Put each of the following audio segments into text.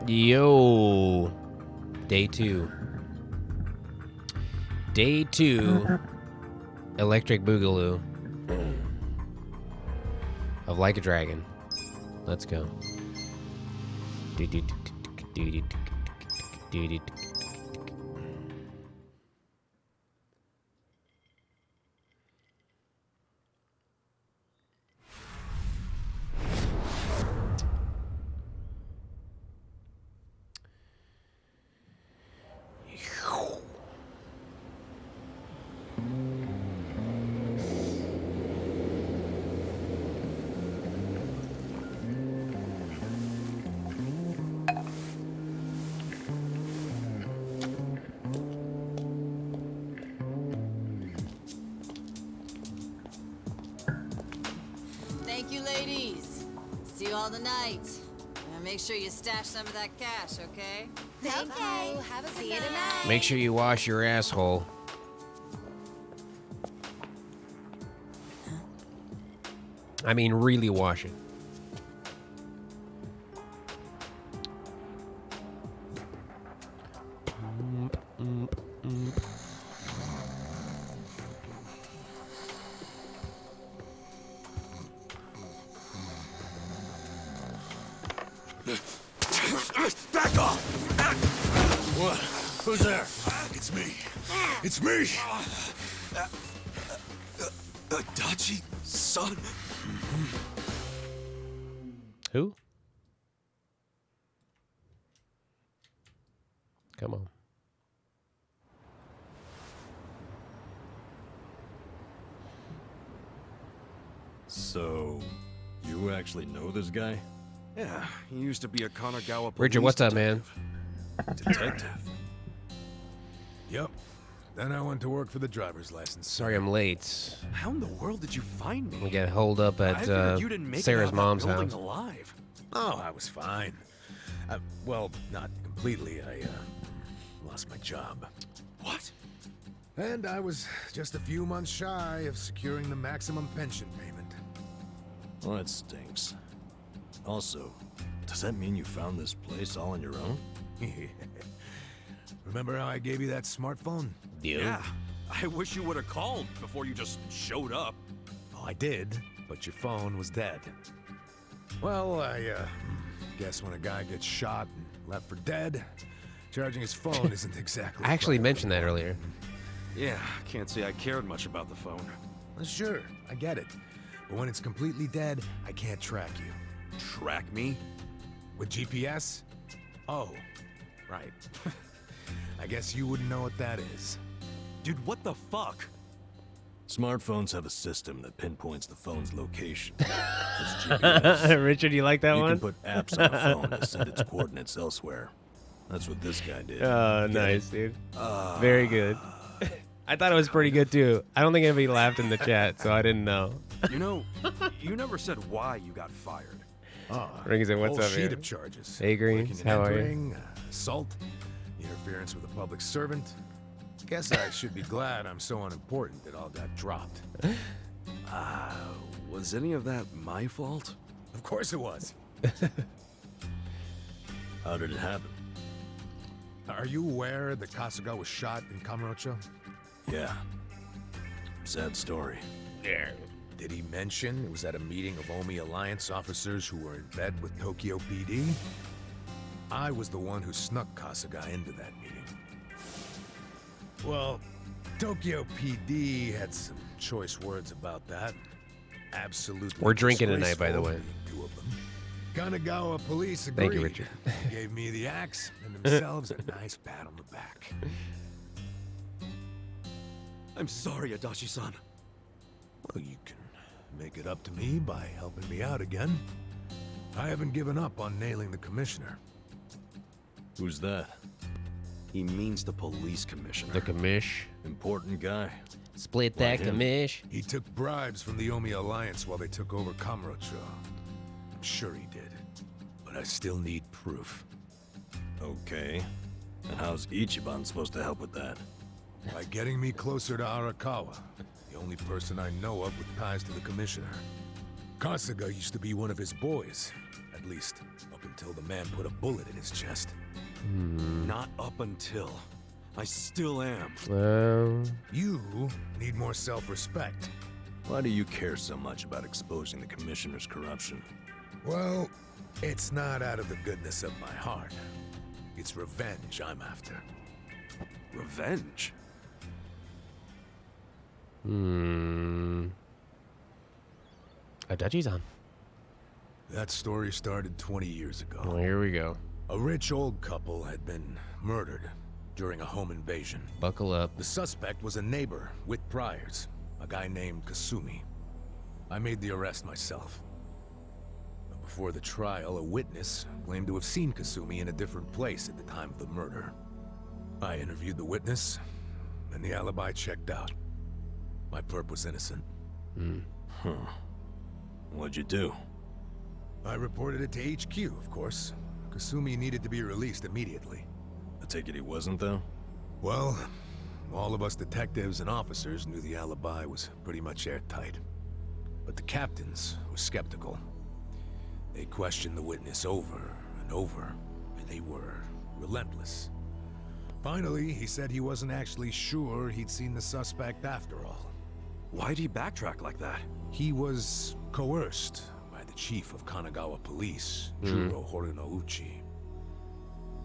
Yo. Day 2. Day 2. Electric Boogaloo. Of Like a Dragon. Let's go. Thank you, ladies. See you all tonight. And make sure you stash some of that cash, okay? Thank you. Have a see you tonight. Make sure you wash your asshole. I mean, really wash it. Back off! What? Who's there? It's me. It's me! Adachi, son. Who? Come on. So, you actually know this guy? Yeah, he used to be a Kanagawa police Richard, what's up, man? Detective? Yep. Then I went to work for the driver's license. Sorry I'm late. How in the world did you find me? We got holed up I at figured you didn't make Sarah's it out mom's of that building house. alive. Oh, I was fine. Well, not completely. I lost my job. What? And I was just a few months shy of securing the maximum pension payment. Well, that stinks. Also, does that mean you found this place all on your own? Remember how I gave you that smartphone? Dude. Yeah, I wish you would have called before you just showed up. Oh, I did, but your phone was dead. Well, I guess when a guy gets shot and left for dead, charging his phone isn't exactly... I actually mentioned that earlier. Yeah, can't say I cared much about the phone. Well, sure, I get it. But when it's completely dead, I can't track you. Track me? With GPS? Oh, right. I guess you wouldn't know what that is. Dude, what the fuck? Smartphones have a system that pinpoints the phone's location. It's GPS. Richard, you like that You one? can put apps on the phone to send its coordinates elsewhere. That's what this guy did. Oh, nice, dude. Very good. I thought it was pretty good, too. I don't think anybody laughed in the chat, so I didn't know. You know, you never said why you got fired. Ringy said, what's whole up, sheet man? of charges. Hey, Greens, Breaking and how are you? entering, assault, interference with a public servant. Guess I should be glad I'm so unimportant it all got dropped. Was any of that my fault? Of course it was. How did it happen? Are you aware that Kasuga was shot in Kamurocho? Yeah. Sad story. Yeah. Did he mention it was at a meeting of Omi Alliance officers who were in bed with Tokyo PD? I was the one who snuck Kasuga into that meeting. Well, Tokyo PD had some choice words about that. Absolutely. We're drinking tonight, by the way. Two of them. Kanagawa police agreed. Thank you, Richard. They gave me the axe and themselves a nice pat on the back. I'm sorry, Adachi-san. Well, you can make it up to me by helping me out again. I haven't given up on nailing the commissioner. Who's that? He means the police commissioner. The commish. Important guy. Split Why that him? commish. He took bribes from the Omi Alliance while they took over Kamurocho. I'm sure he did, but I still need proof. Okay. And how's Ichiban supposed to help with that? By getting me closer to Arakawa, the only person I know of with ties to the commissioner. Kasuga used to be one of his boys. At At least, up until the man put a bullet in his chest. Not up until. I still am. You need more self-respect. Why do you care so much about exposing the commissioner's corruption? Well, it's not out of the goodness of my heart. It's revenge I'm after. Revenge? Adachi-san. That story started 20 years ago. Oh, here we go. A rich old couple had been murdered during a home invasion. Buckle up. The suspect was a neighbor with priors, a guy named Kasumi. I made the arrest myself. But before the trial, a witness claimed to have seen Kasumi in a different place at the time of the murder. I interviewed the witness, and the alibi checked out. My perp was innocent. What'd you do? I reported it to HQ, of course. Kasumi needed to be released immediately. I take it he wasn't, though? Well, all of us detectives and officers knew the alibi was pretty much airtight. But the captains were skeptical. They questioned the witness over and over, and they were relentless. Finally, he said he wasn't actually sure he'd seen the suspect after all. Why'd he backtrack like that? He was coerced by the chief of Kanagawa Police, Juro Horinouchi.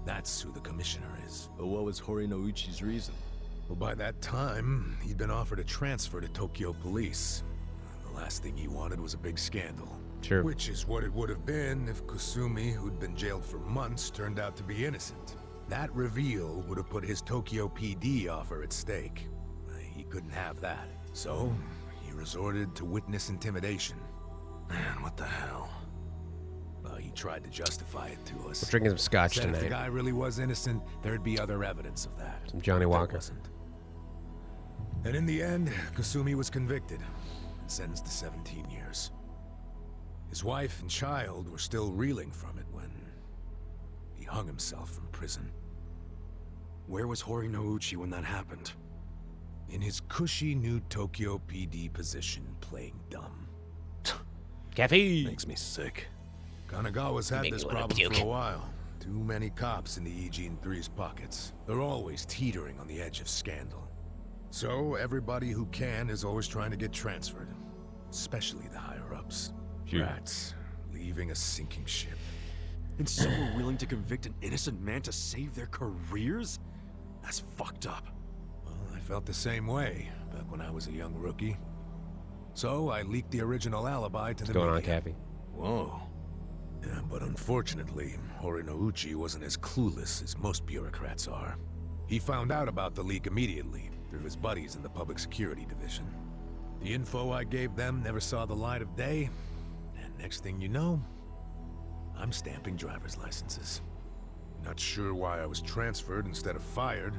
That's who the commissioner is. But what was Horinouchi's reason? Well, by that time, he'd been offered a transfer to Tokyo Police. The last thing he wanted was a big scandal. Sure. Which is what it would have been if Kasumi, who'd been jailed for months, turned out to be innocent. That reveal would have put his Tokyo PD offer at stake. He couldn't have that. So, he resorted to witness intimidation. Man, what the hell? He tried to justify it to us. We're drinking some scotch Said if the tonight. guy really was innocent, there'd be other evidence of that. Some Johnny But there Walker. wasn't. And in the end, Kasumi was convicted and sentenced to 17 years. His wife and child were still reeling from it when he hung himself from prison. Where was Horinouchi when that happened? In his cushy new Tokyo PD position, playing dumb. Cafe. Makes me sick. Kanagawa's had Make this me wanna problem puke. for a while. Too many cops in the Eugene 3's pockets. They're always teetering on the edge of scandal. So everybody who can is always trying to get transferred. Especially the higher-ups. Rats, leaving a sinking ship. And so we're willing to convict an innocent man to save their careers? That's fucked up. Well, I felt the same way back when I was a young rookie. So I leaked the original alibi to the What's going on, media. Cappy? Whoa. Yeah, but unfortunately, Horinouchi wasn't as clueless as most bureaucrats are. He found out about the leak immediately through his buddies in the Public Security Division. The info I gave them never saw the light of day, and next thing you know, I'm stamping driver's licenses. Not sure why I was transferred instead of fired.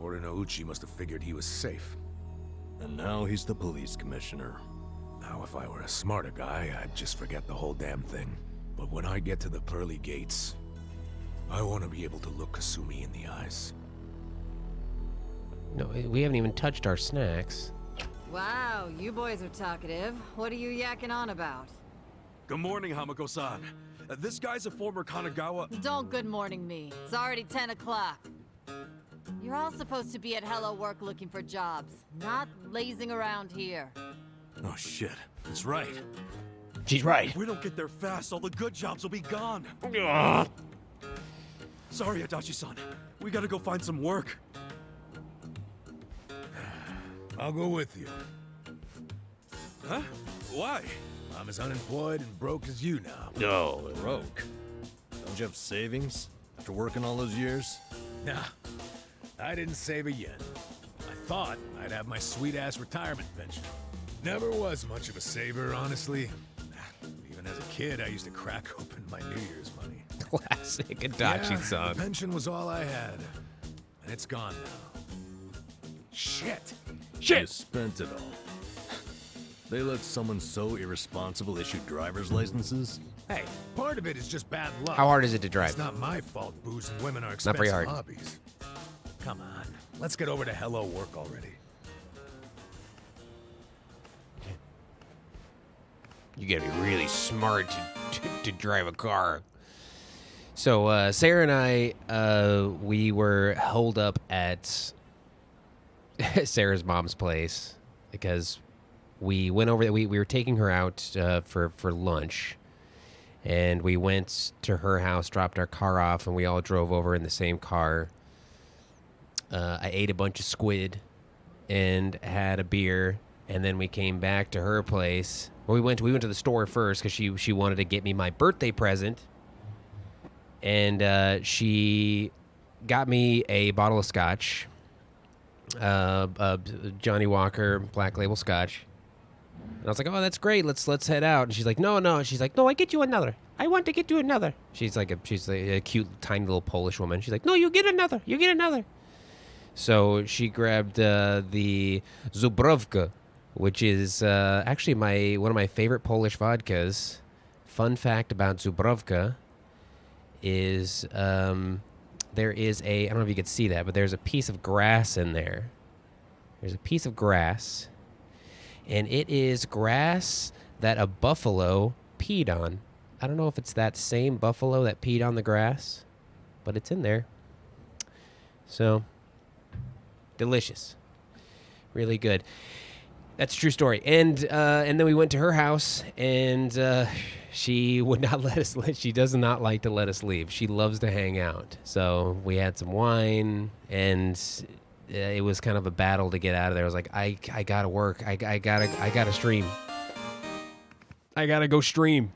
Horinouchi must have figured he was safe. And now he's the police commissioner. Now, if I were a smarter guy, I'd just forget the whole damn thing. But when I get to the pearly gates, I want to be able to look Kasumi in the eyes. No, we haven't even touched our snacks. Wow, you boys are talkative. What are you yakking on about? Good morning, Hamako-san. This guy's a former Kanagawa... Don't good morning me. It's already 10 o'clock. You're all supposed to be at Hello Work looking for jobs, not lazing around here. Oh shit, that's right. She's right. If we don't get there fast, all the good jobs will be gone. Sorry, Adachi-san. We gotta go find some work. I'll go with you. Huh? Why? I'm as unemployed and broke as you now. No. Broke? Don't you have savings? After working all those years? Nah, I didn't save a yen. I thought I'd have my sweet-ass retirement pension. Never was much of a saver, honestly. Even as a kid, I used to crack open my New Year's money. Classic Yeah, Adachi-san. the pension was all I had, and it's gone now. Shit! You spent it all. They let someone so irresponsible issue driver's licenses? Hey, part of it is just bad luck. How hard is it to drive? It's not my fault booze and women are Not very expensive hard. hobbies. Come on, let's get over to Hello Work already. You gotta be really smart to drive a car. So Sarah and I, we were holed up at Sarah's mom's place because we went over. We were taking her out for lunch, and we went to her house, dropped our car off, and we all drove over in the same car. I ate a bunch of squid and had a beer, and then we came back to her place. Well, we went to the store first because she wanted to get me my birthday present, and she got me a bottle of scotch, Johnny Walker Black Label Scotch. And I was like, "Oh, that's great. Let's head out." And she's like, "No." She's like, "No, I get you another. I want to get you another." She's like a cute, tiny little Polish woman. She's like, "No, you get another. You get another." So she grabbed the Zubrowka, which is actually one of my favorite Polish vodkas. Fun fact about Zubrowka is there is I don't know if you could see that, but there's a piece of grass in there. There's a piece of grass, and it is grass that a buffalo peed on. I don't know if it's that same buffalo that peed on the grass, but it's in there. So, delicious. Really good. That's a true story. And then we went to her house, and she would not let us. She does not like to let us leave. She loves to hang out. So we had some wine, and it was kind of a battle to get out of there. I was like, I gotta work. I gotta stream. I gotta go stream.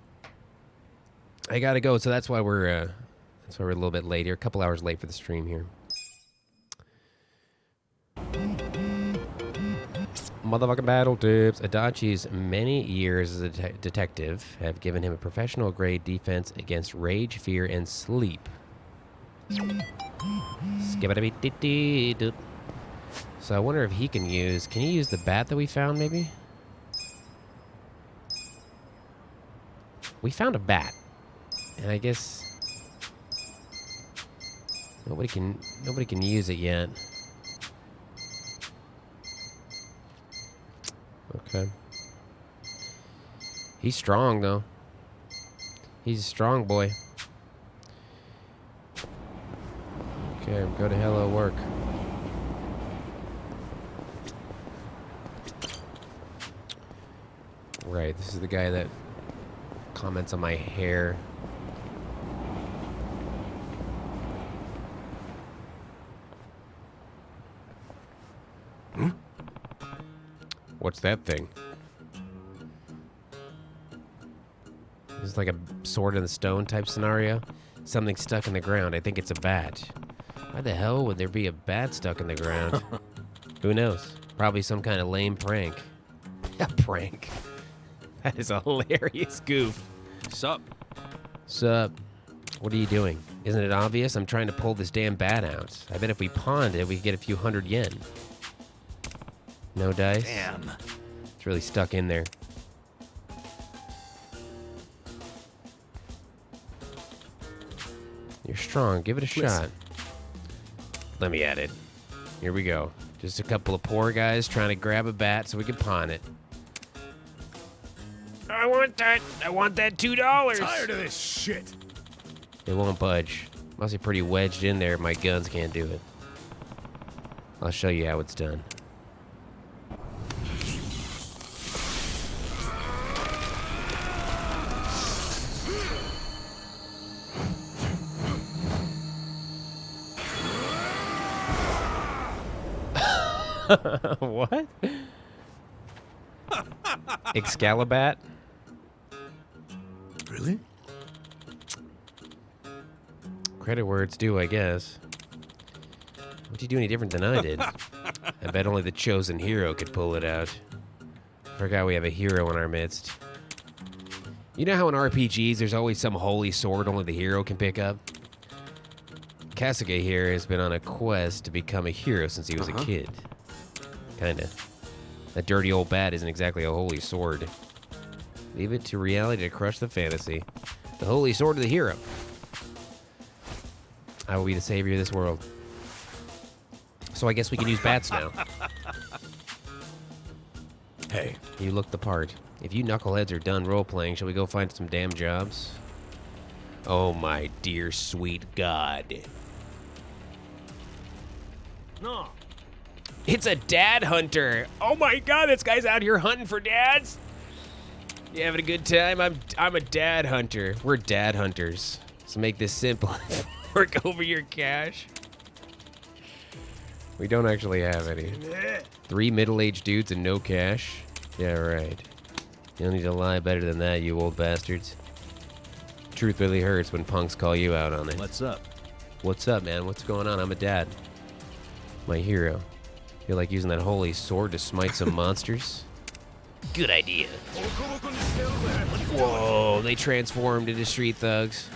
I gotta go. So that's why we're a little bit late here. A couple hours late for the stream here. Motherfucking battle tips. Adachi's many years as a detective have given him a professional grade defense against rage, fear, and sleep. So I wonder if he can you use the bat that we found maybe? We found a bat. And I guess nobody can use it yet. Okay. He's strong, though. He's a strong boy. Okay, go to hello work. Right, this is the guy that comments on my hair. What's that thing? This is like a sword in the stone type scenario. Something stuck in the ground. I think it's a bat. Why the hell would there be a bat stuck in the ground? Who knows? Probably some kind of lame prank. A prank. That is a hilarious goof. Sup? Sup? What are you doing? Isn't it obvious? I'm trying to pull this damn bat out. I bet if we pawned it, we could get a few hundred yen. No dice? Damn. It's really stuck in there. You're strong. Give it a shot. Let me at it. Here we go. Just a couple of poor guys trying to grab a bat so we can pawn it. I want that. I want that $2. Tired of this shit. It won't budge. Must be pretty wedged in there. My guns can't do it. I'll show you how it's done. What? Excalibat? Really? Credit where it's due, I guess. What'd you do any different than I did? I bet only the chosen hero could pull it out. Forgot we have a hero in our midst. You know how in RPGs there's always some holy sword only the hero can pick up? Kasuga here has been on a quest to become a hero since he was a kid. Kinda. That dirty old bat isn't exactly a holy sword. Leave it to reality to crush the fantasy. The holy sword of the hero. I will be the savior of this world. So I guess we can use bats now. Hey. You look the part. If you knuckleheads are done role-playing, shall we go find some damn jobs? Oh my dear sweet God. No. It's a dad hunter. Oh my God, this guy's out here hunting for dads. You having a good time? I'm a dad hunter. We're dad hunters. So make this simple. Work over your cash. We don't actually have any. 3 middle-aged dudes and no cash? Yeah, right. You don't need to lie better than that, you old bastards. Truth really hurts when punks call you out on it. What's up? What's up, man? What's going on? I'm a dad. My hero. Feel like using that holy sword to smite some monsters? Good idea. Whoa, they transformed into street thugs.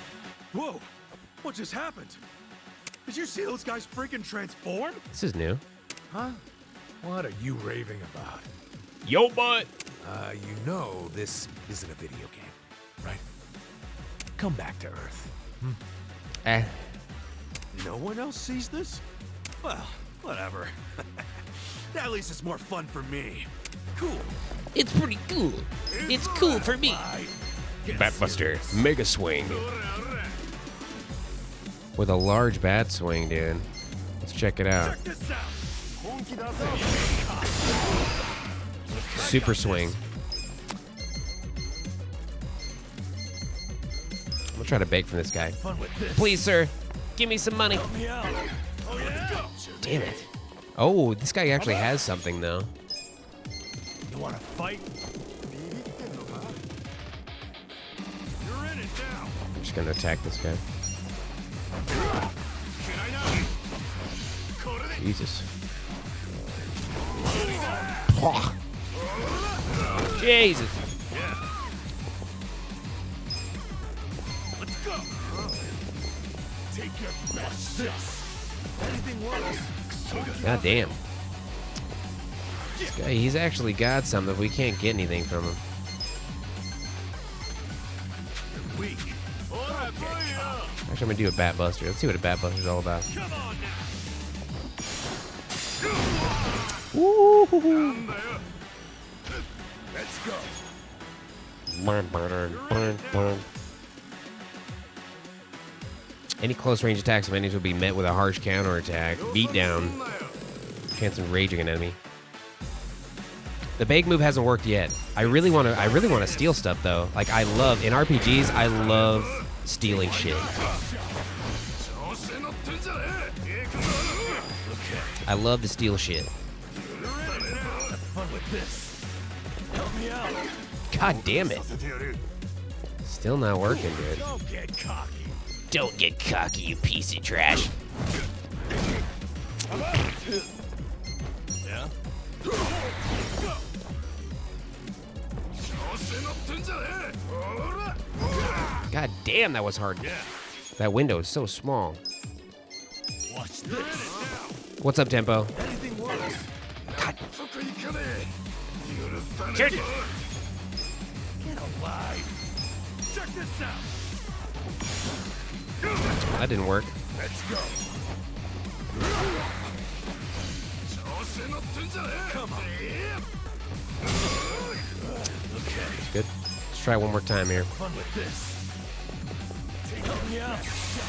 Whoa! What just happened? Did you see those guys freaking transform? This is new. Huh? What are you raving about? Yo, butt! You know this isn't a video game, right? Come back to Earth. Eh. No one else sees this? Well, whatever. At least it's more fun for me. Cool. It's pretty cool. It's cool for me. Batbuster, mega swing. With a large bat swing, dude. Let's check it out. Check this out. Super swing. I'm gonna try to beg from this guy. Please, sir, give me some money. Me out. Oh, yeah. Damn it. Oh, this guy actually has something, though. You wanna fight? You're in it now. I'm just gonna attack this guy. Jesus. Jesus. Let's go. Take your best shot. Anything works? God damn. This guy, he's actually got something, but we can't get anything from him. You're weak. Actually, I'm gonna do a bat buster. Let's see what a bat buster is all about. Come on now. Woo-hoo-hoo. Let's go. Any close range attacks of enemies will be met with a harsh counterattack, beat down, chance of raging an enemy. The bag move hasn't worked yet. I really want to steal stuff though. Like I love in RPGs, I love stealing shit. I love to steal shit. Have fun with this. Help me out. God damn it. Still not working, dude. Don't get cocky. Don't get cocky, you piece of trash. Yeah? God damn, that was hard. That window is so small. Watch this. What's up, Tempo? Anything works. God. Get alive. Check this out. That didn't work. Let's go. Come on. Okay. Good. Let's try one more time here. Fun with this. Help me out.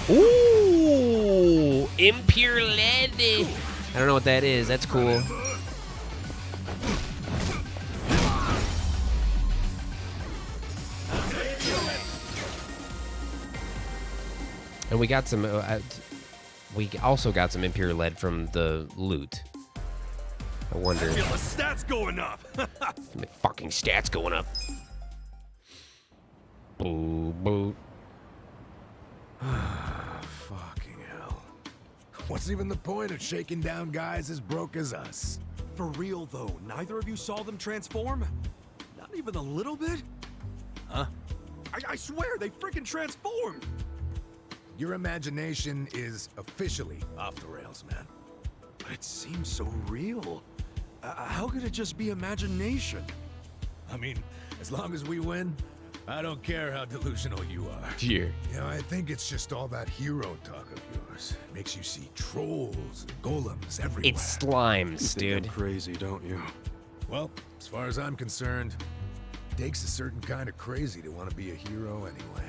Ooh, impure lead. I don't know what that is. That's cool. And we got some. We also got some impure lead from the loot. I wonder. Feel the stats going up. My fucking stats going up. Boo boo. Fucking hell. What's even the point of shaking down guys as broke as us? For real though, neither of you saw them transform? Not even a little bit? Huh? I swear they freaking transformed. Your imagination is officially off the rails, man. But it seems so real. How could it just be imagination? I mean, as long as we win, I don't care how delusional you are. Here. You know, I think it's just all that hero talk of yours. Makes you see trolls and golems everywhere. It's slimes, You think dude. I'm crazy, don't you? Well, as far as I'm concerned, takes a certain kind of crazy to want to be a hero anyway.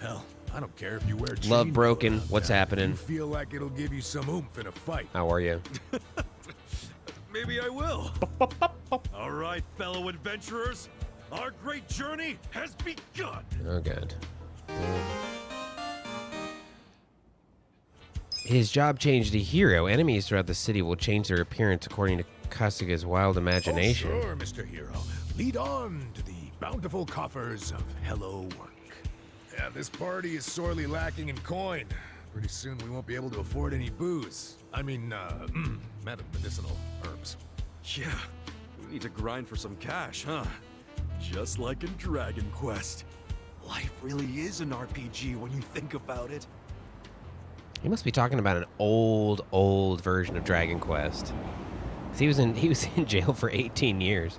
Hell, I don't care if you wear Love chain broken. mail around What's town. happening? You feel like it'll give you some oomph in a fight. How are you? Maybe I will. All right, fellow adventurers. Our great journey has begun. Oh, God. His job changed to hero. Enemies throughout the city will change their appearance according to Kasuga's wild imagination. Oh, sure, Mr. Hero. Lead on to the bountiful coffers of Hello Work. Yeah, this party is sorely lacking in coin. Pretty soon we won't be able to afford any booze. I mean, medicinal herbs. Yeah, we need to grind for some cash, huh? Just like in Dragon Quest. Life really is an RPG when you think about it. He must be talking about an old version of Dragon Quest. 'Cause he was in jail for 18 years.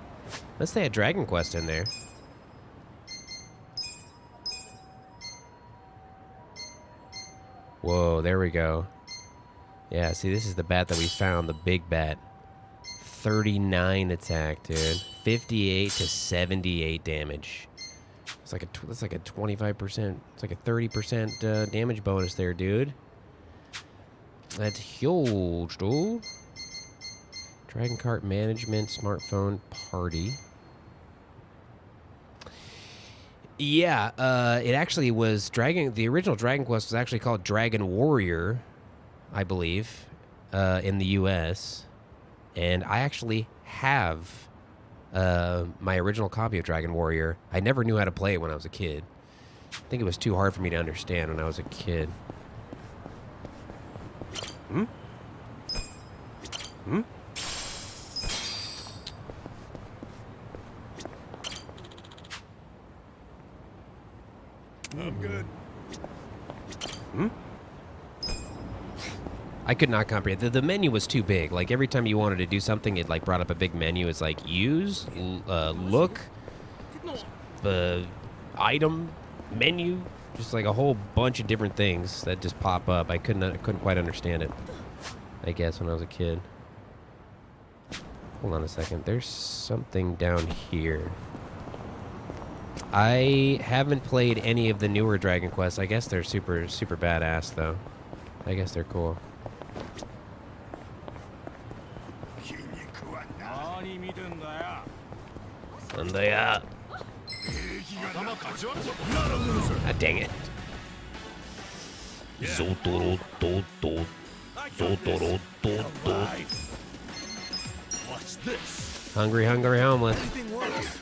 Unless they had Dragon Quest in there. Whoa, there we go. Yeah, see, this is the bat that we found, the big bat. 39 attack, dude. 58 to 78 damage. It's like that's like a 25%. It's like a 30% damage bonus there, dude. That's huge, dude. Dragon Cart Management, Smartphone Party. Yeah, it actually was the original Dragon Quest was actually called Dragon Warrior, I believe, in the US. And I actually have my original copy of Dragon Warrior. I never knew how to play it when I was a kid. I think it was too hard for me to understand when I was a kid. Hmm? Hmm? I'm good. Hmm? I could not comprehend. The menu was too big. Like, every time you wanted to do something, it, like, brought up a big menu. It's like, use, look, item, menu, just like a whole bunch of different things that just pop up. I couldn't quite understand it, I guess, when I was a kid. Hold on a second. There's something down here. I haven't played any of the newer Dragon Quests. I guess they're super badass, though. I guess they're cool. And they are. Ah, dang it. What's this? Hungry homeless. Anything works?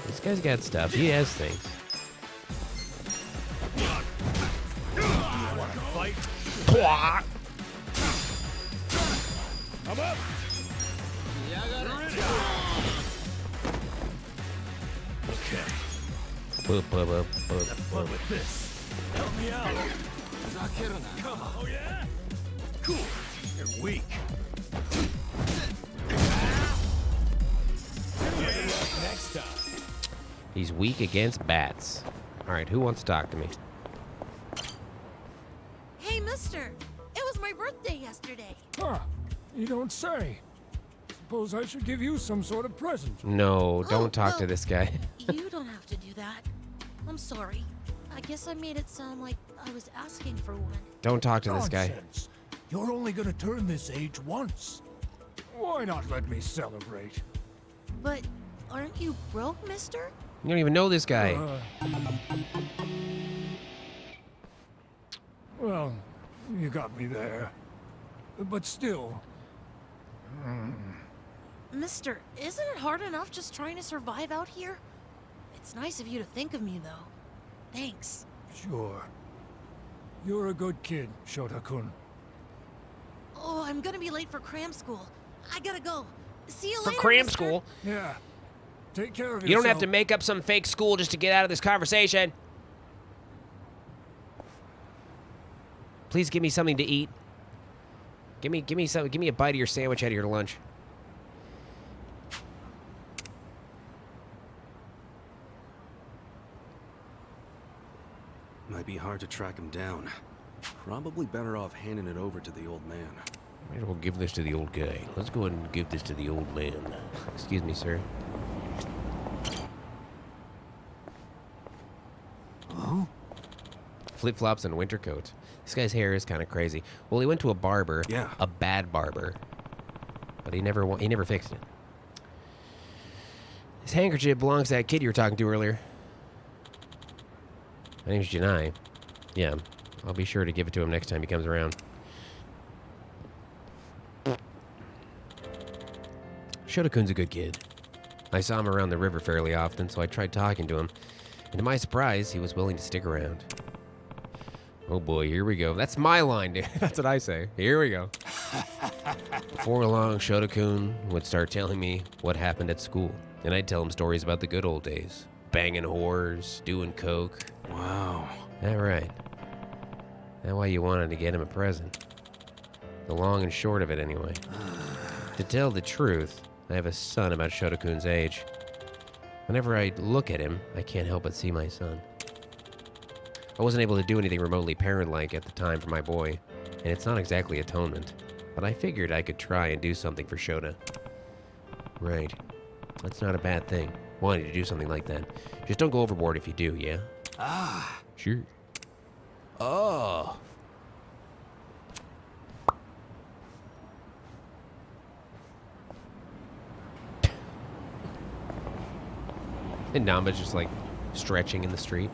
This guy's got stuff. He has things. Wanna fight? Twah! I'm up. Okay. Fun with this. Help me out. Come on. Oh yeah? Cool. You're weak. Next time. He's weak against bats. Alright, who wants to talk to me? Hey, mister. It was my birthday yesterday. Huh. You don't say. Suppose I should give you some sort of present. No, don't Oh, talk to well, this guy. You don't have to do that. I'm sorry. I guess I made it sound like I was asking for one. Don't talk to this guy. Nonsense. You're only gonna turn this age once. Why not let me celebrate? But aren't you broke, mister? You don't even know this guy. Well, you got me there. But still. Mister, isn't it hard enough just trying to survive out here? It's nice of you to think of me, though. Thanks. Sure. You're a good kid, Shota-kun. Oh, I'm gonna be late for cram school. I gotta go. See you For later, cram mister. school? Yeah. Take care of yourself. You don't have to make up some fake school just to get out of this conversation. Please give me something to eat. Give me a bite of your sandwich out of your lunch. Might be hard to track him down. Probably better off handing it over to the old man. Might as well give this to the old guy. Let's go ahead and give this to the old man. Excuse me, sir. flip-flops and a winter coat. This guy's hair is kind of crazy. Well, he went to a barber. Yeah. A bad barber. But he never fixed it. His handkerchief belongs to that kid you were talking to earlier. My name's Janai. Yeah, I'll be sure to give it to him next time he comes around. Shotokun's a good kid. I saw him around the river fairly often, so I tried talking to him. And to my surprise, he was willing to stick around. Oh boy, here we go. That's my line, dude. That's what I say. Here we go. Before long, Shotokun would start telling me what happened at school. And I'd tell him stories about the good old days. Banging whores, doing coke. Wow. That right. That's why you wanted to get him a present. The long and short of it, anyway. To tell the truth, I have a son about Shotokun's age. Whenever I look at him, I can't help but see my son. I wasn't able to do anything remotely parent-like at the time for my boy, and it's not exactly atonement, but I figured I could try and do something for Shota. Right. That's not a bad thing, wanting to do something like that. Just don't go overboard if you do, yeah? Ah. Sure. Oh. And Namba's just like stretching in the street.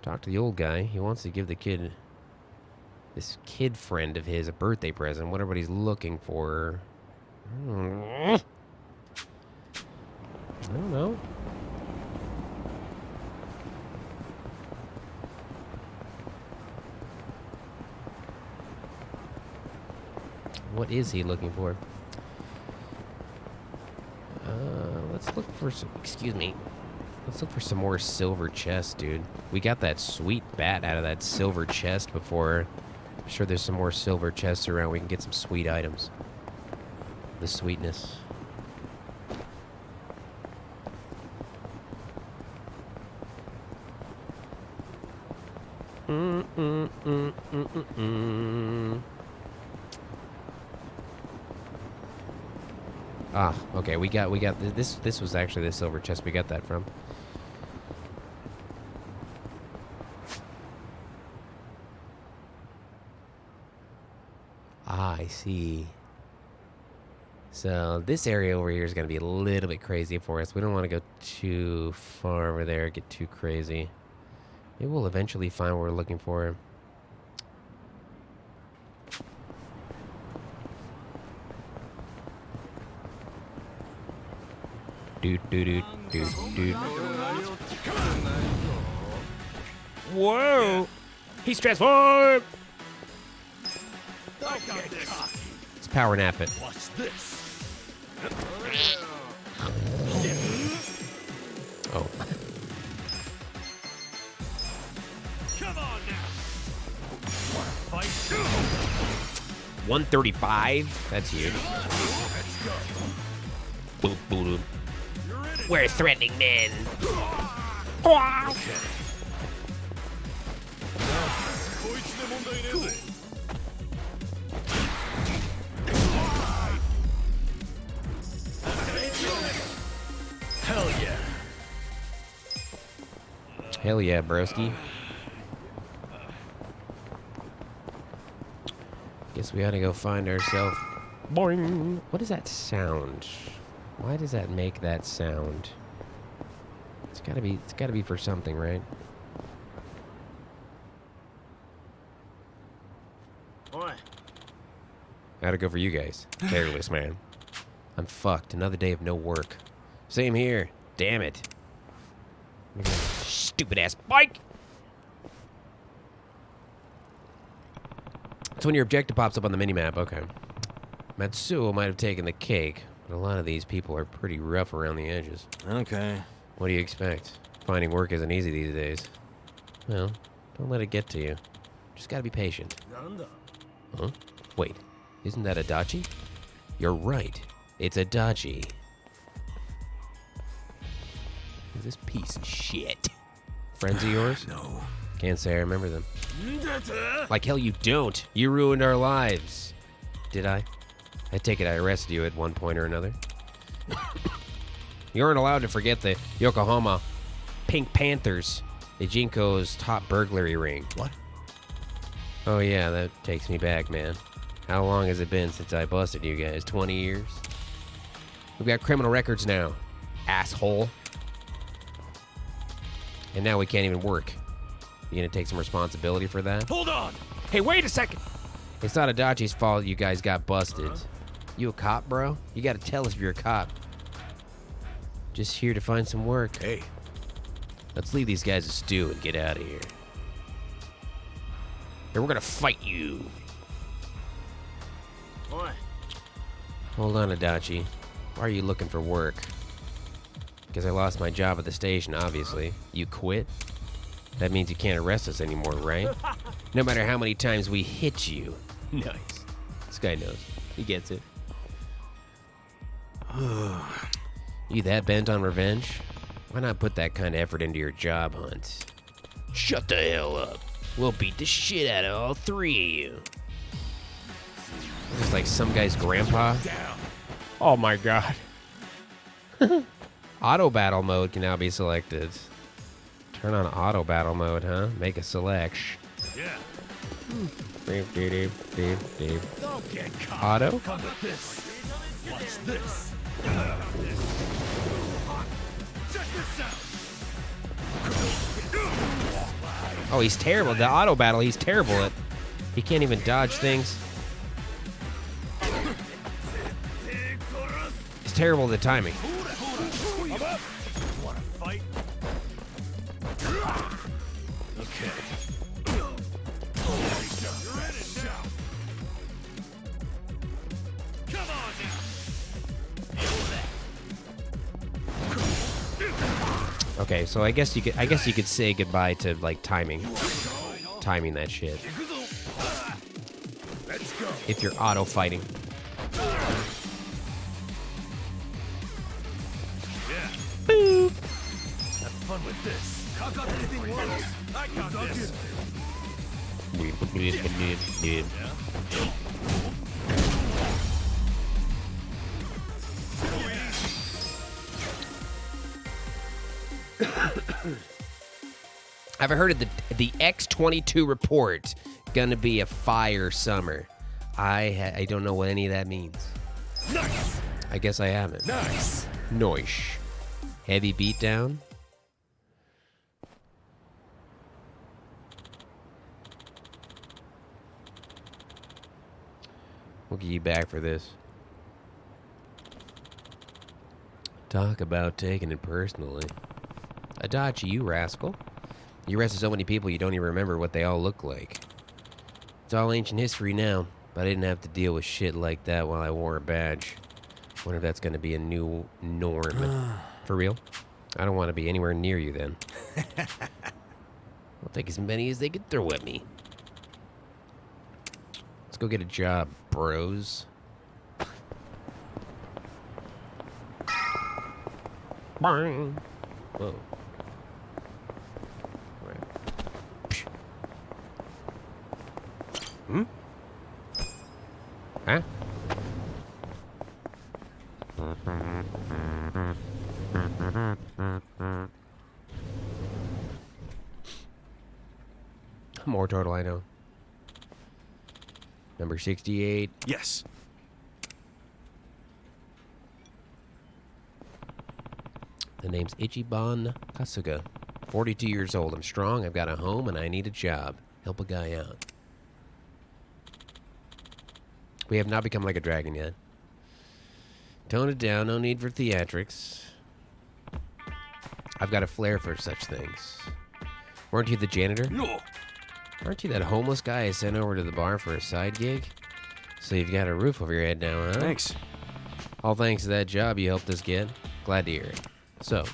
Talk to the old guy. He wants to give the kid, this kid friend of his, a birthday present. Wonder what he's looking for. I don't know. What is he looking for? Let's look for some, excuse me. Let's look for some more silver chests, dude. We got that sweet bat out of that silver chest before. I'm sure there's some more silver chests around. We can get some sweet items. The sweetness. Ah, okay, we got this was actually the silver chest we got that from. Ah, I see. So this area over here is going to be a little bit crazy for us. We don't want to go too far over there, get too crazy. Maybe we'll eventually find what we're looking for. Whoa! He's transformed! Let's power nap it. What's this? Oh. Come on now. Fight. 135? That's huge. Let's go. Boop, boop, boop. We're threatening men. Hell yeah. Hell yeah, broski. Guess we ought to go find ourselves. Boing. What is that sound? Why does that make that sound? It's gotta be for something, right? How'd it go for you guys? Careless, man. I'm fucked. Another day of no work. Same here. Damn it. Stupid ass bike! It's when your objective pops up on the minimap. Okay. Matsuo might have taken the cake, but a lot of these people are pretty rough around the edges. Okay. What do you expect? Finding work isn't easy these days. Well, don't let it get to you. Just gotta be patient. Huh? Wait, isn't that Adachi? You're right. It's Adachi. Who's this piece of shit? Friends of yours? No. Can't say I remember them. Like hell you don't. You ruined our lives. Did I? I take it I arrested you at one point or another. You aren't allowed to forget the Yokohama Pink Panthers, the Jinko's top burglary ring. What? Oh yeah, that takes me back, man. How long has it been since I busted you guys? 20 years? We've got criminal records now, asshole. And now we can't even work. You gonna take some responsibility for that? Hold on! Hey, wait a second! It's not Adachi's fault you guys got busted. You a cop, bro? You gotta tell us if you're a cop. Just here to find some work. Hey. Let's leave these guys to stew and get out of here. Here, we're gonna fight you. What? Hold on, Adachi. Why are you looking for work? Because I lost my job at the station, obviously. You quit? That means you can't arrest us anymore, right? No matter how many times we hit you. Nice. This guy knows. He gets it. You that bent on revenge? Why not put that kind of effort into your job hunt? Shut the hell up. We'll beat the shit out of all three of you. It's like some guy's grandpa. Oh my god. Auto battle mode can now be selected. Turn on auto battle mode, huh? Make a selection. Yeah. Beep, beep, beep, beep. Don't get caught. Auto? Come with this. Watch this. Check this out. Oh, he's terrible. The auto battle, he's terrible at. He can't even dodge things. He's terrible at the timing. Wanna fight? Okay. You're in it now. Come on now. Okay, so I guess you could say goodbye to like timing that shit. Let's go. If you're auto fighting. Boop. Have fun with this. I got anything worse. I got this. I've heard of the X-22 report. Gonna be a fire summer. I don't know what any of that means. Nice. I guess I haven't. Nice. Noish. Heavy beatdown. We'll get you back for this. Talk about taking it personally. Adachi, you rascal. You arrested so many people you don't even remember what they all look like. It's all ancient history now, but I didn't have to deal with shit like that while I wore a badge. Wonder if that's gonna be a new norm. For real? I don't want to be anywhere near you then. I'll take as many as they can throw at me. Let's go get a job, bros. Bang. Whoa. Right. Hmm? Huh? More turtle, I know. Number 68. Yes. The name's Ichiban Kasuga. 42 years old. I'm strong, I've got a home, and I need a job. Help a guy out. We have not become like a dragon yet. Tone it down, no need for theatrics. I've got a flair for such things. Weren't you the janitor? No. Aren't you that homeless guy I sent over to the bar for a side gig? So you've got a roof over your head now, huh? Thanks. All thanks to that job you helped us get. Glad to hear it. So,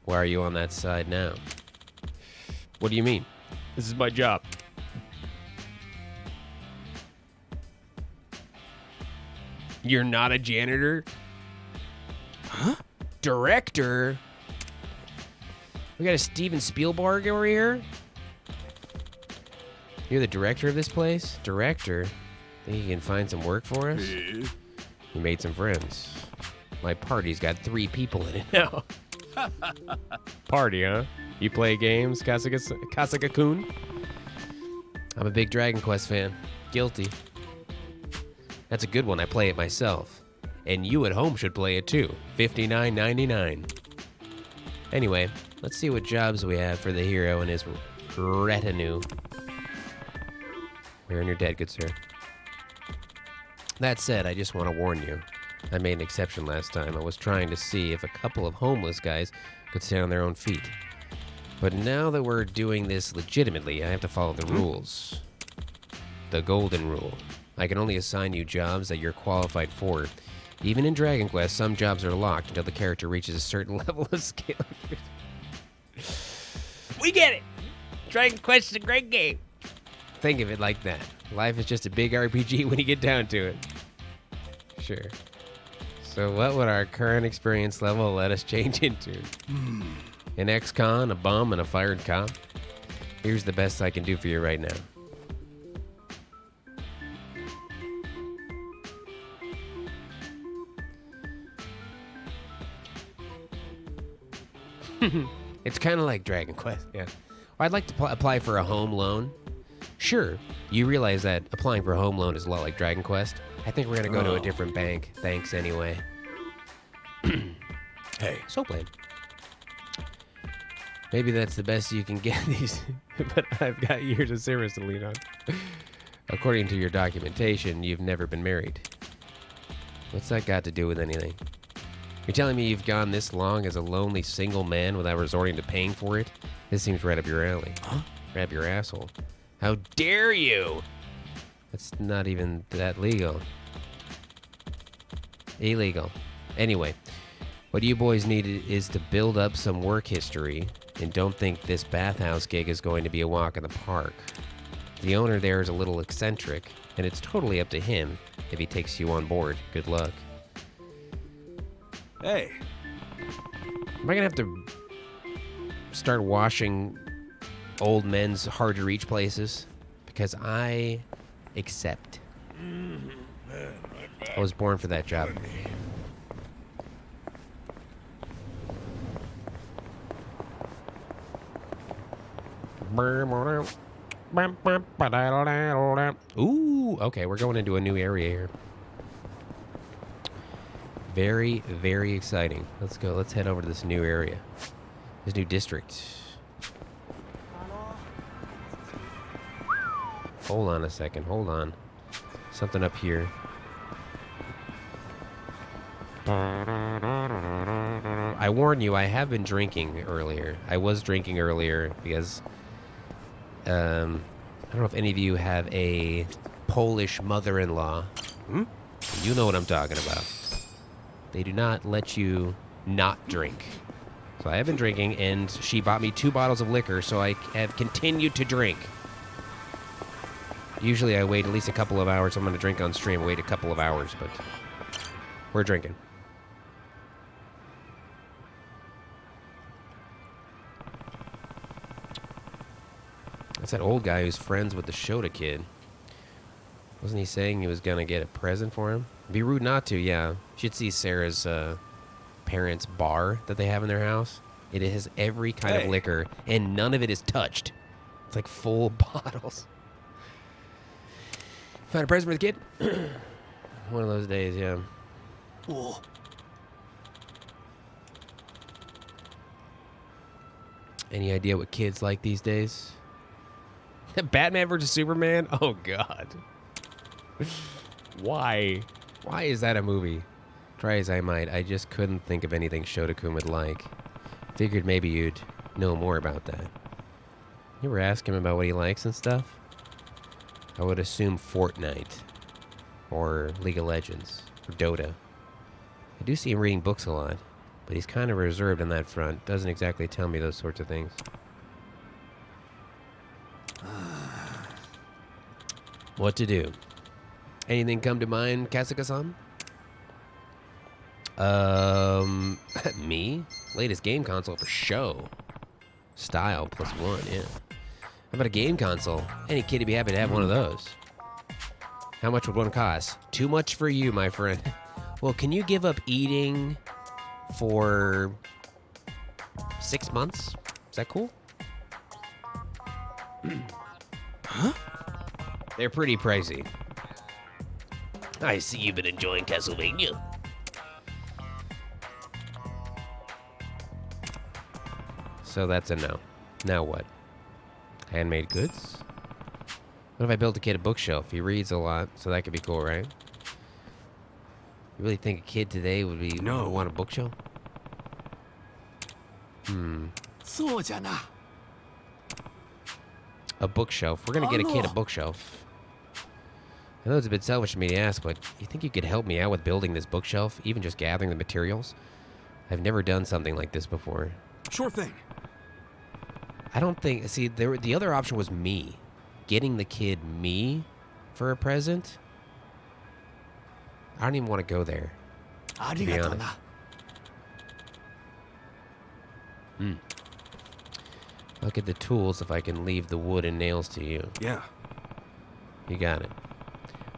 why are you on that side now? What do you mean? This is my job. You're not a janitor? Huh? Director? We got a Steven Spielberg over here? You're the director of this place? Director? Think you can find some work for us? We made some friends. My party's got 3 people in it now. Party, huh? You play games, Kasuga-kun? I'm a big Dragon Quest fan. Guilty. That's a good one. I play it myself. And you at home should play it too. $59.99. Anyway, let's see what jobs we have for the hero and his retinue. You're in your dead, good sir. That said, I just want to warn you. I made an exception last time. I was trying to see if a couple of homeless guys could stand on their own feet. But now that we're doing this legitimately, I have to follow the rules. The golden rule. I can only assign you jobs that you're qualified for. Even in Dragon Quest, some jobs are locked until the character reaches a certain level of skill. We get it! Dragon Quest is a great game. Think of it like that. Life is just a big RPG when you get down to it. Sure. So what would our current experience level let us change into? An ex-con, a bum, and a fired cop? Here's the best I can do for you right now. It's kind of like Dragon Quest, yeah. I'd like to apply for a home loan. Sure, you realize that applying for a home loan is a lot like Dragon Quest. I think we're going to go to a different bank. Thanks anyway. Hey. So plain. Maybe that's the best you can get these, but I've got years of service to lean on. According to your documentation, you've never been married. What's that got to do with anything? You're telling me you've gone this long as a lonely single man without resorting to paying for it? This seems right up your alley. Huh? Right up your asshole. How dare you? That's not even that legal. Illegal. Anyway, what you boys need is to build up some work history, and don't think this bathhouse gig is going to be a walk in the park. The owner there is a little eccentric, and it's totally up to him if he takes you on board. Good luck. Hey. Am I gonna have to start washing old men's hard-to-reach places? Because I accept. I was born for that job. Ooh, okay, we're going into a new area here. Very, very exciting. Let's go. Let's head over to this new area. This new district. Hold on a second. Hold on. Something up here. I warn you, I have been drinking earlier. I was drinking earlier because I don't know if any of you have a Polish mother-in-law. You know what I'm talking about. They do not let you not drink. So I have been drinking, and she bought me 2 bottles of liquor, so I have continued to drink. Usually I wait at least a couple of hours. I'm going to drink on stream. Wait a couple of hours, but we're drinking. That's that old guy who's friends with the Shota kid. Wasn't he saying he was going to get a present for him? It'd be rude not to, yeah. You should see Sarah's parents' bar that they have in their house. It has every kind of liquor, and none of it is touched. It's like full bottles. Find a present for the kid? One of those days, yeah. Oh. Any idea what kids like these days? Batman versus Superman? Oh, God. Why? Why is that a movie? Try as I might, I just couldn't think of anything Shota-kun would like. Figured maybe you'd know more about that. You ever ask him about what he likes and stuff? I would assume Fortnite. Or League of Legends. Or Dota. I do see him reading books a lot. But he's kind of reserved on that front. Doesn't exactly tell me those sorts of things. What to do? Anything come to mind, Kasuga-san? Me? Latest game console for show. Style +1, yeah. How about a game console? Any kid would be happy to have one of those. How much would one cost? Too much for you, my friend. Well, can you give up eating for 6 months? Is that cool? Huh? They're pretty pricey. I see you've been enjoying Castlevania. So that's a no. Now what? Handmade goods? What if I built a kid a bookshelf? He reads a lot, so that could be cool, right? You really think a kid today would want a bookshelf? A bookshelf. We're gonna get a kid a bookshelf. I know it's a bit selfish of me to ask, but you think you could help me out with building this bookshelf? Even just gathering the materials? I've never done something like this before. Sure thing. I don't think... See, the other option was me. Getting the kid me for a present? I don't even want to go there. To be honest. Look at the tools if I can leave the wood and nails to you. Yeah. You got it.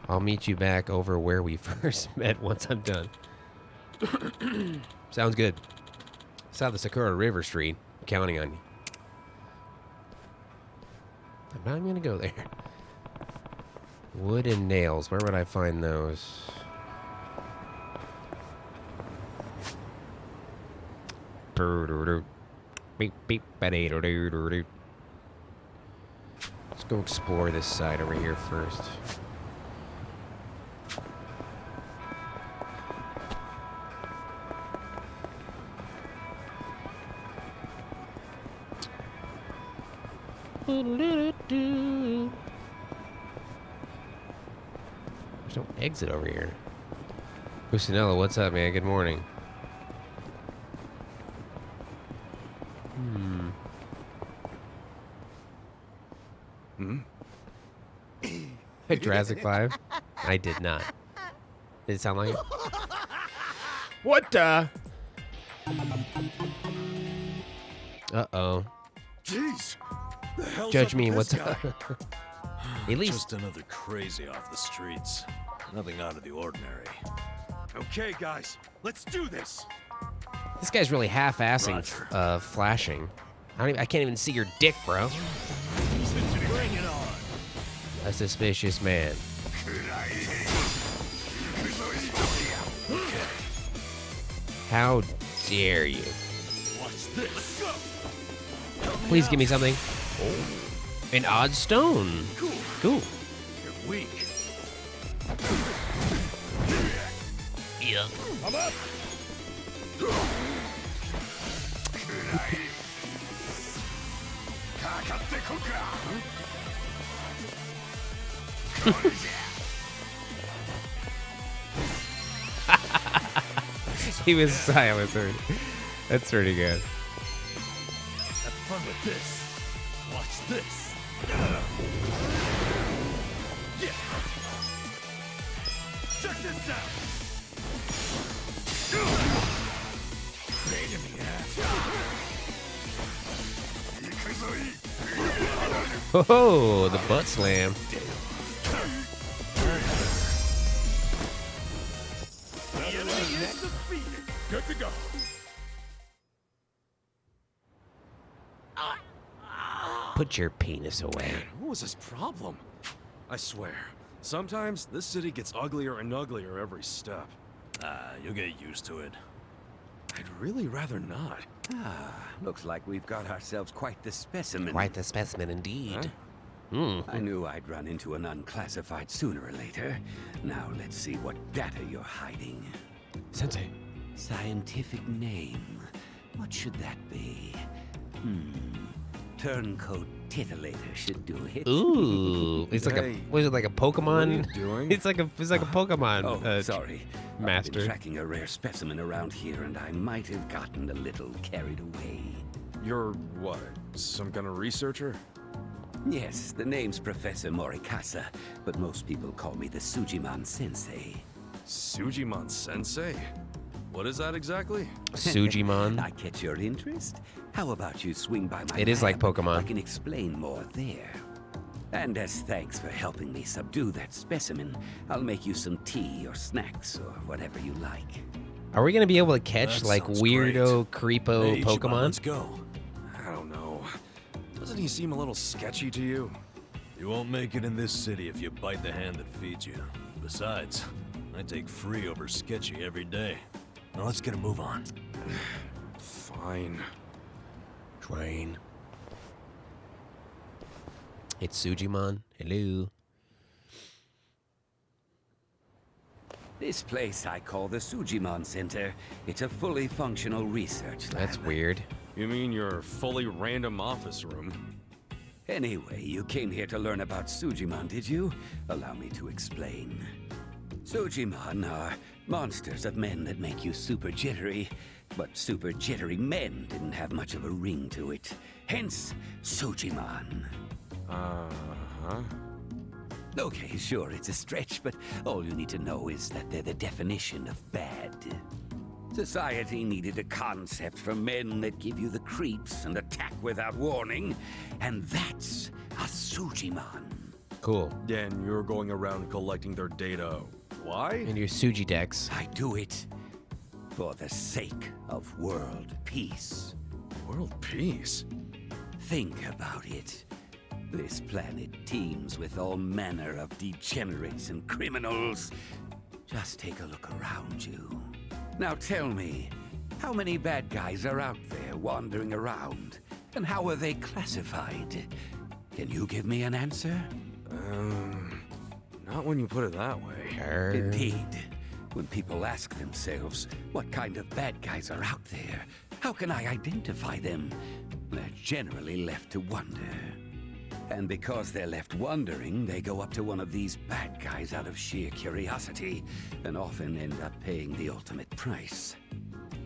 I'll meet you back over where we first met once I'm done. Sounds good. South of Sakura River Street. I'm counting on you. I'm not even going to go there. Wood and nails. Where would I find those? Beep, beep, ba-dee-doo-doo-doo-doo. Let's go explore this side over here first. There's no exit over here. Busanella, what's up, man? Good morning. Jurassic 5? I did not. Did it sound like it? What the? Uh-oh. Jeez. The hell's Judge up me, with what's this up? guy? At least... Just another crazy off the streets. Nothing out of the ordinary. Okay, guys. Let's do this. This guy's really half-assing flashing. I can't even see your dick, bro. Bring it on. A suspicious man. How dare you? Watch this. Please give me something. An odd stone. Cool. You're weak. Yeah. I'm up. He was silent. That's pretty good. Have fun with this. Watch this. Yeah. Check this out. Pain in the ass. Oh, the butt slam. Good to go. Put your penis away. What was his problem? I swear, sometimes this city gets uglier and uglier every step. You'll get used to it. I'd really rather not. Looks like we've got ourselves quite the specimen. Quite the specimen indeed. Huh? I knew I'd run into an unclassified sooner or later. Now let's see what data you're hiding. Sensei. Scientific name. What should that be? Turncoat Titillator should do it. Ooh, it's like Hey, a. Was it like a Pokemon? what are you doing? It's like a Pokemon. Oh, sorry. I've master. been tracking a rare specimen around here, and I might have gotten a little carried away. You're what? Some kind of researcher? Yes, the name's Professor Morikasa, but most people call me the Sujiman Sensei. Sujiman Sensei? What is that exactly? Sujimon. I catch your interest? How about you swing by my It is like lab? Pokemon. I can explain more there. And as thanks for helping me subdue that specimen, I'll make you some tea or snacks or whatever you like. Are we gonna be able to catch That like sounds weirdo, creepo Hey, Ichiban, Pokemon? let's go. I don't know. Doesn't he seem a little sketchy to you? You won't make it in this city if you bite the hand that feeds you. Besides, I take free over sketchy every day. Now let's get a move on. Fine. Train. It's Sujimon. Hello. This place I call the Sujimon Center. It's a fully functional research lab. That's weird. You mean your fully random office room? Anyway, you came here to learn about Sujimon, did you? Allow me to explain. Sujimon are monsters of men that make you super jittery, but super jittery men didn't have much of a ring to it. Hence, Sujimon. Uh-huh. Okay, sure, it's a stretch, but all you need to know is that they're the definition of bad. Society needed a concept for men that give you the creeps and attack without warning, and that's a Sujimon. Cool. And you're going around collecting their data. Why? And your Suji decks. I do it for the sake of world peace. World peace? Think about it. This planet teems with all manner of degenerates and criminals. Just take a look around you. Now tell me, how many bad guys are out there wandering around? And how are they classified? Can you give me an answer? Not when you put it that way. Indeed. When people ask themselves, what kind of bad guys are out there? How can I identify them? They're generally left to wonder. And because they're left wondering, they go up to one of these bad guys out of sheer curiosity, and often end up paying the ultimate price.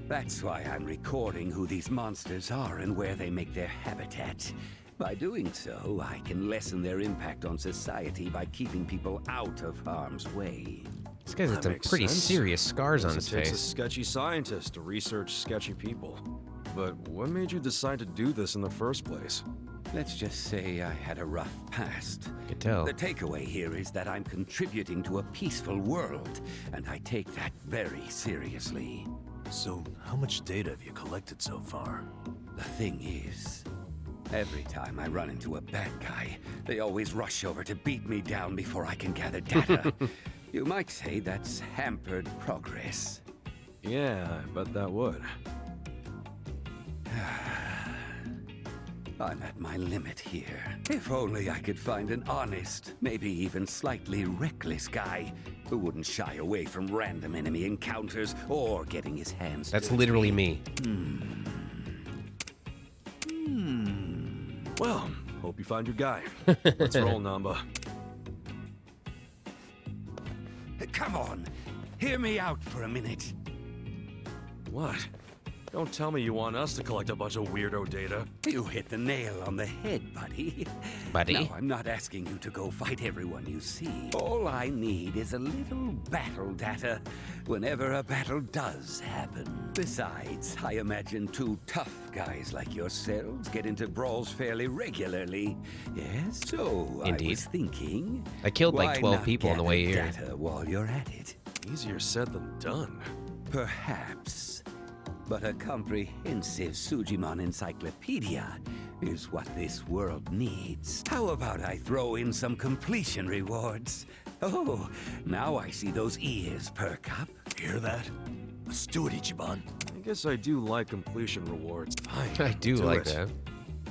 That's why I'm recording who these monsters are and where they make their habitat. By doing so, I can lessen their impact on society by keeping people out of harm's way. This guy's got That some makes pretty sense. serious scars on Guess his it takes a face. sketchy scientist to research sketchy people. But what made you decide to do this in the first place? Let's just say I had a rough past. Could tell. The takeaway here is that I'm contributing to a peaceful world, and I take that very seriously. So, how much data have you collected so far? The thing is, every time I run into a bad guy, they always rush over to beat me down before I can gather data. You might say that's hampered progress. Yeah, I bet that would. I'm at my limit here. If only I could find an honest, maybe even slightly reckless guy who wouldn't shy away from random enemy encounters or getting his hands That's dirty. literally me. Well, hope you find your guy. Let's roll, Namba. Come on, hear me out for a minute. What? Don't tell me you want us to collect a bunch of weirdo data. You hit the nail on the head, buddy. Buddy? No, I'm not asking you to go fight everyone you see. All I need is a little battle data whenever a battle does happen. Besides, I imagine two tough guys like yourselves get into brawls fairly regularly. Yes? So, Indeed. I was thinking... I killed like why 12 not people on the way gather here. data while you're at it? Easier said than done. Perhaps. But a comprehensive Sujimon encyclopedia is what this world needs. How about I throw in some completion rewards? Oh, now I see those ears perk up. Hear that? Let's do it, Ichiban. I guess I do like completion rewards. Fine, I do like it. that.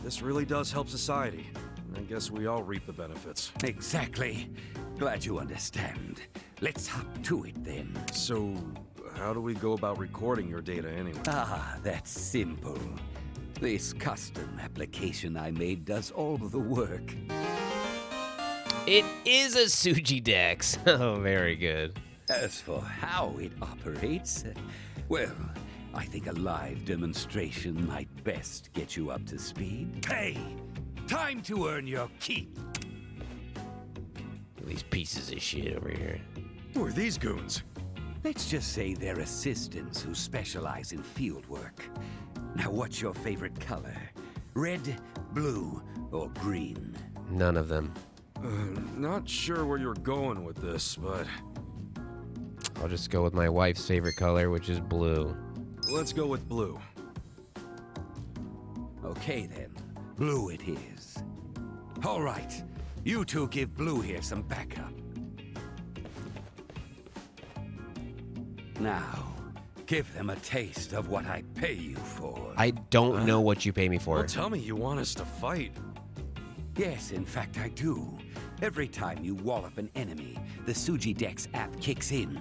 This really does help society. I guess we all reap the benefits. Exactly. Glad you understand. Let's hop to it then. So, how do we go about recording your data anyway? Ah, that's simple. This custom application I made does all the work. It is a Suji Dex. Oh, very good. As for how it operates, well, I think a live demonstration might best get you up to speed. Hey, time to earn your keep. These pieces of shit over here. Who are these goons? Let's just say they're assistants who specialize in field work. Now, what's your favorite color? Red, blue, or green? None of them. Not sure where you're going with this, but I'll just go with my wife's favorite color, which is blue. let's go with blue. Okay then, blue it is. All right, you two give Blue here some backup. Now, give them a taste of what I pay you for. I don't know what you pay me for. Well, tell me you want us to fight. Yes, in fact I do. Every time you wallop an enemy, the Sujidex app kicks in.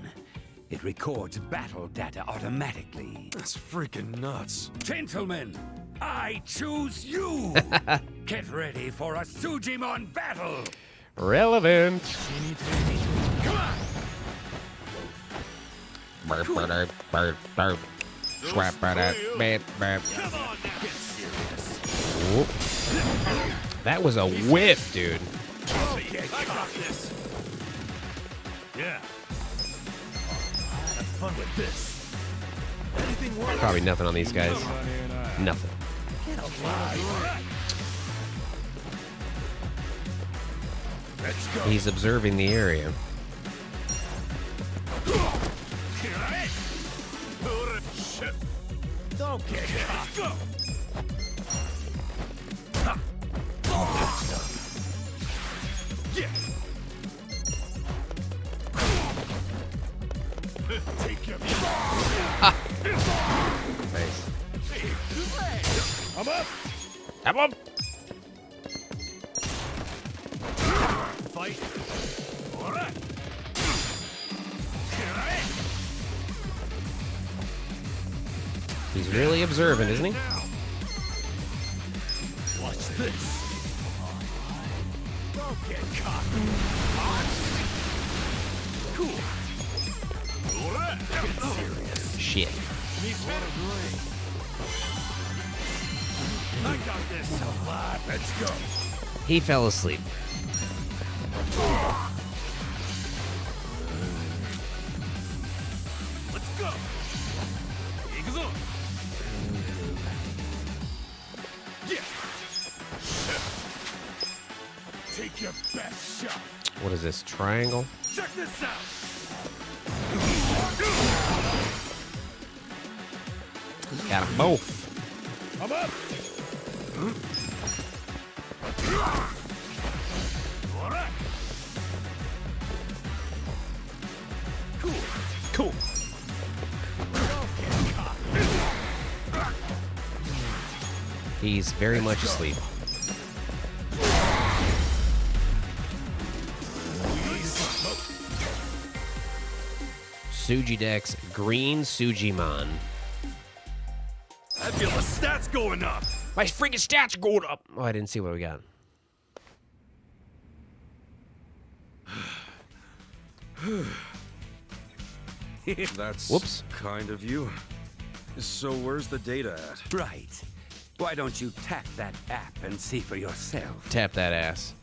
It records battle data automatically. That's freaking nuts. Gentlemen, I choose you! Get ready for a Sujimon battle! Relevant. Come on! Burp, burp, burp, burp. Swap, burp, burp, burp. Come on now! Get serious! Whoop. That was a whiff, dude. Okay, I got this! Yeah. Have fun with this. Anything works? Probably nothing on these guys. Nothing. Let's go. He's observing the area. Shit. Don't get caught. Let's go. All patched up. Yeah. Take your Nice. I'm up. Have him. Fight. All right. He's really observant, isn't he? Watch this. Don't get caught. Cool. All right. Get serious. Shit. I got this. Let's go. He fell asleep. Let's go. Yakuza. Yeah. Take your best shot. What is this? Triangle? Check this out. Got them both. I'm up. All right. Cool. Cool. He's very much asleep. Sujidex Green Sujimon. I feel the stats going up. My freaking stats are going up. Oh, I didn't see what we got. That's Whoops. kind of you. So where's the data at? Right. Why don't you tap that app and see for yourself? Tap that ass.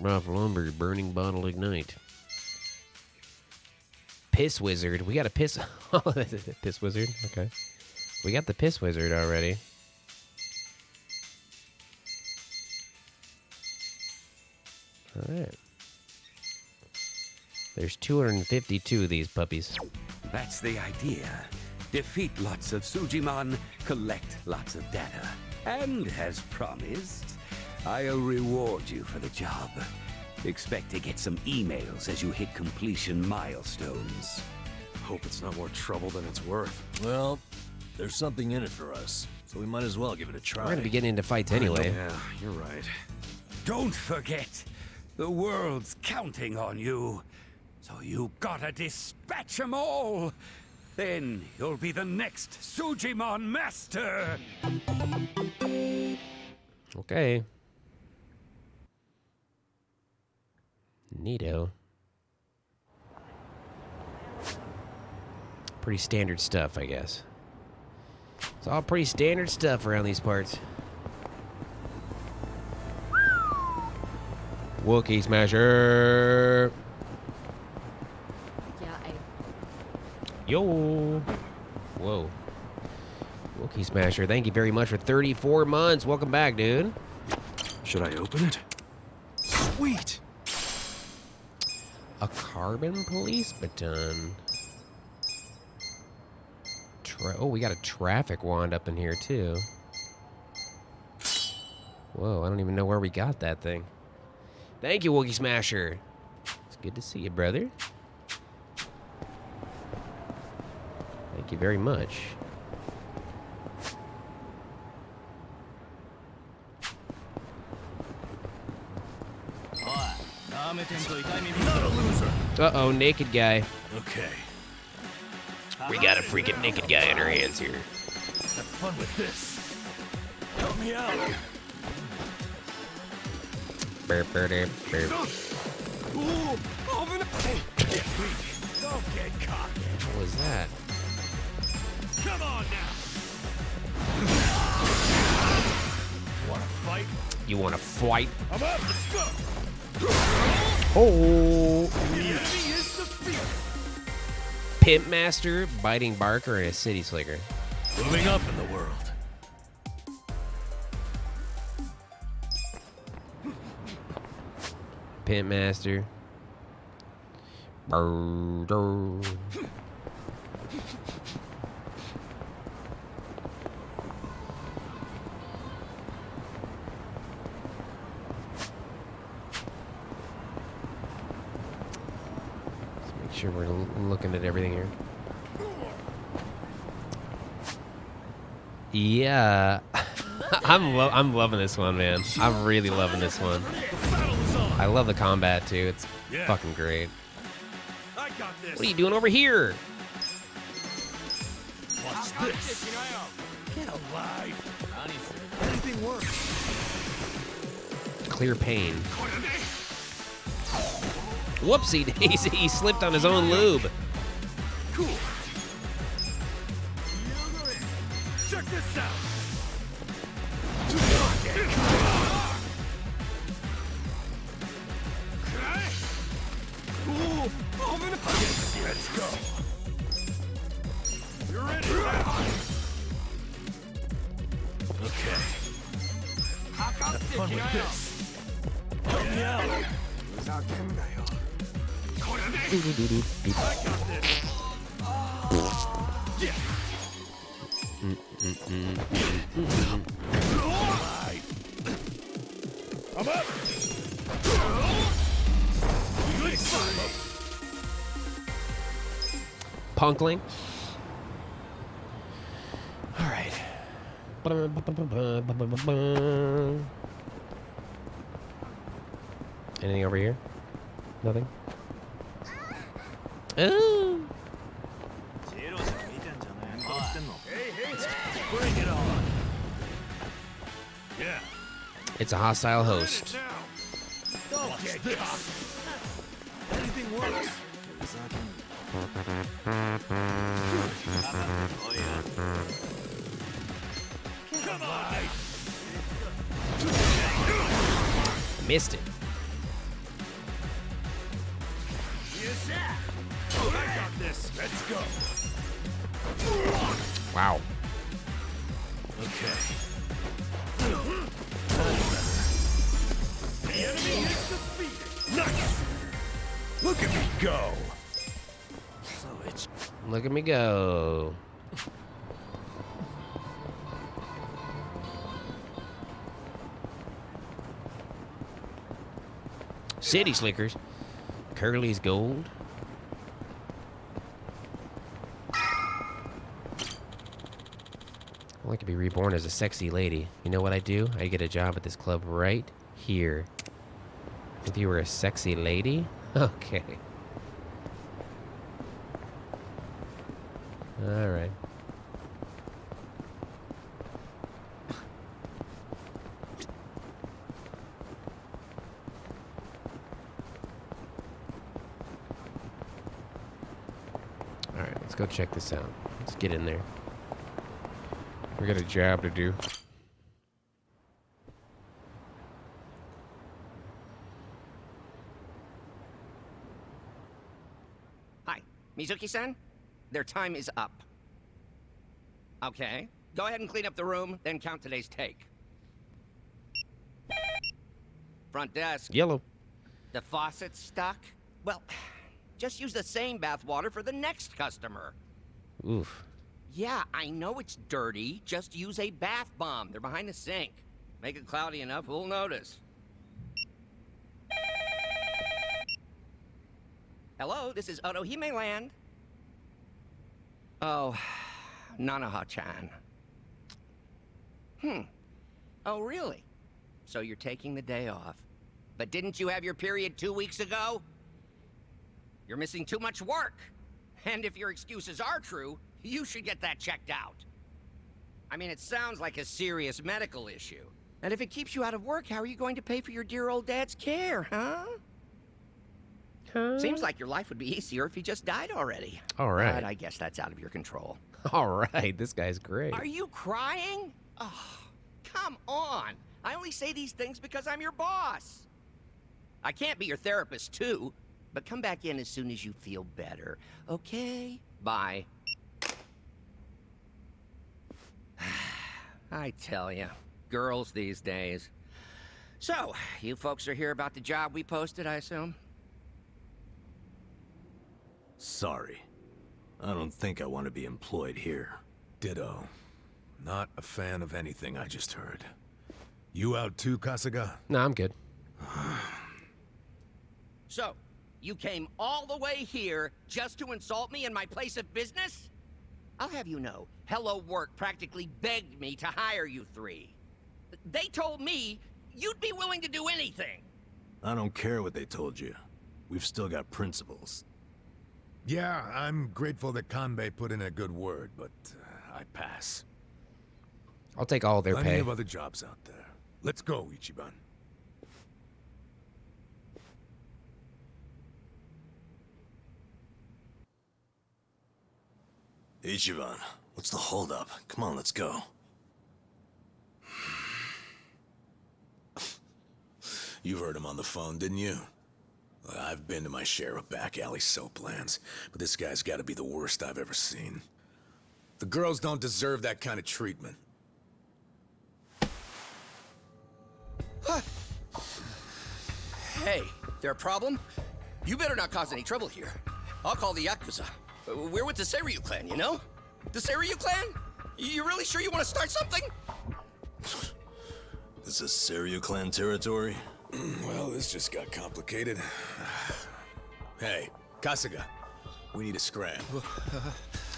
Rough lumber, burning bottle ignite. Piss wizard. We got a piss. Oh, piss wizard. Okay. We got the piss wizard already. All right. There's 252 of these puppies. That's the idea. Defeat lots of Sujimon, collect lots of data. And, as promised, I'll reward you for the job. Expect to get some emails as you hit completion milestones. Hope it's not more trouble than it's worth. Well, there's something in it for us, so we might as well give it a try. We're gonna be getting into fights anyway. Yeah, you're right. Don't forget, the world's counting on you. So you gotta dispatch 'em all. Then you'll be the next Sujimon master. Okay. Neato. Pretty standard stuff, I guess. It's all pretty standard stuff around these parts. Wookiee Smasher! Yeah, Yo! Whoa. Wookie Smasher, thank you very much for 34 months. Welcome back, dude. Should I open it? Sweet! A carbon police baton. Oh, we got a traffic wand up in here, too. Whoa, I don't even know where we got that thing. Thank you, Wookie Smasher. It's good to see you, brother. Thank you very much. Uh-oh, naked guy. Okay. We got a freaking naked guy in our hands here. Have fun with this. Help me out. Burp, burp, burp, burp. Don't get cocky. What was that? Come on now. Want to fight? You want to fight? I'm up. Let's go. Oh! The enemy is defeated. Pimp Master, Biting Barker, and a City Slicker. Moving up in the world. Pimp Master. Brrrr. Let's make sure we're looking at everything here. Yeah. I'm loving this one, man. I'm really loving this one. I love the combat too. It's fucking great. I got this. What are you doing over here? Watch this. Get alive. Anything works. Clear pain. Whoopsie daisy, he slipped on his own lube. Cool. Check this out. Let's go. You're ready. Okay. Have fun with this. Help me out. I'm up. Punkling. All right. Anything over here? Nothing? Ooh. Bring it on. Yeah. It's a hostile host. Don't get this. Anything works. Come on. Missed it. I got this. Let's go. Wow. Okay. The enemy is defeated. Nice. Look at me go. So it's Look at me go. City Slickers. Curly's Gold. I could be reborn as a sexy lady. You know what I do? I get a job at this club right here. If you were a sexy lady? Okay. Alright. Alright, let's go check this out. Let's get in there. We got a job to do. Hi, Mizuki-san? Their time is up. Okay, Go ahead and clean up the room, then count today's take. Front desk. Yellow. The faucet's stuck? Well, just use the same bath water for the next customer. Oof. Yeah, I know it's dirty. Just use a bath bomb. They're behind the sink. Make it cloudy enough, we'll notice. Hello, this is Otohime Land. Oh, Nanaha-chan. Oh, really? So you're taking the day off. But didn't you have your period 2 weeks ago? You're missing too much work. And if your excuses are true, you should get that checked out. I mean, it sounds like a serious medical issue. And if it keeps you out of work, how are you going to pay for your dear old dad's care, huh? Seems like your life would be easier if he just died already. All right. But I guess that's out of your control. All right, this guy's great. Are you crying? Oh, come on. I only say these things because I'm your boss. I can't be your therapist, too. But come back in as soon as you feel better. Okay? Bye. I tell ya, girls these days. So, you folks are here about the job we posted, I assume? Sorry. I don't think I want to be employed here. Ditto. Not a fan of anything I just heard. You out too, Kasuga? No, I'm good. So, you came all the way here just to insult me in my place of business? I'll have you know, Hello Work practically begged me to hire you three. They told me you'd be willing to do anything. I don't care what they told you. We've still got principles. Yeah, I'm grateful that Kanbei put in a good word, but I pass. I'll take all their Plenty pay. of other jobs out there. Let's go, Ichiban. Ichiban, what's the holdup? Come on, let's go. You heard him on the phone, didn't you? I've been to my share of back alley soap lands, but this guy's got to be the worst I've ever seen. The girls don't deserve that kind of treatment. Hey, there a problem? You better not cause any trouble here. I'll call the Yakuza. We're with the Seiryu clan, you know? The Seiryu clan? You really sure you want to start something? This is Seiryu clan territory? Well, this just got complicated. Hey, Kasuga, we need a scram.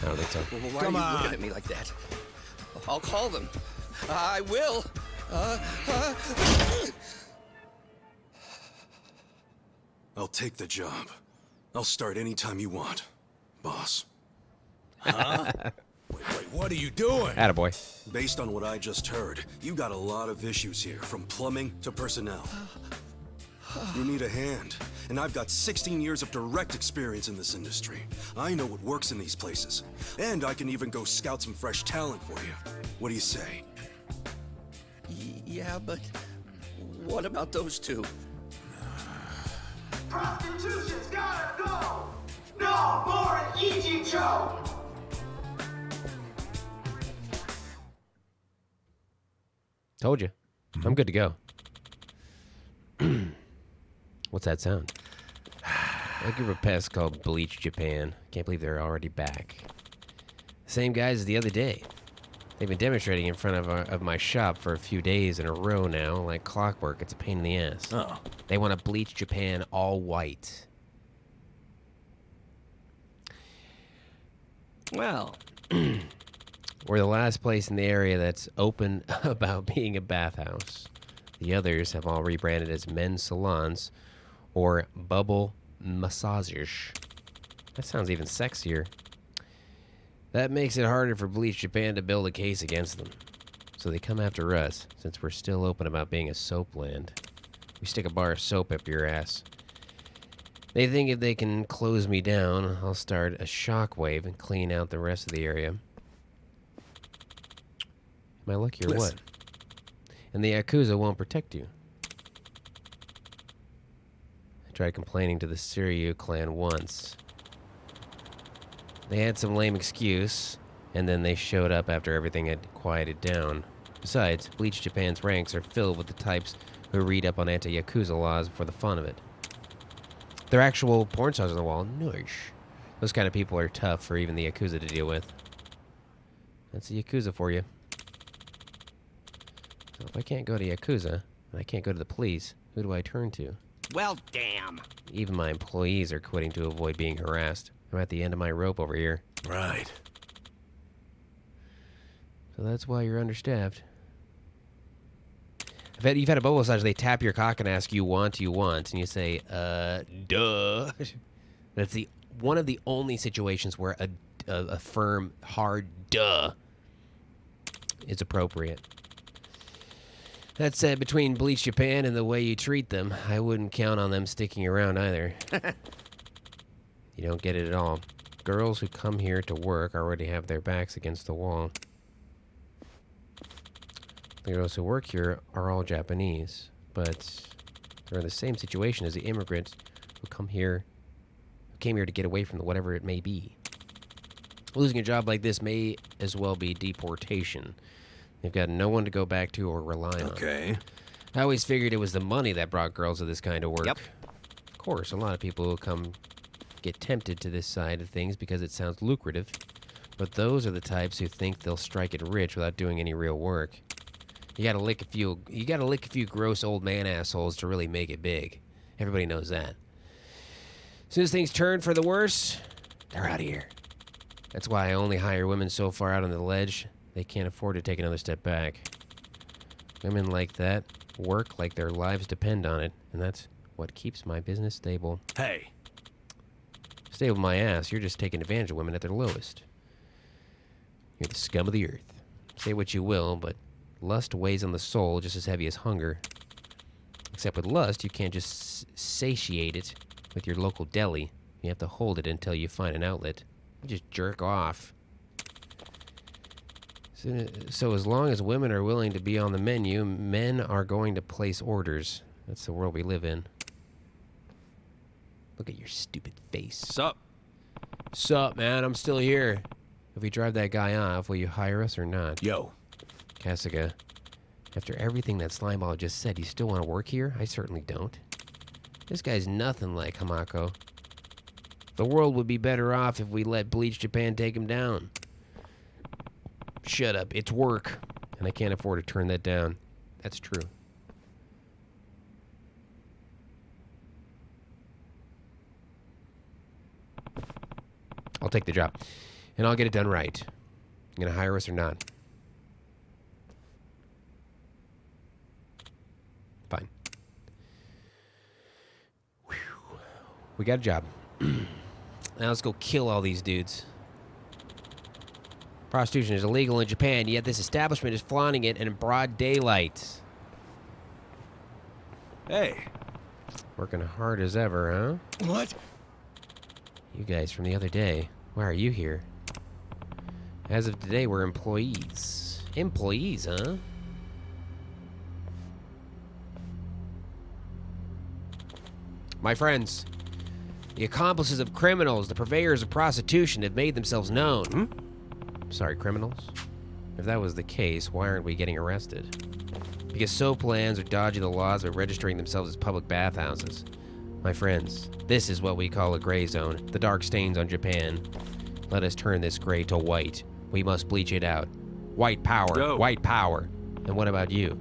I don't think so. Well, why Come are you on. looking at me like that? I'll call them. I will. I'll take the job. I'll start anytime you want, boss. Wait, what are you doing? Attaboy. Based on what I just heard, you got a lot of issues here, from plumbing to personnel. You need a hand, and I've got 16 years of direct experience in this industry. I know what works in these places, and I can even go scout some fresh talent for you. What do you say? Yeah, but what about those two? Prostitution's gotta go! No more Ichicho! Told you. I'm good to go. What's that sound? A group of pests called Bleach Japan. Can't believe they're already back. Same guys as the other day. They've been demonstrating in front of my shop for a few days in a row now, like clockwork. It's a pain in the ass. Oh. They want to bleach Japan all white. Well, We're the last place in the area that's open about being a bathhouse. The others have all rebranded as men's salons or bubble massages. That sounds even sexier. That makes it harder for Bleach Japan to build a case against them. So they come after us, since we're still open about being a soap land. We stick a bar of soap up your ass. They think if they can close me down, I'll start a shockwave and clean out the rest of the area. Am I lucky or what? And the Yakuza won't protect you. I tried complaining to the Seiryu clan once. They had some lame excuse. and then they showed up after everything had quieted down. Besides, Bleach Japan's ranks are filled with the types who read up on anti-Yakuza laws for the fun of it. They're actual porn stars on the wall. Nice. Those kind of people are tough for even the Yakuza to deal with. That's the Yakuza for you. So if I can't go to Yakuza, and I can't go to the police, who do I turn to? Well, damn. Even my employees are quitting to avoid being harassed. I'm at the end of my rope over here. Right. So that's why you're understaffed. I bet you've had a bubble massage, they tap your cock and ask, you want, and you say, duh. That's one of the only situations where a firm, hard duh is appropriate. That said, between Bleach Japan and the way you treat them, I wouldn't count on them sticking around either. You don't get it at all. Girls who come here to work already have their backs against the wall. The girls who work here are all Japanese, but they're in the same situation as the immigrants who came here to get away from whatever it may be. Losing a job like this may as well be deportation. They've got no one to go back to or rely on. Okay. I always figured it was the money that brought girls to this kind of work. Yep. Of course, a lot of people will get tempted to this side of things because it sounds lucrative, but those are the types who think they'll strike it rich without doing any real work. You gotta lick a few gross old man assholes to really make it big. Everybody knows that. As soon as things turn for the worse, they're out of here. That's why I only hire women so far out on the ledge they can't afford to take another step back. Women like that work like their lives depend on it, and that's what keeps my business stable. Hey. Stable my ass, you're just taking advantage of women at their lowest. You're the scum of the earth. Say what you will, but lust weighs on the soul just as heavy as hunger. Except with lust, you can't just satiate it with your local deli. You have to hold it until you find an outlet. You just jerk off. So as long as women are willing to be on the menu, men are going to place orders. That's the world we live in. Look at your stupid face. Sup? Sup, man? I'm still here. If we drive that guy off, will you hire us or not? Yo. Kasuga, after everything that Slimeball just said, you still want to work here? I certainly don't. This guy's nothing like Hamako. The world would be better off if we let Bleach Japan take him down. Shut up, it's work. And I can't afford to turn that down. That's true. I'll take the job. And I'll get it done right. You gonna hire us or not? Fine. Whew. We got a job. Now let's go kill all these dudes. Prostitution is illegal in Japan, yet this establishment is flaunting it in broad daylight. Hey. Working hard as ever, huh? What? You guys from the other day. Why are you here? As of today, we're employees. Employees, huh? My friends, the accomplices of criminals, the purveyors of prostitution have made themselves known. Sorry, criminals? If that was the case, why aren't we getting arrested? Because soap plans are dodging the laws by registering themselves as public bathhouses. My friends, this is what we call a gray zone, the dark stains on Japan. Let us turn this gray to white. We must bleach it out. White power, Yo. white power. And what about you?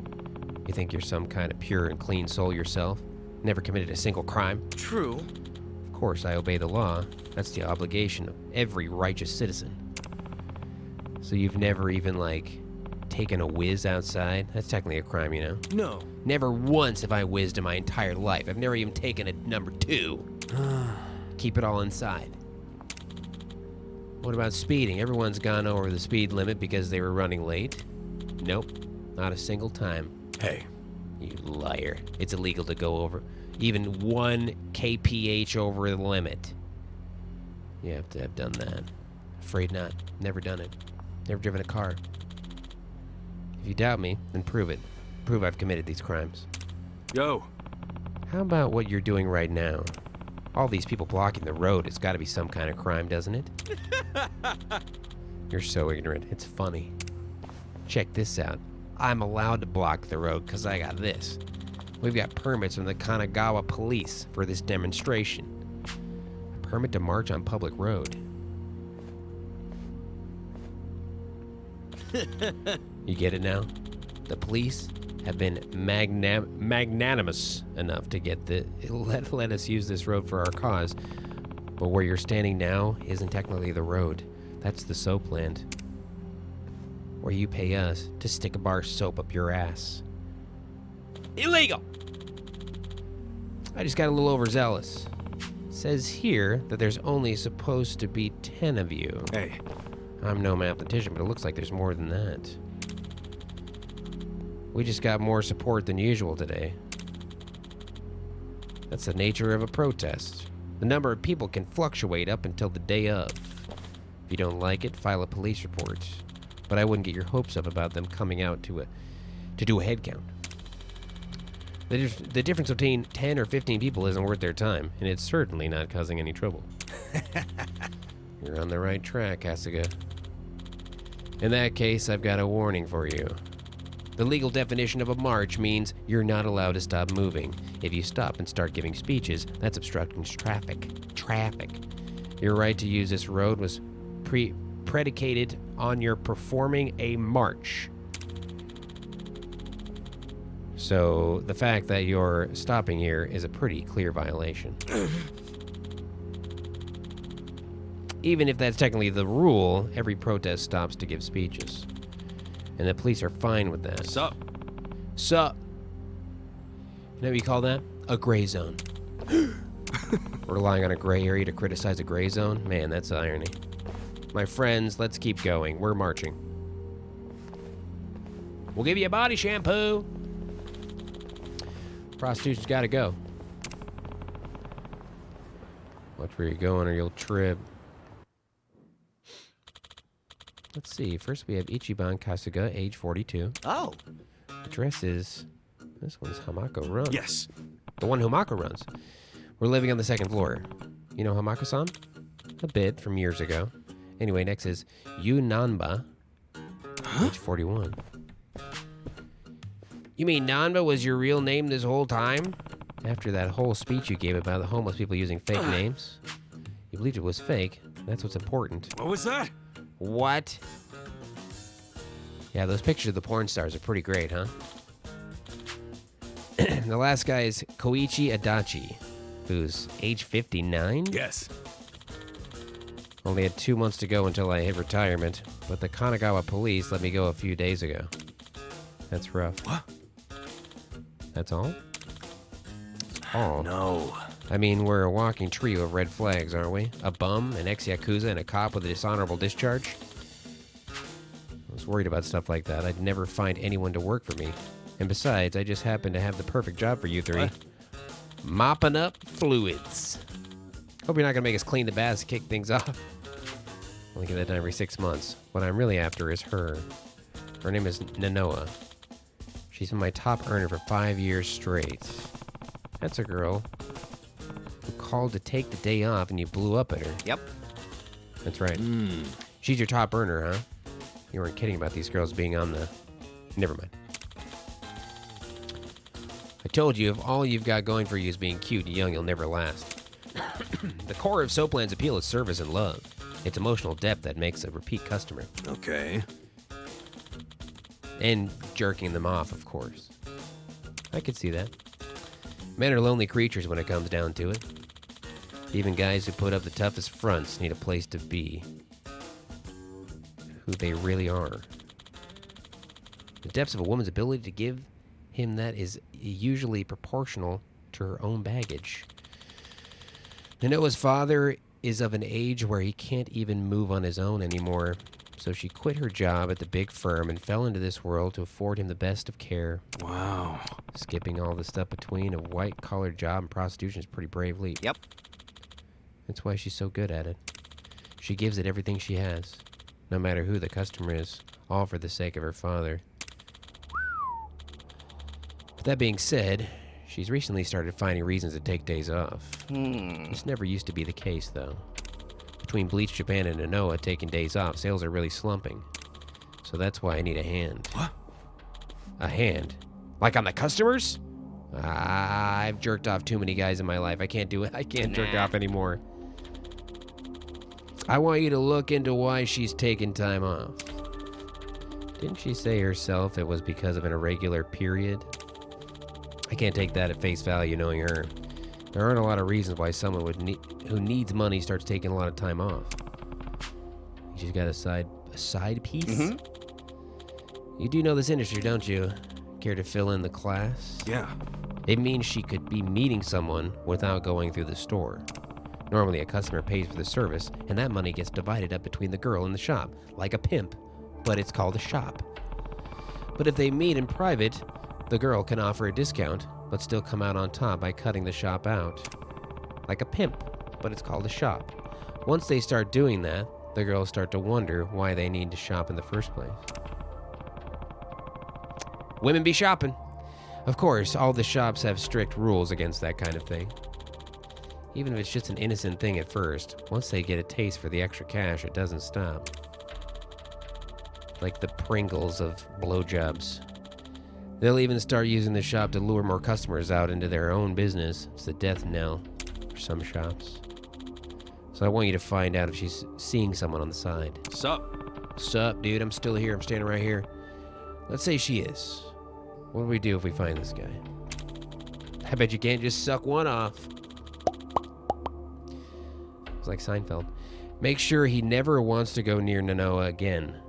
You think you're some kind of pure and clean soul yourself? Never committed a single crime? True. Of course, I obey the law. That's the obligation of every righteous citizen. So you've never even, taken a whiz outside? That's technically a crime, you know? No. Never once have I whizzed in my entire life. I've never even taken a number 2. Keep it all inside. What about speeding? Everyone's gone over the speed limit because they were running late. Nope, not a single time. Hey. You liar. It's illegal to go over even 1 kph over the limit. You have to have done that. Afraid not. Never done it. Never driven a car. If you doubt me, then prove it. Prove I've committed these crimes. Yo. How about what you're doing right now? All these people blocking the road, it's got to be some kind of crime, doesn't it? You're so ignorant. It's funny. Check this out. I'm allowed to block the road because I got this. We've got permits from the Kanagawa police for this demonstration. A permit to march on public road. You get it now? The police have been magnanimous enough to get let us use this road for our cause. But where you're standing now isn't technically the road. That's the soap land. Where you pay us to stick a bar of soap up your ass. Illegal! I just got a little overzealous. It says here that there's only supposed to be 10 of you. Hey. I'm no mathematician, but it looks like there's more than that. We just got more support than usual today. That's the nature of a protest. The number of people can fluctuate up until the day of. If you don't like it, file a police report. But I wouldn't get your hopes up about them coming out to do a head count. The difference between 10 or 15 people isn't worth their time, and it's certainly not causing any trouble. You're on the right track, Kasuga. In that case, I've got a warning for you. The legal definition of a march means you're not allowed to stop moving. If you stop and start giving speeches, that's obstructing traffic. Your right to use this road was predicated on your performing a march. So the fact that you're stopping here is a pretty clear violation. Even if that's technically the rule, every protest stops to give speeches. And the police are fine with that. Sup? Sup? You know what you call that? A gray zone. Relying on a gray area to criticize a gray zone? Man, that's irony. My friends, let's keep going. We're marching. We'll give you a body shampoo. Prostitution's gotta go. Watch where you're going or you'll trip. Let's see. First we have Ichiban Kasuga, age 42. Oh. Address is... This one's Hamako Run. Yes. The one Hamako runs. We're living on the second floor. You know Hamako-san? A bit from years ago. Anyway, next is Yu Nanba, age 41. You mean Nanba was your real name this whole time? After that whole speech you gave about the homeless people using fake names? You believed it was fake. That's what's important. What was that? What? Yeah, those pictures of the porn stars are pretty great, huh? The last guy is Koichi Adachi, who's age 59? Yes. Only had 2 months to go until I hit retirement, but the Kanagawa police let me go a few days ago. That's rough. What? That's all? All? No. I mean, we're a walking trio of red flags, aren't we? A bum, an ex-Yakuza, and a cop with a dishonorable discharge? I was worried about stuff like that. I'd never find anyone to work for me. And besides, I just happen to have the perfect job for you three. What? Mopping up fluids. Hope you're not going to make us clean the baths to kick things off. Only get that done every 6 months. What I'm really after is her. Her name is Nanoa. She's been my top earner for 5 years straight. That's a girl who called to take the day off and you blew up at her. Yep. That's right. She's your top earner, huh? You weren't kidding about these girls being on the... Never mind. I told you, if all you've got going for you is being cute and young, you'll never last. The core of Soapland's appeal is service and love. It's emotional depth that makes a repeat customer. Okay. And jerking them off, of course. I could see that. Men are lonely creatures when it comes down to it. Even guys who put up the toughest fronts need a place to be who they really are. The depths of a woman's ability to give him that is usually proportional to her own baggage. Nanoa's father is of an age where he can't even move on his own anymore, so she quit her job at the big firm and fell into this world to afford him the best of care. Wow. Skipping all the stuff between a white-collar job and prostitution is a pretty brave leap. Yep. That's why she's so good at it. She gives it everything she has, no matter who the customer is, all for the sake of her father. But that being said, she's recently started finding reasons to take days off. This never used to be the case, though. Between Bleach Japan and Noah taking days off, sales are really slumping. So that's why I need a hand. What? A hand? Like on the customers? I've jerked off too many guys in my life. I can't do it. I can't jerk off anymore. I want you to look into why she's taking time off. Didn't she say herself it was because of an irregular period? I can't take that at face value knowing her. There aren't a lot of reasons why someone who needs money starts taking a lot of time off. She's got a side piece? Mm-hmm. You do know this industry, don't you? Care to fill in the class? Yeah. It means she could be meeting someone without going through the store. Normally, a customer pays for the service, and that money gets divided up between the girl and the shop, like a pimp, but it's called a shop. But if they meet in private, the girl can offer a discount, but still come out on top by cutting the shop out. Like a pimp, but it's called a shop. Once they start doing that, the girls start to wonder why they need to shop in the first place. Women be shopping. Of course, all the shops have strict rules against that kind of thing. Even if it's just an innocent thing at first, once they get a taste for the extra cash, it doesn't stop. Like the Pringles of blowjobs. They'll even start using the shop to lure more customers out into their own business. It's the death knell for some shops. So I want you to find out if she's seeing someone on the side. Sup? Sup, dude? I'm still here. I'm standing right here. Let's say she is. What do we do if we find this guy? I bet you can't just suck one off. It's like Seinfeld. Make sure he never wants to go near Nanoa again.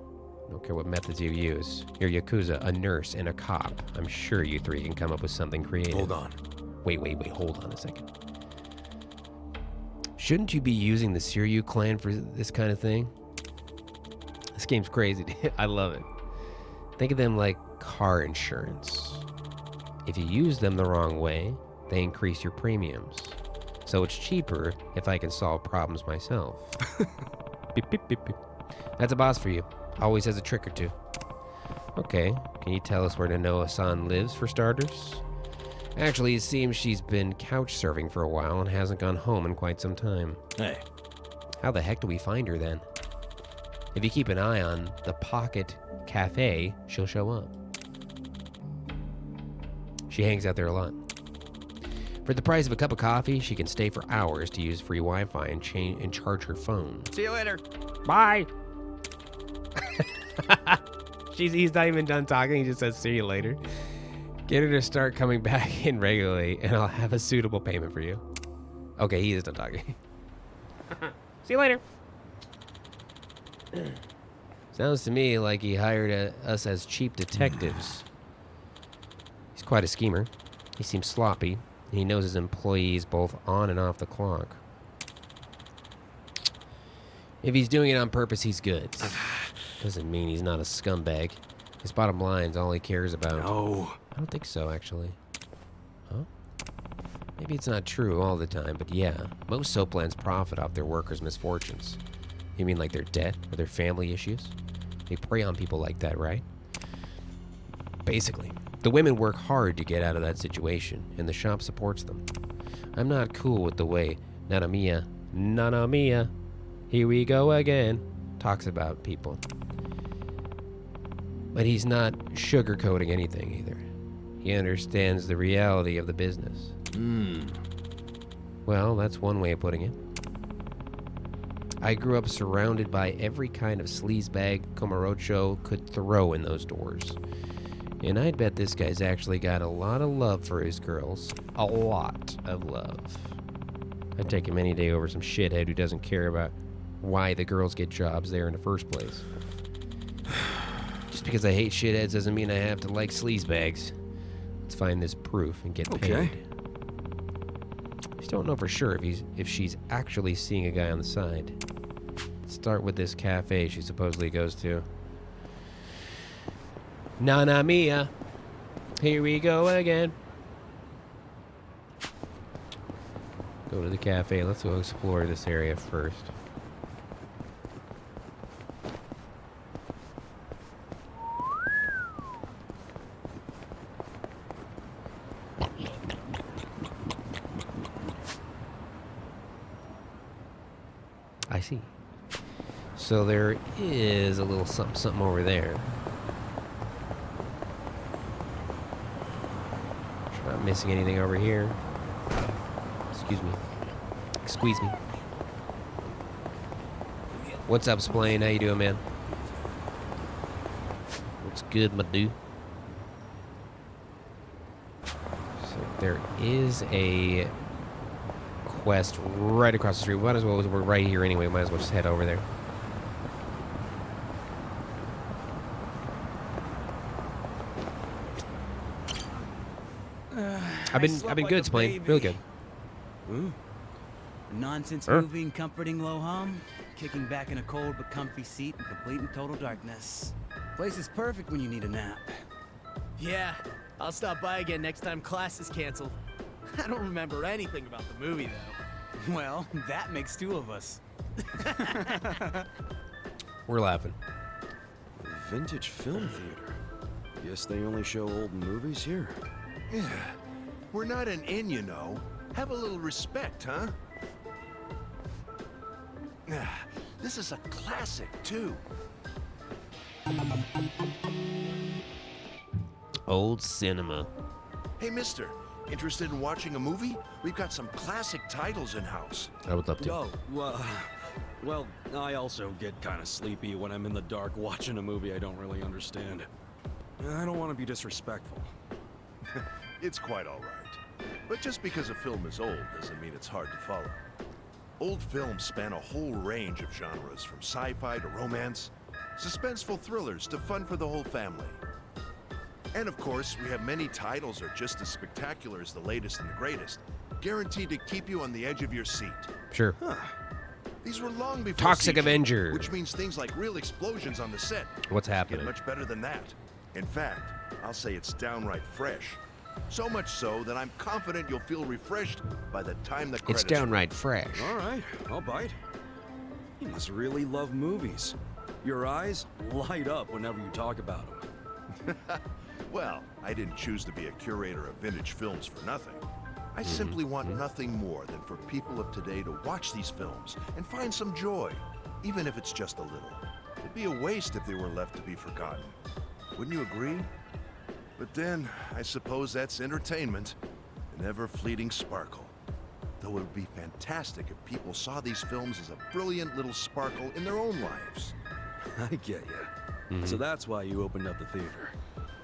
I don't care what methods you use. You're Yakuza, a nurse, and a cop. I'm sure you three can come up with something creative. Hold on. Wait, hold on a second. Shouldn't you be using the Siryu clan for this kind of thing? This game's crazy. I love it. Think of them like car insurance. If you use them the wrong way, they increase your premiums. So it's cheaper if I can solve problems myself. Beep, beep, beep, beep. That's a boss for you. Always has a trick or two. Okay, can you tell us where Nanoa-san lives for starters? Actually, it seems she's been couch surfing for a while and hasn't gone home in quite some time. Hey. How the heck do we find her then? If you keep an eye on the Pocket Cafe, she'll show up. She hangs out there a lot. For the price of a cup of coffee, she can stay for hours to use free Wi-Fi and charge her phone. See you later. Bye! He's not even done talking. He just says, see you later. Get her to start coming back in regularly, and I'll have a suitable payment for you. Okay, he is done talking. See you later. Sounds to me like he hired us as cheap detectives. He's quite a schemer. He seems sloppy, and he knows his employees both on and off the clock. If he's doing it on purpose, he's good. Doesn't mean he's not a scumbag. His bottom line's all he cares about. No. I don't think so, actually. Huh? Maybe it's not true all the time, but yeah. Most soap lands profit off their workers' misfortunes. You mean like their debt or their family issues? They prey on people like that, right? Basically. The women work hard to get out of that situation, and the shop supports them. I'm not cool with the way Nanamiya, here we go again, talks about people. But he's not sugarcoating anything either. He understands the reality of the business. Well, that's one way of putting it. I grew up surrounded by every kind of sleazebag Komorocho could throw in those doors. And I'd bet this guy's actually got a lot of love for his girls. A lot of love. I'd take him any day over some shithead who doesn't care about why the girls get jobs there in the first place. Just because I hate shitheads doesn't mean I have to like sleazebags. Let's find this proof and get paid. Okay. Just don't know for sure if she's actually seeing a guy on the side. Let's start with this cafe she supposedly goes to. Nanamiya, here we go again. Go to the cafe. Let's go explore this area first. see. So there is a little something over there. Sure not missing anything over here. Excuse me. Squeeze me. What's up, Splain? How you doing, man? What's good, my dude? So there is a quest right across the street. Might as well, we're right here anyway. Might as well just head over there. I've been good, Splain. Really good. Nonsense moving, comforting low hum, kicking back in a cold but comfy seat in complete and total darkness. Place is perfect when you need a nap. Yeah, I'll stop by again next time class is canceled. I don't remember anything about the movie, though. Well, that makes two of us. We're laughing. Vintage film theater. Guess they only show old movies here. Yeah. We're not an inn, you know. Have a little respect, huh? This is a classic, too. Old cinema. Hey, mister. Interested in watching a movie? We've got some classic titles in-house. I would love to. Oh, well, I also get kind of sleepy when I'm in the dark watching a movie I don't really understand. I don't want to be disrespectful. It's quite all right. But just because a film is old doesn't mean it's hard to follow. Old films span a whole range of genres, from sci-fi to romance, suspenseful thrillers to fun for the whole family. And of course, we have many titles that are just as spectacular as the latest and the greatest, guaranteed to keep you on the edge of your seat. Sure. Huh. These were long before Toxic CG, Avenger. which means things like real explosions on the set. What's happening? Get much better than that. In fact, I'll say it's downright fresh. So much so that I'm confident you'll feel refreshed by the time the credits It's downright fresh. All right, I'll bite. You must really love movies. Your eyes light up whenever you talk about them. Well, I didn't choose to be a curator of vintage films for nothing. I simply want nothing more than for people of today to watch these films and find some joy, even if it's just a little. It'd be a waste if they were left to be forgotten. Wouldn't you agree? But then, I suppose that's entertainment, an ever-fleeting sparkle. Though it would be fantastic if people saw these films as a brilliant little sparkle in their own lives. I get you. So that's why you opened up the theater.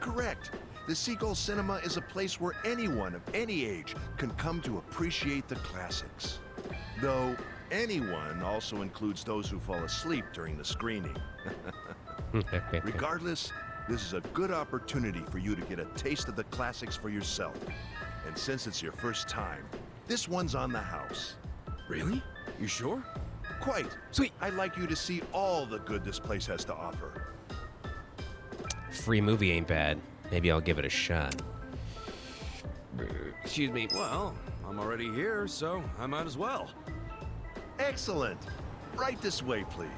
Correct. The Seagull Cinema is a place where anyone of any age can come to appreciate the classics. Though, anyone also includes those who fall asleep during the screening. Regardless, this is a good opportunity for you to get a taste of the classics for yourself. And since it's your first time, this one's on the house. Really? You sure? Quite. Sweet. I'd like you to see all the good this place has to offer. Free movie ain't bad. Maybe I'll give it a shot. Excuse me. Well, I'm already here, so I might as well. Excellent. Right this way, please.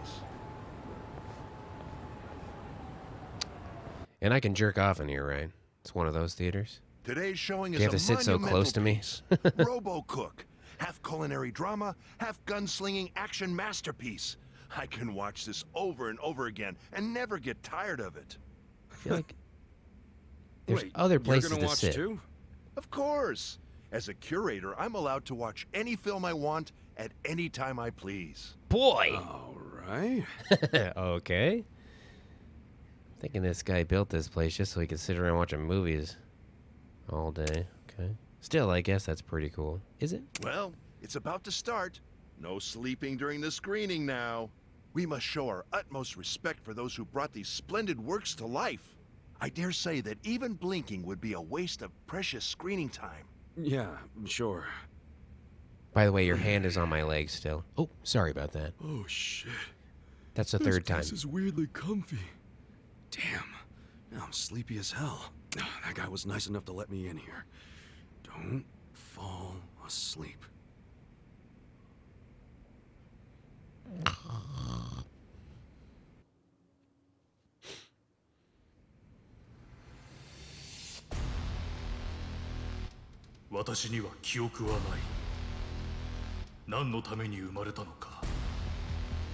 And I can jerk off in here, right? It's one of those theaters. Today's showing is You have a to sit so monumental close to me. piece. Robo-Cook, half culinary drama, half gunslinging action masterpiece. I can watch this over and over again and never get tired of it. I feel like there's Wait, other you're places gonna to watch sit. too? Of course. As a curator, I'm allowed to watch any film I want at any time I please. Boy. All right. Okay. Thinking this guy built this place just so he could sit around watching movies all day. Okay. Still, I guess that's pretty cool. Is it? Well, it's about to start. No sleeping during the screening now. We must show our utmost respect for those who brought these splendid works to life. I dare say that even blinking would be a waste of precious screening time. Yeah, sure. By the way, your hand is on my leg still. Oh, sorry about that. Oh, shit. That's the third time. This is weirdly comfy. Damn. Now I'm sleepy as hell. That guy was nice enough to let me in here. Don't fall asleep.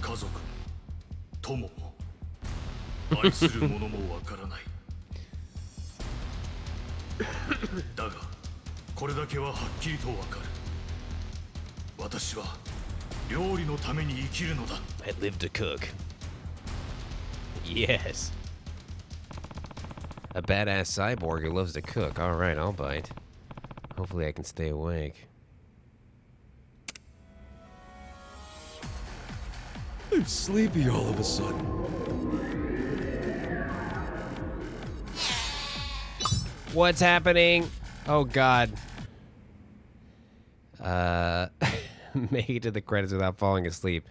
家族も友も愛する者もわからない。だがこれだけははっきりとわかる。私は料理のために生きるのだ。 I live to cook. Yes. A badass cyborg who loves to cook. All right, I'll bite. Hopefully I can stay awake. I'm sleepy all of a sudden. What's happening? Oh god. Make it to the credits without falling asleep.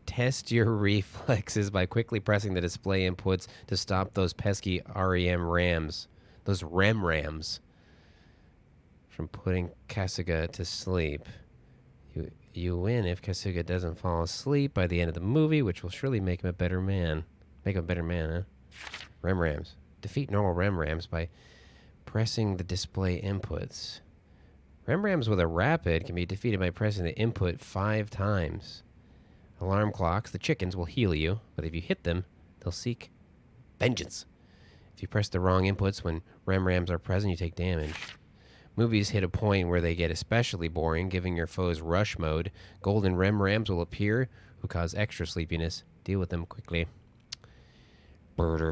Test your reflexes by quickly pressing the display inputs to stop those pesky REM rams. Those REM rams. From putting Kasuga to sleep. You win if Kasuga doesn't fall asleep by the end of the movie, which will surely make him a better man. Make him a better man, huh? REM rams. Defeat normal REM rams by pressing the display inputs. REM rams with a rapid can be defeated by pressing the input 5 times. Alarm clocks, the chickens, will heal you, but if you hit them, they'll seek vengeance. If you press the wrong inputs when REM rams are present, you take damage. Movies hit a point where they get especially boring, giving your foes rush mode. Golden REM rams will appear, who cause extra sleepiness. Deal with them quickly. Time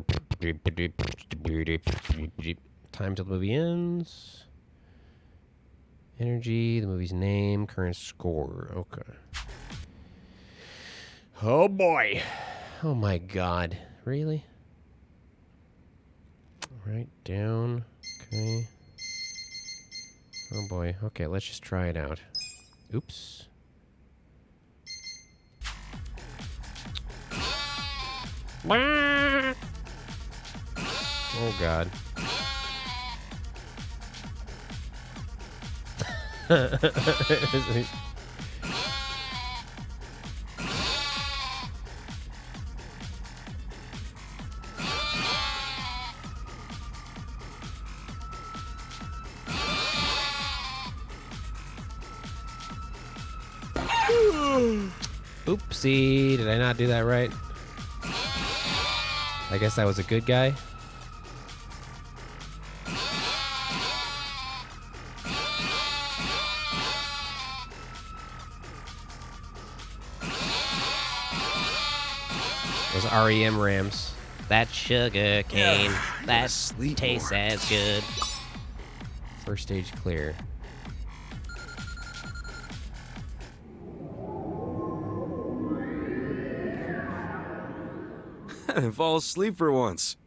till the movie ends. Energy, the movie's name, current score. Okay. Oh boy. Oh my god. Really? Right down. Okay. Oh boy. Okay, let's just try it out. Oops. Oh god. Oopsie, did I not do that right? I guess I was a good guy. Those REM rams. That sugar cane. That tastes as good. First stage clear. I didn't fall asleep for once.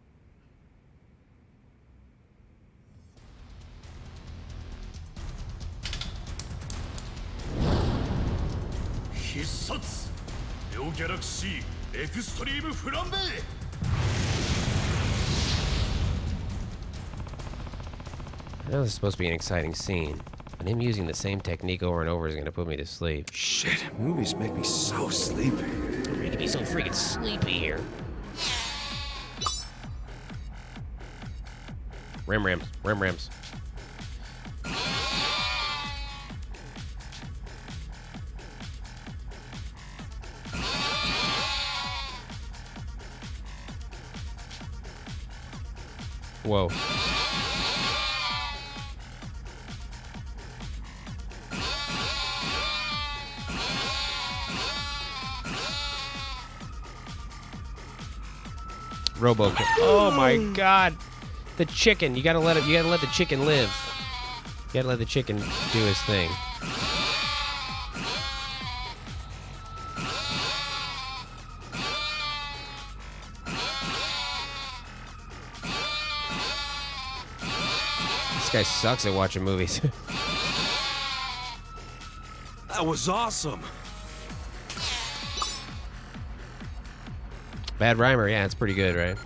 I know this is supposed to be an exciting scene, but him using the same technique over and over is going to put me to sleep. Shit, movies make me so sleepy. You're making me so freaking sleepy here. Ram rams, ram rams. Whoa. Robo. Oh my god. The chicken. You gotta let the chicken live. You gotta let the chicken do his thing. This guy sucks at watching movies. That was awesome. Bad rhymer, yeah, it's pretty good, right?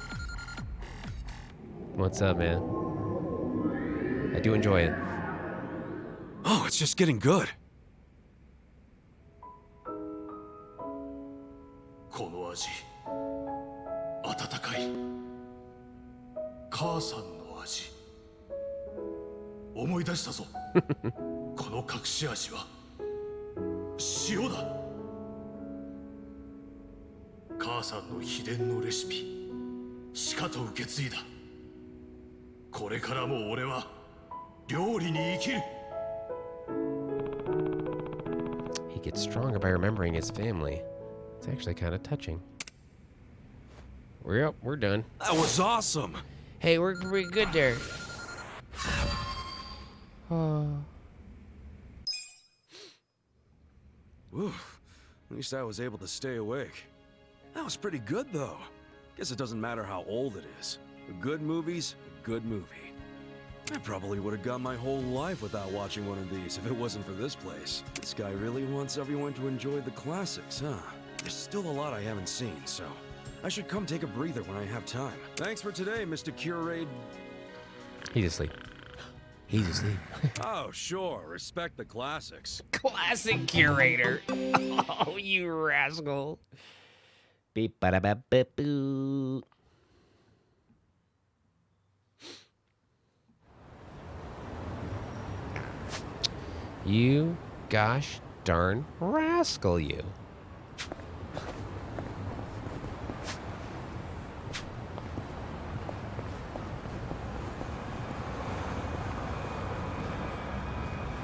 What's up, man? I do enjoy it. Oh, it's just getting good. この味、温かい。母さんの味。思い出したぞ。この隠し味は塩だ。母さんの秘伝のレシピしかと受け継いだ。これからも俺は料理に生きる。 He gets stronger by remembering his family. It's actually kind of touching. We're done. That was awesome. Hey, we're good there. Whew. At least I was able to stay awake. That was pretty good, though. Guess it doesn't matter how old it is. A good movie's a good movie. I probably would have gone my whole life without watching one of these if it wasn't for this place. This guy really wants everyone to enjoy the classics, huh? There's still a lot I haven't seen, so I should come take a breather when I have time. Thanks for today, Mr. Curate. He's asleep. He's asleep. Oh, sure. Respect the classics. Classic curator. Oh, you rascal. Beep ba da ba ba boo. You gosh darn rascal, you.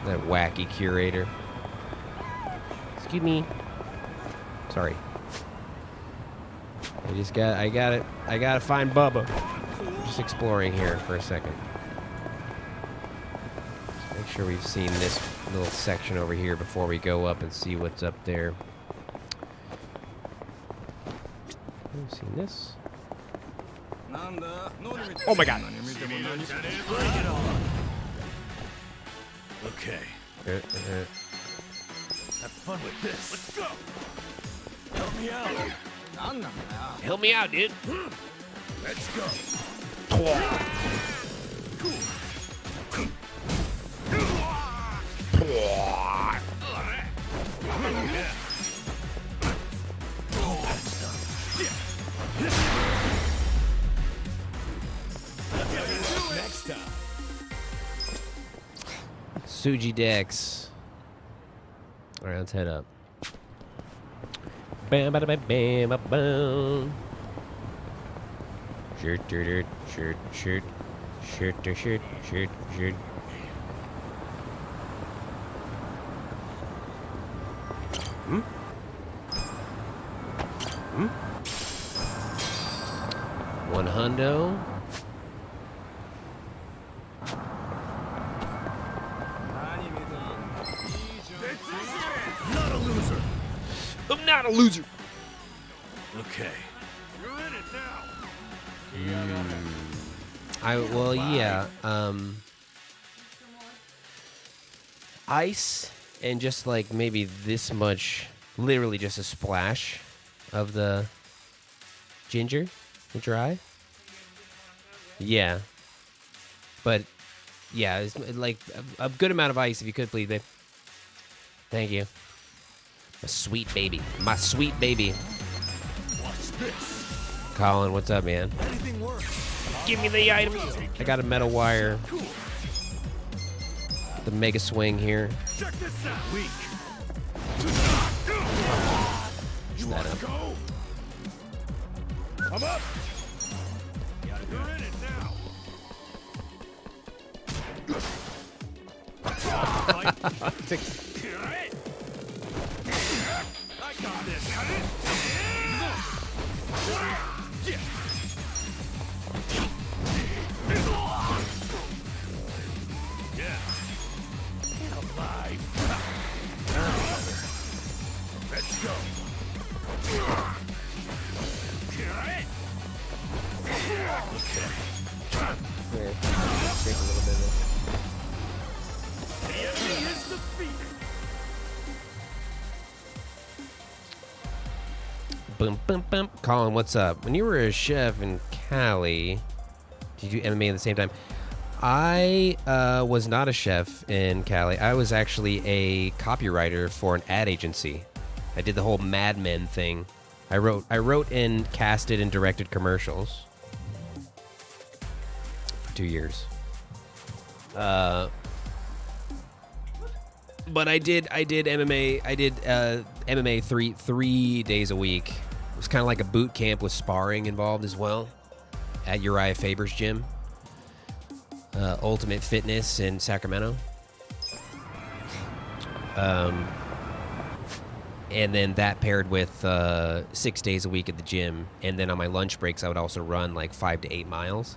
That wacky curator. Excuse me. Sorry. I gotta find Bubba. Just exploring here for a second. Just make sure we've seen this little section over here before we go up and see what's up there. We've seen this. Oh my god. Okay. Have fun with this. Let's go. Help me out. Help me out, dude. Let's go. Next time. Suji Dex. All right, let's head up. Bam, bada, bam, bam, bam, bam. Shoot, shoot, shoot, shoot, shoot, shoot, shoot, shoot. Hmm? Hmm? One hundo. Not a loser. I'm not a loser. Okay. You're in it now. Ice and just like maybe this much, literally just a splash of the ginger eye. Yeah. But yeah, it's like a good amount of ice if you could, please, babe. Thank you. My sweet baby. My sweet baby. Watch this. Colin, what's up, man? Anything works. Give me the items. I got a metal wire. The mega swing here. Check this out. Weak. You that wanna up. go? I'm up. You're in it now. I got this. Yeah. Alive. Let's go. Okay. Here, take a little bit of this. The enemy is defeated. Boom, boom, boom. Colin, what's up? When you were a chef in Cali, did you do MMA at the same time? I was not a chef in Cali. I was actually a copywriter for an ad agency. I did the whole Mad Men thing. I wrote and casted and directed commercials for 2 years. But I did MMA. I did MMA three days a week. was kind of like a boot camp with sparring involved as well at Uriah Faber's gym, Ultimate Fitness in Sacramento. And then that paired with 6 days a week at the gym. And then on my lunch breaks, I would also run like 5 to 8 miles.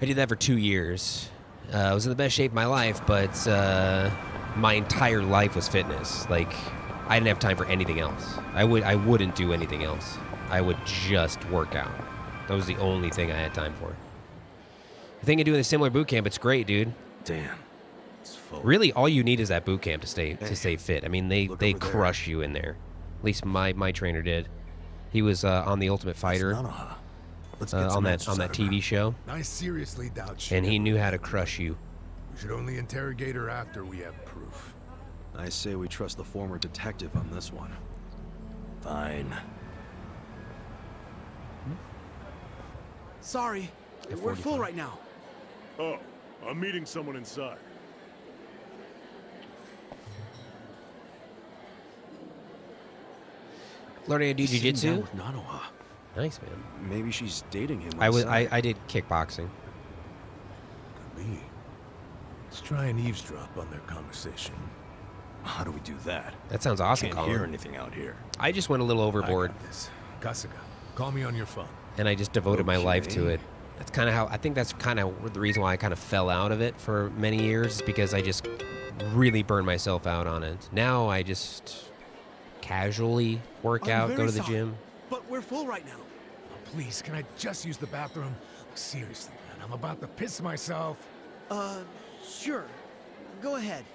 I did that for 2 years. I was in the best shape of my life, but my entire life was fitness. Like, I didn't have time for anything else. I wouldn't do anything else. I would just work out. That was the only thing I had time for. The thing of doing a similar boot camp, it's great, dude. Damn. It's full. Really, all you need is that boot camp to stay fit. I mean, they crush you in there. At least my trainer did. He was on the Ultimate Fighter, on that TV show, I seriously doubt she and he knew how to crush you. We should only interrogate her after we have proof. I say we trust the former detective on this one. Fine. Sorry, we're full right now. Oh, I'm meeting someone inside. Learning to do jiu-jitsu? With Nanoha. Nice, man. Maybe she's dating him. I did kickboxing. Could be. Let's try and eavesdrop on their conversation. How do we do that? That sounds awesome, Can't Colin. hear anything out here. I just went a little overboard. I got this. Kasuga, call me on your phone. And I just devoted my life to Okay. it. That's kind of how, I think that's kind of the reason why I kind of fell out of it for many years, is because I just really burned myself out on it. Now I just casually work out, go to the gym. But we're full right now. Oh, please, can I just use the bathroom? Seriously, man, I'm about to piss myself. Sure. Go ahead.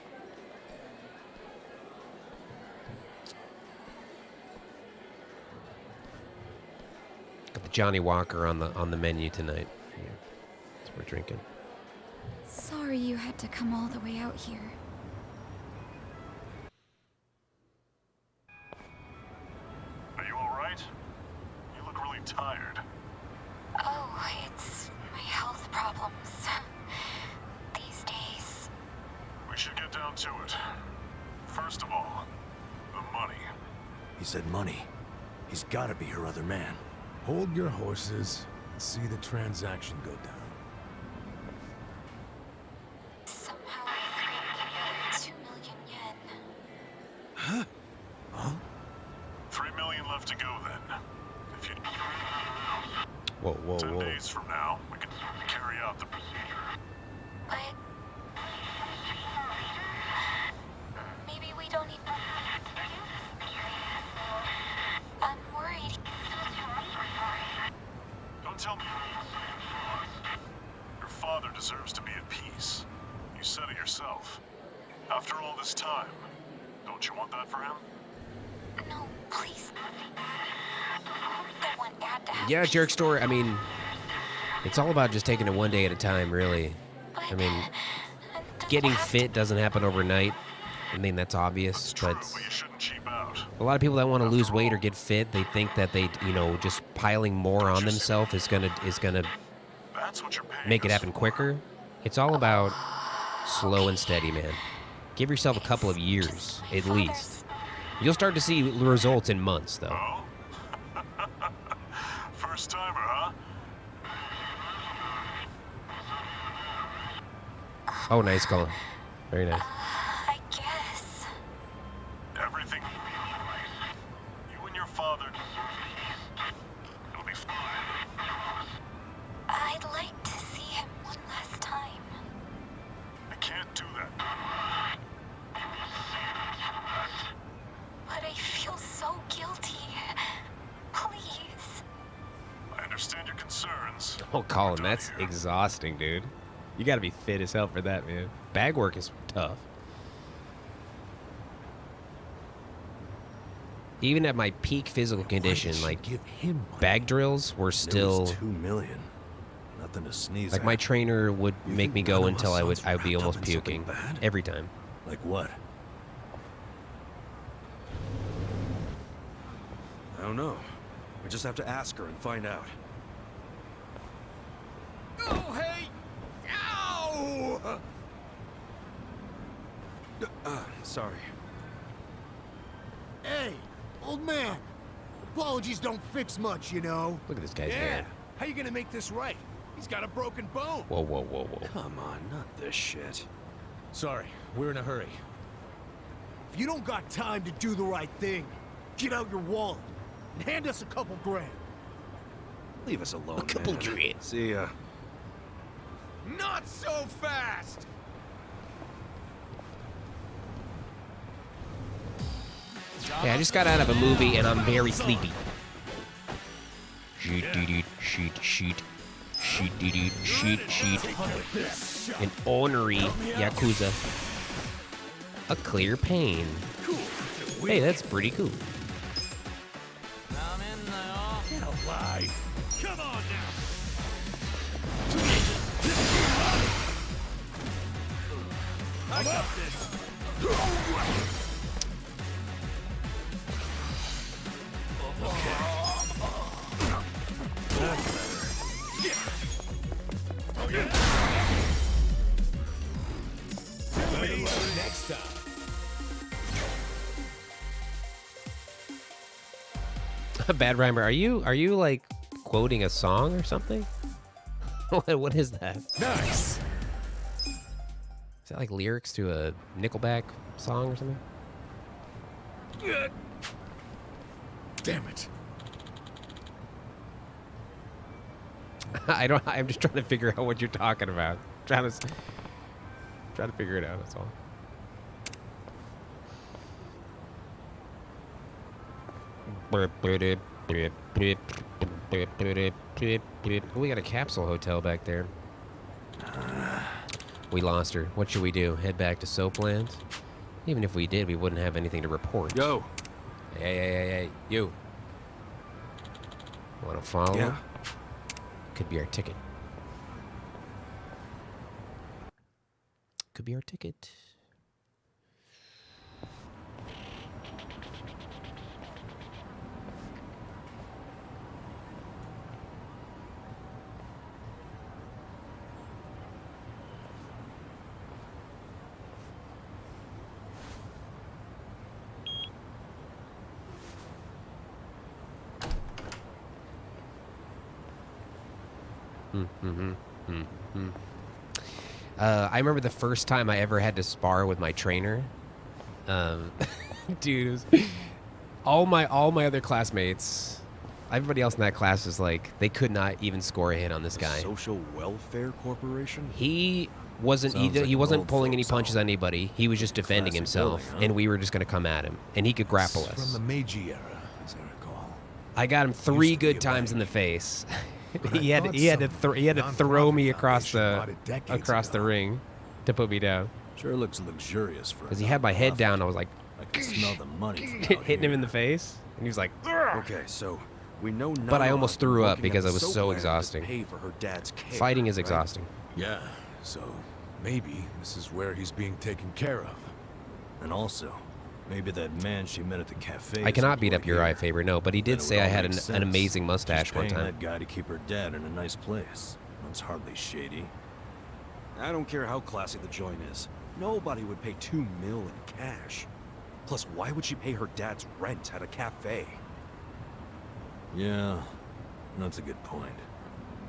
Got the Johnny Walker on the menu tonight. Yeah, that's what we're drinking. Sorry you had to come all the way out here. Are you alright? You look really tired. Oh, it's my health problems. These days. We should get down to it. First of all, the money. He said money. He's gotta be her other man. Hold your horses and see the transaction go down. Somehow, 2 million yen. Huh? 3 million left to go then. If you... Whoa, 10 days from now, we can carry out the procedure. But maybe we don't even. I'm worried. Don't tell me. Your father deserves to be at peace. You said it yourself. After all this time, don't you want that for him? No, please. I want Dad to have Yeah, peace. Jerk Store, I mean, it's all about just taking it one day at a time, really. I mean, getting fit doesn't happen overnight. I mean, that's obvious, but You shouldn't cheap out. a lot of people that want to lose weight or get fit, they think that they, just piling more on themselves is gonna That's what you're paying make it us happen for. quicker. It's all about slow and steady, man. Give yourself a couple of years, at least. You'll start to see results in months, though. Oh? First timer, huh? Oh, nice call. Very nice. I guess. Everything. You and your father. It'll be fine. I'd like to see him one last time. I can't do that. But I feel so guilty. Please. I understand your concerns. Oh, Colin, that's exhausting, dude. You gotta be fit as hell for that, man. Bag work is tough. Even at my peak physical condition, like, Give him money. bag drills were It still... was 2 million. Nothing to sneeze Like, at. my trainer would You make think me go Nanoha until I would sounds be wrapped almost up in something puking. bad? Every time. Like what? I don't know. We just have to ask her and find out. Oh, hey! Ow! Sorry. Hey, old man. Apologies don't fix much, you know. Look at this guy's Yeah. hair. How you gonna make this right? He's got a broken bone. Whoa, whoa, whoa, whoa. Come on, not this shit. Sorry, we're in a hurry. If you don't got time to do the right thing, get out your wallet and hand us a couple grand. Leave us alone, A couple man. grand. See ya. Not so fast! Yeah, I just got out of a movie and I'm very sleepy. Sheet, sheet, sheet, sheet, sheet, sheet. An ornery Yakuza. A clear pane. Hey, that's pretty cool. Get alive! Come on now! I got this! Next time. Bad rhymer, are you like quoting a song or something? What is that? Nice. Is that like lyrics to a Nickelback song or something? Damn it. I'm just trying to figure out what you're talking about. Trying to figure it out, that's all. We got a capsule hotel back there. We lost her. What should we do? Head back to Soapland? Even if we did, we wouldn't have anything to report. Yo. Hey, you. Want to follow? Yeah. Could be our ticket. Could be our ticket. I remember the first time I ever had to spar with my trainer. Dude, it was, all my other classmates, everybody else in that class was like, they could not even score a hit on this guy. Social Welfare Corporation? He wasn't Sounds like he an wasn't old pulling any folks punches home. on anybody. He was just defending Classy himself, building, huh? and we were just going to come at him, and he could grapple From us. the Meiji era, as I recall. I got him Used 3 to be good a times in the bank. face. But I he had thought to some throw me nonprofit across foundation the bought it decades the ago. ring to put me down. Sure looks luxurious for Because he had my head down, I was like I can smell the money from out hitting him in here. the face, and he was like, Okay, so we know But I Nana almost has been threw up working because at it was the so Soapland to exhausting. Pay for her dad's care, Fighting is right? exhausting. Yeah, so maybe this is where he's being taken care of. And also, maybe that man she met at the cafe. I is cannot beat up employed your here. eye favor, no, but he Then did it say would I all had make an sense. amazing mustache She's one paying time. that guy to keep her dad in a nice place. That's hardly shady. I don't care how classy the joint is. Nobody would pay $2 million in cash. Plus, why would she pay her dad's rent at a cafe? Yeah, that's a good point.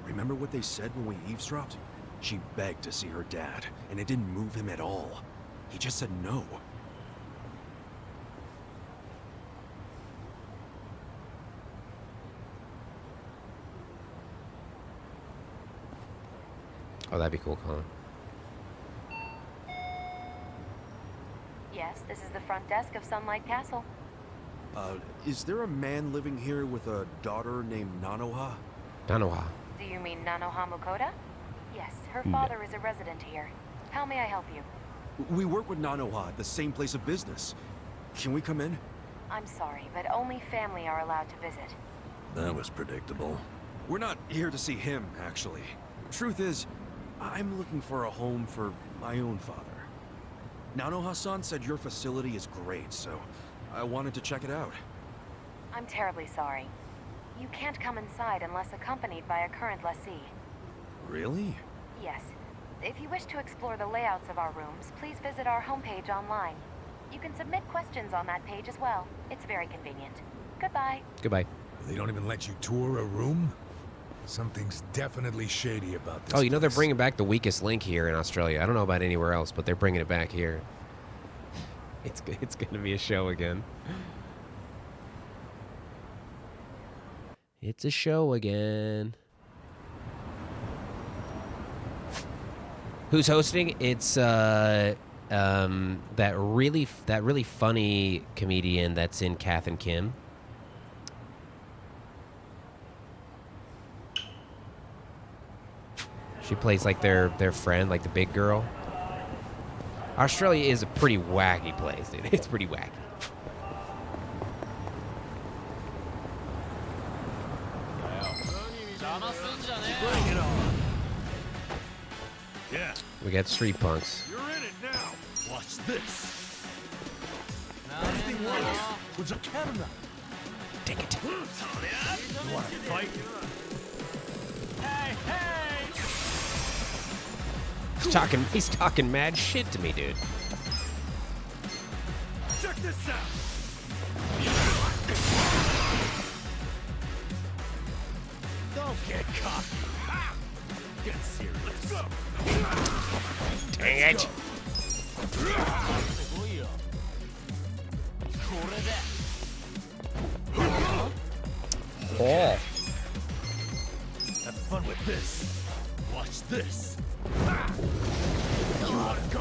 Remember what they said when we eavesdropped? She begged to see her dad, and it didn't move him at all. He just said no. Oh, that'd be cool, Colin. Yes, this is the front desk of Sunlight Castle. Is there a man living here with a daughter named Nanoha? Nanoha. Do you mean Nanoha Mukoda? Yes, her No. father is a resident here. How may I help you? We work with Nanoha at the same place of business. Can we come in? I'm sorry, but only family are allowed to visit. That was predictable. We're not here to see him, actually. Truth is, I'm looking for a home for my own father. Nanoha-san said your facility is great, so I wanted to check it out. I'm terribly sorry. You can't come inside unless accompanied by a current lessee. Really? Yes. If you wish to explore the layouts of our rooms, please visit our homepage online. You can submit questions on that page as well. It's very convenient. Goodbye. Goodbye. They don't even let you tour a room? Something's definitely shady about this. Oh, you know they're place. bringing back the weakest link here in Australia. I don't know about anywhere else, but they're bringing it back here. It's going to be a show again. It's a show again. Who's hosting? It's that really funny comedian that's in Kath and Kim. She plays like their friend, like the big girl. Australia is a pretty wacky place, dude. It's pretty wacky. Bring it on. Yeah. We got street punks. You're in it now. Watch this. Everything works. What's a camera? Take it. You want to fight? Hey, hey! He's talking mad shit to me, dude. Check this out. Don't get cocky. Get serious. Let's go. Dang it. Oh. Have fun with this. Watch this. You wanna go?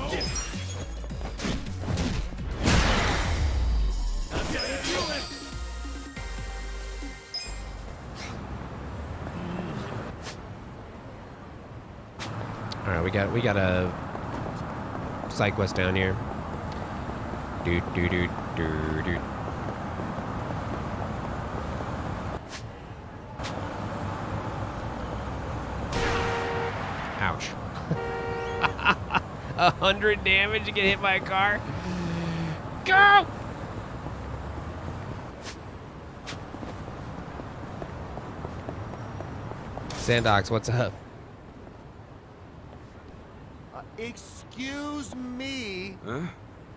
I'm getting through it. All right, we got a side quest down here. Dude. Ouch. 100 damage to get hit by a car. Go! Sandox, what's up? Excuse me. Huh?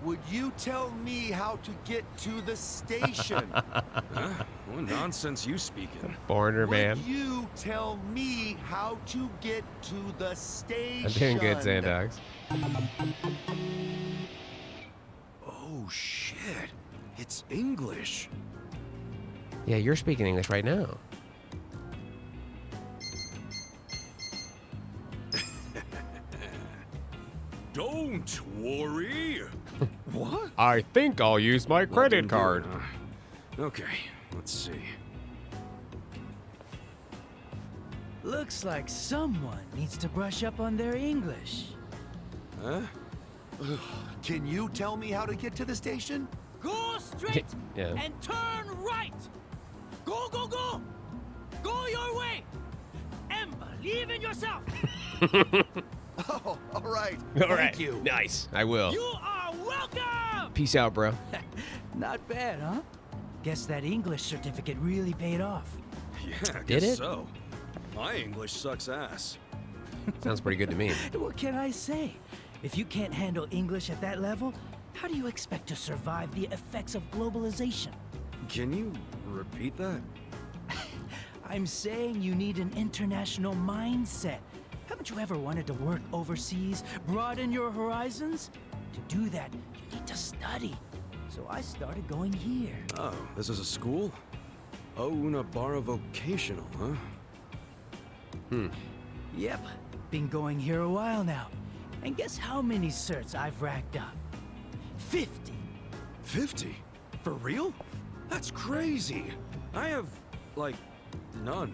Would you tell me how to get to the station? Huh? What nonsense you speaking? Foreigner man. Would you tell me how to get to the station? I'm doing good, Sandox. Oh shit! It's English. Yeah, you're speaking English right now. Don't worry. What? I think I'll use my credit card. Okay, let's see. Looks like someone needs to brush up on their English. Huh? Can you tell me how to get to the station? Go straight Yeah. and turn right. Go, go, go. Go your way. And believe in yourself. Oh, all right. All right. Thank you. Nice. I will. You are welcome. Peace out, bro. Not bad, huh? Guess that English certificate really paid off. Yeah, I Did guess it? so. My English sucks ass. Sounds pretty good to me. What can I say? If you can't handle English at that level, how do you expect to survive the effects of globalization? Can you repeat that? I'm saying you need an international mindset. Haven't you ever wanted to work overseas, broaden your horizons? To do that, you need to study. So I started going here. Oh, this is a school? Oh, una barra vocational, huh? Yep, been going here a while now. And guess how many certs I've racked up? 50. 50? For real? That's crazy. I have, like, none.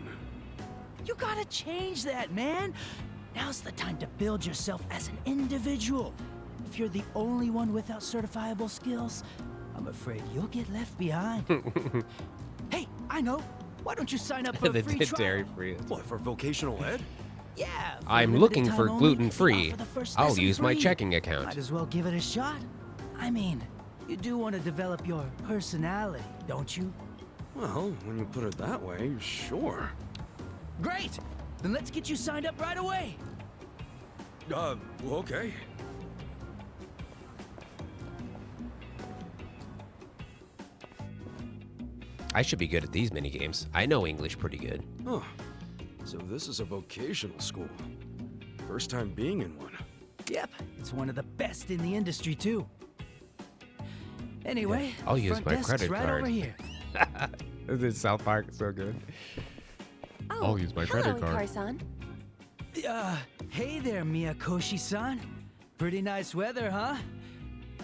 You gotta change that, man. Now's the time to build yourself as an individual. If you're the only one without certifiable skills, I'm afraid you'll get left behind. Hey, I know. Why don't you sign up for a free trial? Dairy-free. What, for vocational ed? Yeah. for I'm limited looking time for only, gluten-free. they offer the first I'll lesson use my free. checking account. Might as well give it a shot. I mean, you do want to develop your personality, don't you? Well, when you put it that way, sure. Great! Then let's get you signed up right away. Okay. I should be good at these mini games. I know English pretty good. Huh. So this is a vocational school. First time being in one. Yep, it's one of the best in the industry, too. Anyway, I'll use front my desk's credit right card. over here. This is South Park. So good. Oh, I'll use my credit card. Ikari-san. Hey there, Miyakoshi-san. Pretty nice weather, huh?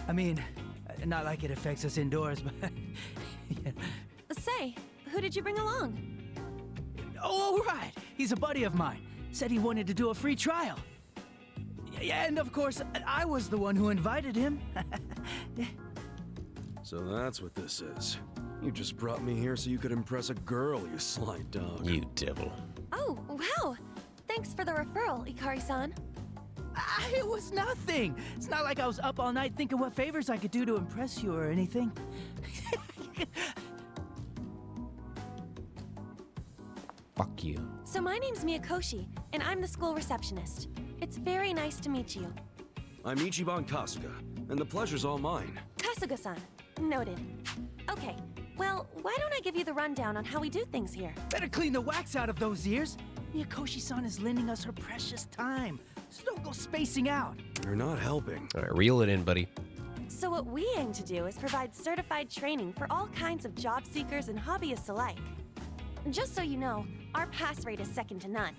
I mean, not like it affects us indoors, but... yeah. Say, who did you bring along? Oh, right. He's a buddy of mine. Said he wanted to do a free trial. Yeah, and of course, I was the one who invited him. So that's what this is. You just brought me here so you could impress a girl, you sly dog. You devil. Oh, wow. Thanks for the referral, Ikari-san. It was nothing. It's not like I was up all night thinking what favors I could do to impress you or anything. Fuck you. So my name's Miyakoshi, and I'm the school receptionist. It's very nice to meet you. I'm Ichiban Kasuga, and the pleasure's all mine. Kasuga-san. Noted. Okay, well, why don't I give you the rundown on how we do things here? Better clean the wax out of those ears. Miyakoshi-san is lending us her precious time. So don't go spacing out. You're not helping. All right, reel it in, buddy. So what we aim to do is provide certified training for all kinds of job seekers and hobbyists alike. Just so you know, our pass rate is second to none.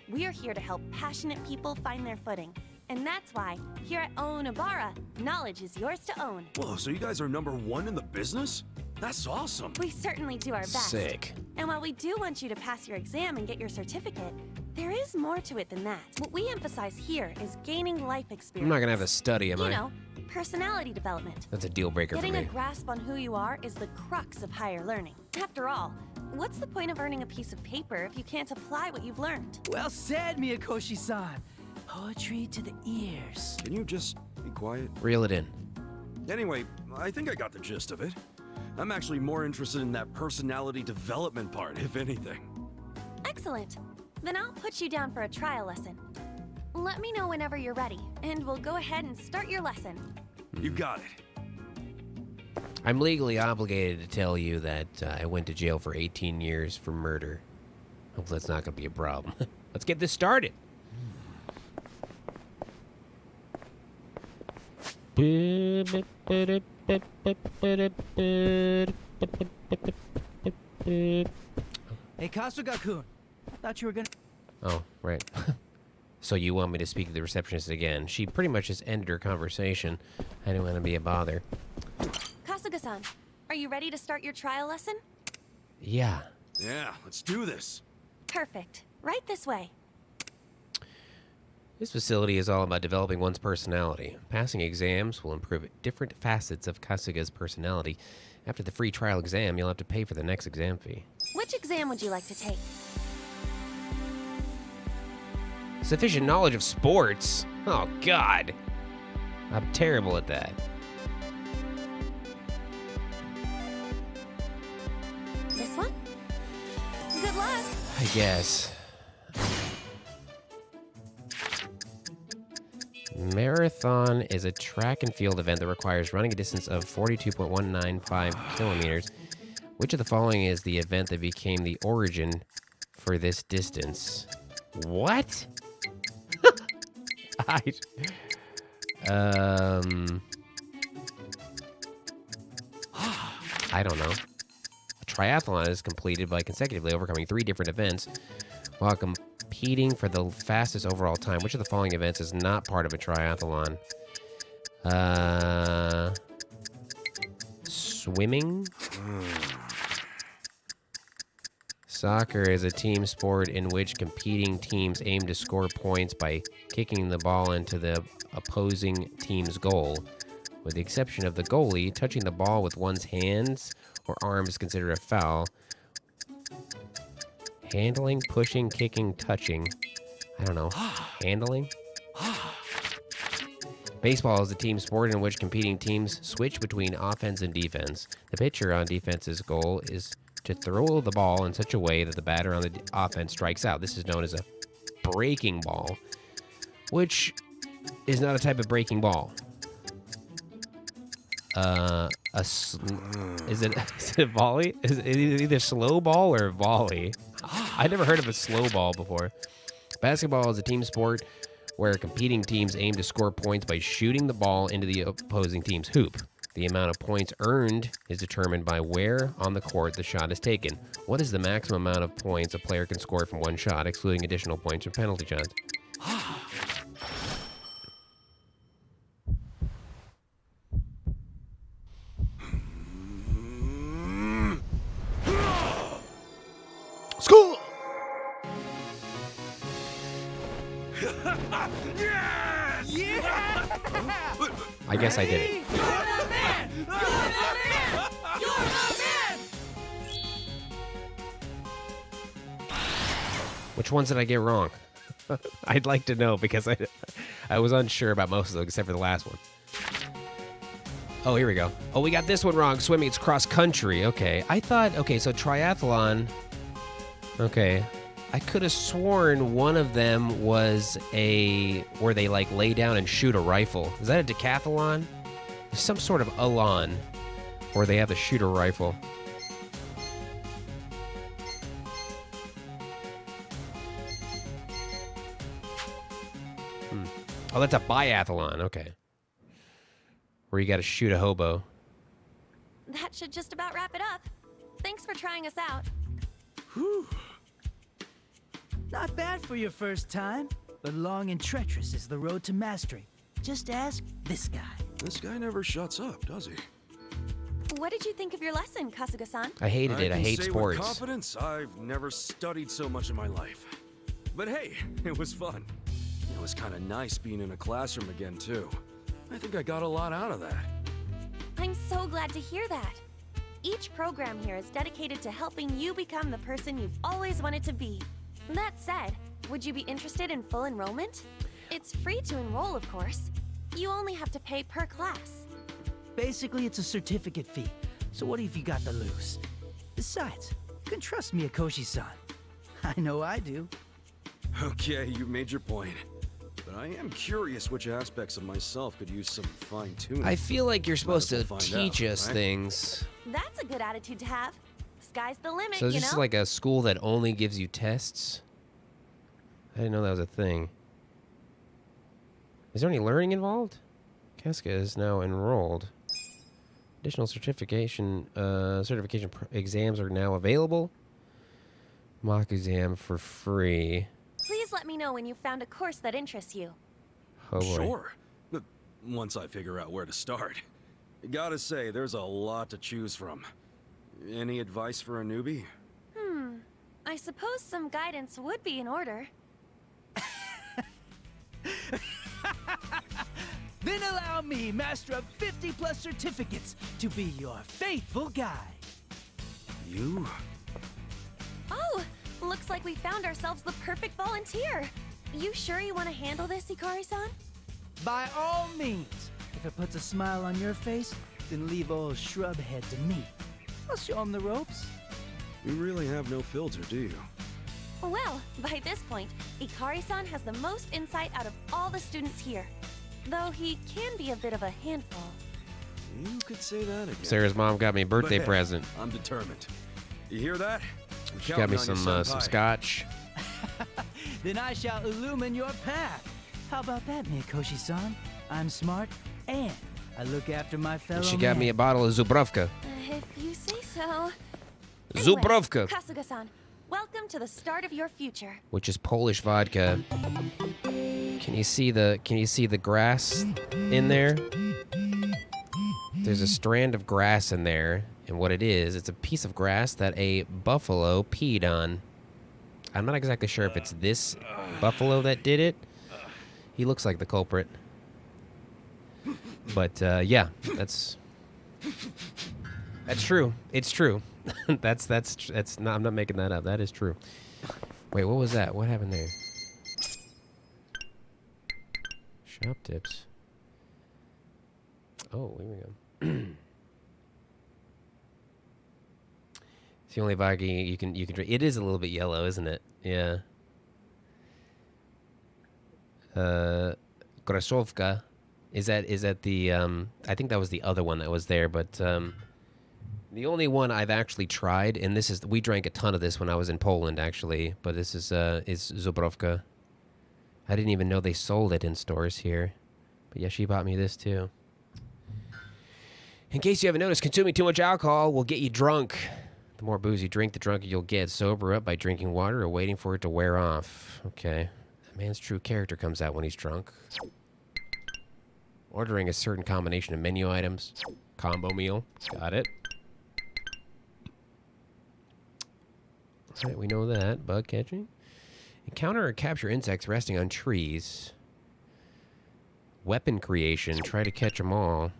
We're here to help passionate people find their footing. And that's why, here at Onabara, knowledge is yours to own. Whoa, so you guys are #1 in the business? That's awesome. We certainly do our best. Sick. And while we do want you to pass your exam and get your certificate, there is more to it than that. What we emphasize here is gaining life experience. I'm not gonna have to study, am You I? know, personality development. That's a deal breaker Getting for a me. grasp on who you are is the crux of higher learning. After all, what's the point of earning a piece of paper if you can't apply what you've learned? Well said, Miyakoshi-san. Poetry to the ears. Can you just be quiet? Reel it in. Anyway, I think I got the gist of it. I'm actually more interested in that personality development part, if anything. Excellent. Then I'll put you down for a trial lesson. Let me know whenever you're ready, and we'll go ahead and start your lesson. You got it. I'm legally obligated to tell you that I went to jail for 18 years for murder. Hope that's not going to be a problem. Let's get this started. Hey, Kasuga-kun. Thought you were gonna... Oh, right. So you want me to speak to the receptionist again? She pretty much just ended her conversation. I didn't want to be a bother. Kasuga-san, are you ready to start your trial lesson? Yeah. Yeah, let's do this. Perfect. Right this way. This facility is all about developing one's personality. Passing exams will improve different facets of Kasuga's personality. After the free trial exam, you'll have to pay for the next exam fee. Which exam would you like to take? Sufficient knowledge of sports? Oh, God. I'm terrible at that. This one? Good luck. I guess. Marathon is a track and field event that requires running a distance of 42.195 kilometers. Which of the following is the event that became the origin for this distance? What? I don't know. A triathlon is completed by consecutively overcoming 3 different events while competing for the fastest overall time. Which of the following events is not part of a triathlon? Swimming? Soccer is a team sport in which competing teams aim to score points by kicking the ball into the opposing team's goal. With the exception of the goalie, touching the ball with one's hands or arms is considered a foul. Handling, pushing, kicking, touching. I don't know. Handling? Baseball is a team sport in which competing teams switch between offense and defense. The pitcher on defense's goal is to throw the ball in such a way that the batter on the offense strikes out. This is known as a breaking ball, which is not a type of breaking ball. is it volley? Is it either slow ball or volley? I never heard of a slow ball before. Basketball is a team sport where competing teams aim to score points by shooting the ball into the opposing team's hoop. The amount of points earned is determined by where on the court the shot is taken. What is the maximum amount of points a player can score from one shot, excluding additional points from penalty shots? School! Yes! Yeah! I guess I did it. You're the man! You're the man! You're the man! Which ones did I get wrong? I'd like to know because I was unsure about most of them except for the last one. Oh, here we go. Oh, we got this one wrong. Swimming, it's cross country. Okay. I thought, okay, so triathlon. Okay. I could have sworn one of them was where they like lay down and shoot a rifle. Is that a decathlon? There's some sort of alon where they have to shoot a rifle. Oh, that's a biathlon. Okay. Where you got to shoot a hobo. That should just about wrap it up. Thanks for trying us out. Whew. Not bad for your first time, but long and treacherous is the road to mastery. Just ask this guy. This guy never shuts up, does he? What did you think of your lesson, Kasuga-san? I hated it. I hate say sports. With confidence, I've never studied so much in my life. But hey, it was fun. It was kind of nice being in a classroom again, too. I think I got a lot out of that. I'm so glad to hear that. Each program here is dedicated to helping you become the person you've always wanted to be. That said, would you be interested in full enrollment? It's free to enroll, of course. You only have to pay per class. Basically, it's a certificate fee. So what if you got the loose? Besides, you can trust me, Akoshi-san. I know I do. Okay, you made your point. But I am curious which aspects of myself could use some fine-tuning. I feel like you're supposed to find teach out, us right? things. That's a good attitude to have. Sky's the limit, So you this is know? like a school that only gives you tests? I didn't know that was a thing. Is there any learning involved? Kasuga is now enrolled. Additional certification exams are now available. Mock exam for free. Please let me know when you've found a course that interests you. Oh boy. Sure. But once I figure out where to start. Gotta say, there's a lot to choose from. Any advice for a newbie? I suppose some guidance would be in order. Then allow me, master of 50+ certificates, to be your faithful guide. You? Oh, looks like we found ourselves the perfect volunteer. You sure you want to handle this, Ikari-san? By all means. If it puts a smile on your face, then leave old Shrubhead to me. I'll show him the ropes. You really have no filter, do you? Well, by this point, Ikari-san has the most insight out of all the students here. Though he can be a bit of a handful. You could say that again. Sarah's mom got me a birthday But hey, present. I'm determined. You hear that? I'm She got me counting on some you, some senpai. scotch. Then I shall illumine your path. How about that, Miyakoshi-san? I'm smart, and I look after my fellow And she got man. me a bottle of Zubrovka. If you say so. Zubrovka. Kasuga-san, welcome to the start of your future. Which is Polish vodka. Can you see the grass in there? There's a strand of grass in there, and what it is, it's a piece of grass that a buffalo peed on. I'm not exactly sure if it's this buffalo that did it. He looks like the culprit. But yeah, that's true. It's true. that's not, I'm not making that up. That is true. Wait, what was that? What happened there? Shop tips. Oh, here we go. It's the only vodka you can drink. It is a little bit yellow, isn't it? Yeah. Krasovka. Is that the I think that was the other one that was there, but the only one I've actually tried, and this is, we drank a ton of this when I was in Poland actually, but this is Zobrowka. I didn't even know they sold it in stores here, but yeah, she bought me this too. In case you haven't noticed, consuming too much alcohol will get you drunk. The more booze you drink, the drunker you'll get. Sober up by drinking water or waiting for it to wear off. Okay. A man's true character comes out when he's drunk. Ordering a certain combination of menu items. Combo meal. Got it. Alright, we know that. Bug catching. Encounter or capture insects resting on trees. Weapon creation. Try to catch them all.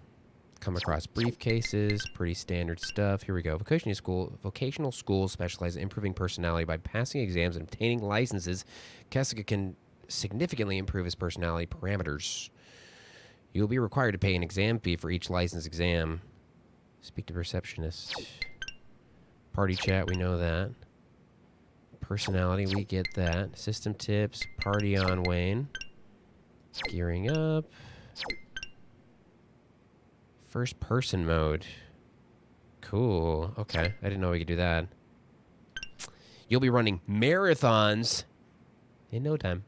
Come across briefcases, pretty standard stuff. Here we go. Vocational schools specialize in improving personality by passing exams and obtaining licenses. Kasuga can significantly improve his personality parameters. You'll be required to pay an exam fee for each license exam. Speak to receptionist. Party chat, we know that. Personality, we get that. System tips, party on, Wayne. Gearing up. First person mode. Cool. Okay. I didn't know we could do that. You'll be running marathons in no time.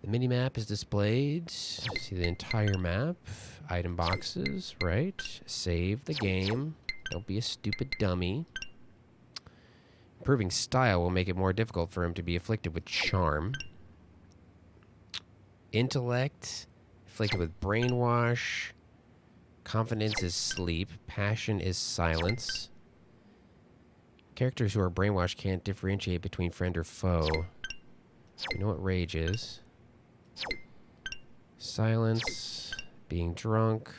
The mini-map is displayed. See the entire map. Item boxes, right? Save the game. Don't be a stupid dummy. Improving style will make it more difficult for him to be afflicted with charm. Intellect. Afflicted with brainwash. Confidence is sleep. Passion is silence. Characters who are brainwashed can't differentiate between friend or foe. You know what rage is. Silence. Being drunk.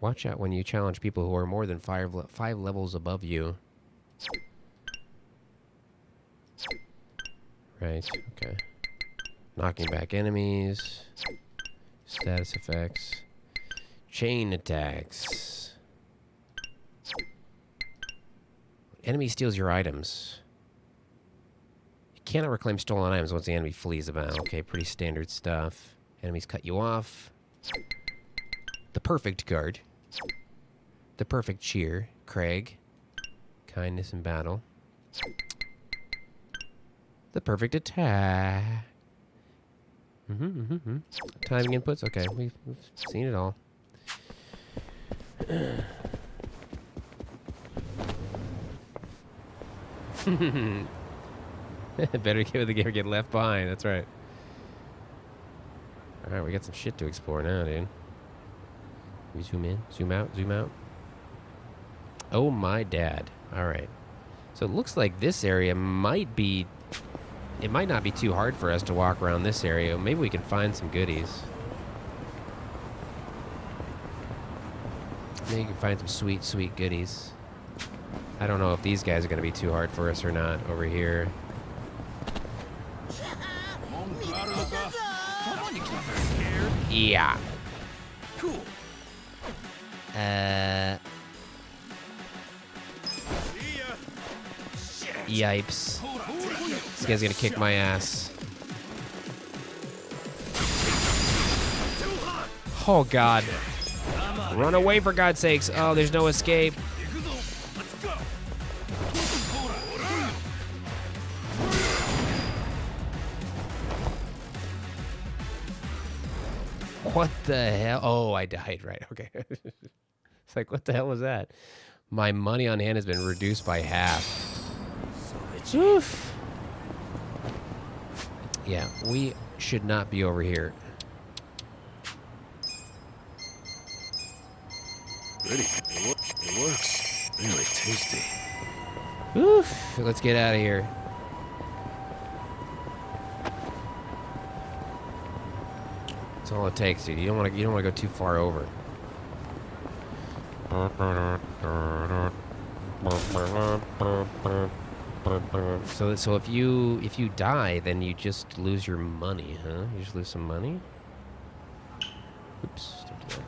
Watch out when you challenge people who are more than five levels above you. Right, okay. Knocking back enemies. Status effects. Chain attacks. Enemy steals your items. You cannot reclaim stolen items once the enemy flees about. Okay, pretty standard stuff. Enemies cut you off. The perfect guard. The perfect cheer. Craig. Kindness in battle. The perfect attack. Timing inputs. Okay, we've seen it all. Better give the game or get left behind. That's right. All right, we got some shit to explore now, dude. We zoom in, zoom out, zoom out. Oh my dad. All right. So it looks like this area might be. It might not be too hard for us to walk around this area. Maybe we can find some goodies. Maybe you can find some sweet, sweet goodies. I don't know if these guys are going to be too hard for us or not over here. Yeah. Cool. Yipes. This guy's gonna kick my ass. Oh god. Run away for God's sakes. Oh, there's no escape. What the hell? Oh, I died, right. Okay. It's like, what the hell was that? My money on hand has been reduced by half. Oof. Yeah, we should not be over here. Pretty. It works. Really tasty. Oof. Let's get out of here. That's all it takes, dude. You don't want to go too far over. So if you die, then you just lose your money, huh? You just lose some money? Oops. Don't do that.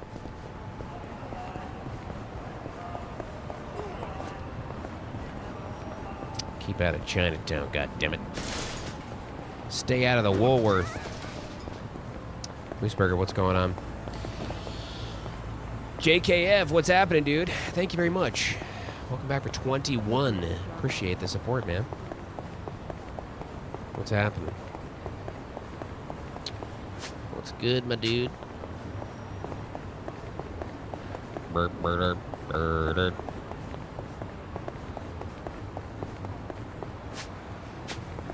Keep out of Chinatown, goddammit. Stay out of the Woolworth. Mooseburger, what's going on? JKF, what's happening, dude? Thank you very much. Welcome back for 21. Appreciate the support, man. What's happening? What's good, my dude? Burp, burp, burp, burp.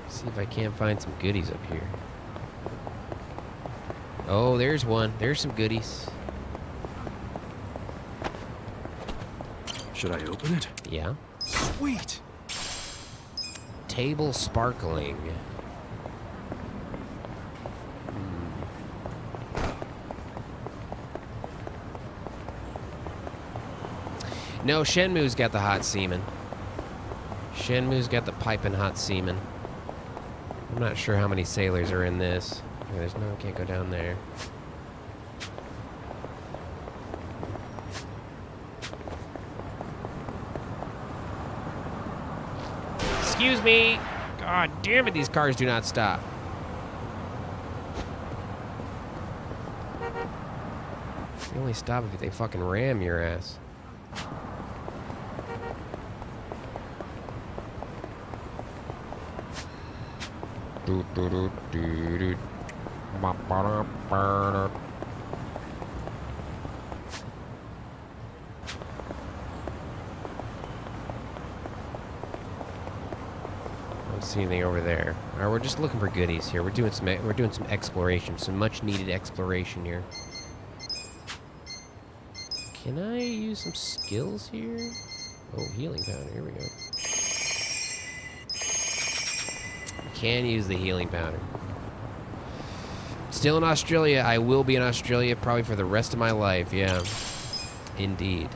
See if I can't find some goodies up here. Oh, there's one. There's some goodies. Should I open it? Yeah. Sweet. Table sparkling. No, Shenmue's got the hot semen. Shenmue's got the piping hot semen. I'm not sure how many sailors are in this. There's no, can't go down there. Excuse me. God damn it, these cars do not stop. They only stop if they fucking ram your ass. Do, do, do, do, do. Ba, ba, da, ba, da. I don't see anything over there. All right, we're just looking for goodies here. We're doing some exploration, some much needed exploration here. Can I use some skills here? Oh, healing powder. Here we go. Can use the healing powder. Still in Australia. I will be in Australia probably for the rest of my life. Yeah. Indeed.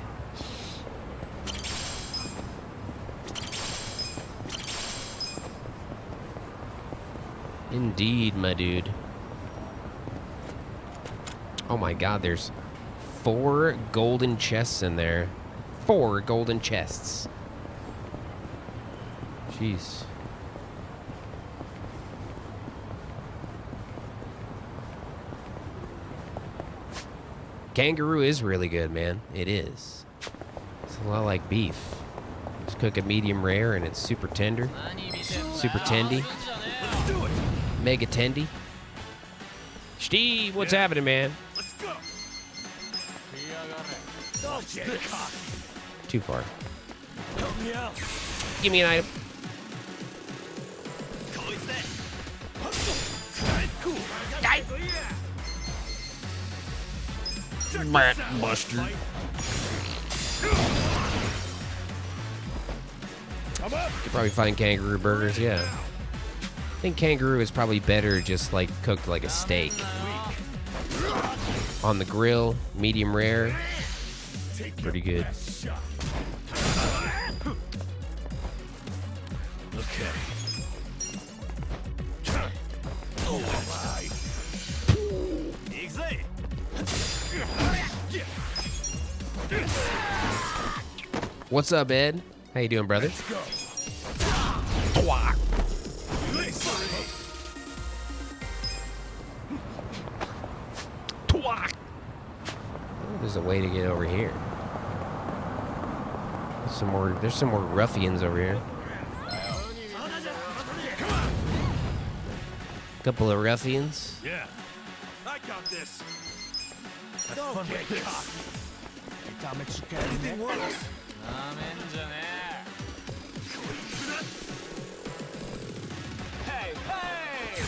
Indeed, my dude. Oh my god, there's 4 golden chests in there. 4 golden chests. Jeez. Kangaroo is really good, man. It is. It's a lot like beef. Just cook it medium rare and it's super tender. Super tendy. Mega tendy. Steve, what's happening, man? Let's go. Too far. Help me out. Give me an item. Brat Buster. You could probably find kangaroo burgers, yeah. I think kangaroo is probably better just like cooked like a steak. On the grill, medium rare. Pretty good. Okay. What's up, Ed? How you doing, brother? Twat. Twat. Oh, there's a way to get over here. There's some more ruffians over here. Couple of ruffians. Yeah, I got this. Don't get cocky. Anything works. Hey, hey!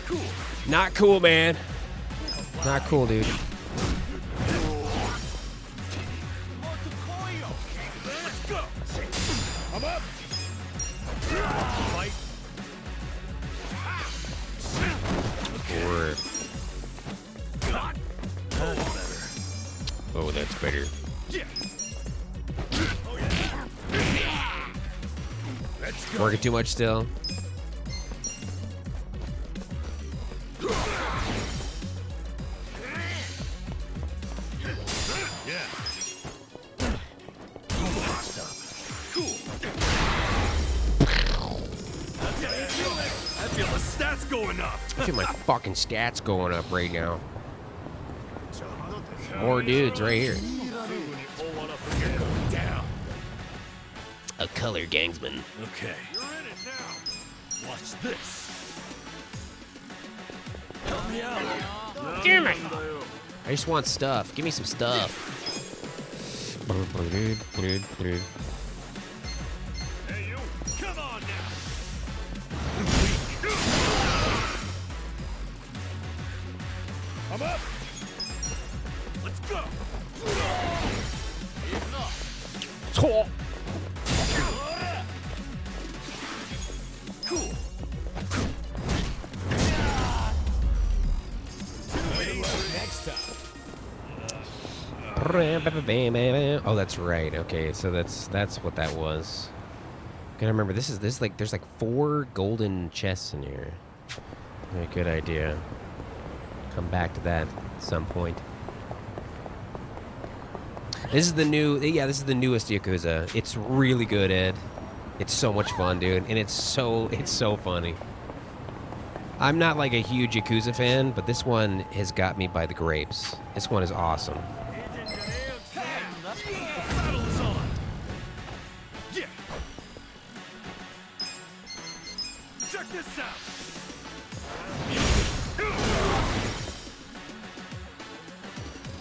Cool. Not cool, man. Not cool, dude. Let's go. I'm up. Fight. Or... Oh, that's better. Working too much still. going up. I feel my fucking stats going up right now. More dudes right here. A color gangsman. Okay. You're in it now. Watch this. Help me out. Damn it! I just want stuff. Give me some stuff. Hey, you. Come on now. I'm up. Let's go. Cool. Cool. Next time. Oh, that's right. Okay, so that's what that was. Gotta remember, this like there's like 4 golden chests in here. Very good idea. Come back to that at some point. This is the newest Yakuza. It's really good, Ed. It's so much fun, dude, and it's so funny. I'm not like a huge Yakuza fan, but this one has got me by the grapes. This one is awesome. Battle's on. Yeah. Check this out.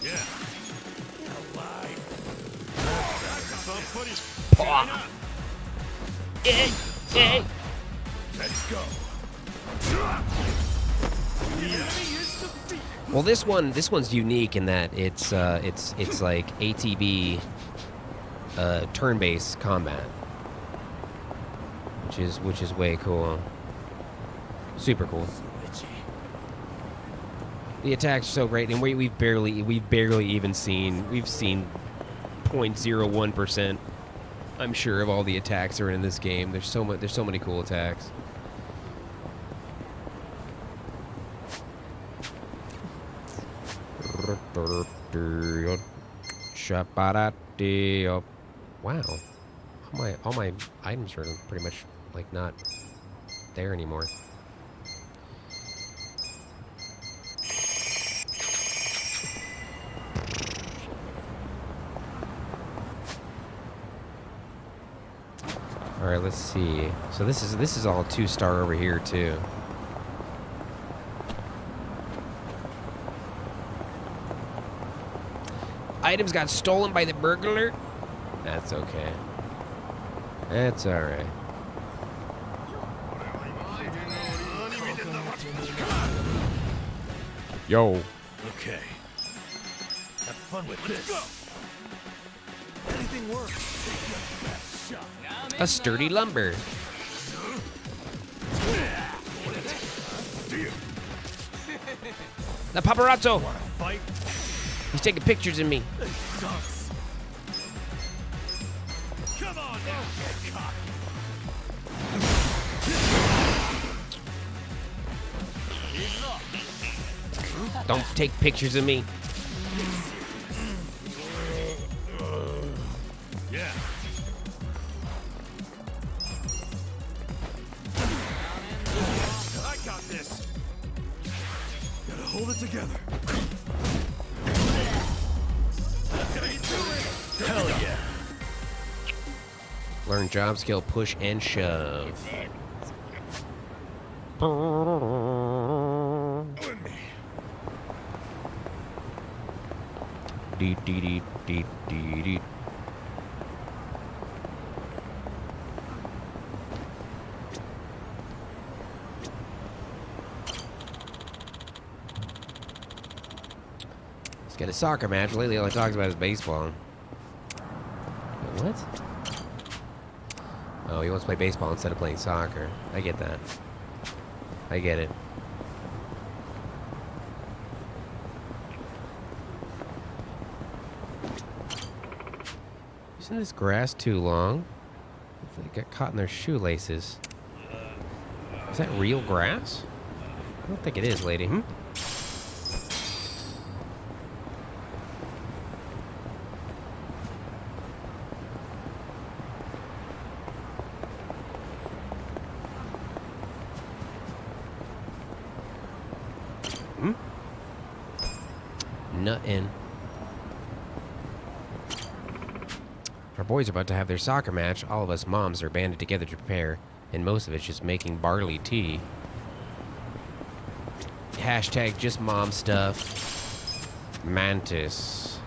Yeah. Alive. Somebody's Let's go. Well, this one's unique in that it's like ATB turn-based combat, which is way cool. Super cool. The attacks are so great, and we've barely even seen 0.01%. I'm sure of all the attacks that are in this game. There's so many cool attacks. Wow, all my items are pretty much like not there anymore. All right, let's see. So this is all 2-star over here too. Items got stolen by the burglar. That's okay. That's all right. Yo. Okay. Have fun with this. Go. Anything works. Take your best shot. A sturdy lumber. The paparazzo. Fight. He's taking pictures of me. This sucks. Come on now. Get cocky. Don't take pictures of me. Yeah. I got this. Gotta hold it together. Hell yeah. Learn job skill, push and shove. Dee dee dee dee dee dee. He's got a soccer match. Lately, all he talks about is baseball. What? Oh, he wants to play baseball instead of playing soccer. I get that. I get it. Isn't this grass too long? They got caught in their shoelaces. Is that real grass? I don't think it is, lady. nuttin'. Our boys are about to have their soccer match. All of us moms are banded together to prepare, and most of it's just making barley tea. Hashtag just mom stuff. Mantis.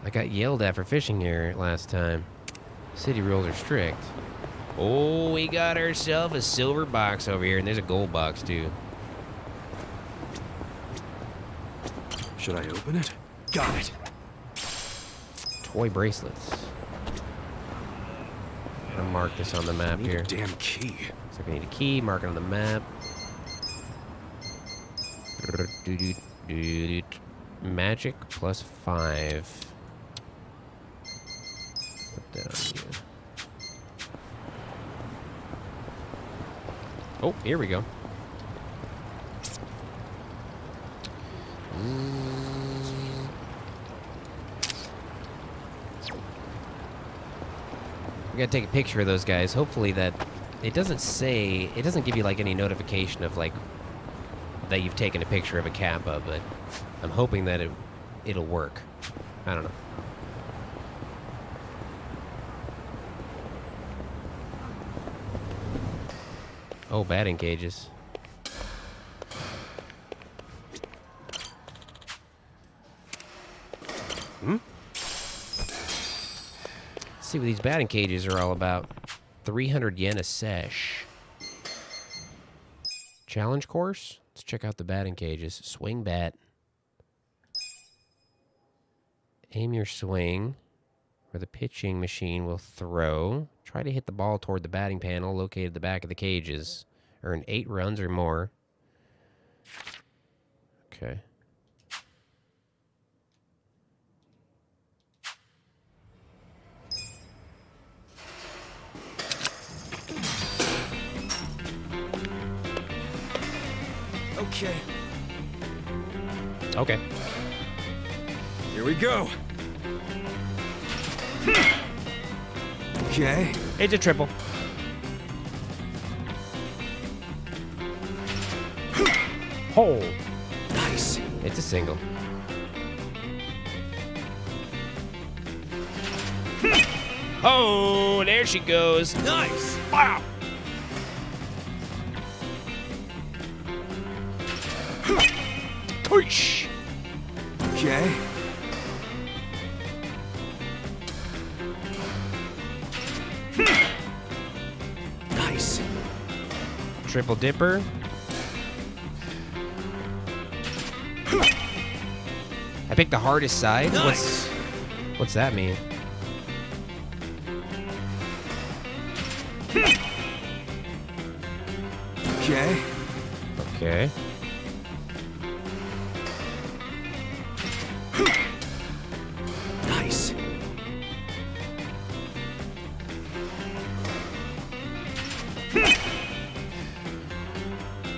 I got yelled at for fishing here last time. City rules are strict. Oh, we got ourselves a silver box over here, and there's a gold box too. Should I open it? Got it. Toy bracelets. I'm gonna mark this on the map here. Damn key. So I need a key. Mark it on the map. Magic plus 5. Put that on you. Oh, here we go. We gotta take a picture of those guys. Hopefully that it doesn't say, it doesn't give you like any notification of like that you've taken a picture of a Kappa, but I'm hoping that it'll work. I don't know. Oh, batting cages. Let's see what these batting cages are all about. 300 yen a sesh. Challenge course? Let's check out the batting cages. Swing bat. Aim your swing where the pitching machine will throw. Try to hit the ball toward the batting panel located at the back of the cages. Earn 8 runs or more. Okay. Okay. Okay. Here we go. Okay. It's a triple. Hole. Nice. It's a single. Oh, there she goes. Nice. Wow. Push. Okay. Nice. Triple dipper. I picked the hardest side. Nice. What's that mean? Okay. Okay. Nice.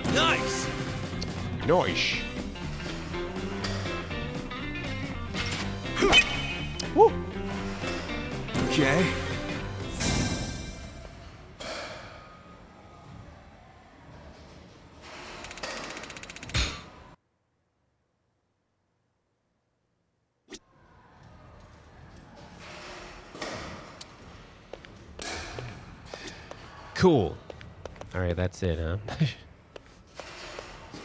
Nice. Nice. Woo. Okay. Cool. All right, that's it, huh?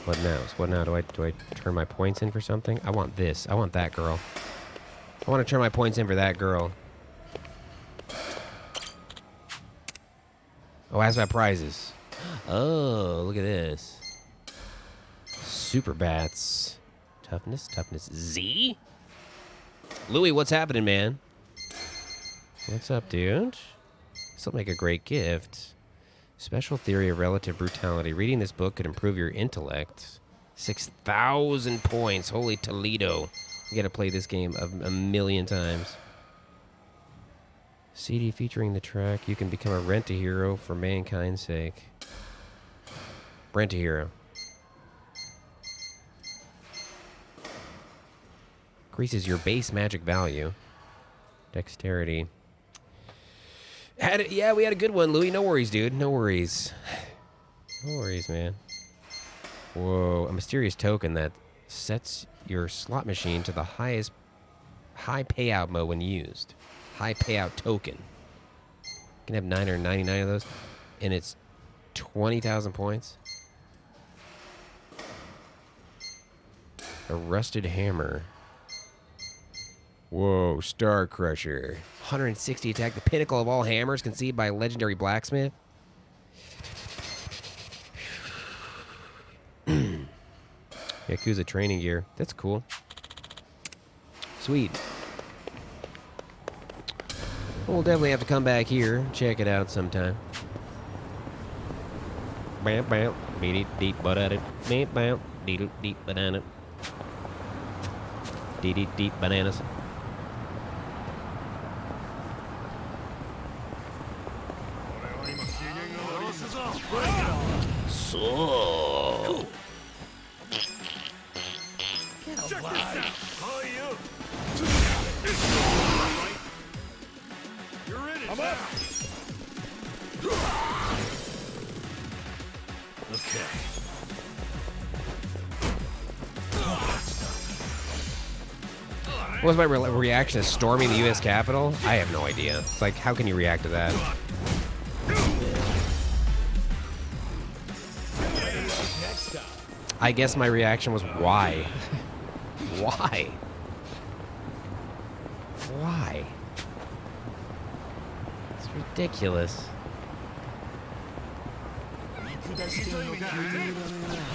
What now? So what now? Do I turn my points in for something? I want this. I want that girl. I want to turn my points in for that girl. Oh, ask about prizes. Oh, look at this. Super bats. Toughness, Z. Louis, what's happening, man? What's up, dude? This'll make a great gift. Special theory of relative brutality. Reading this book could improve your intellect. 6,000 points. Holy Toledo. You gotta play this game a million times. CD featuring the track. You can become a rent-a-hero for mankind's sake. Rent-a-hero. Increases your base magic value. Dexterity. Yeah, we had a good one, Louis. No worries, dude. No worries. No worries, man. Whoa, a mysterious token that sets your slot machine to the high payout mode when used. High payout token. You can have 999 of those, and it's 20,000 points. A rusted hammer. Whoa, Star Crusher. 160 attack, the pinnacle of all hammers, conceived by a legendary blacksmith. Yakuza training gear. That's cool. Sweet. We'll definitely have to come back here, check it out sometime. Bam, bam, beat it, deep, but at it. Bam, bam, deep, deep, banana. Deep, deep, bananas. So. Get alive. You're in it. I'm up. Okay. What was my reaction to storming the U.S. Capitol? I have no idea. It's like, how can you react to that? I guess my reaction was, why? Why? Why? It's ridiculous.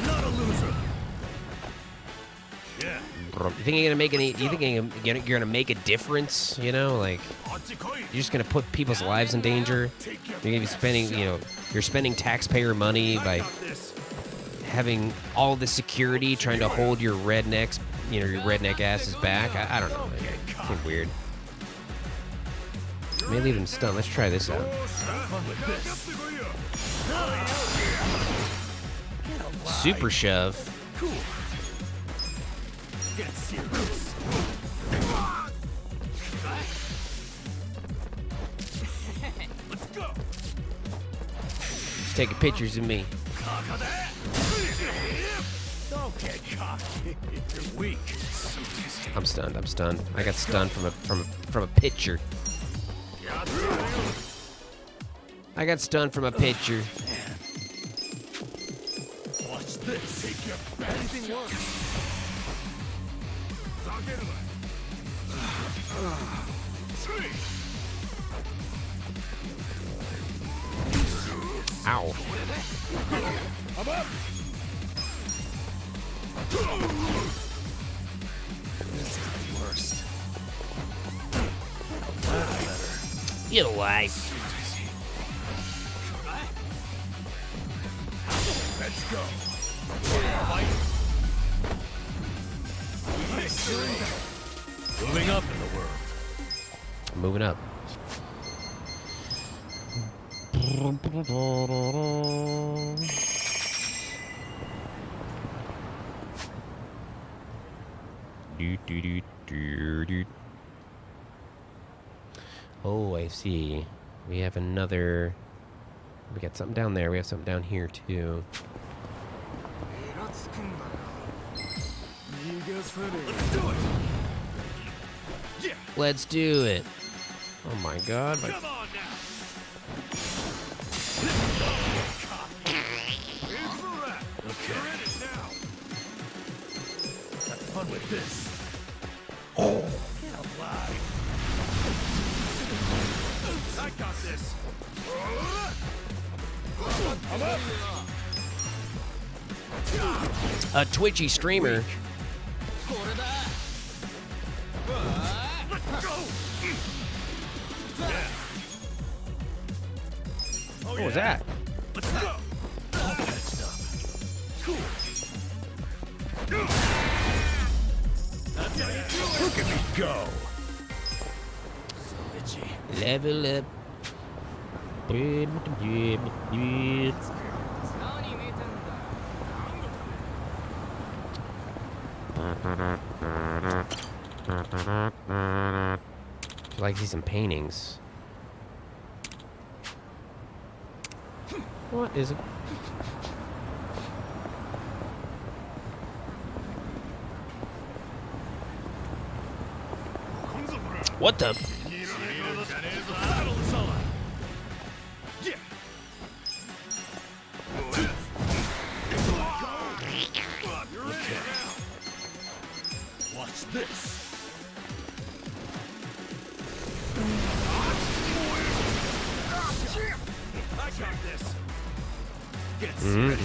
Not a loser. Yeah. You think you're gonna make any? You think you're gonna make a difference? You know, like you're just gonna put people's lives in danger. You're gonna be spending, you're spending taxpayer money by having all the security trying to hold your rednecks, your redneck asses back. I don't know. It seems weird. May leave him stunned. Let's try this out. Super shove. Cool. Get serious. Let's go. He's taking pictures of me. Don't get cocky. You're weak. I'm stunned. I'm stunned. I got stunned from a pitcher. I got stunned from a pitcher. Watch this. Take your best. Anything works. Ow. I'm up. This is the worst. Get alive. Let's go. Moving up in the world. Moving up. Oh, I see. We have another. We got something down there. We have something down here too. Let's do it. Yeah. Let's do it. Oh my God! Come on now. Okay. You're in it now. Have fun with this. Oh. Get alive. I got this. I'm up. A twitchy streamer. Let's go. Yeah. What was that? Let's go. All that stuff. Cool. That's how you do it. Look at me go. So itchy. Level up. I feel like I see some paintings. What is it? What the? Watch this. I got this. Get set.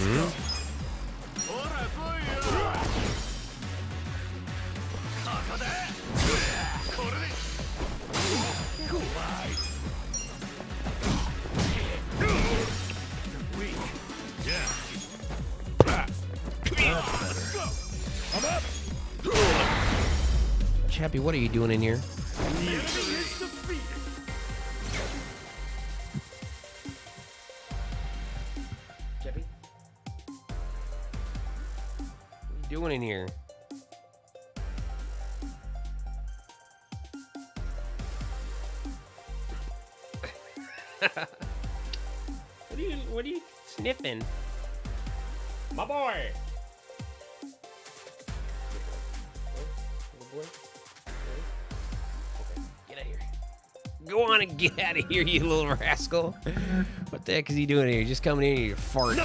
Chappie, what are you doing in here? Chappie? What are you doing in here? What are you sniffing? My boy! Get out of here. Go on and get out of here, you little rascal. What the heck is he doing here? He's just coming in here to fart.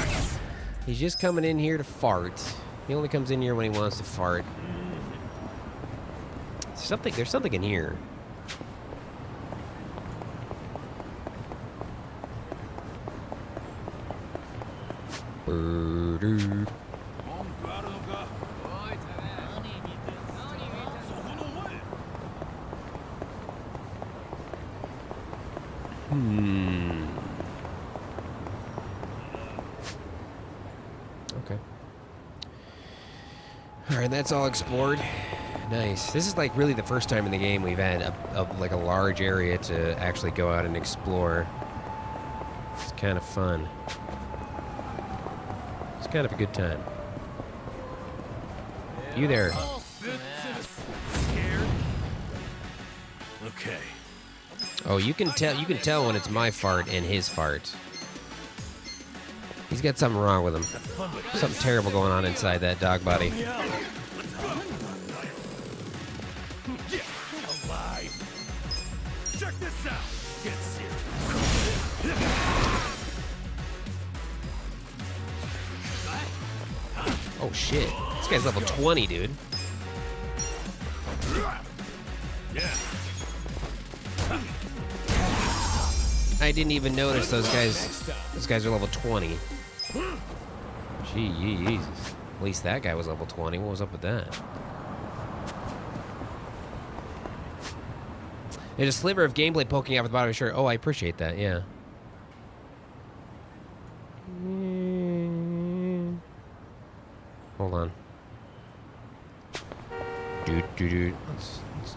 He's just coming in here to fart. He only comes in here when he wants to fart. There's something in here. Dude. Okay. Alright, that's all explored. Nice. This is like really the first time in the game we've had like a large area to actually go out and explore. It's kind of fun. It's kind of a good time. You there. Okay. Oh, you can tell when it's my fart and his fart. He's got something wrong with him. Something terrible going on inside that dog body. Check this out. Get serious. Oh shit. This guy's level 20, dude. Yeah. I didn't even notice those guys. Those guys are level 20. Jeez. At least that guy was level 20. What was up with that? There's a sliver of gameplay poking out of the bottom of your shirt. Oh, I appreciate that, yeah. Hold on. Dude.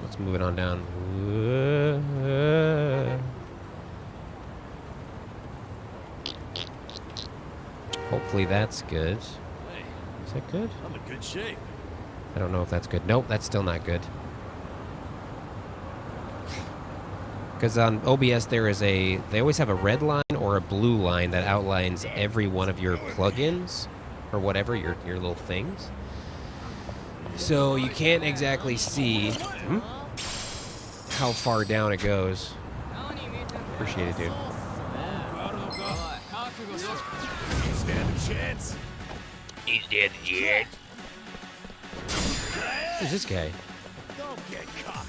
Let's move it on down. Hopefully that's good. Is that good? I'm in good shape. I don't know if that's good. Nope, that's still not good. Because on OBS they always have a red line or a blue line that outlines every one of your plugins or whatever, your little things. So you can't exactly see how far down it goes. Appreciate it, dude. Stand a chance. He's dead yet. Who's this guy? Don't get caught.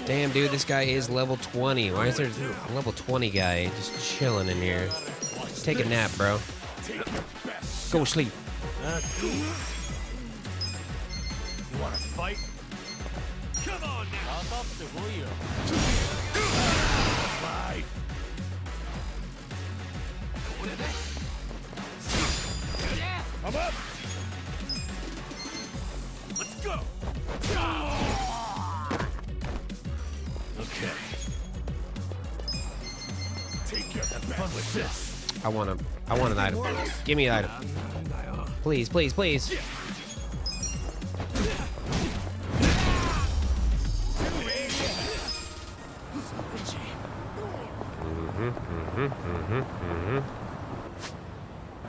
Damn, dude, this guy is level 20. Why is there a level 20 guy just chilling in here? Take a nap, bro. Go sleep. You want to fight? Come on now. Fight. I'm up. Let's go. Okay. Take your fun with this. I want an item. Give me an item. Please, please, please.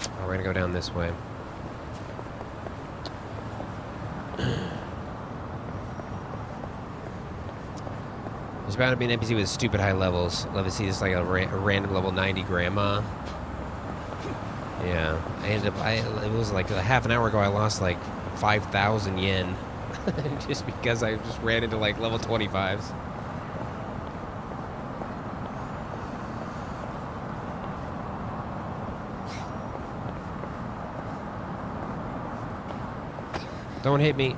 Oh, we're gonna go down this way. There's bound to be an NPC with stupid high levels. Love to see this like a random level 90 grandma. Yeah, it was like a half an hour ago I lost like 5,000 yen. Just because I just ran into like level 25s. Don't hit me.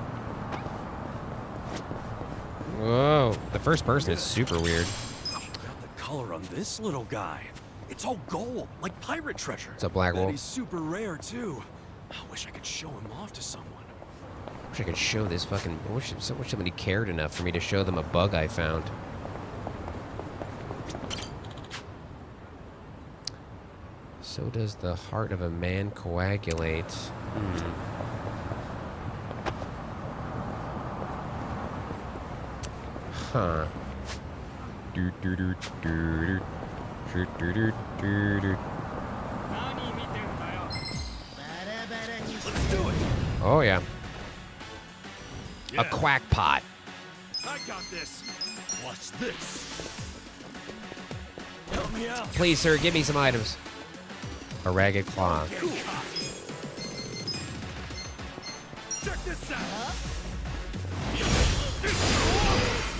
Whoa, the first person is super weird. Check out the color on this little guy. It's all gold, like pirate treasure. It's a black wolf. He's super rare too. I wish I could show him off to someone. Wish I could show this fucking. I wish somebody cared enough for me to show them a bug I found. So does the heart of a man coagulate? Huh. Let's do it. Oh yeah. A quack pot. I got this. Watch this. Help me out. Please, sir, give me some items. A ragged claw. Cool. Check this out.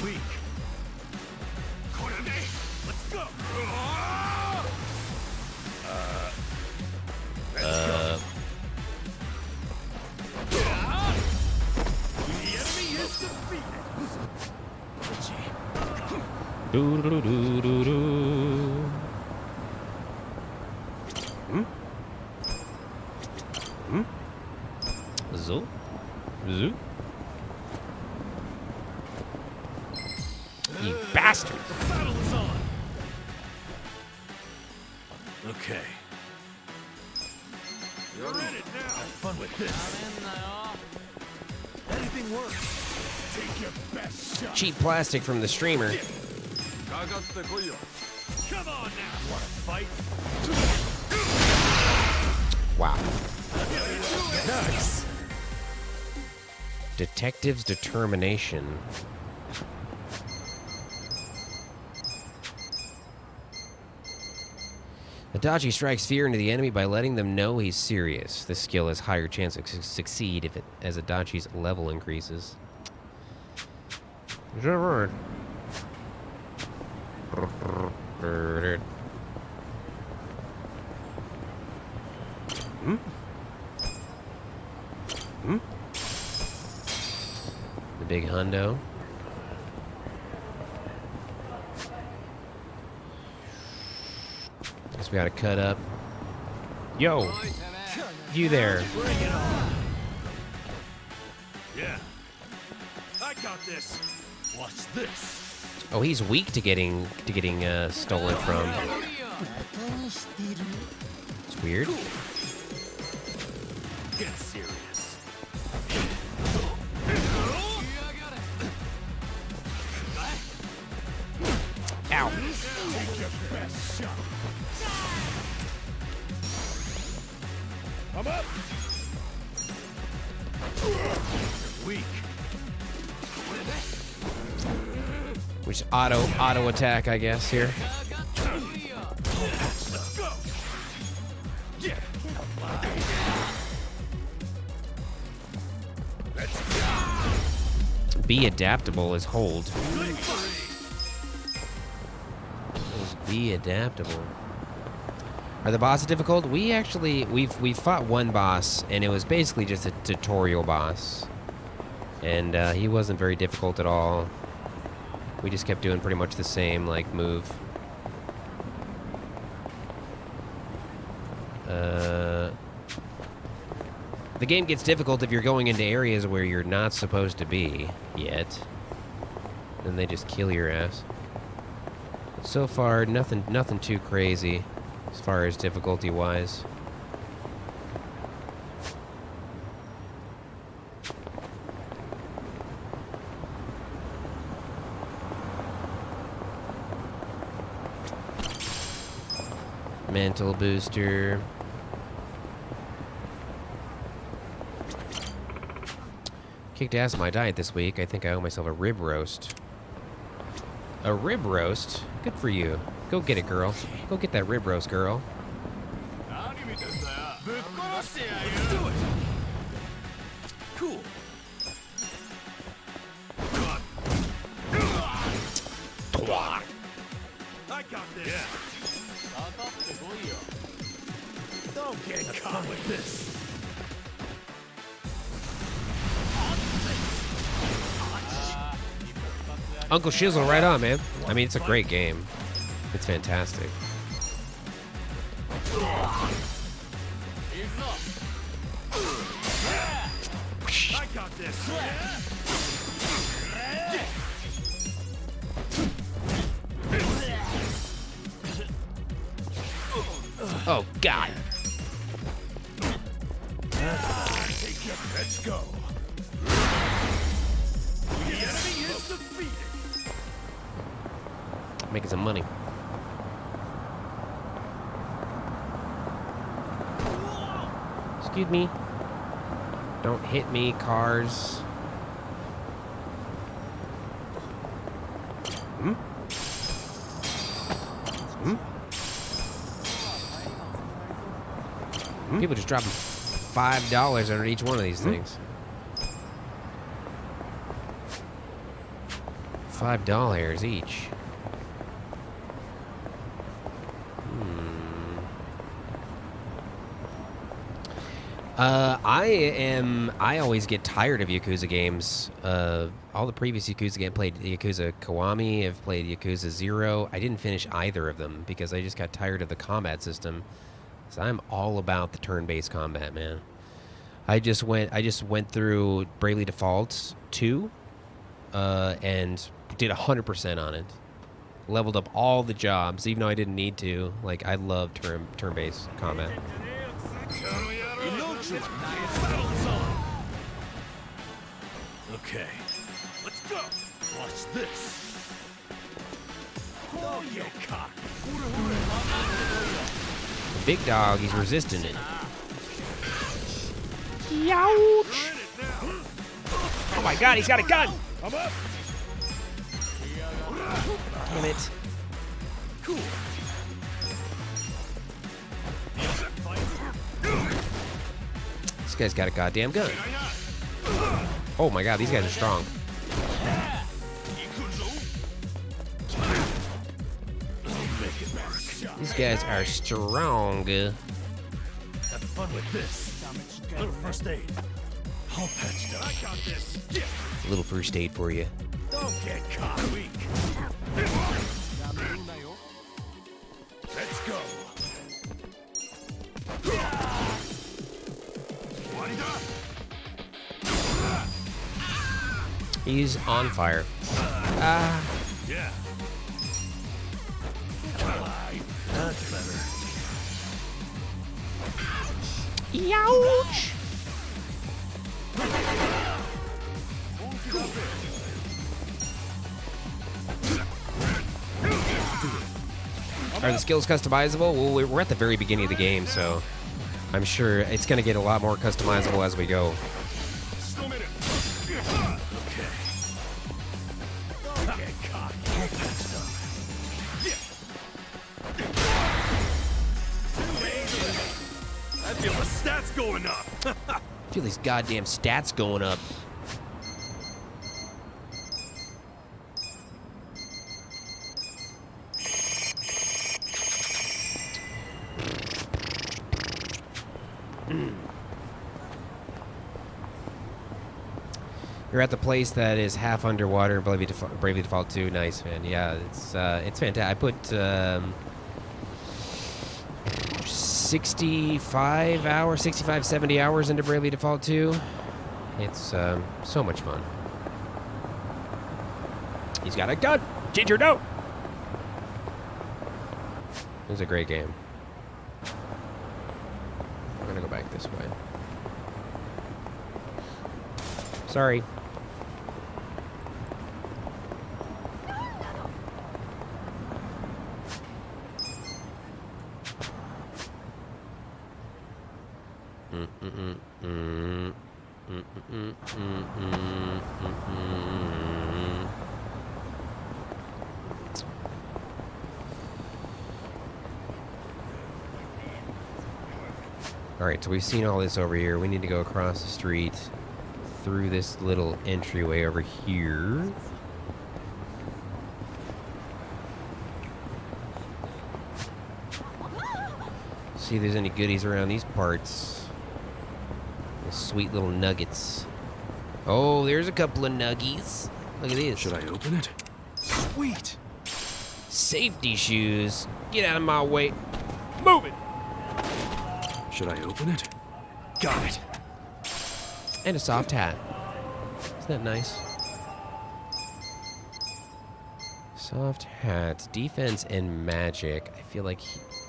Weak. Let's go. The enemy is defeated. Do do do do do. Zoo. Zoo. You bastard. The battle is on. Okay. You're in it now. Have fun with this. Anything works. Take your best shot. Cheap plastic from the streamer. Come on now. Want to fight? Wow. Nice. Detective's determination. Adachi strikes fear into the enemy by letting them know he's serious. This skill has higher chance of succeed if as Adachi's level increases. Is that right? The big hundo. Guess we gotta cut up. Yo! You there. Bring it on. Yeah. I got this. Watch this. Oh, he's weak to getting stolen from. It's weird. Get serious. Ow. Take your best shot. I'm up. Weak. Which auto attack, I guess, here. Let's go. Yeah. Let's go. Be adaptable is hold. Be adaptable. Are the bosses difficult? We've fought one boss, and it was basically just a tutorial boss, and he wasn't very difficult at all. We just kept doing pretty much the same like move. The game gets difficult if you're going into areas where you're not supposed to be yet. Then they just kill your ass. So far, nothing too crazy as far as difficulty-wise. Mental booster. Kicked ass on my diet this week. I think I owe myself a rib roast. A rib roast? Good for you. Go get it, girl. Go get that rib roast, girl. Let's do it. Cool. I got this. Yeah. Don't get caught with this. Uncle Shizzle, right on, man. I mean, it's a great game. It's fantastic. I got this. Oh, God. Let's go. The enemy is defeated. Making some money. Excuse me. Don't hit me, cars. Hmm? Hmm? People just dropping $5 under each one of these things. $5 each. I always get tired of Yakuza games. All the previous Yakuza games, played Yakuza Kiwami, I've played Yakuza 0. I didn't finish either of them because I just got tired of the combat system. So I'm all about the turn-based combat, man. I just went through Bravely Default 2 and did 100% on it. Leveled up all the jobs, even though I didn't need to. Like, I love turn-based combat. Okay, let's go. Watch this. Oh, you cock. Big dog, he's resisting it. Youch! Oh my God, he's got a gun! I'm up. Damn it. Cool. This guy's got a goddamn gun. Oh my God, these guys are strong. These guys are strong. Have fun with this. Little first aid. All patched up. I got this. A little first aid for you. Don't get caught weak. Let's go. He's on fire. Yeah. That's better. Youch! Are the skills customizable? Well, we're at the very beginning of the game, so I'm sure it's going to get a lot more customizable as we go. I feel the stats going up. I feel these goddamn stats going up. You're at the place that is half underwater. Bravely Default 2. Nice, man. Yeah, it's fantastic. I put 65, 70 hours into Bravely Default 2. It's so much fun. He's got a gun. Ginger, no. It was a great game. We're gonna go back this way. Sorry. Alright, so we've seen all this over here. We need to go across the street through this little entryway over here. See if there's any goodies around these parts. Sweet little nuggets. Oh, there's a couple of nuggies. Look at this. Should I open it? Sweet. Safety shoes. Get out of my way. Move it. Should I open it? Got it. And a soft hat. Isn't that nice? Soft hat. Defense and magic. I feel like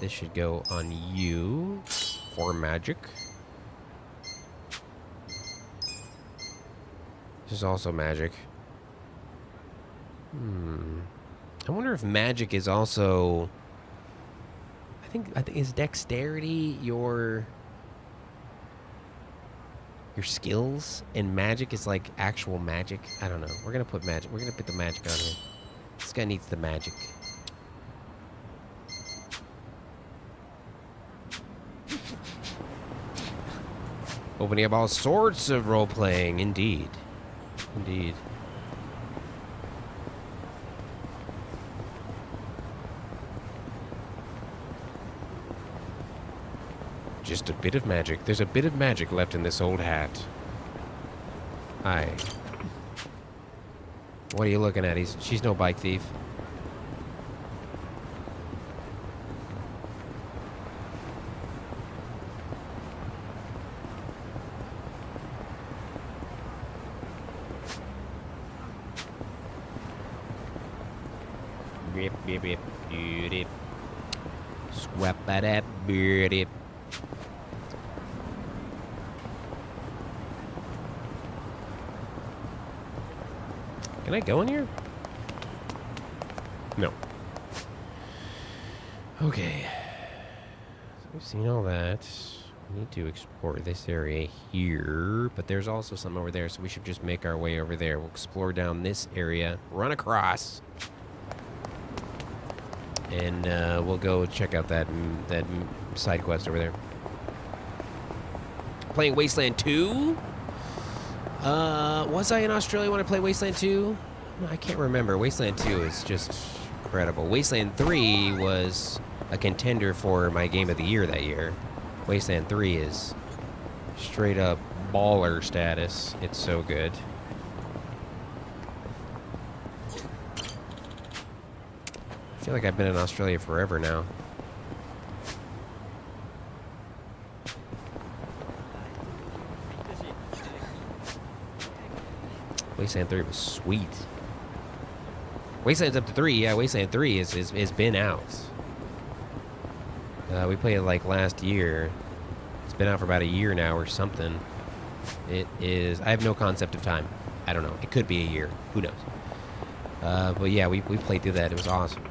this should go on you for magic. This is also magic. I wonder if magic is also... I think is dexterity your skills, and magic is like actual magic. I don't know. We're gonna put magic. We're gonna put the magic on here. This guy needs the magic. Opening up all sorts of role playing, indeed. Indeed. Just a bit of magic. There's a bit of magic left in this old hat. Hi. What are you looking at? She's no bike thief. Rip, rip, rip, rip. Swap that up, rip. Can I go in here? No. Okay. So we've seen all that. We need to explore this area here, but there's also some over there, so we should just make our way over there. We'll explore down this area, run across, and we'll go check out that side quest over there. Playing Wasteland 2? Was I in Australia when I played Wasteland 2? I can't remember. Wasteland 2 is just incredible. Wasteland 3 was a contender for my game of the year that year. Wasteland 3 is straight up baller status. It's so good. I feel like I've been in Australia forever now. Wasteland 3 was sweet. Wasteland's up to 3. Yeah, Wasteland 3 is been out. We played it like last year. It's been out for about a year now or something. It is... I have no concept of time. I don't know. It could be a year. Who knows? But yeah, we played through that. It was awesome.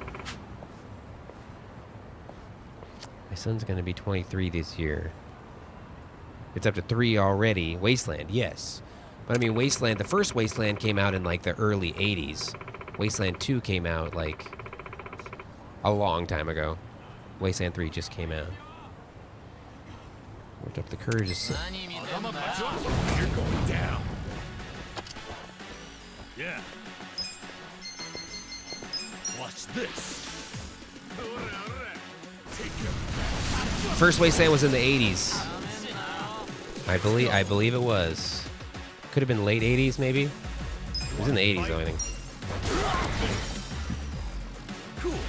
My son's going to be 23 this year. It's up to 3 already. Wasteland, yes. But I mean, Wasteland, the first Wasteland came out in like the early 80s. Wasteland 2 came out like a long time ago. Wasteland 3 just came out. Worked up the courage to sit. You're going down. Yeah. Watch this. First Wasteland was in the 80s. I believe it was. Could have been late 80s, maybe. It was in the 80s, though, I think. Cool.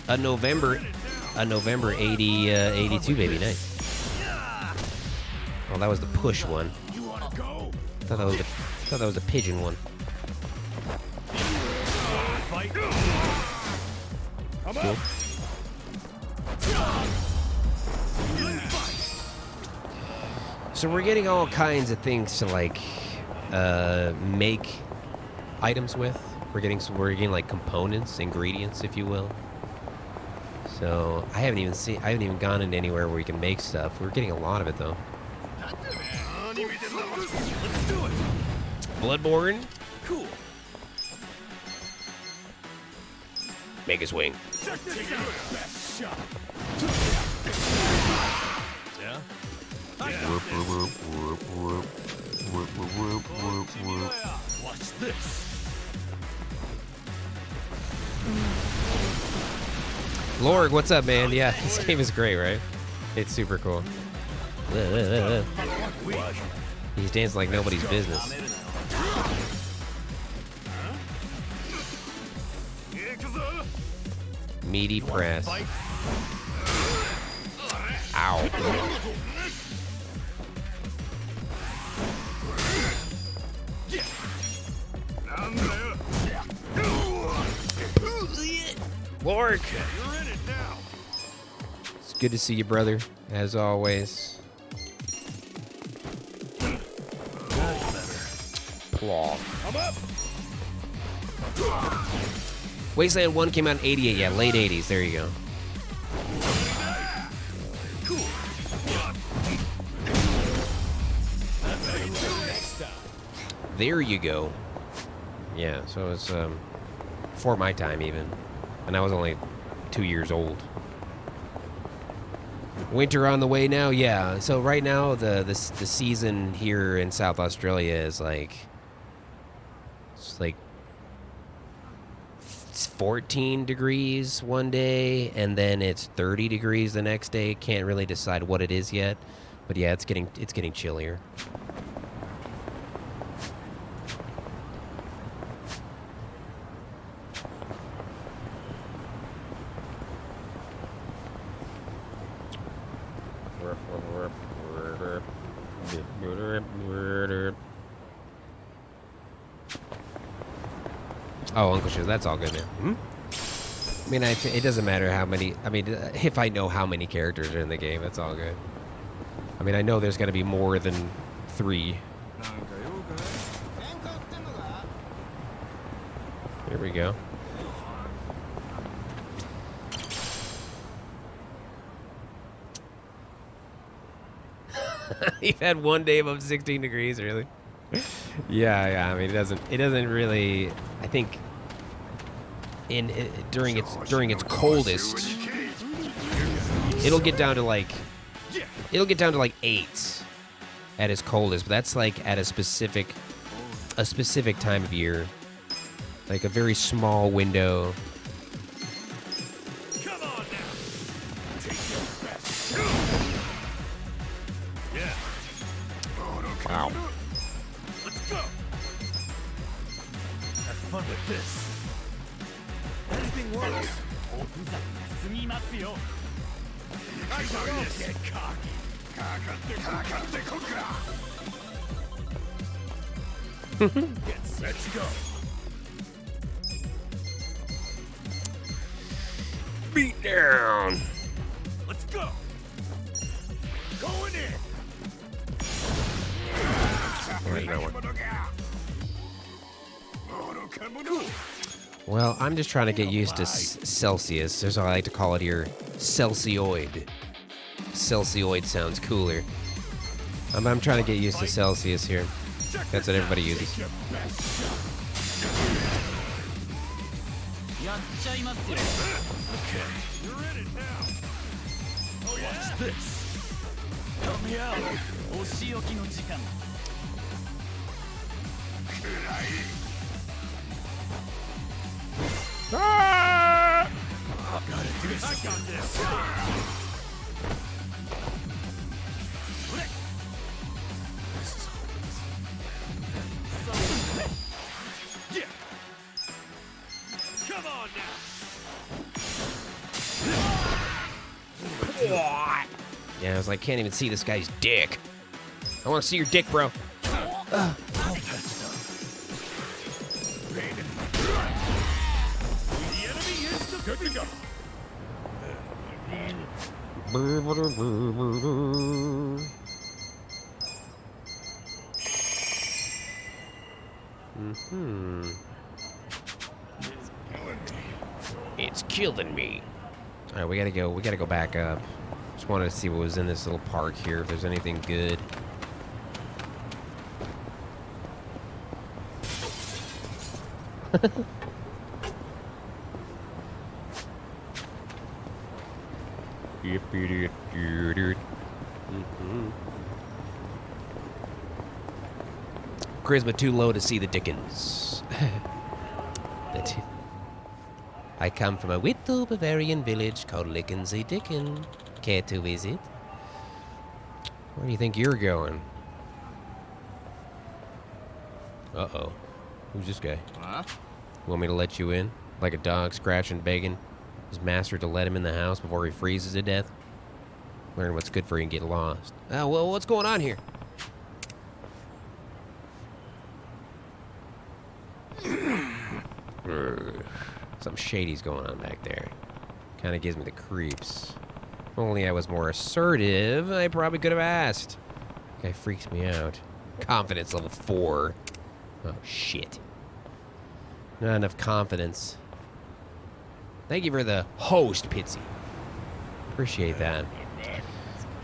A November 82, baby, nice. Oh, that was the push one. I thought that was a pigeon one. Cool. So we're getting all kinds of things to like make items with. We're getting like components, ingredients, if you will. So I haven't even gone into anywhere where we can make stuff. We're getting a lot of it though. Let's do it. Bloodborne. Cool. Make his wing. Check this out. Best shot. Yeah. Watch this. Lorg, what's up, man? Yeah, this game is great, right? It's super cool. He's dancing like nobody's business. Meaty press. Ow. Lord. It's good to see you, brother, as always. Claw. Wasteland 1 came out in 88, yeah, late 80s, there you go. There you go. Yeah, so it was before my time even. And I was only 2 years old. Winter on the way now, yeah. So right now the season here in South Australia is like it's like 14 degrees one day and then it's 30 degrees the next day. Can't really decide what it is yet. But yeah, it's getting chillier. Oh, Uncle Shiz, that's all good, man. Hmm? I mean, it doesn't matter how many. I mean, if I know how many characters are in the game, that's all good. I mean, I know there's going to be more than 3. Here we go. You've had one day above 16 degrees, really? Yeah. I mean, it doesn't really. I think during its coldest, it'll get down to like 8 at its coldest. But that's like at a specific time of year, like a very small window. Wow. Let's go. Have fun with this. Anything works. Don't get cocky. Let's go. Beat down. Let's go. Going in. Where's that one? Well, I'm just trying to get used to Celsius. That's what I like to call it here. Celsioid. Celsioid sounds cooler. I'm trying to get used to Celsius here. That's what everybody uses. Okay, you're in it now. Oh yeah? Watch this. Help me out. Ah! Got it, dude. I got this. Yeah. Come on now. Yeah, I was like, can't even see this guy's dick. I want to see your dick, bro. Good to go. It's killing me. All right, we gotta go. We gotta go back up. Just wanted to see what was in this little park here. If there's anything good. Charisma too low to see the Dickens. I come from a little Bavarian village called Lickensy Dicken. Care to visit? Where do you think you're going? Uh-oh. Who's this guy? Huh? Want me to let you in? Like a dog scratching, begging his master to let him in the house before he freezes to death? Learn what's good for you and get lost. Oh, well, what's going on here? Something shady's going on back there. Kind of gives me the creeps. If only I was more assertive, I probably could have asked. Guy freaks me out. Confidence level 4. Oh, shit. Not enough confidence. Thank you for the host, Pitsy. Appreciate that.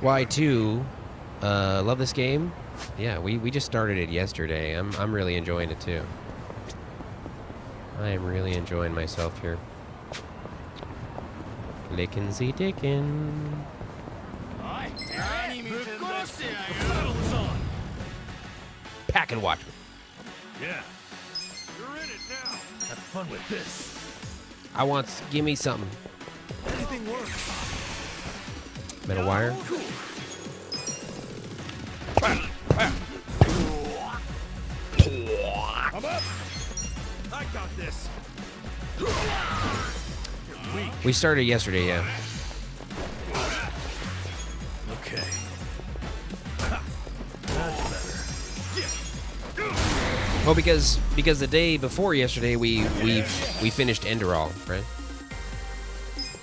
Y2, love this game. Yeah, we just started it yesterday. I'm really enjoying it too. I am really enjoying myself here. Lickensy Dickin. Pack and watch me. Yeah. You're in it now. Have fun with this. I want, give me something. Anything works. Metal wire. Cool. I'm up. I got this. We started yesterday, yeah. Okay. That's better. Well, because the day before yesterday we finished Enderall, right?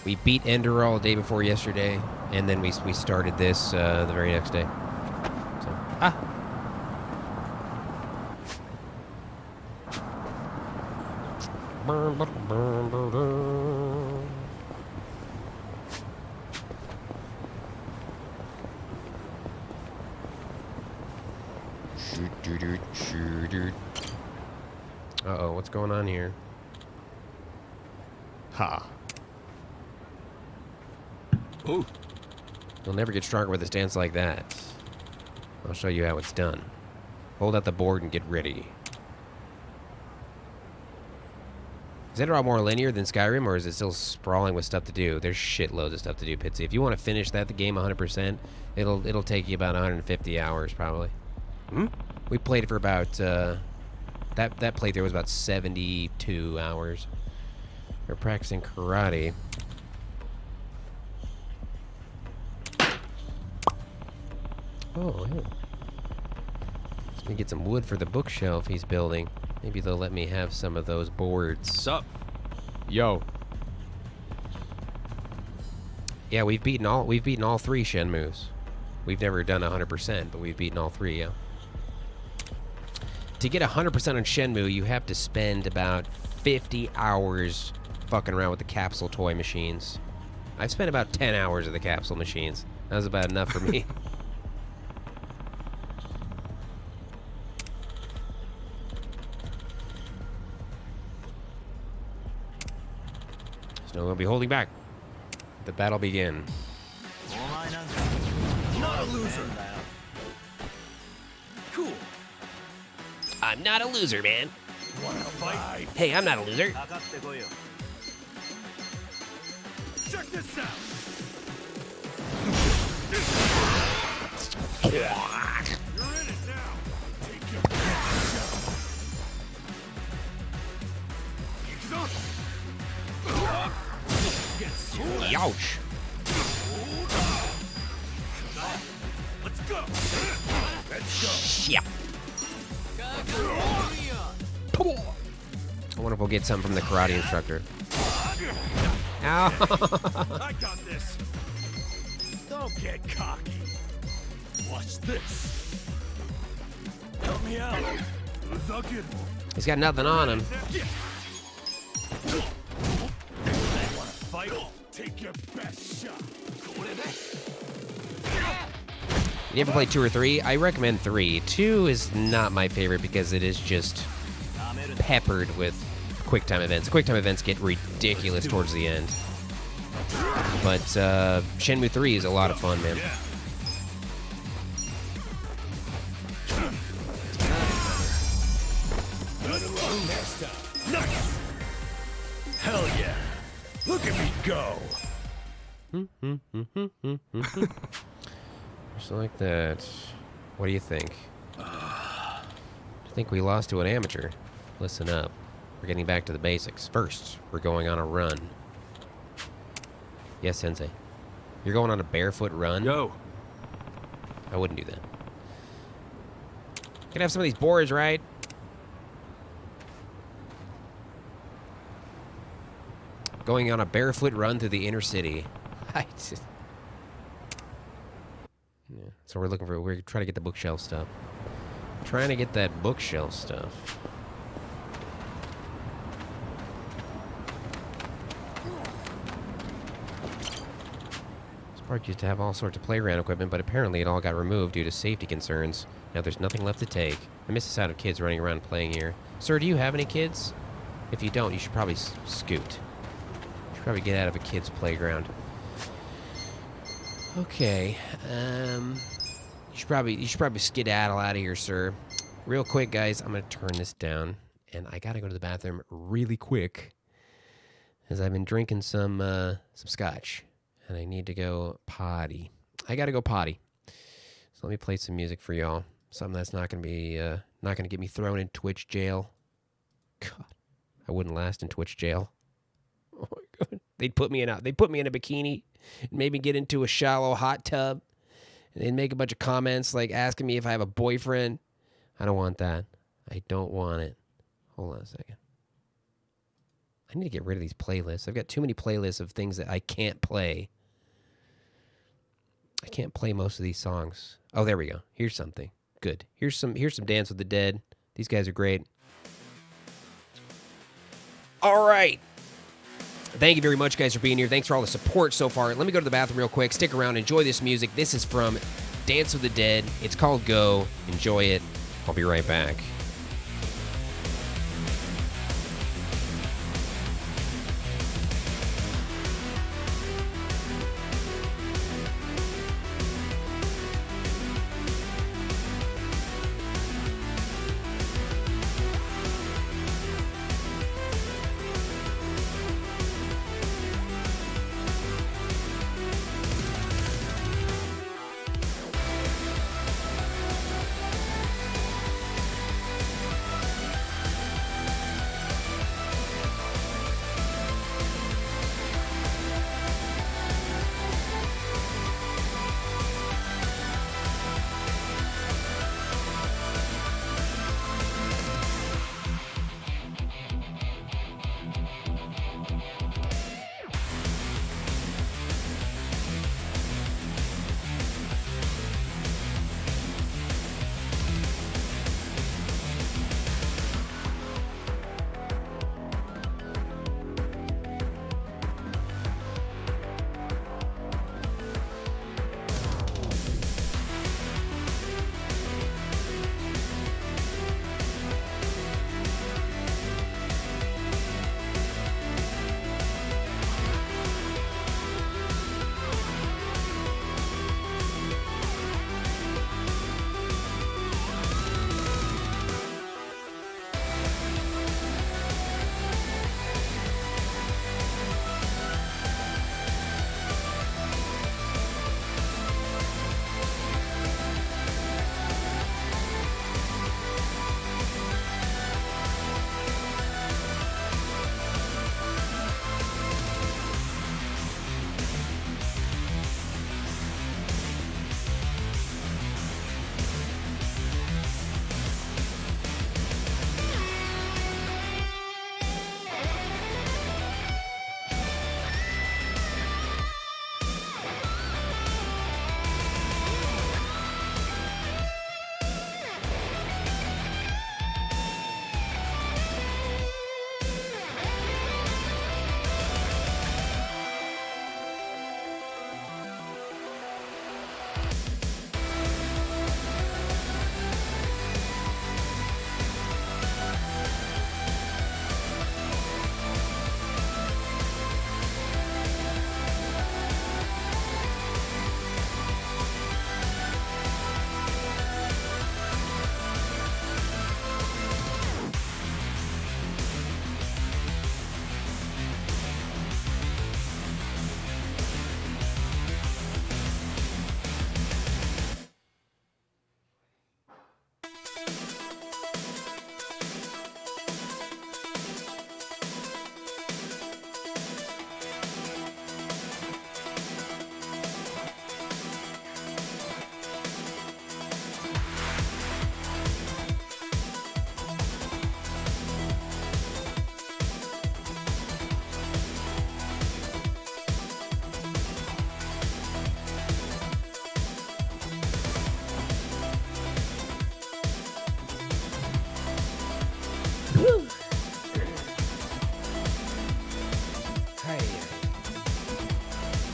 We beat Enderall the day before yesterday, and then we started this the very next day. So Uh-oh, what's going on here? Ha. Ooh. You'll never get stronger with a stance like that. I'll show you how it's done. Hold out the board and get ready. Is Enderall more linear than Skyrim, or is it still sprawling with stuff to do? There's shitloads of stuff to do, Pitsy. If you want to finish the game 100%, it'll take you about 150 hours, probably. We played it for about, that playthrough was about 72 hours. We're practicing karate. Oh, yeah. Let's me get some wood for the bookshelf he's building. Maybe they'll let me have some of those boards. Sup? Yo. Yeah, we've beaten all 3 Shenmues. We've never done 100%, but we've beaten all 3, yeah. To get 100% on Shenmue, you have to spend about 50 hours fucking around with the capsule toy machines. I've spent about 10 hours of the capsule machines. That was about enough for me. So we'll be holding back. The battle begin. Not a loser. Cool. I'm not a loser, man. Wanna fight? Hey, I'm not a loser. Check this out. You're in it now. Take your best shot. Youch. Let's go. Let's go. Shit. I wonder if we'll get something from the karate instructor. Ow. I got this. Don't get cocky. Watch this. Help me out. He's got nothing on him. Wanna fight? Take your best shot. You ever play 2 or 3? I recommend 3. 2 is not my favorite because it is just peppered with quick time events. Quick time events get ridiculous towards the end. But Shenmue 3 is a lot of fun, man. Nice! Hell yeah! Look at me go! Just like that. What do you think? I think we lost to an amateur. Listen up. We're getting back to the basics. First, we're going on a run. Yes, Sensei. You're going on a barefoot run? Yo. I wouldn't do that. Can I have some of these boards, right? Going on a barefoot run through the inner city. Yeah. So we're trying to get the bookshelf stuff. Trying to get that bookshelf stuff. This park used to have all sorts of playground equipment, but apparently it all got removed due to safety concerns. Now there's nothing left to take. I miss the sound of kids running around playing here. Sir, do you have any kids? If you don't, you should probably scoot. You should probably get out of a kid's playground. Okay, you should probably skedaddle out of here, sir. Real quick, guys, I'm gonna turn this down, and I gotta go to the bathroom really quick, as I've been drinking some scotch, and I need to go potty. I gotta go potty. So let me play some music for y'all. Something that's not gonna get me thrown in Twitch jail. God, I wouldn't last in Twitch jail. Oh my God, they'd put me in a bikini. Maybe get into a shallow hot tub and then make a bunch of comments like asking me if I have a boyfriend. I don't want that. I don't want it. Hold on a second. I need to get rid of these playlists. I've got too many playlists of things that I can't play. I can't play most of these songs. Oh, there we go. Here's something. Good. Here's some Dance with the Dead. These guys are great. All right. Thank you very much, guys, for being here. Thanks for all the support so far. Let me go to the bathroom real quick. Stick around. Enjoy this music. This is from Dance with the Dead. It's called Go. Enjoy it. I'll be right back.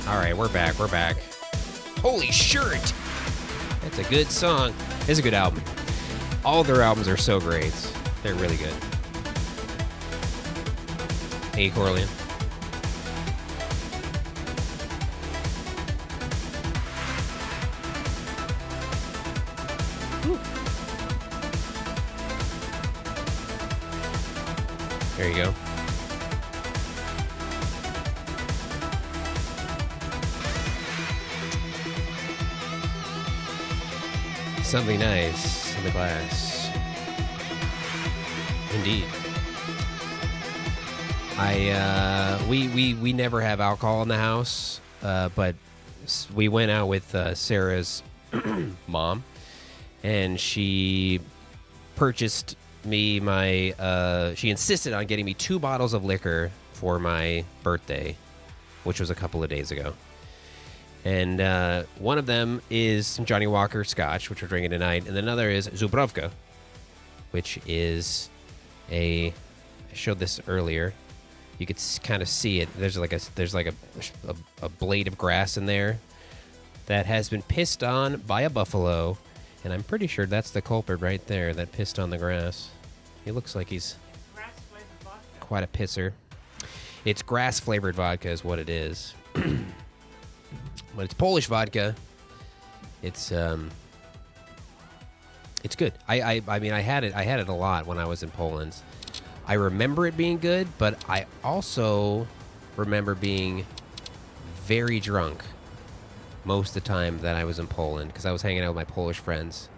All right, we're back. We're back. Holy shirt! That's a good song. It's a good album. All their albums are so great. They're really good. Hey, Corleone. There you go. Something nice in the glass. Indeed. We never have alcohol in the house, but we went out with Sarah's mom, and she purchased me she insisted on getting me 2 bottles of liquor for my birthday, which was a couple of days ago. And one of them is some Johnny Walker Scotch, which we're drinking tonight, and another is Zubrovka, which is I showed this earlier. You could kind of see it. There's like a blade of grass in there that has been pissed on by a buffalo, and I'm pretty sure that's the culprit right there that pissed on the grass. He looks like he's quite a pisser. It's grass-flavored vodka is what it is. But it's Polish vodka. It's good. I mean, I had it a lot when I was in Poland. I remember it being good, but I also remember being very drunk most of the time that I was in Poland because I was hanging out with my Polish friends.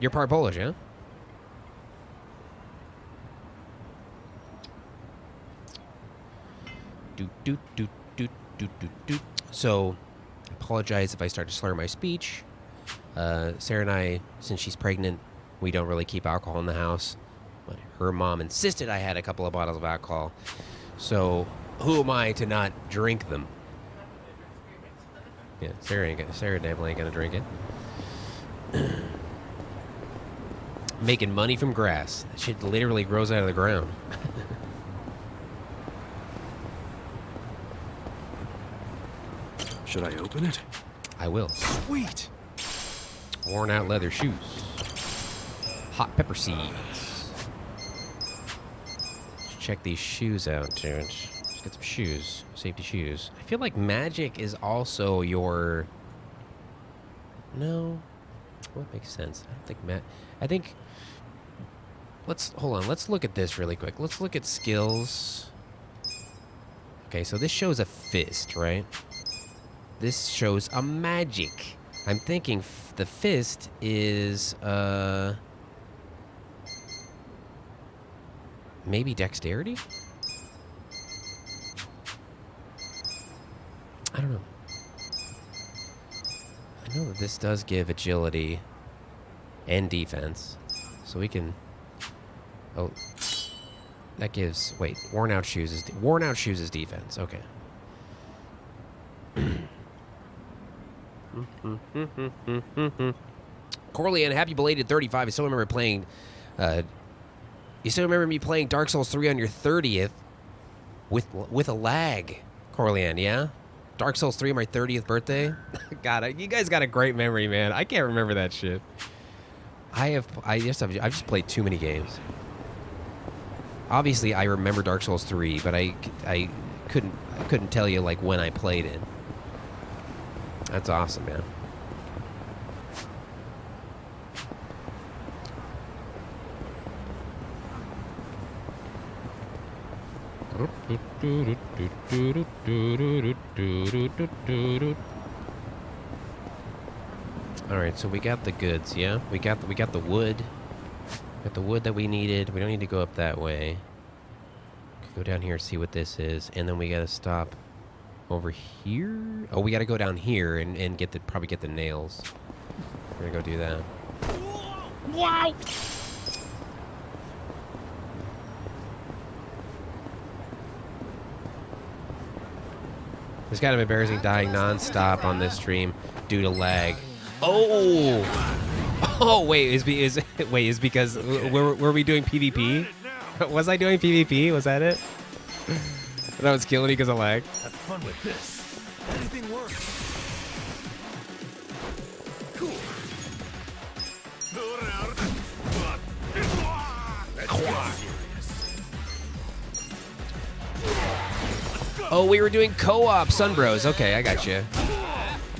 You're part Polish, huh? So, I apologize if I start to slur my speech. Sarah and I, since she's pregnant, we don't really keep alcohol in the house. But her mom insisted I had a couple of bottles of alcohol. So, who am I to not drink them? Yeah, Sarah definitely ain't gonna drink it. Making money from grass. That shit literally grows out of the ground. Should I open it? I will. Sweet. Worn out leather shoes. Hot pepper seeds. Let's check these shoes out, dude. Let's get some shoes. Safety shoes. I feel like magic is also your... No. What makes sense? I don't think I think... Hold on. Let's look at this really quick. Let's look at skills. Okay, so this shows a fist, right? This shows a magic. I'm thinking the fist is, maybe dexterity? I don't know. I know that this does give agility and defense. So we can... Oh. That gives... Wait. Worn out shoes is defense. Okay. Corleone, happy belated 35. I still remember playing... you still remember me playing Dark Souls 3 on your 30th with a lag, Corleone, yeah? Dark Souls 3 on my 30th birthday? God, you guys got a great memory, man. I can't remember that shit. I've just played too many games. Obviously, I remember Dark Souls 3, but I couldn't tell you like when I played it. That's awesome, man. All right, so we got the goods, yeah? We got the wood. Got the wood that we needed. We don't need to go up that way. Go down here, see what this is, and then we gotta stop over here. Oh, we gotta go down here and probably get the nails. We're gonna go do that. Wow! It's kind of embarrassing dying non-stop on this stream due to lag. Oh! Oh, wait, is because were we doing PvP? Was I doing PvP? Was that it? That was killing me because of lag. Have fun with this. Anything works. Cool. Oh, we were doing co-op, Sunbros. Okay, I got you.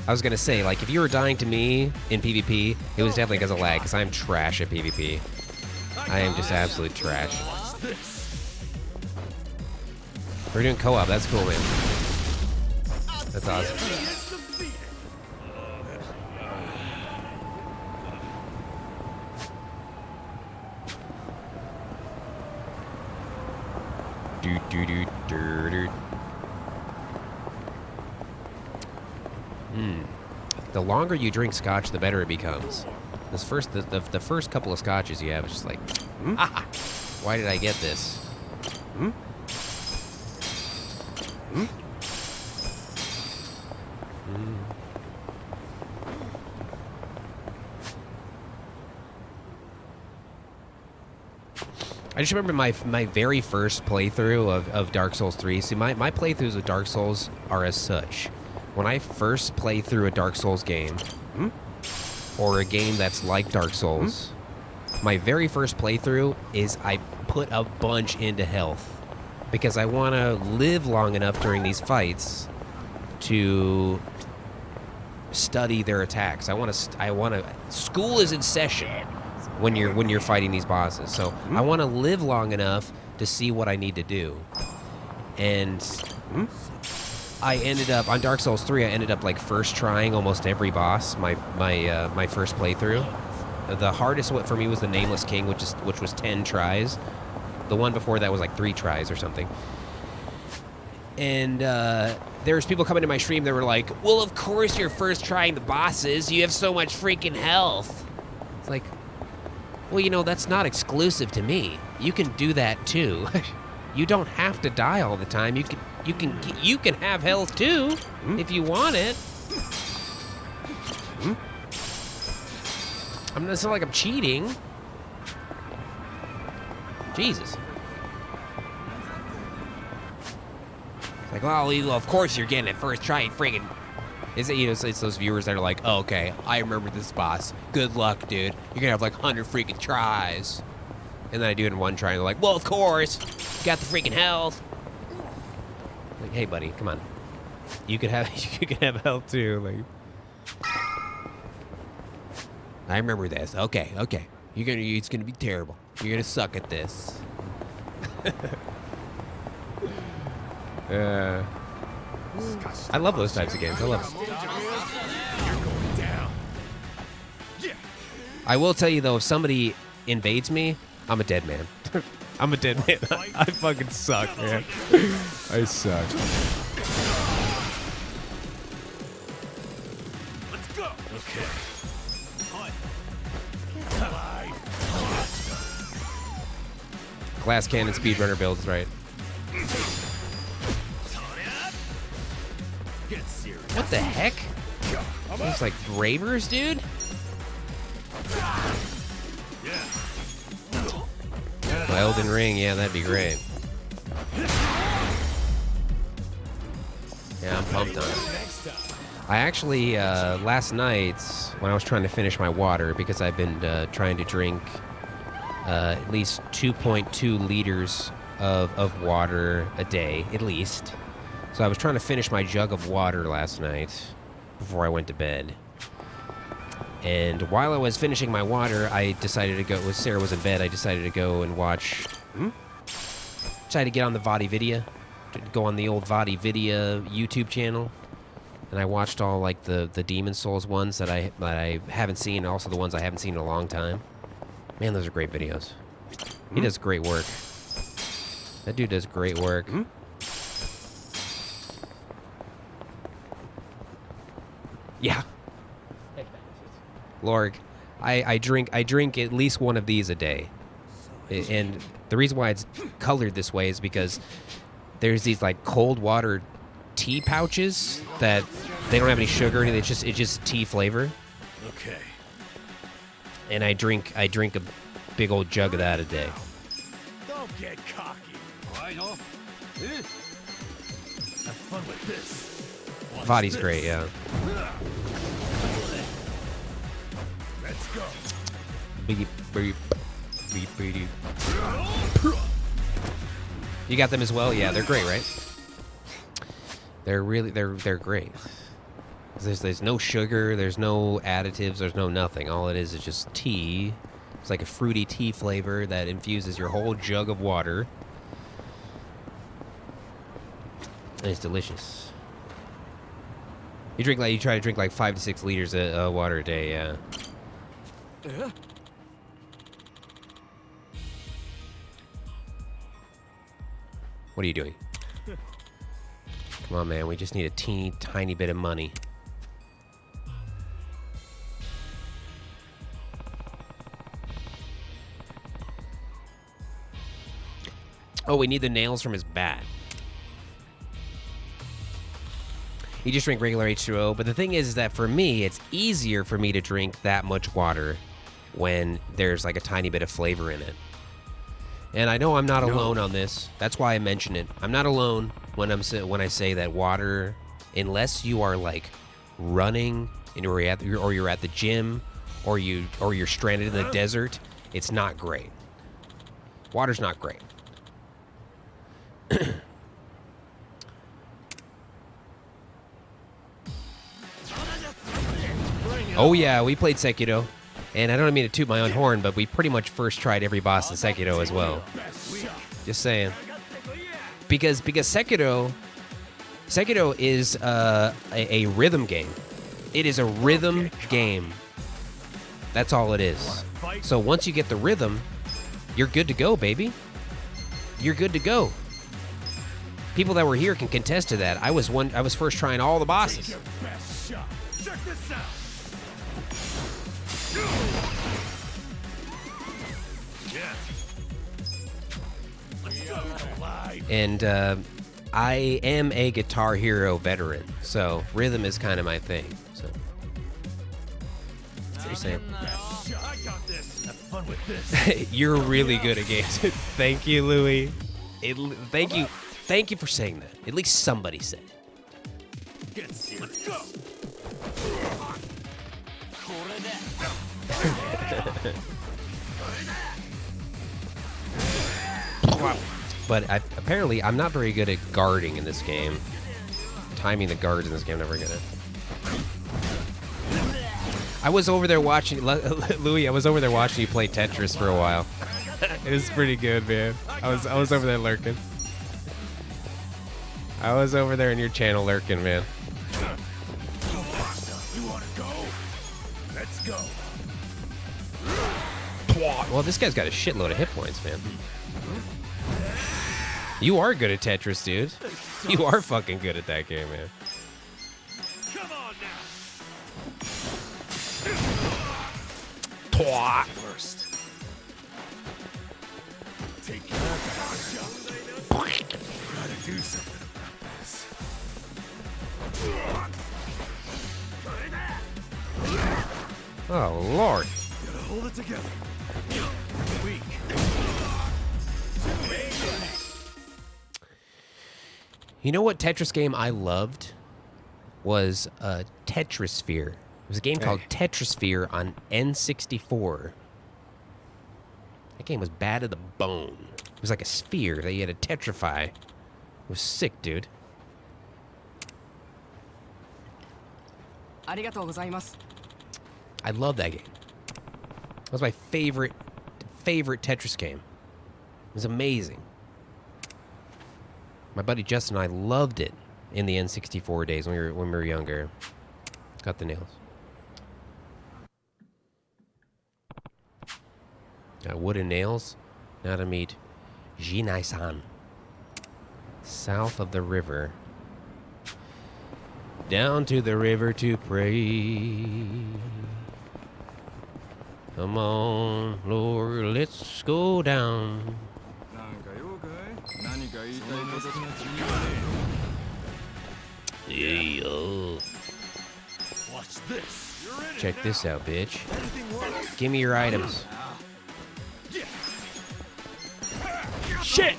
I was gonna say, like, if you were dying to me in PvP, it was definitely because of lag, because I'm trash at PvP. I am just absolute trash. We're doing co-op. That's cool, man. That's awesome. Do do do do do. The longer you drink scotch, the better it becomes. This first, the first couple of scotches you have, it's just like, ah, why did I get this? I just remember my very first playthrough of Dark Souls 3. See, my playthroughs of Dark Souls are as such. When I first play through a Dark Souls game, or a game that's like Dark Souls, my very first playthrough is I put a bunch into health. Because I want to live long enough during these fights to study their attacks. I want to. School is in session when you're fighting these bosses. So I want to live long enough to see what I need to do. And I ended up on Dark Souls 3. I ended up like first trying almost every boss. My first playthrough. The hardest one for me was the Nameless King, which was 10 tries. The one before that was like 3 tries or something. And there's people coming to my stream that were like, well, of course you're first trying the bosses. You have so much freaking health. It's like, well, you know, that's not exclusive to me. You can do that too. You don't have to die all the time. You can have health too if you want it. It's not like I'm cheating. Jesus. It's like, well, of course you're getting it first try, friggin'. Is it, you know, it's those viewers that are like, oh, okay, I remember this boss. Good luck, dude. You're gonna have like 100 freaking tries. And then I do it in 1 try, and they're like, well, of course. You got the freaking health. Like, hey, buddy, come on. You could have health too. Like, I remember this. Okay. It's gonna be terrible. You're gonna suck at this. I love those types of games. I love them. I will tell you though, if somebody invades me, I'm a dead man. I'm a dead man. I fucking suck, man. I suck. Let's go. Okay. Glass cannon speedrunner builds, right? What the heck? Those like bravers, dude? My Elden Ring, yeah, that'd be great. Yeah, I'm pumped on it. I actually, last night, when I was trying to finish my water, because I've been trying to drink at least 2.2 liters of water a day, at least. So I was trying to finish my jug of water last night before I went to bed. And while I was finishing my water, I decided to go, when Sarah was in bed, I decided to go and watch, decided to get on the VodiVidia, to go on the old VodiVidia YouTube channel. And I watched all like the Demon Souls ones that I haven't seen, and also the ones I haven't seen in a long time. Man, those are great videos. He does great work. That dude does great work. Yeah. Lorg, I drink at least one of these a day. And the reason why it's colored this way is because there's these like cold water tea pouches that they don't have any sugar in it. It's just tea flavor. Okay. And I drink a big old jug of that a day. Don't get cocky. Have fun with this. Watch Body's this. great, yeah. Let's go. Beep, beep, beep, beep. You got them as well? Yeah, they're great, right? They're really, they're great. There's no sugar, there's no additives, there's no nothing. All it is just tea. It's like a fruity tea flavor that infuses your whole jug of water. And it's delicious. You try to drink like 5 to 6 liters of water a day, yeah. What are you doing? Come on, man. We just need a teeny tiny bit of money. Oh, we need the nails from his bat. You just drink regular H2O, but the thing is that for me, it's easier for me to drink that much water when there's like a tiny bit of flavor in it. And I know I'm not alone on this. That's why I mention it. I'm not alone when I say that water, unless you are like running and or you're at the gym or you're stranded in the desert, it's not great. Water's not great. Oh yeah, we played Sekiro. And I don't mean to toot my own horn, but we pretty much first tried every boss in Sekiro as well. Just saying. Because Sekiro is a rhythm game. It is a rhythm game. That's all it is. So once you get the rhythm, you're good to go, baby. You're good to go. People that were here can contest to that. I was first trying all the bosses. Check this out. And I am a Guitar Hero veteran, so rhythm is kind of my thing. So, what you're saying? I got this. Have fun with this. You're really good at games. Thank you, Louis. Thank you for saying that. At least somebody said it. Get serious. Let's go. But apparently, I'm not very good at guarding in this game. Timing the guards in this game, I'm never good at. I was over there watching, Louis, I was over there watching you play Tetris for a while. It was pretty good, man. I was over there lurking. I was over there in your channel lurking, man. You wanna go? Let's go. Well, this guy's got a shitload of hit points, man. You are good at Tetris, dude. You are fucking good at that game, man. Come on now. Twat. First. Take care of that. Gotta do something about this. Oh, Lord. Gotta hold it together. Weak. You know what Tetris game I loved? Was Tetrisphere. It was a game called Tetrisphere on N64. That game was bad to the bone. It was like a sphere that you had to tetrify. It was sick, dude. I love that game. That was my favorite Tetris game. It was amazing. My buddy Justin and I loved it in the N64 days when we were younger. Got the nails. Got wooden nails. Now to meet Jinai-san. South of the river. Down to the river to pray. Come on, Lord, let's go down. Yeah. Watch this. Check this out, bitch. Give me your items. Shit!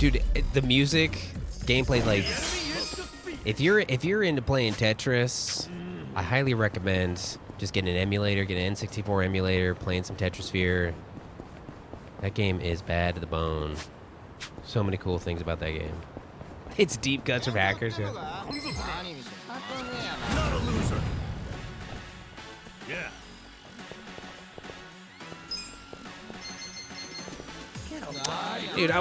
Dude, the music, gameplay, like, if you're into playing Tetris, I highly recommend just getting an emulator, get an N64 emulator, playing some Tetrisphere. That game is bad to the bone. So many cool things about that game. It's deep cuts from hackers. Yeah. Not a loser. Yeah. Dude,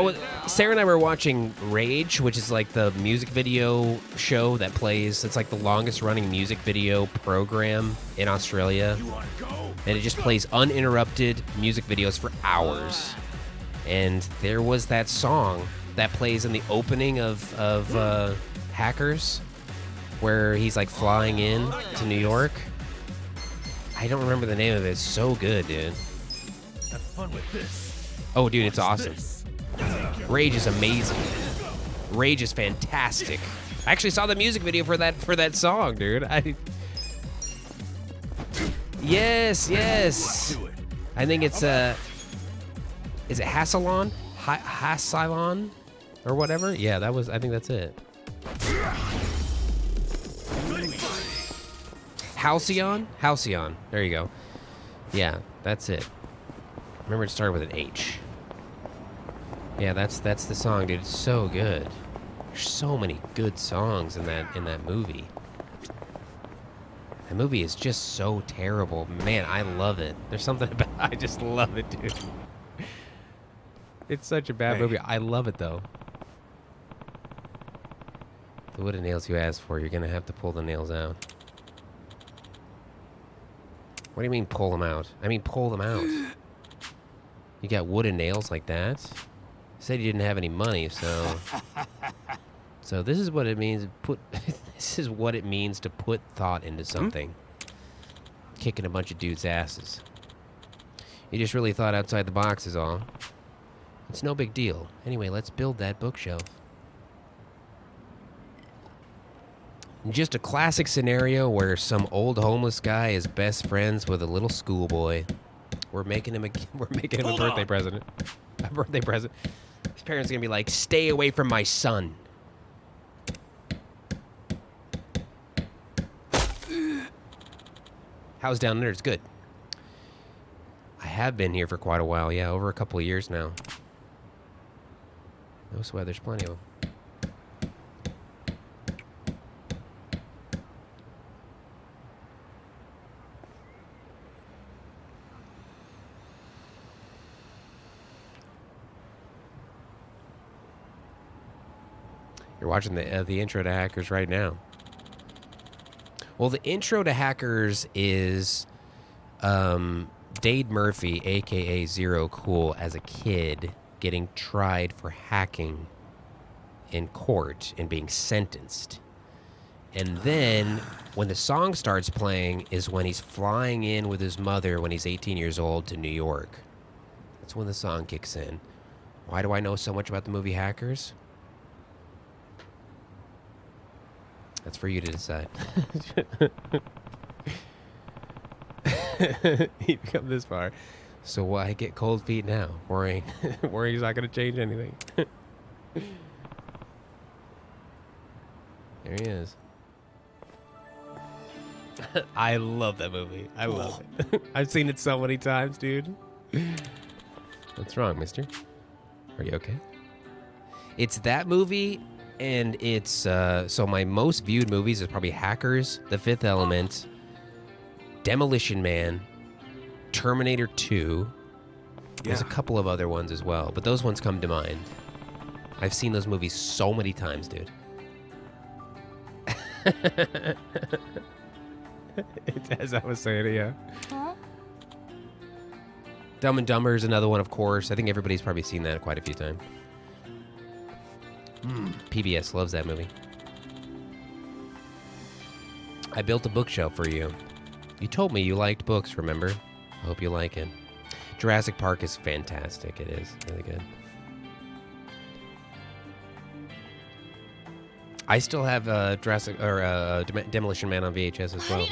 Sarah and I were watching Rage, which is like the music video show that plays. It's like the longest running music video program in Australia. And it just plays uninterrupted music videos for hours. And there was that song that plays in the opening of Hackers, where he's like flying in to New York. I don't remember the name of it. It's so good, dude. Have fun with this. Oh, dude, it's awesome. Rage is amazing. Rage is fantastic. I actually saw the music video for that song, dude. Yes. I think it's is it Hassalon? Hassalon or whatever? Yeah, I think that's it. Halcyon. There you go. Yeah, that's it. Remember, it started with an H. Yeah, that's the song, dude. It's so good. There's so many good songs in that movie. That movie is just so terrible. Man, I love it. There's something about I just love it, dude. It's such a bad movie. I love it, though. The wooden nails you asked for, you're going to have to pull the nails out. What do you mean pull them out? I mean pull them out. You got wooden nails like that? You said you didn't have any money, so... So this is what it means to put... This is what it means to put thought into something. Kicking a bunch of dudes' asses. You just really thought outside the box is all. It's no big deal. Anyway, let's build that bookshelf. Just a classic scenario where some old homeless guy is best friends with a little schoolboy. We're making him a birthday present. A birthday present. His parents are gonna be like, "Stay away from my son." How's down there? It's good. I have been here for quite a while. Yeah, over a couple of years now. No sweat. There's plenty of them. You're watching the intro to Hackers right now. Well, the intro to Hackers is Dade Murphy, a.k.a. Zero Cool, as a kid getting tried for hacking in court and being sentenced. And then when the song starts playing is when he's flying in with his mother when he's 18 years old to New York. That's when the song kicks in. Why do I know so much about the movie Hackers? That's for you to decide. You've come this far. So why get cold feet now? Worrying's not going to change anything. There he is. I love that movie. I love it. I've seen it so many times, dude. What's wrong, mister? Are you okay? It's that movie... And it's, so my most viewed movies is probably Hackers, The Fifth Element, Demolition Man, Terminator 2. There's a couple of other ones as well, but those ones come to mind. I've seen those movies so many times, dude. As I was saying, yeah. Huh? Dumb and Dumber is another one, of course. I think everybody's probably seen that quite a few times. PBS loves that movie. I built a bookshelf for you. You told me you liked books, remember? I hope you like it. Jurassic Park is fantastic. It is really good. I still have Demolition Man on VHS as well.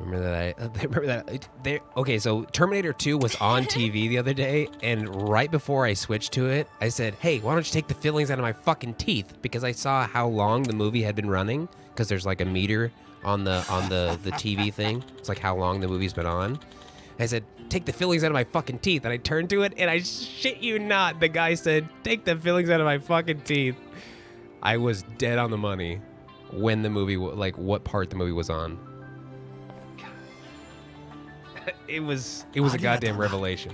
Remember that? Okay, so Terminator 2 was on TV the other day, and right before I switched to it, I said, "Hey, why don't you take the fillings out of my fucking teeth?" Because I saw how long the movie had been running. Because there's like a meter on the TV thing. It's like how long the movie's been on. I said, "Take the fillings out of my fucking teeth," and I turned to it, and I shit you not, the guy said, "Take the fillings out of my fucking teeth." I was dead on the money when the movie, like what part the movie was on. It was a goddamn revelation.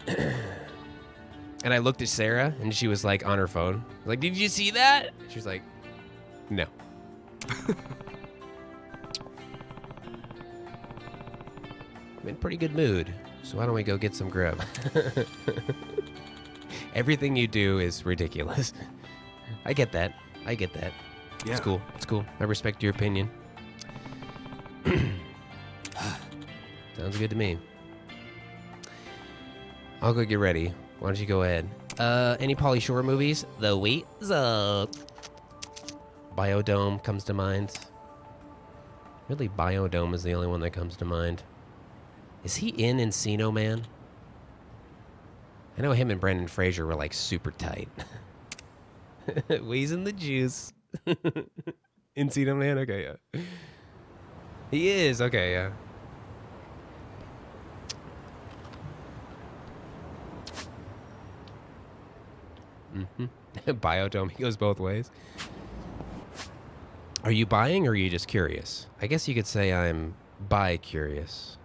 And I looked at Sarah, and she was like on her phone. Like, "Did you see that?" She was like, "No." I'm in pretty good mood, so why don't we go get some grub? Everything you do is ridiculous. I get that. Yeah. It's cool. I respect your opinion. Sounds good to me. I'll go get ready. Why don't you go ahead? Any Pauly Shore movies? The Wait's Up. Biodome comes to mind. Really, Biodome is the only one that comes to mind. Is he in Encino Man? I know him and Brendan Fraser were like super tight. Wheezing the juice. Encino Man? Okay, yeah. He is, okay, yeah. Biodome, he goes both ways. Are you buying or are you just curious? I guess you could say I'm bi-curious.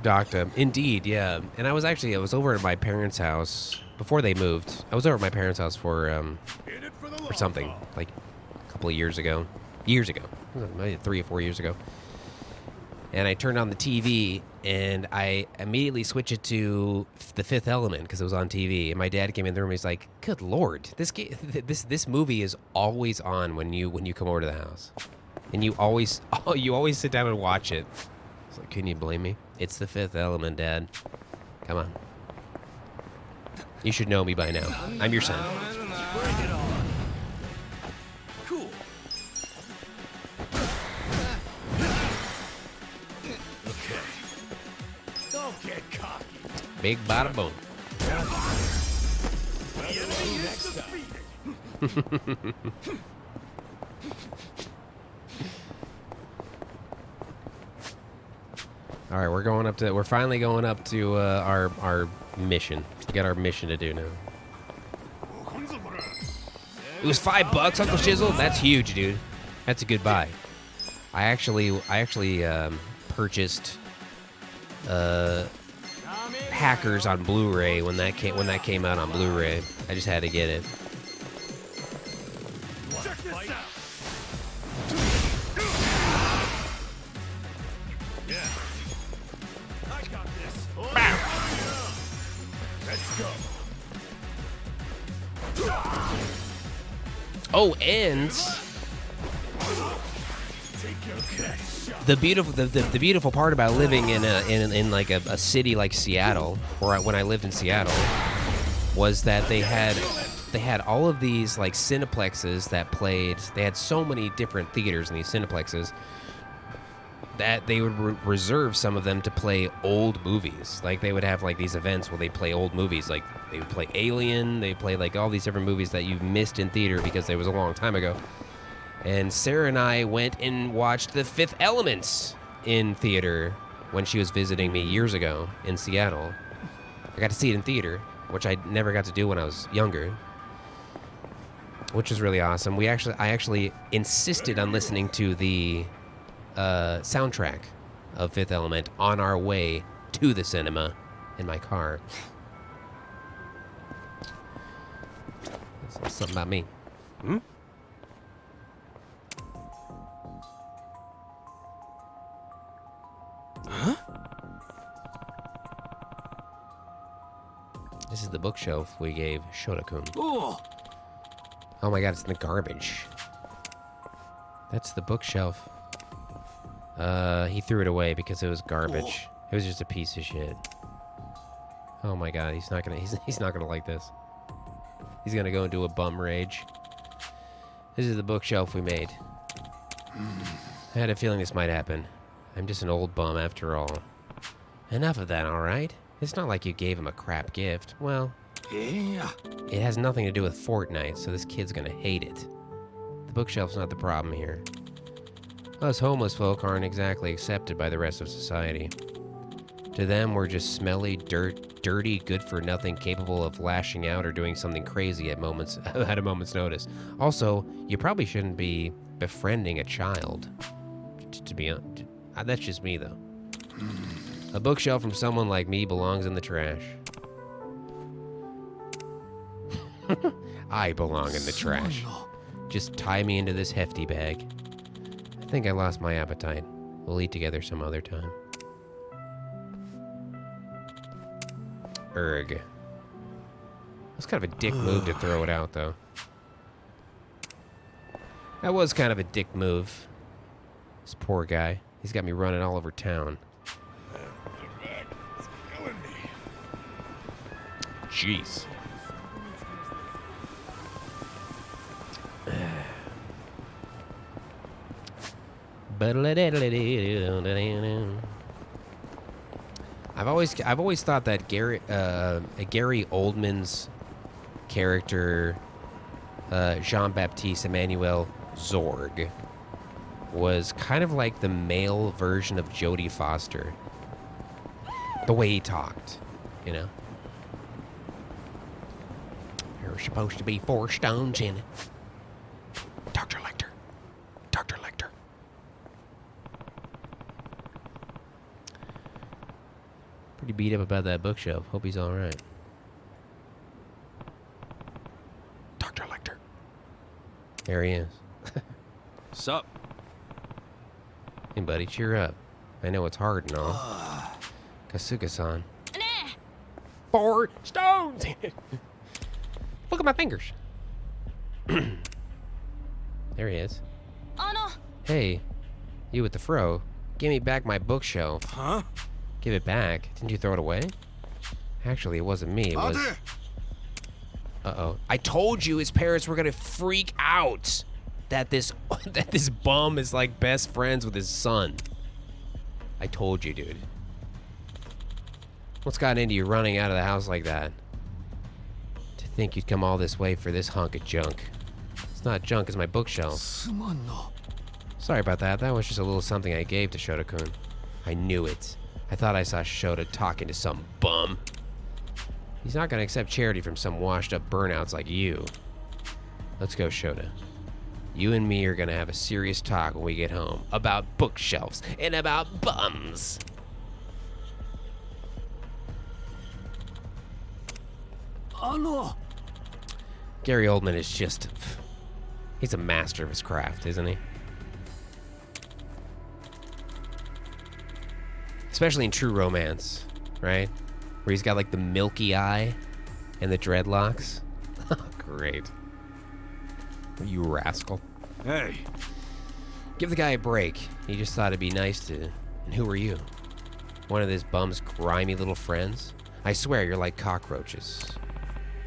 Doctor, indeed, yeah. And I was over at my parents' house before they moved. I was over at my parents' house for something, like a couple of years ago. Maybe 3 or 4 years ago. And I turned on the TV, and I immediately switched it to The Fifth Element because it was on TV. And my dad came in the room, and he's like, "Good Lord, this movie is always on when you come over to the house, and you always sit down and watch it." It's like, can you blame me? It's The Fifth Element, Dad. Come on. You should know me by now. I'm your son. Bring it on. Cool. Okay. Don't get cocky. Big bada boom. All right, we're finally going up to our mission. We got our mission to do now. It was $5, Uncle Shizzle. That's huge, dude. That's a good buy. I actually purchased Hackers on Blu-ray when that came out on Blu-ray. I just had to get it. Check this out. Yeah. I got this. Let's go. Oh, and the beautiful part about living in like a city like Seattle, or when I lived in Seattle, was that they had all of these like cineplexes that played. They had so many different theaters in these cineplexes that they would reserve some of them to play old movies. Like they would have like these events where they play old movies. Like they would play Alien. They play like all these different movies that you missed in theater because it was a long time ago. And Sarah and I went and watched The Fifth Element in theater when she was visiting me years ago in Seattle. I got to see it in theater, which I never got to do when I was younger, which was really awesome. I actually insisted on listening to the soundtrack of Fifth Element on our way to the cinema in my car. That's something about me. Hmm? Huh? This is the bookshelf we gave Shota-kun. Oh my god, it's in the garbage. That's the bookshelf He threw it away because it was garbage. It was just a piece of shit. Oh my god, he's not gonna like this. He's gonna go into a bum rage. This is the bookshelf we made. I had a feeling this might happen. I'm just an old bum after all. Enough of that, alright? It's not like you gave him a crap gift. Well, it has nothing to do with Fortnite, so this kid's gonna hate it. The bookshelf's not the problem here. Us homeless folk aren't exactly accepted by the rest of society. To them, we're just smelly, dirty, good-for-nothing, capable of lashing out or doing something crazy at a moment's notice. Also, you probably shouldn't be befriending a child. To be honest, that's just me, though. A bookshelf from someone like me belongs in the trash. I belong in the trash. Just tie me into this hefty bag. I think I lost my appetite. We'll eat together some other time. Erg. That's kind of a dick move to throw it out, though. That was kind of a dick move. This poor guy. He's got me running all over town. Jeez. I've always thought that Gary Oldman's character, Jean-Baptiste Emmanuel Zorg, was kind of like the male version of Jodie Foster. The way he talked, you know. There's supposed to be 4 stones in it. Dr. Lecter. Dr. Lecter. Pretty beat up about that bookshelf. Hope he's alright. Dr. Lecter. There he is. Sup? Hey, buddy, cheer up. I know it's hard and all. Kasuga-san. 4 stones! Look at my fingers. There he is. Hey, you with the fro. Give me back my bookshelf. Huh? Give it back. Didn't you throw it away? Actually, it wasn't me. It was... Uh-oh. I told you his parents were gonna freak out that this bum is like best friends with his son. I told you, dude. What's gotten into you running out of the house like that? To think you'd come all this way for this hunk of junk. It's not junk, it's my bookshelf. Sorry about that. That was just a little something I gave to Shota-kun. I knew it. I thought I saw Shota talking to some bum. He's not gonna accept charity from some washed-up burnouts like you. Let's go, Shota. You and me are gonna have a serious talk when we get home about bookshelves and about bums. Gary Oldman is just... He's a master of his craft, isn't he? Especially in True Romance, right? Where he's got like the milky eye and the dreadlocks. Great. You rascal. Hey. Give the guy a break. He just thought it'd be nice to... And who are you? One of this bum's grimy little friends? I swear you're like cockroaches.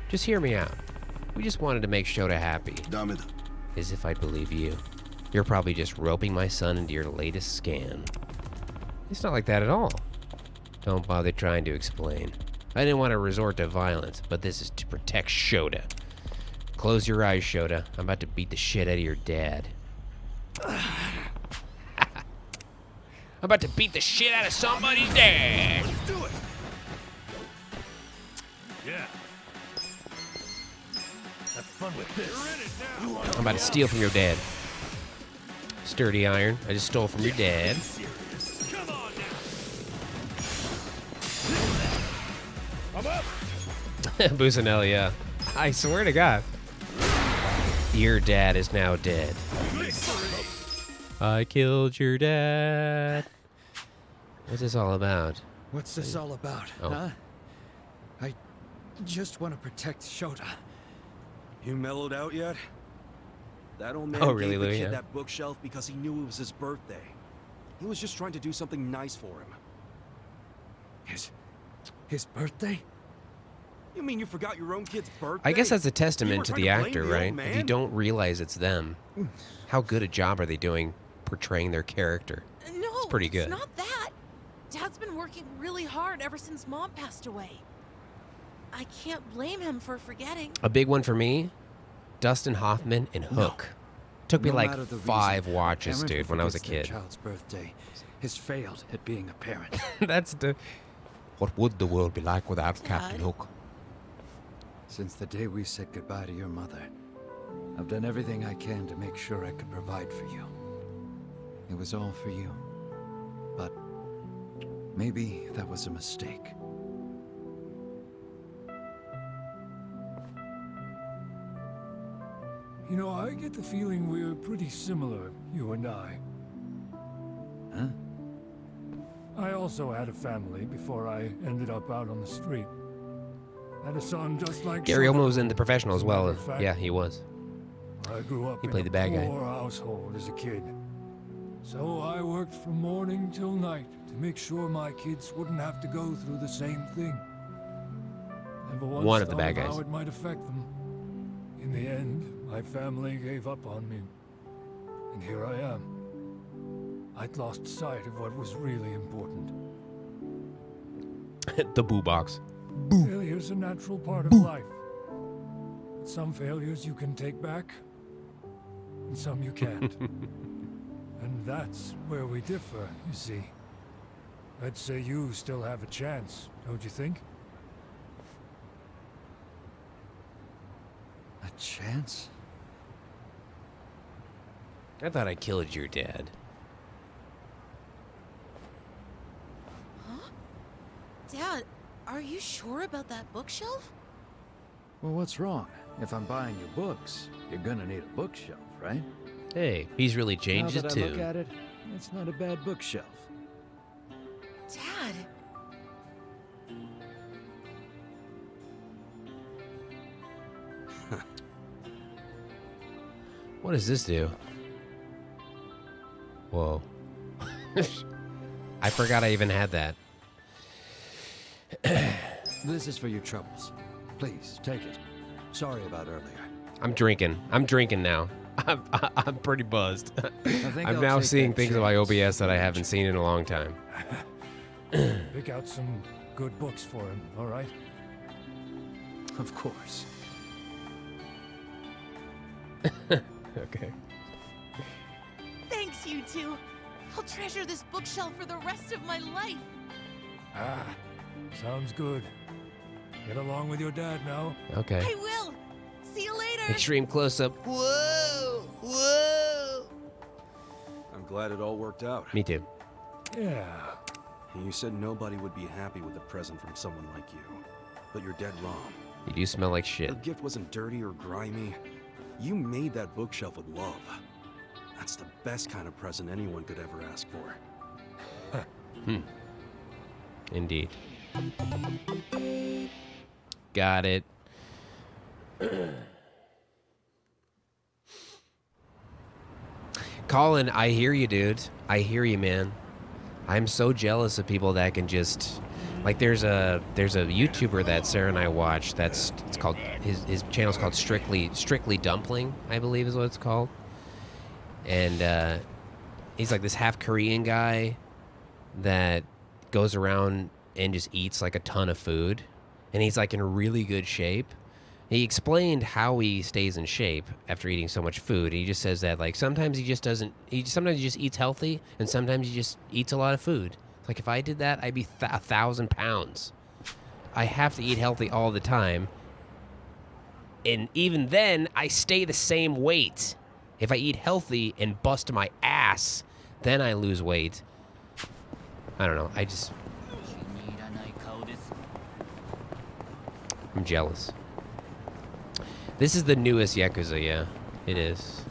Just hear me out. We just wanted to make Shota happy. As if I'd believe you. You're probably just roping my son into your latest scan. It's not like that at all. Don't bother trying to explain. I didn't want to resort to violence, but this is to protect Shota. Close your eyes, Shota. I'm about to beat the shit out of your dad. I'm about to beat the shit out of somebody's dad. Let's do it. Yeah. Have fun with this. You're in it now. I'm about to steal from your dad. Sturdy iron. I just stole from your dad. Come on now. I'm up. Busanelli, yeah. I swear to God. Your dad is now dead. I killed your dad. What's this all about? What's this all about, huh? I just want to protect Shota. You mellowed out yet? That old man Oh, really, gave the Louis? kid Yeah. that bookshelf because he knew it was his birthday. He was just trying to do something nice for him. His birthday? You mean you forgot your own kid's birthday? I guess that's a You testament were to trying the blame actor, the old right? If you man? don't realize it's them, how good a job are they doing portraying their character? No, it's pretty good. It's not that. Dad's been working really hard ever since Mom passed away. I can't blame him for forgetting. A big one for me, Dustin Hoffman and Hook. Took me No like matter the 5 reason, watches, parent who dude, when I was a forgets their kid. child's birthday has failed at being a parent. That's the... What would the world be like without Captain Hook? Since the day we said goodbye to your mother, I've done everything I can to make sure I could provide for you. It was all for you. But maybe that was a mistake. You know, I get the feeling we're pretty similar, you and I. Huh? I also had a family before I ended up out on the street. Had a son just like Gary Sugar. Oldman was in The Professional as As a matter well. of fact, Yeah, he was. I grew up He in played a the bad guy. poor household as a kid. So I worked from morning till night to make sure my kids wouldn't have to go through the same thing. Never once One of the thought bad guys. how it might affect them. In the end, my family gave up on me. And here I am. I'd lost sight of what was really important. The boo box. Failure's a natural part of life. Some failures you can take back, and some you can't. And that's where we differ, you see. I'd say you still have a chance, don't you think? A chance? I thought I killed your dad. Huh? Dad, are you sure about that bookshelf? Well, what's wrong? If I'm buying you books, you're gonna need a bookshelf, right? Hey, he's really changed now his that I look tune. at it, it's not a bad bookshelf. Dad! What does this do? Whoa. I forgot I even had that. This is for your troubles. Please, take it. Sorry about earlier. I'm drinking. I'm drinking now. I'm pretty buzzed. think I'm I'll now take seeing that things on my chance. OBS that I haven't seen in a long time. Pick out some good books for him, all right? Of course. Okay. Thanks, you two. I'll treasure this bookshelf for the rest of my life. Ah, sounds good. Get along with your dad now. Okay. I will. See you later. Extreme close-up. Whoa! Whoa! I'm glad it all worked out. Me too. Yeah. And you said nobody would be happy with a present from someone like you. But you're dead wrong. You do smell like shit. The gift wasn't dirty or grimy. You made that bookshelf with love. That's the best kind of present anyone could ever ask for. Indeed. Got it. Colin, I hear you, dude. I hear you, man. I'm so jealous of people that can just, like, there's a YouTuber that Sarah and I watch. It's called his channel's called Strictly Dumpling, I believe is what it's called. And he's like this half Korean guy that goes around and just eats like a ton of food, and he's like in really good shape. He explained how he stays in shape after eating so much food. He just says that like sometimes he just doesn't. Sometimes he just eats healthy, and sometimes he just eats a lot of food. Like if I did that, I'd be 1,000 pounds. I have to eat healthy all the time, and even then, I stay the same weight. If I eat healthy and bust my ass, then I lose weight. I don't know. I'm jealous. This is the newest Yakuza, yeah. It is.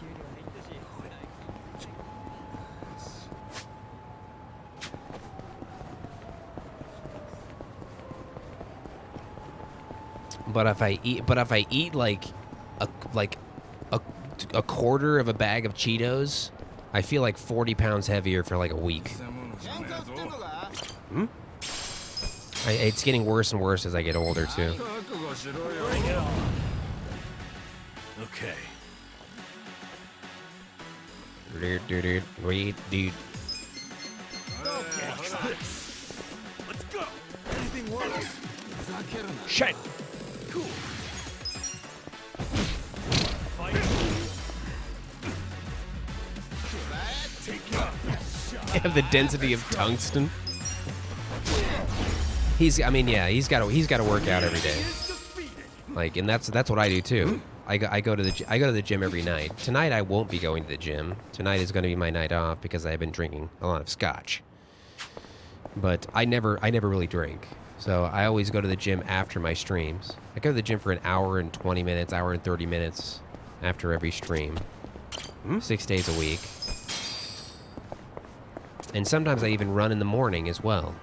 But if I eat like a quarter of a bag of Cheetos, I feel like 40 pounds heavier for like a week. Hmm? It's getting worse and worse as I get older, too. Bring it on. Okay. Wait, dude. Let's go. Anything works. Shit. Cool. They have the density of tungsten. I mean, yeah, he's got to work out every day. Like, and that's what I do too. I go to the gym every night. Tonight I won't be going to the gym. Tonight is going to be my night off because I've been drinking a lot of scotch. But I never really drink. So I always go to the gym after my streams. I go to the gym for an hour and 20 minutes, hour and 30 minutes after every stream. 6 days a week. And sometimes I even run in the morning as well.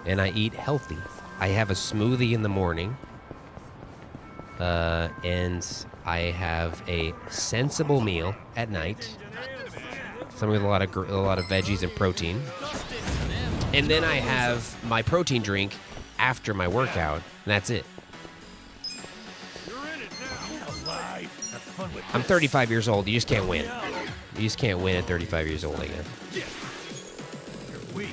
And I eat healthy. I have a smoothie in the morning. And I have a sensible meal at night. Something with a lot of veggies and protein. And then I have my protein drink after my workout, and that's it. I'm 35 years old. You just can't win. You just can't win at 35 years old, I guess. You're weak.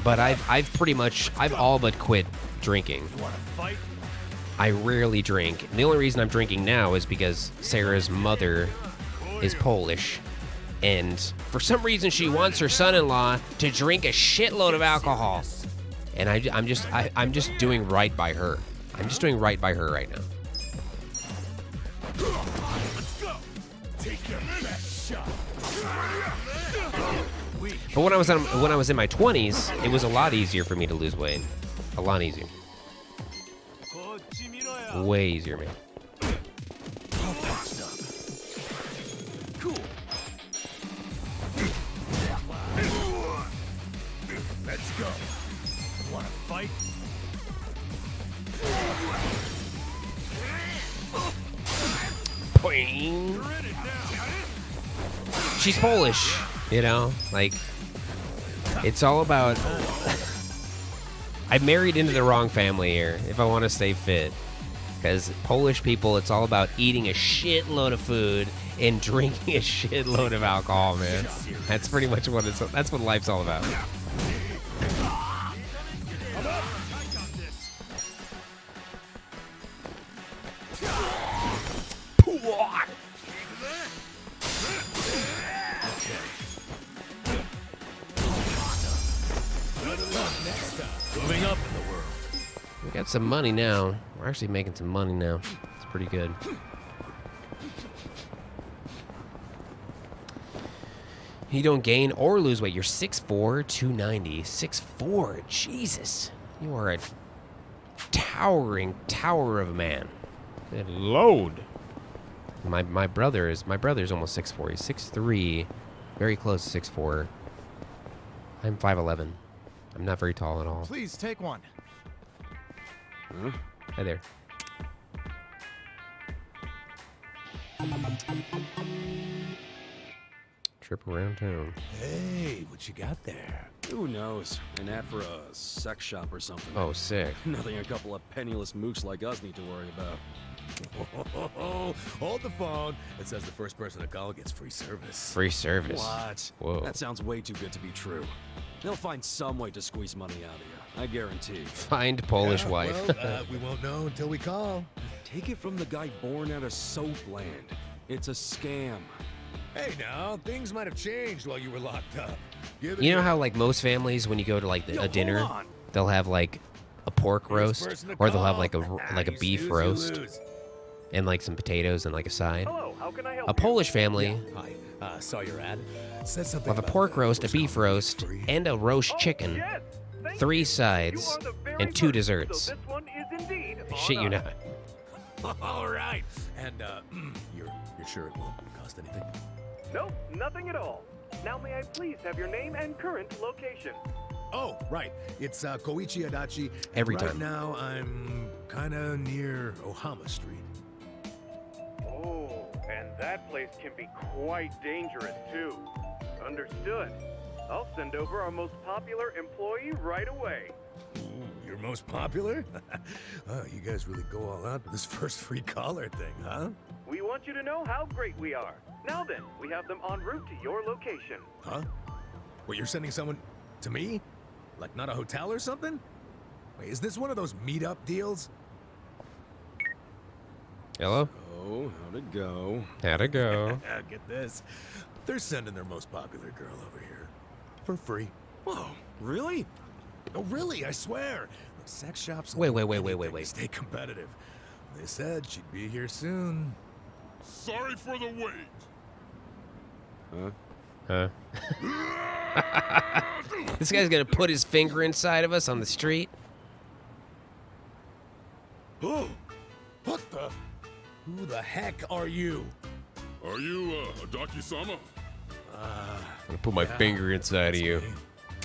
But I've all but quit drinking. You want to fight? I rarely drink. The only reason I'm drinking now is because Sarah's mother is Polish, and for some reason she wants her son-in-law to drink a shitload of alcohol, and I'm just doing right by her. I'm just doing right by her right now. Let's go. Take your best shot. But when I was in my 20s, it was a lot easier for me to lose weight. A lot easier. Way easier, man. Cool. Let's go. Want to fight? Boing. She's Polish, you know? Like, it's all about... I married into the wrong family here if I want to stay fit. Because Polish people, it's all about eating a shitload of food and drinking a shitload of alcohol, man. That's pretty much that's what life's all about. Moving up in the world. We got some money now. We're actually making some money now. It's pretty good. You don't gain or lose weight. You're 6'4", 290. 6'4", Jesus. You are a towering tower of a man. Good Lord. My brother's almost 6'4". He's 6'3", very close to 6'4". I'm 5'11". I'm not very tall at all. Please take one. Huh? Hi there. Trip around town. Hey, what you got there? Who knows? An ad for a sex shop or something. Oh, sick. Nothing a couple of penniless mooks like us need to worry about. Hold the phone. It says the first person to call gets free service. Free service. What? Whoa. That sounds way too good to be true. They'll find some way to squeeze money out of you. I guarantee. Find Polish wife. Well, we won't know until we call. Take it from the guy born out of soap land. It's a scam. Hey, now things might have changed while you were locked up. You know how like most families, when you go to like a dinner, they'll have like a pork roast, or they'll have like a beef roast, and like some potatoes and like a side. Hello, how can I help A Polish family Hi. Saw your ad. Said something will have a pork roast, a beef roast, and a roast chicken, 3 sides, and 2 desserts. So this one is indeed Shit you not. All right. And you're sure it won't cost anything? Nope, nothing at all. Now may I please have your name and current location? Oh, right. It's Koichi Adachi. Every right time. Now I'm kinda near Ohama Street. Oh, and that place can be quite dangerous, too. Understood. I'll send over our most popular employee right away. Your most popular? Oh, you guys really go all out for this first free collar thing, huh? We want you to know how great we are. Now then, we have them en route to your location. Huh? Wait, you're sending someone to me? Like not a hotel or something? Wait, is this one of those meetup deals? Hello? Oh, how'd it go? How'd it go? Get this. They're sending their most popular girl over here. For free. Whoa, really? Oh, really? I swear. The sex shops. Wait. Stay competitive. They said she'd be here soon. Sorry for the wait. Huh? This guy's gonna put his finger inside of us on the street? Oh, what the? Who the heck are you? Are you, Adaki-sama? I'm gonna put my finger inside of you.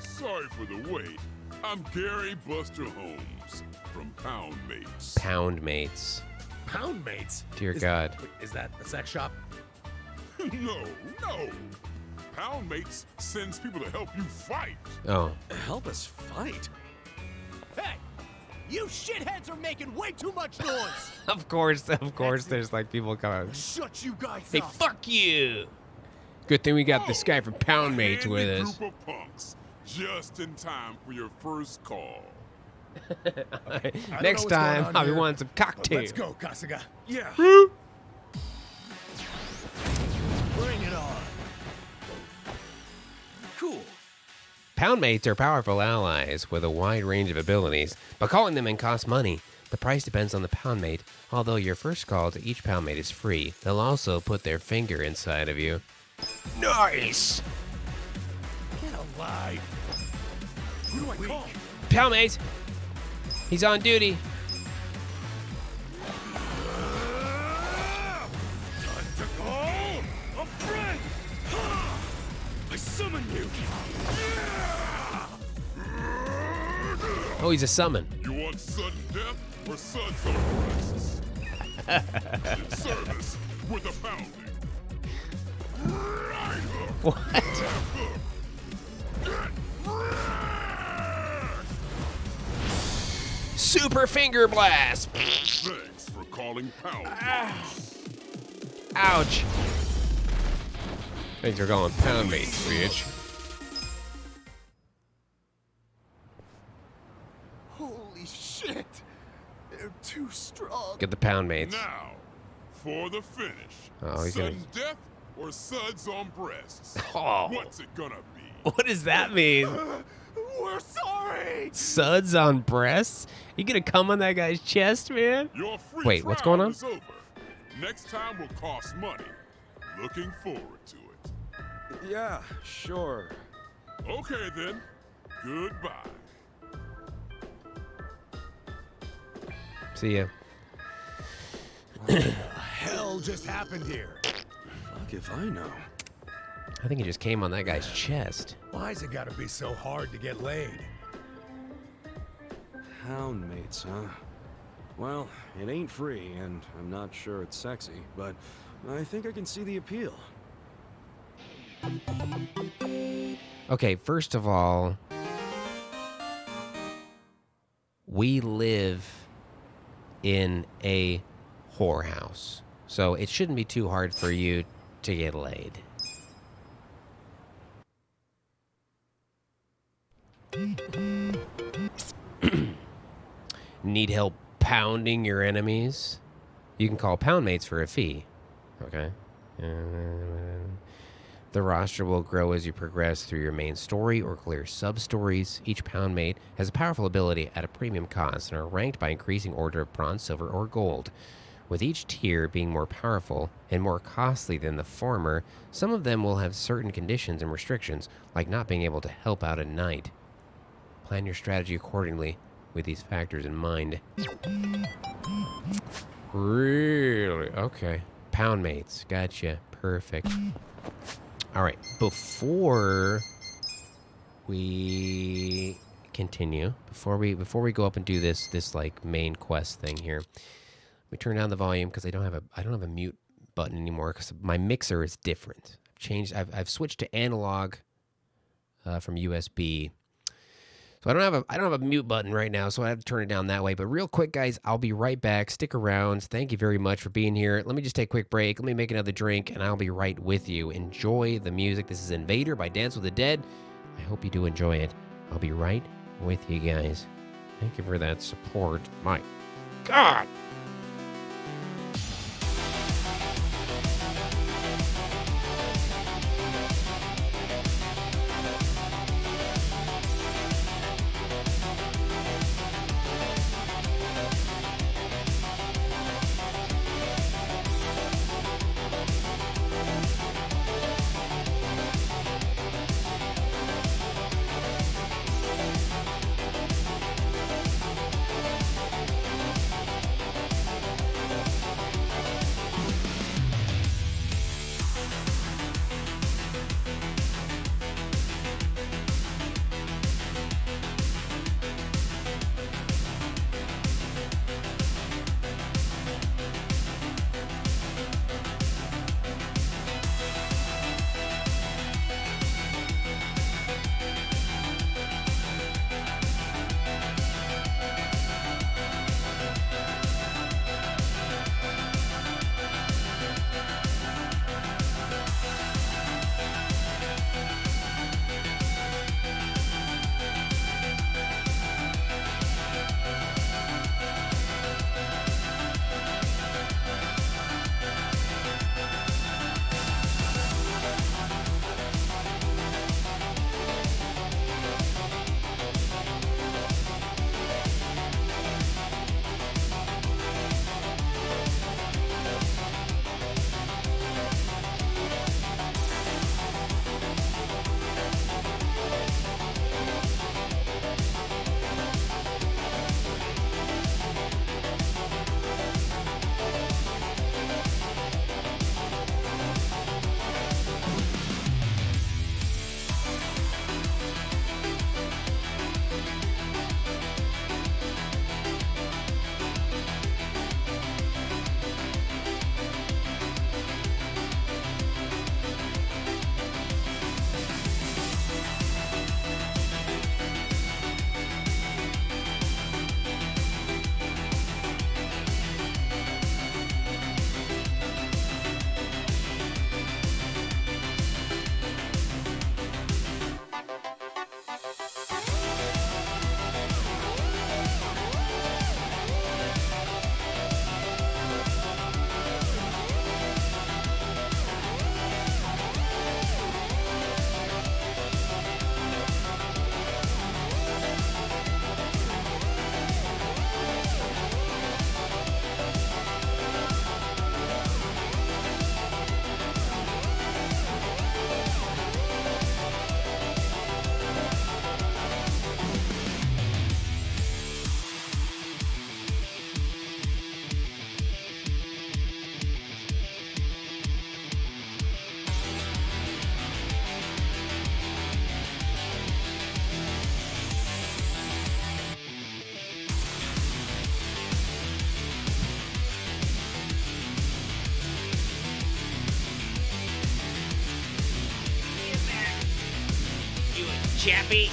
Sorry for the wait. I'm Gary Buster Holmes from Pound Mates. Pound Mates. Pound Mates? Dear God. Wait, is that the sex shop? No. Pound Mates sends people to help you fight. Oh. Help us fight? Hey! You shitheads are making way too much noise! Of course, there's like people coming. Shut you guys Hey, up! fuck you! Good thing we got this guy from Pound Mates with us. Group of punks, just in time for your first call. Next time, I'll be wanting some cocktails. Let's go, Kasuga. Yeah. Bring it on. Cool. Pound Mates are powerful allies with a wide range of abilities, but calling them in costs money. The price depends on the Pound Mate. Although your first call to each Pound Mate is free, they'll also put their finger inside of you. Nice! Get alive. Who do I call? Pound Mate! He's on duty. Time to call a friend! I summon you! Oh, he's a summon. You want sudden death or suds on breasts? In service with a pounding. What? Super finger blast. Thanks for calling Pound. Ouch. Thanks for calling Pound Mates, bitch. Holy shit! They're too strong. Get the Pound Mates. Now, for the finish. Oh, he's sudden gonna... death or suds on breasts? Oh. What's it gonna be? What does that mean? We're sorry! Suds on breasts? You gonna come on that guy's chest, man? Your free Wait, what's trial going on? is over. Next time will cost money. Looking forward to it. Yeah, sure. Okay then. Goodbye. See ya. What the hell just happened here? Fuck if I know. I think he just came on that guy's chest. Why's it gotta be so hard to get laid? Pound Mates, huh? Well, it ain't free, and I'm not sure it's sexy, but I think I can see the appeal. Okay, first of all, we live in a whorehouse, so it shouldn't be too hard for you to get laid. Need help pounding your enemies? You can call Pound Mates for a fee. Okay. The roster will grow as you progress through your main story or clear sub-stories. Each Pound Mate has a powerful ability at a premium cost and are ranked by increasing order of bronze, silver, or gold. With each tier being more powerful and more costly than the former, some of them will have certain conditions and restrictions, like not being able to help out at night. Plan your strategy accordingly with these factors in mind. Really? Okay. Pound Mates. Gotcha. Perfect. All right. Before we continue, before we go up and do this like main quest thing here, we turn down the volume because I don't have a mute button anymore because my mixer is different. I've switched to analog from USB. So I don't have a mute button right now, so I have to turn it down that way. But real quick, guys, I'll be right back. Stick around. Thank you very much for being here. Let me just take a quick break. Let me make another drink, and I'll be right with you. Enjoy the music. This is Invader by Dance with the Dead. I hope you do enjoy it. I'll be right with you guys. Thank you for that support. My God! Chappie.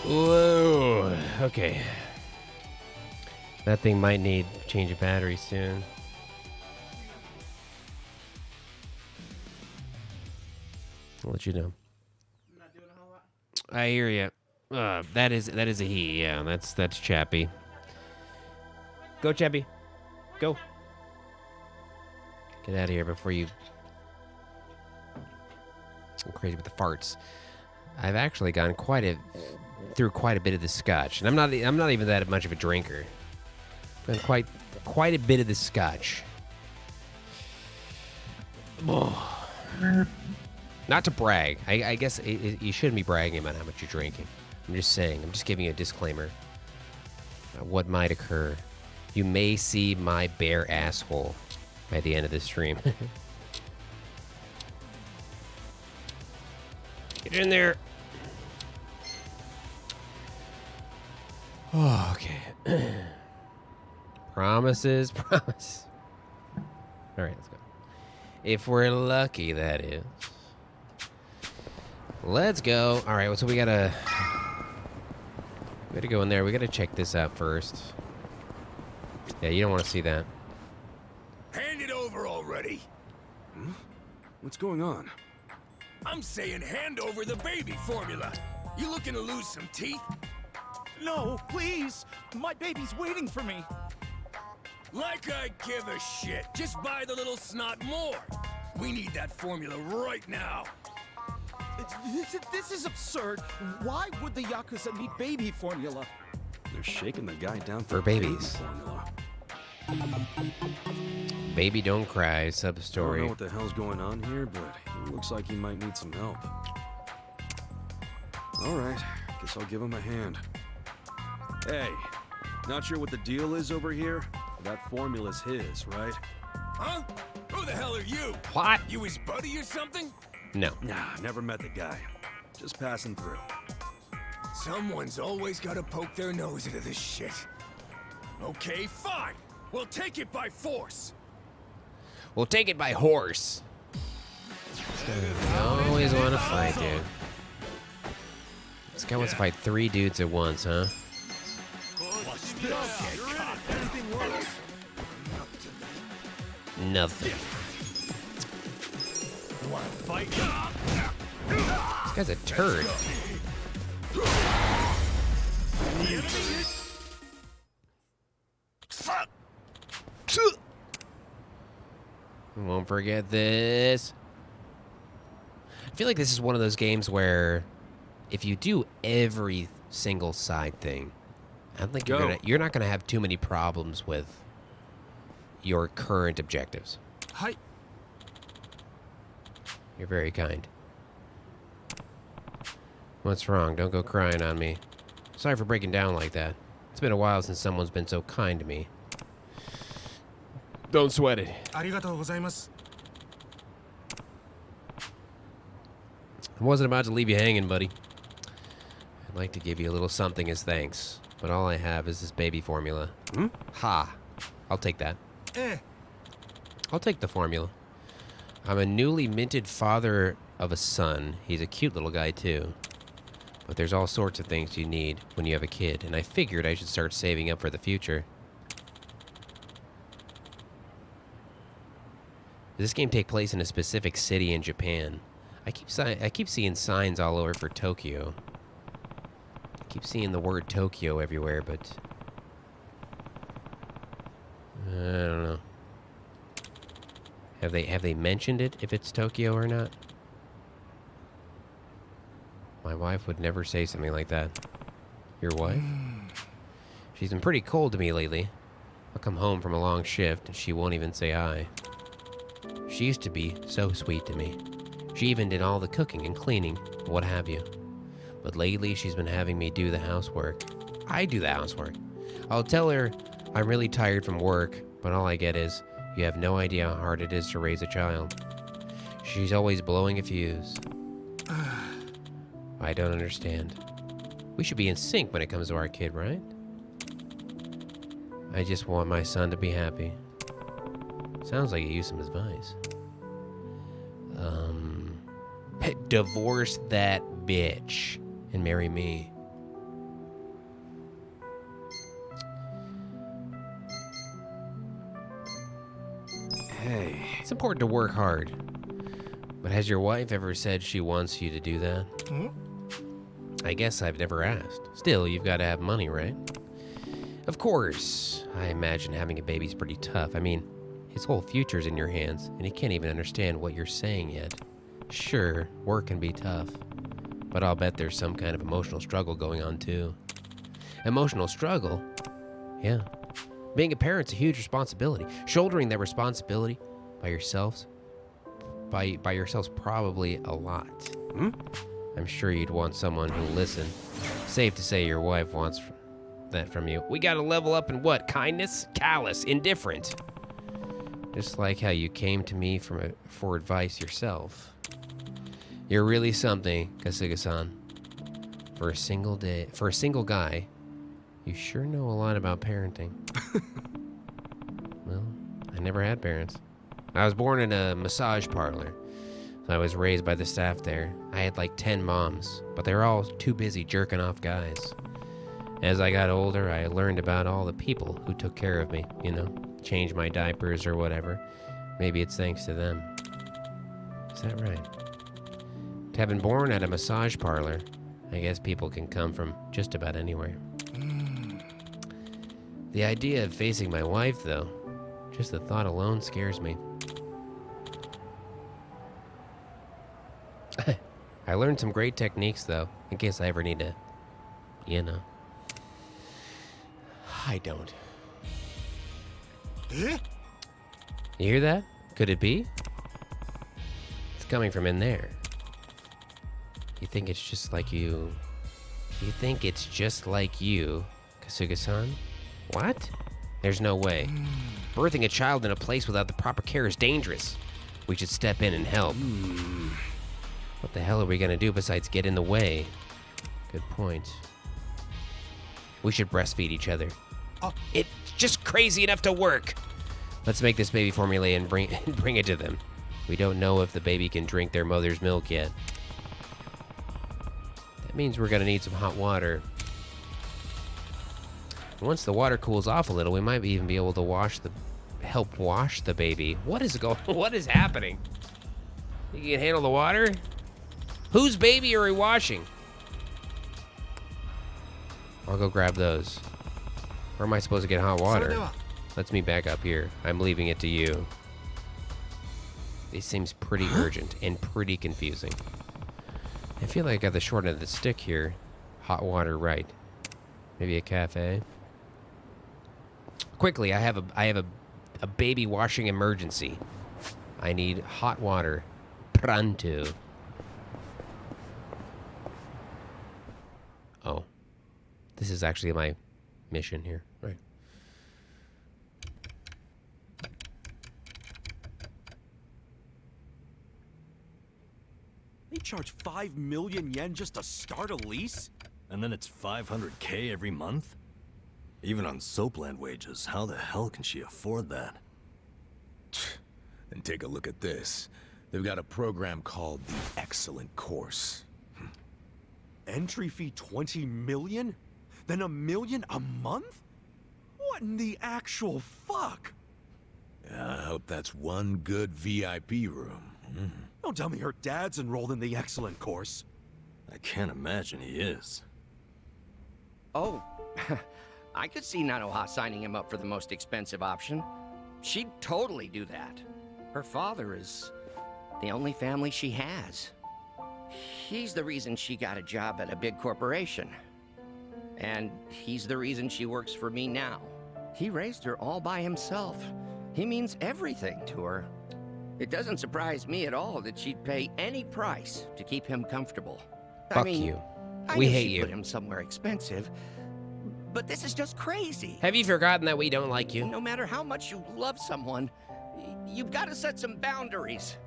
Whoa. Okay. That thing might need change of battery soon. I'll let you know. I hear you. That is a he. Yeah, that's Chappie. Go, Chebby. Go. Get out of here before you... I'm crazy with the farts. I've actually gone through quite a bit of the scotch, and I'm not even that much of a drinker. But quite a bit of the scotch. Oh. Not to brag. I guess you shouldn't be bragging about how much you're drinking. I'm just saying. I'm just giving you a disclaimer. What might occur. You may see my bare asshole by the end of this stream. Get in there. Oh, okay. Promises, promise. All right, let's go. If we're lucky, that is. Let's go. All right, so we gotta go in there. We gotta check this out first. Yeah, you don't want to see that. Hand it over already. Hmm? What's going on? I'm saying hand over the baby formula. You looking to lose some teeth? No, please. My baby's waiting for me. Like I give a shit. Just buy the little snot more. We need that formula right now. This is absurd. Why would the Yakuza need baby formula? They're shaking the guy down for babies. Formula. Baby don't cry, sub I don't story. know what the hell's going on here, but it looks like he might need some help. All right, guess I'll give him a hand. Hey, not sure what the deal is over here? That formula's his, right? Huh? Who the hell are you? What? You his buddy or something? No. Nah, never met the guy. Just passing through. Someone's always got to poke their nose into this shit. Okay, fine. We'll take it by force. We'll take it by horse. You always want to fight, dude. This guy wants to fight 3 dudes at once, huh? Nothing. Want to fight? This guy's a turd. Won't forget this. I feel like this is one of those games where if you do every single side thing, I don't think you're not gonna have too many problems with your current objectives. Hi. You're very kind. What's wrong? Don't go crying on me. Sorry for breaking down like that. It's been a while since someone's been so kind to me. Don't sweat it. Arigatou. I wasn't about to leave you hanging, buddy. I'd like to give you a little something as thanks, but all I have is this baby formula. Ha! I'll take that. I'll take the formula. I'm a newly minted father of a son. He's a cute little guy, too. But there's all sorts of things you need when you have a kid, and I figured I should start saving up for the future. Does this game take place in a specific city in Japan? I keep seeing signs all over for Tokyo. I keep seeing the word Tokyo everywhere, but I don't know. Have they mentioned it if it's Tokyo or not? My wife would never say something like that. Your wife? She's been pretty cold to me lately. I'll come home from a long shift and she won't even say hi. She used to be so sweet to me. She even did all the cooking and cleaning, what have you. But lately she's been having me do the housework. I do the housework. I'll tell her I'm really tired from work, but all I get is, you have no idea how hard it is to raise a child. She's always blowing a fuse. I don't understand. We should be in sync when it comes to our kid, right? I just want my son to be happy. Sounds like you used some advice. Divorce that bitch and marry me. Hey. It's important to work hard. But has your wife ever said she wants you to do that? I guess I've never asked. Still, you've got to have money, right? Of course, I imagine having a baby's pretty tough. I mean, his whole future's in your hands, and he can't even understand what you're saying yet. Sure, work can be tough, but I'll bet there's some kind of emotional struggle going on too. Emotional struggle? Yeah. Being a parent's a huge responsibility. Shouldering that responsibility by yourselves probably a lot. I'm sure you'd want someone who'll listen. Safe to say your wife wants that from you. We gotta level up in what? Kindness? Callous? Indifferent? Just like how you came to me for advice yourself. You're really something, Kasuga-san. For a single guy, you sure know a lot about parenting. Well, I never had parents. I was born in a massage parlor, so I was raised by the staff there. I had like 10 moms, but they were all too busy jerking off guys. As I got older, I learned about all the people who took care of me, you know, changed my diapers or whatever. Maybe it's thanks to them. Is that right? To have been born at a massage parlor, I guess people can come from just about anywhere. The idea of facing my wife, though, just the thought alone scares me. I learned some great techniques, though, in case I ever need to, you know. I don't. You hear that? Could it be? It's coming from in there. You think it's just like you? You think it's just like you, Kasuga-san? What? There's no way. Birthing a child in a place without the proper care is dangerous. We should step in and help. What the hell are we gonna do besides get in the way? Good point. We should breastfeed each other. It's just crazy enough to work. Let's make this baby formula and bring it to them. We don't know if the baby can drink their mother's milk yet. That means we're gonna need some hot water. Once the water cools off a little, we might even be able to help wash the baby. What is happening? You can handle the water? Whose baby are we washing? I'll go grab those. Where am I supposed to get hot water? Let's meet back up here. I'm leaving it to you. This seems pretty urgent and pretty confusing. I feel like I got the short end of the stick here. Hot water, right. Maybe a cafe. Quickly, I have a baby washing emergency. I need hot water. Pronto. Oh. This is actually my mission here. Right. They charge 5 million yen just to start a lease? And then it's 500K every month? Even on Soapland wages, how the hell can she afford that? And take a look at this. They've got a program called the Excellent Course. Entry fee 20 million? Then $1 million a month? What in the actual fuck? I hope that's one good VIP room. Don't tell me her dad's enrolled in the Excellent Course. I can't imagine he is. Oh, I could see Nanoha signing him up for the most expensive option. She'd totally do that. Her father is the only family she has. He's the reason she got a job at a big corporation. And he's the reason she works for me now. He raised her all by himself. He means everything to her. It doesn't surprise me at all that she'd pay any price to keep him comfortable. Fuck you. We hate you. Put him somewhere expensive, but this is just crazy. Have you forgotten that we don't like you? No matter how much you love someone, you've got to set some boundaries.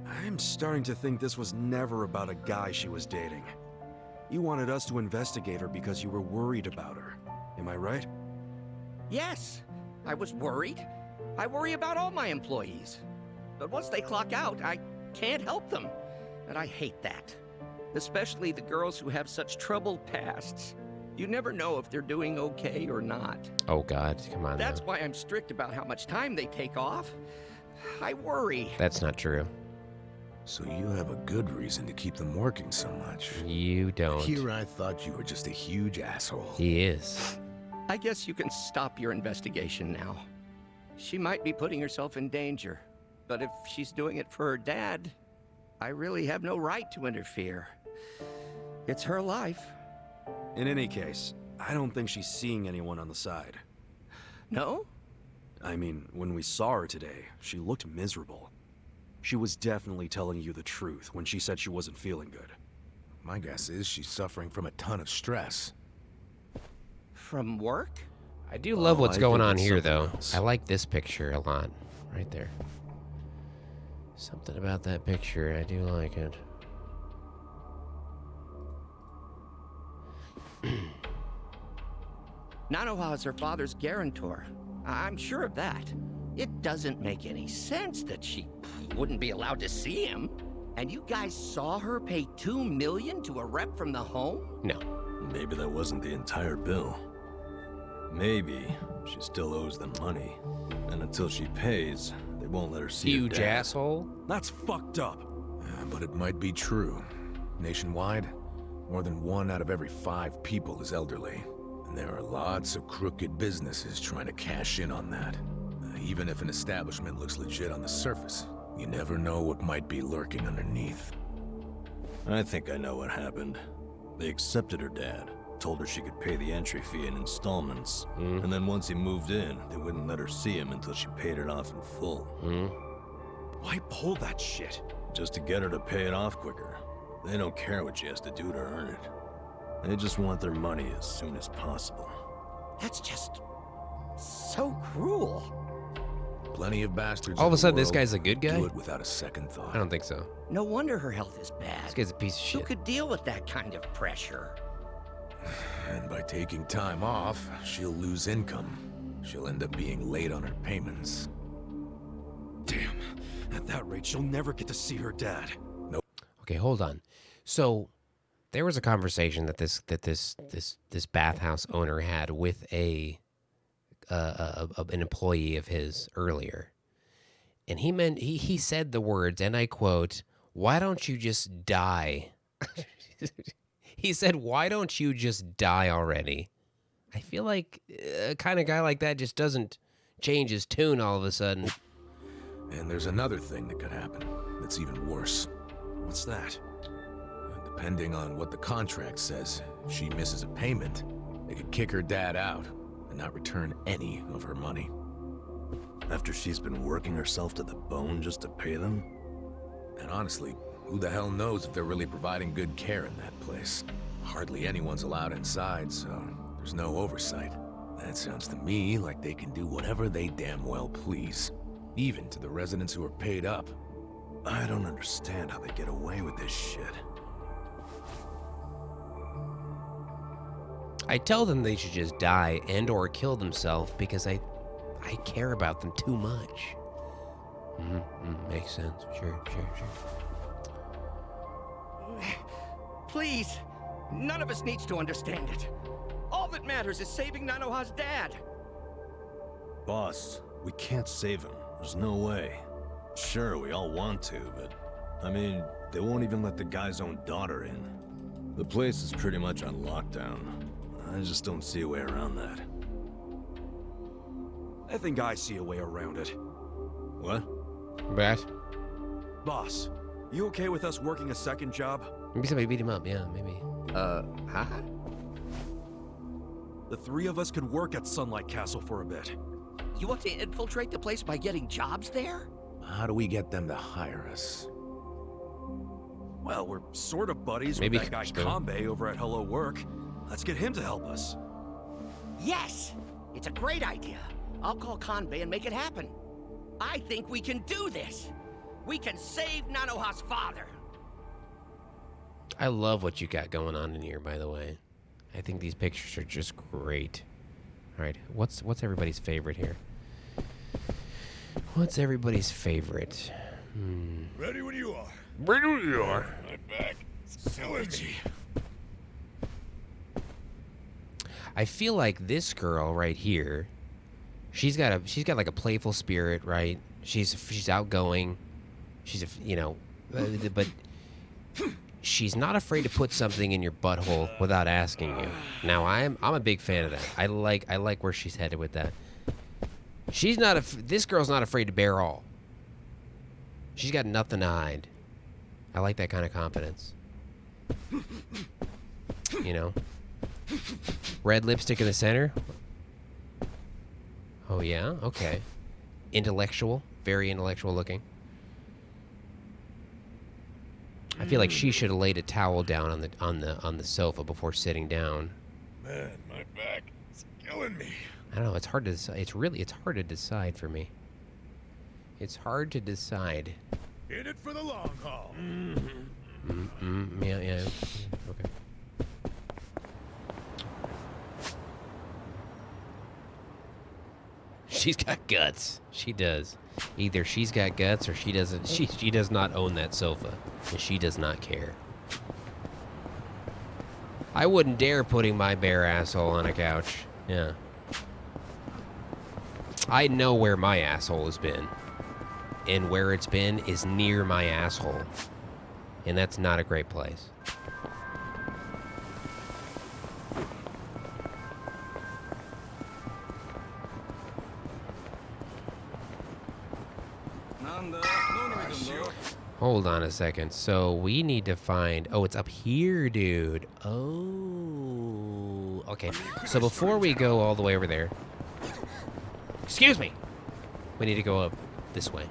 I'm starting to think this was never about a guy she was dating. You wanted us to investigate her because you were worried about her. Am I right? Yes, I was worried. I worry about all my employees. But once they clock out, I can't help them. And I hate that. Especially the girls who have such troubled pasts. You never know if they're doing okay or not. Oh God, come on. That's now. why I'm strict about how much time they take off. I worry. That's not true. So you have a good reason to keep them working so much. You don't. Here I thought you were just a huge asshole. He is. I guess you can stop your investigation now. She might be putting herself in danger, but if she's doing it for her dad, I really have no right to interfere. It's her life. In any case, I don't think she's seeing anyone on the side. No? I mean, when we saw her today, she looked miserable. She was definitely telling you the truth when she said she wasn't feeling good. My guess is she's suffering from a ton of stress. From work? I do love what's going on here, though. else. I like this picture a lot. Right there. Something about that picture. I do like it. Nanoha is her father's guarantor. I'm sure of that. It doesn't make any sense that she wouldn't be allowed to see him. And you guys saw her pay $2 million to a rep from the home? No. Maybe that wasn't the entire bill. Maybe she still owes them money. And until she pays, they won't let her see her Huge dad. asshole. That's fucked up. But it might be true. Nationwide, more than 1 out of every 5 people is elderly. And there are lots of crooked businesses trying to cash in on that. Even if an establishment looks legit on the surface, you never know what might be lurking underneath. I think I know what happened. They accepted her dad, told her she could pay the entry fee in installments, and then once he moved in, they wouldn't let her see him until she paid it off in full. Why pull that shit? Just to get her to pay it off quicker. They don't care what she has to do to earn it. They just want their money as soon as possible. That's just so cruel. Plenty of bastards. All of in a the sudden, this world guy's a good guy? Do it without a second thought. I don't think so. No wonder her health is bad. This guy's a piece of Who shit. could deal with that kind of pressure? And by taking time off, she'll lose income. She'll end up being late on her payments. Damn. At that rate, she'll never get to see her dad. Nope. Okay, hold on. So there was a conversation that this bathhouse owner had with an employee of his earlier, and he said the words, and I quote, "Why don't you just die?" He said, "Why don't you just die already?" I feel like a kind of guy like that just doesn't change his tune all of a sudden. And there's another thing that could happen that's even worse. What's that? Depending on what the contract says, if she misses a payment, they could kick her dad out and not return any of her money. After she's been working herself to the bone just to pay them? And honestly, who the hell knows if they're really providing good care in that place? Hardly anyone's allowed inside, so there's no oversight. That sounds to me like they can do whatever they damn well please, even to the residents who are paid up. I don't understand how they get away with this shit. I tell them they should just die and or kill themselves because I care about them too much. Makes sense. Sure. Please, none of us needs to understand it. All that matters is saving Nanoha's dad. Boss, we can't save him. There's no way. Sure, we all want to, but... I mean, they won't even let the guy's own daughter in. The place is pretty much on lockdown. I just don't see a way around that. I think I see a way around it. What? Bat? Boss, you okay with us working a second job? Maybe somebody beat him up, yeah, maybe. Huh? The 3 of us could work at Sunlight Castle for a bit. You want to infiltrate the place by getting jobs there? How do we get them to hire us? Well, we're sort of buddies Maybe with that guy Spoon. Kanbei over at Hello Work. Let's get him to help us. Yes! It's a great idea. I'll call Kanbei and make it happen. I think we can do this. We can save Nanoha's father. I love what you got going on in here, by the way. I think these pictures are just great. All right, what's everybody's favorite here? What's everybody's favorite? Ready when you are. Ready when you are. I'm back. So itchy. I feel like this girl right here, she's got like a playful spirit, right? She's outgoing. She's but she's not afraid to put something in your butthole without asking you. Now I'm a big fan of that. I like where she's headed with that. She's not this girl's not afraid to bear all. She's got nothing to hide. I like that kind of confidence. You know? Red lipstick in the center. Oh yeah? Okay. Intellectual, very intellectual looking. I feel like she should have laid a towel down on the sofa before sitting down. Man, my back is killing me. I don't know. It's hard to decide. It's hard to decide for me. It's hard to decide. In it for the long haul. Yeah. Okay. She's got guts. She does. Either she's got guts or she doesn't. She does not own that sofa, and she does not care. I wouldn't dare putting my bare asshole on a couch. Yeah. I know where my asshole has been, and where it's been is near my asshole, and that's not a great place. Hold on a second. So we need to find... Oh, it's up here, dude. Oh. Okay. So before we go all the way over there... Excuse me! We need to go up this way.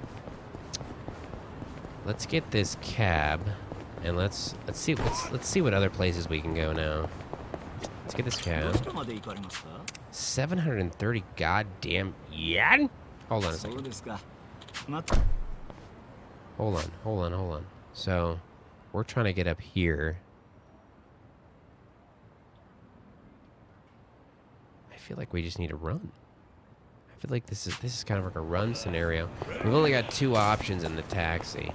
Let's get this cab. And let's see what other places we can go now. Let's get this cab. 730 goddamn yen? Hold on a second. Hold on. So, we're trying to get up here. I feel like we just need to run. I feel like this is kind of like a run scenario. We've only got 2 options in the taxi.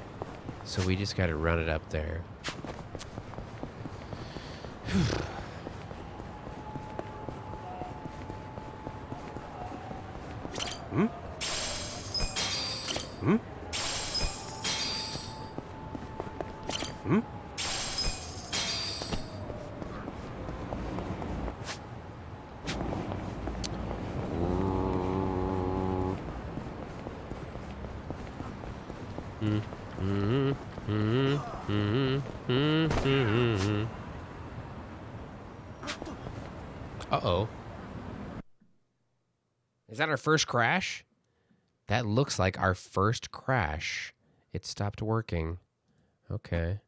So we just got to run it up there. Hmm? Hmm? Hmm? Uh-oh. Is that our first crash? That looks like our first crash. It stopped working. Okay.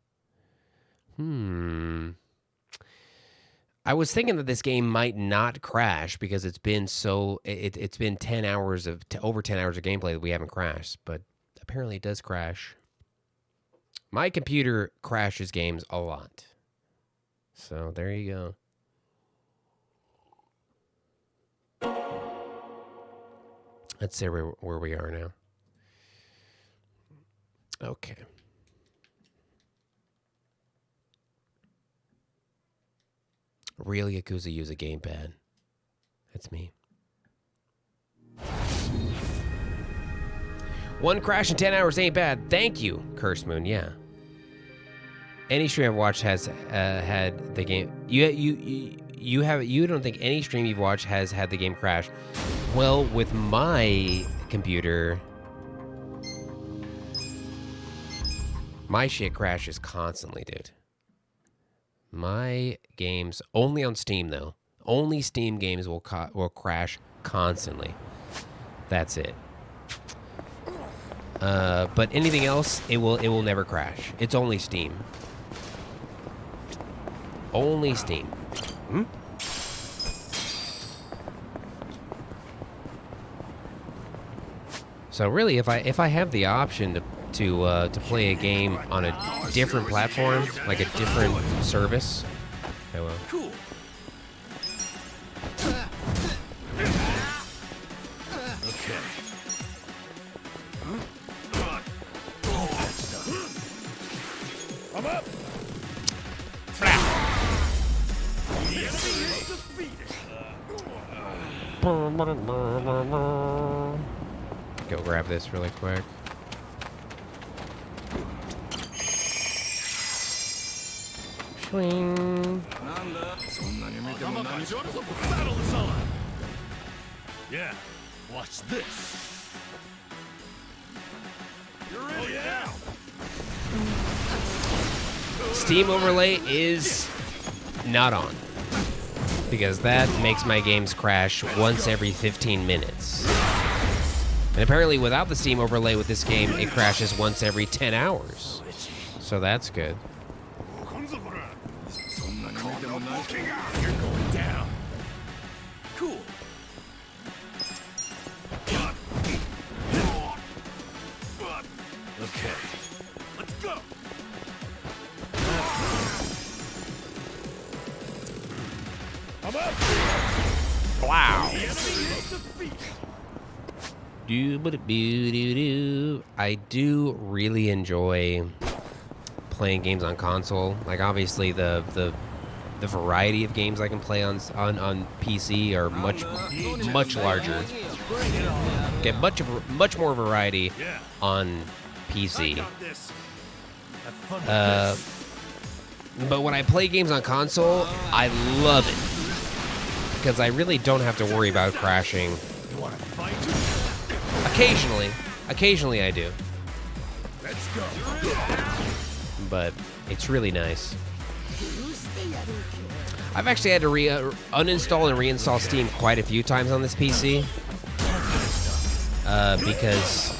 I was thinking that this game might not crash because it's been so... It's been 10 hours of... over 10 hours of gameplay that we haven't crashed, but apparently it does crash. My computer crashes games a lot. So there you go. Let's see where we are now. Okay. Real Yakuza use a gamepad. That's me. 1 crash in 10 hours ain't bad. Thank you, Curse Moon. Yeah. Any stream I've watched has had the game. You don't think any stream you've watched has had the game crash? Well, with my computer, my shit crashes constantly, dude. My games only on Steam though. Only Steam games will crash constantly. That's it. But anything else, it will never crash. It's only Steam. Only Steam. Hmm? So really, if I have the option to play a game on a different platform, like a different service, I will. Cool. Okay. I'm up. Go grab this really quick. Swing. Yeah, watch this. You're in now. Steam overlay is not on because that makes my games crash once every 15 minutes. And apparently without the Steam overlay with this game, it crashes once every 10 hours. So that's good. You're going down. Cool. Okay, let's go. I'm up. Wow. I do really enjoy playing games on console. Like obviously the variety of games I can play on PC are much larger. Get much more variety on PC. But when I play games on console, I love it because I really don't have to worry about crashing. Occasionally I do. Let's go. But it's really nice. I've actually had to uninstall and reinstall Steam quite a few times on this PC because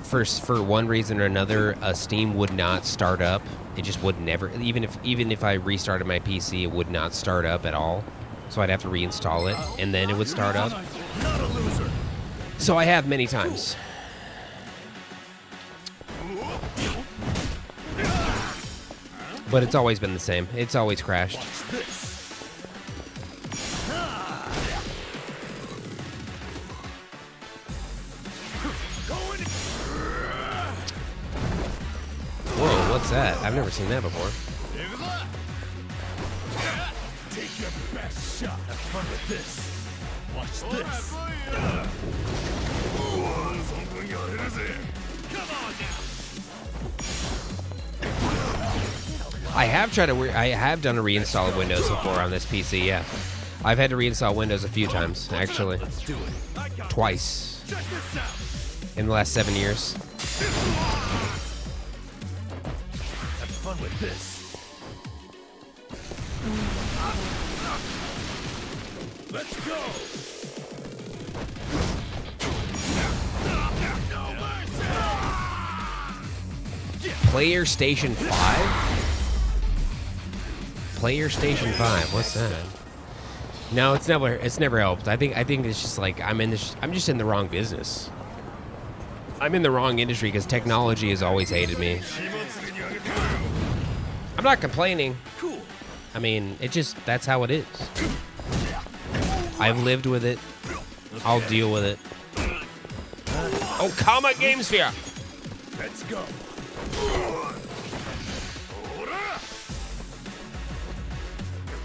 for one reason or another, Steam would not start up. It just would never. Even if I restarted my PC, it would not start up at all. So I'd have to reinstall it, and then it would start up. So I have many times. But it's always been the same. It's always crashed. Whoa, what's that? I've never seen that before. Take your best shot. Have fun with this. Watch this. Come on now. I have done a reinstall of Windows before on this PC, yeah. I've had to reinstall Windows a few times, actually. Twice. In the last 7 years. Have fun with this. Let's go. Player Station 5? Player Station 5, what's that? No, it's never helped. I think it's just like I'm just in the wrong business. I'm in the wrong industry because technology has always hated me. I'm not complaining. Cool. I mean, that's how it is. I've lived with it. I'll deal with it. Oh, come on, Game Sphere! Let's go.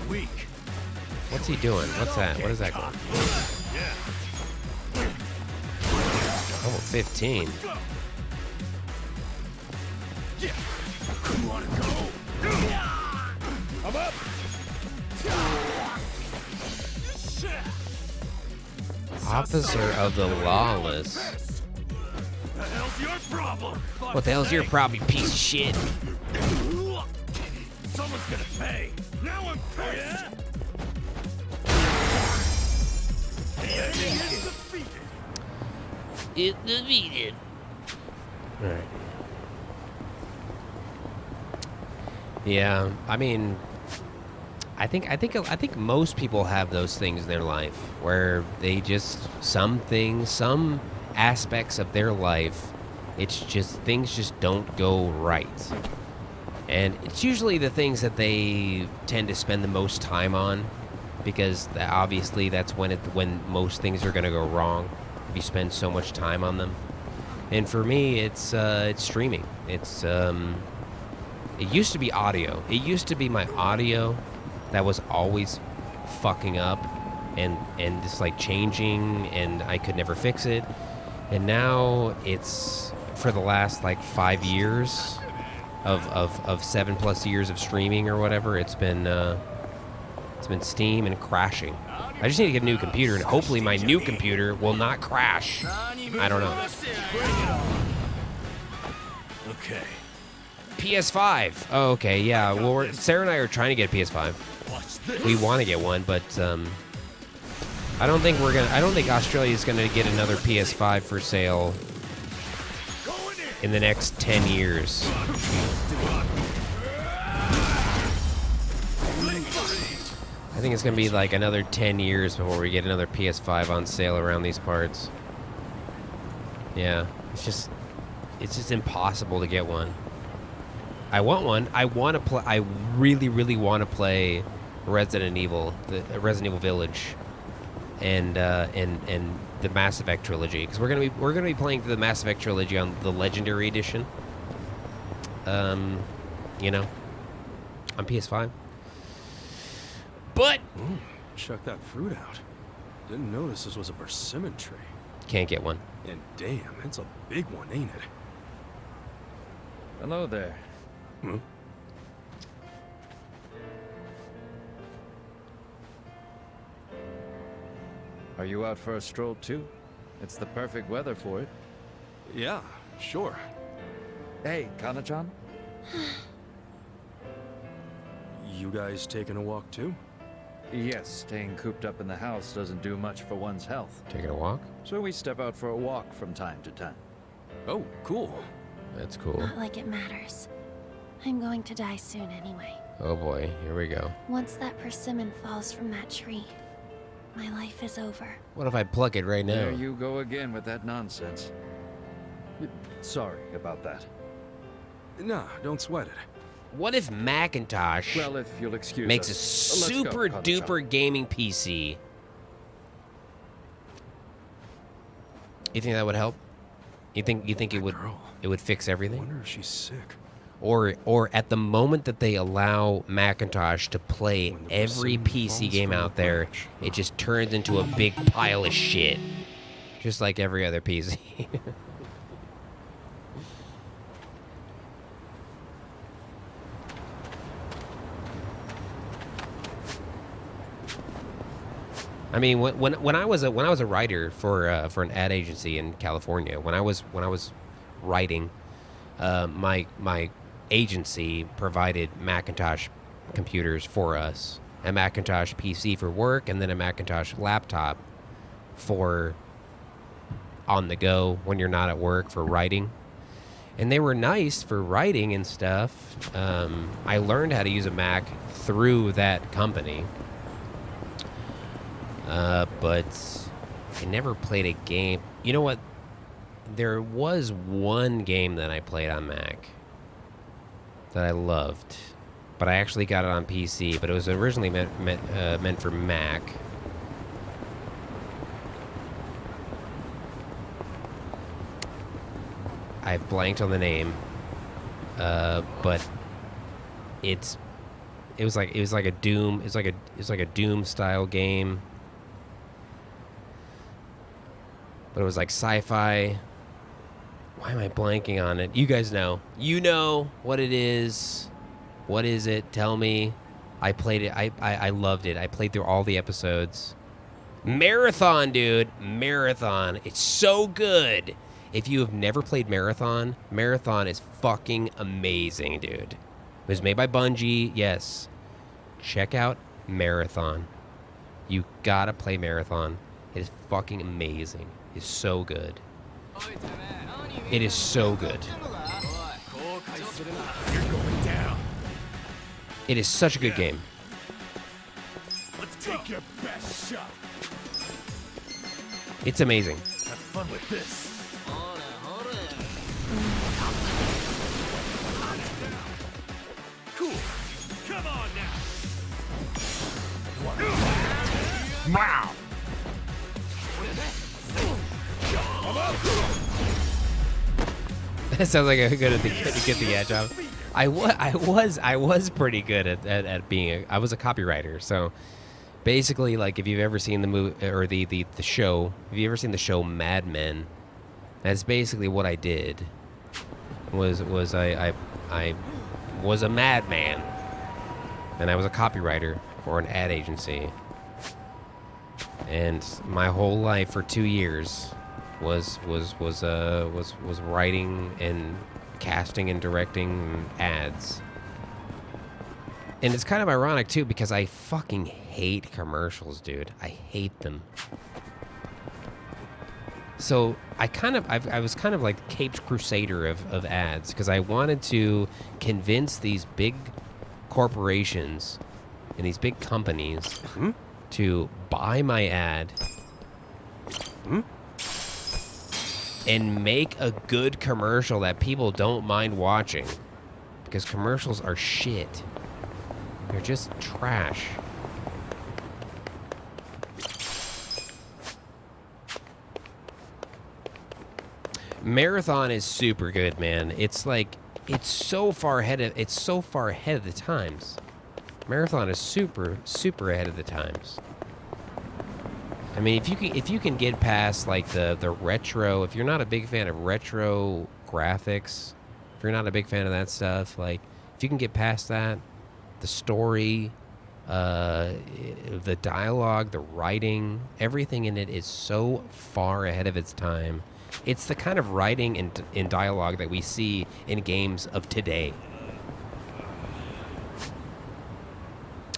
Weak. What's he doing? What's that? What is that going? Oh, 15. Yeah. You wanna go? I'm up. Officer of the Lawless. What the hell's your problem? What the hell's your problem, you piece of shit? Someone's gonna pay. Now I'm pissed. The enemy is defeated. It's defeated. All right. Yeah, I mean, I think most people have those things in their life where they just some aspects of their life, it's just things just don't go right, and it's usually the things that they tend to spend the most time on, because obviously that's when most things are gonna go wrong if you spend so much time on them. And for me, it's streaming. It's it used to be audio. It used to be my audio that was always fucking up and just like changing, and I could never fix it. And now it's, for the last like 5 years, of 7+ years of streaming or whatever. It's been Steam and crashing. I just need to get a new computer, and hopefully my new computer will not crash. I don't know. Okay. PS5. Oh, okay, yeah. Well, Sarah and I are trying to get a PS5. We want to get one, but I don't think Australia's gonna get another PS5 for sale in the next 10 years. I think it's gonna be like another 10 years before we get another PS5 on sale around these parts. Yeah, it's just impossible to get one. I want one. I want to play. I really want to play Resident Evil, the Resident Evil Village, and the Mass Effect trilogy, because we're gonna be playing the Mass Effect trilogy on the Legendary Edition. You know, on PS5. But check that fruit out. Didn't notice this was a persimmon tree. Can't get one. And damn, it's a big one, ain't it? Hello there. Hmm? Are you out for a stroll too? It's the perfect weather for it. Yeah, sure. Hey, Kana-chan? You guys taking a walk too? Yes, staying cooped up in the house doesn't do much for one's health. Taking a walk? So we step out for a walk from time to time. Oh, cool. That's cool. Not like it matters. I'm going to die soon anyway. Oh boy, here we go. Once that persimmon falls from that tree, my life is over. What if I pluck it right now? There you go again with that nonsense. Sorry about that. Nah, don't sweat it. What if Macintosh well, if you'll excuse makes a us. super duper gaming PC? You think that would help? You think it would fix everything? I wonder if she's sick. Or at the moment that they allow Macintosh to play every PC game out there, it just turns into a big pile of shit, just like every other PC. I mean, when I was a writer for an ad agency in California, when I was writing, my agency provided Macintosh computers for us, a Macintosh PC for work, and then a Macintosh laptop for on the go when you're not at work for writing. And they were nice for writing and stuff. I learned how to use a Mac through that company. But I never played a game. You know what? There was one game that I played on Mac that I loved, but I actually got it on PC. But it was originally meant for Mac. I've blanked on the name, but it was like a Doom. It's like a Doom style game. But it was like sci-fi. Why am I blanking on it? You guys know. You know what it is. What is it? Tell me. I played it. I loved it. I played through all the episodes. Marathon, dude. Marathon. It's so good. If you have never played Marathon, Marathon is fucking amazing, dude. It was made by Bungie. Yes. Check out Marathon. You gotta play Marathon. It is fucking amazing. It's so good. It is so good. It is such a good game. Let's take your best shot. It's amazing. Have fun with this. Cool. Come on now. Wow. That sounds like a good to get the edge off. I was pretty good at being I was a copywriter. So basically, like, if you've ever seen the movie or the show, have you ever seen the show Mad Men? That's basically what I did. Was I I was a madman, and I was a copywriter for an ad agency, and my whole life for 2 years was writing and casting and directing ads. And it's kind of ironic too, because I fucking hate commercials, dude. I hate them. So I was kind of like Caped Crusader of ads, because I wanted to convince these big corporations and these big companies to buy my ad and make a good commercial that people don't mind watching, because commercials are shit. They're just trash. Marathon is super good, man. It's like, it's so far ahead of the times. Marathon is super ahead of the times. I mean, if you can get past like the retro, if you're not a big fan of retro graphics, if you're not a big fan of that stuff, like if you can get past that, the story, the dialogue, the writing, everything in it is so far ahead of its time. It's the kind of writing and dialogue that we see in games of today.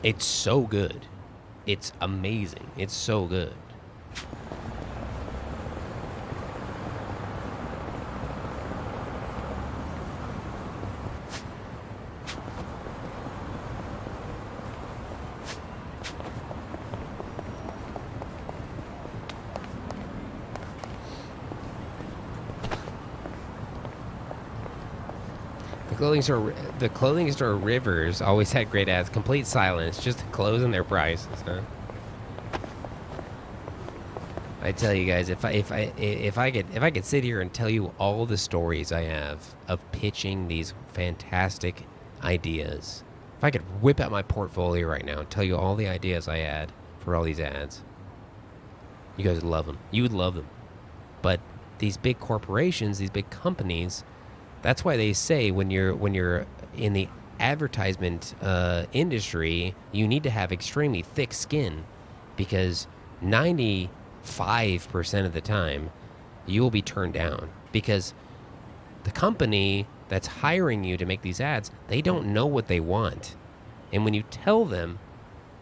It's so good. It's amazing. It's so good. The clothing store Rivers always had great ads. Complete silence, just closing their prices, huh? I tell you guys, if I could sit here and tell you all the stories I have of pitching these fantastic ideas, if I could whip out my portfolio right now and tell you all the ideas I had for all these ads, you guys would love them. You would love them. But these big corporations, these big companies, that's why they say when you're in the advertisement industry, you need to have extremely thick skin, because 95% of the time you will be turned down, because the company that's hiring you to make these ads, they don't know what they want. And when you tell them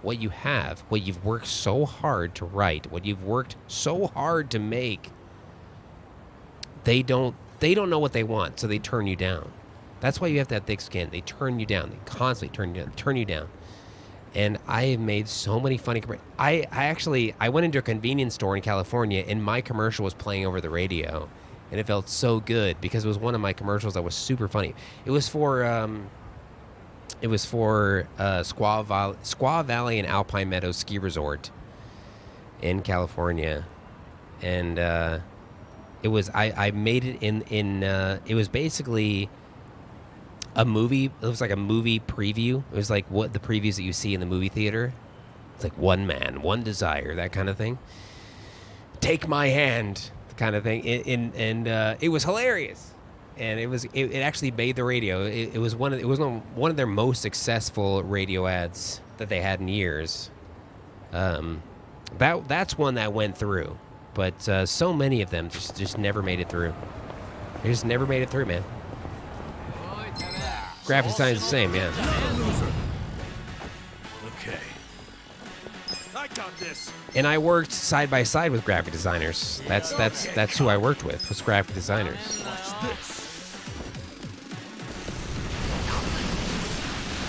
what you have, what you've worked so hard to write, what you've worked so hard to make, they don't know what they want, so they turn you down. That's why you have to have thick skin. They turn you down. They constantly turn you down. And I have made so many funny I went into a convenience store in California, and my commercial was playing over the radio, and it felt so good because it was one of my commercials that was super funny. It was for Squaw Valley and Alpine Meadows Ski Resort in California, and it was I made it in it was basically a movie. It was like a movie preview. It was like what the previews that you see in the movie theater. It's like one man, one desire, that kind of thing. Take my hand, kind of thing. And it was hilarious, and it actually made the radio. It was one of their most successful radio ads that they had in years. That's one that went through. But so many of them just never made it through. They just never made it through, man. Graphic design is the same, yeah. Okay. I got this. And I worked side by side with graphic designers. That's who I worked with, was graphic designers.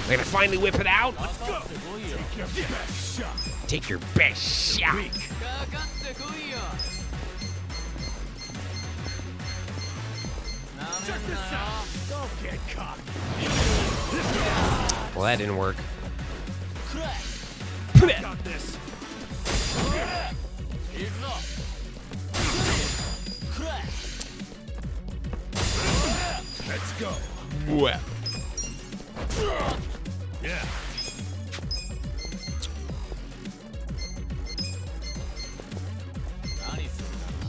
They're gonna finally whip it out. Let's go. Take your best shot. Check this out. Don't get caught. Well, that didn't work. Got this. Let's go. Well. Yeah.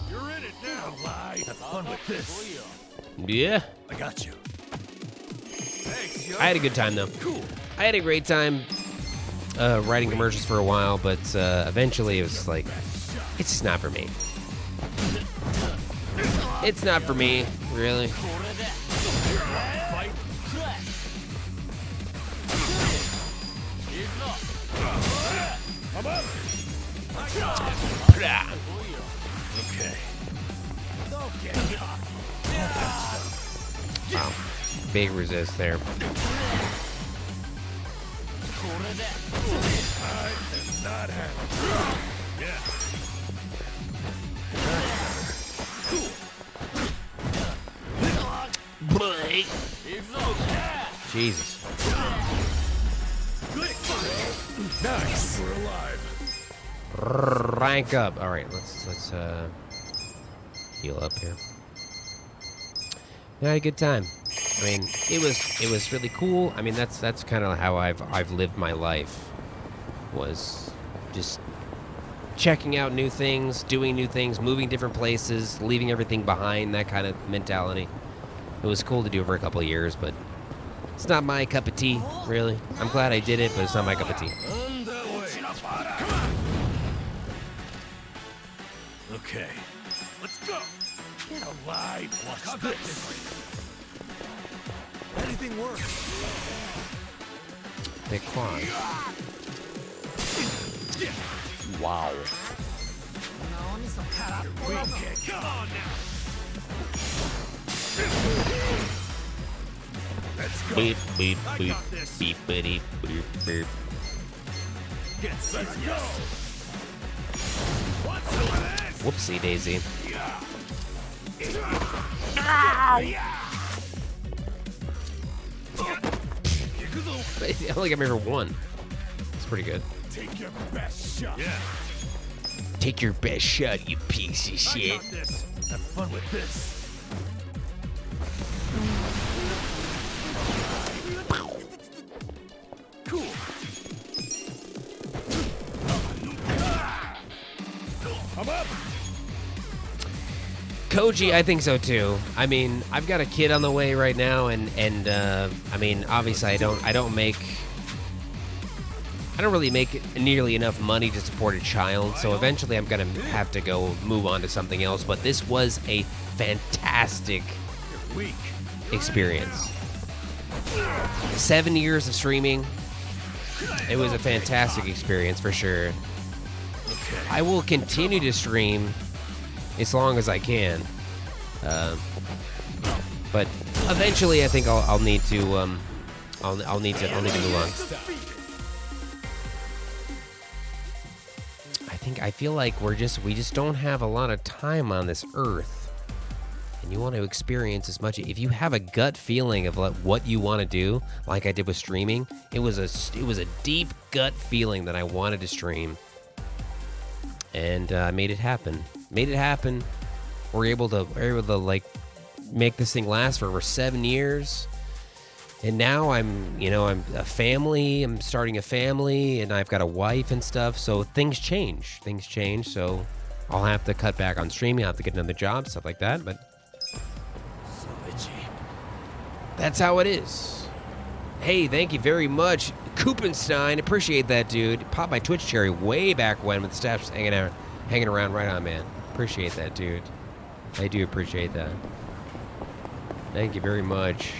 You're in it now. Lie. Have fun with this. Yeah. I got you. I had a good time though. I had a great time writing commercials for a while, but eventually it was like, it's just not for me. It's not for me, really. Okay. Wow. Big resist there. Jesus. Nice. We're alive. Rank up. All right, let's heal up here. I had a good time. I mean, it was really cool. I mean, that's kind of how I've lived my life. Was just checking out new things, doing new things, moving different places, leaving everything behind. That kind of mentality. It was cool to do for a couple of years, but it's not my cup of tea, really. I'm glad I did it, but it's not my cup of tea. Okay. Let's go. Get alive. Watch this. Anything works. Big quad. Wow. Come on now. Let's go. Beep, beep, beep, beep, beep, beep, beep. Let's go. Whoopsie daisy. I only got me for one. It's pretty good. Take your best shot. Yeah. Take your best shot, you piece of shit. I got this. Have fun with this. Cool. I'm up. Koji, I think so too. I mean, I've got a kid on the way right now, and I mean, obviously, I don't really make nearly enough money to support a child. So eventually, I'm gonna have to go move on to something else. But this was a fantastic experience. 7 years of streaming. It was a fantastic experience for sure. I will continue to stream as long as I can, but eventually I think I'll need to I'll need to move on. I feel like we just don't have a lot of time on this earth, and you want to experience as much. If you have a gut feeling of what you want to do, like I did with streaming, it was a deep gut feeling that I wanted to stream, and I made it happen. We're able to like make this thing last for over 7 years, and now I'm a family. I'm starting a family, and I've got a wife and stuff. So things change. So I'll have to cut back on streaming. I'll have to get another job, stuff like that. But that's how it is. Hey, thank you very much, Kupenstein. Appreciate that, dude. Popped my Twitch cherry way back when the staff was hanging around. Right on, man. Appreciate that, dude. I do appreciate that. Thank you very much.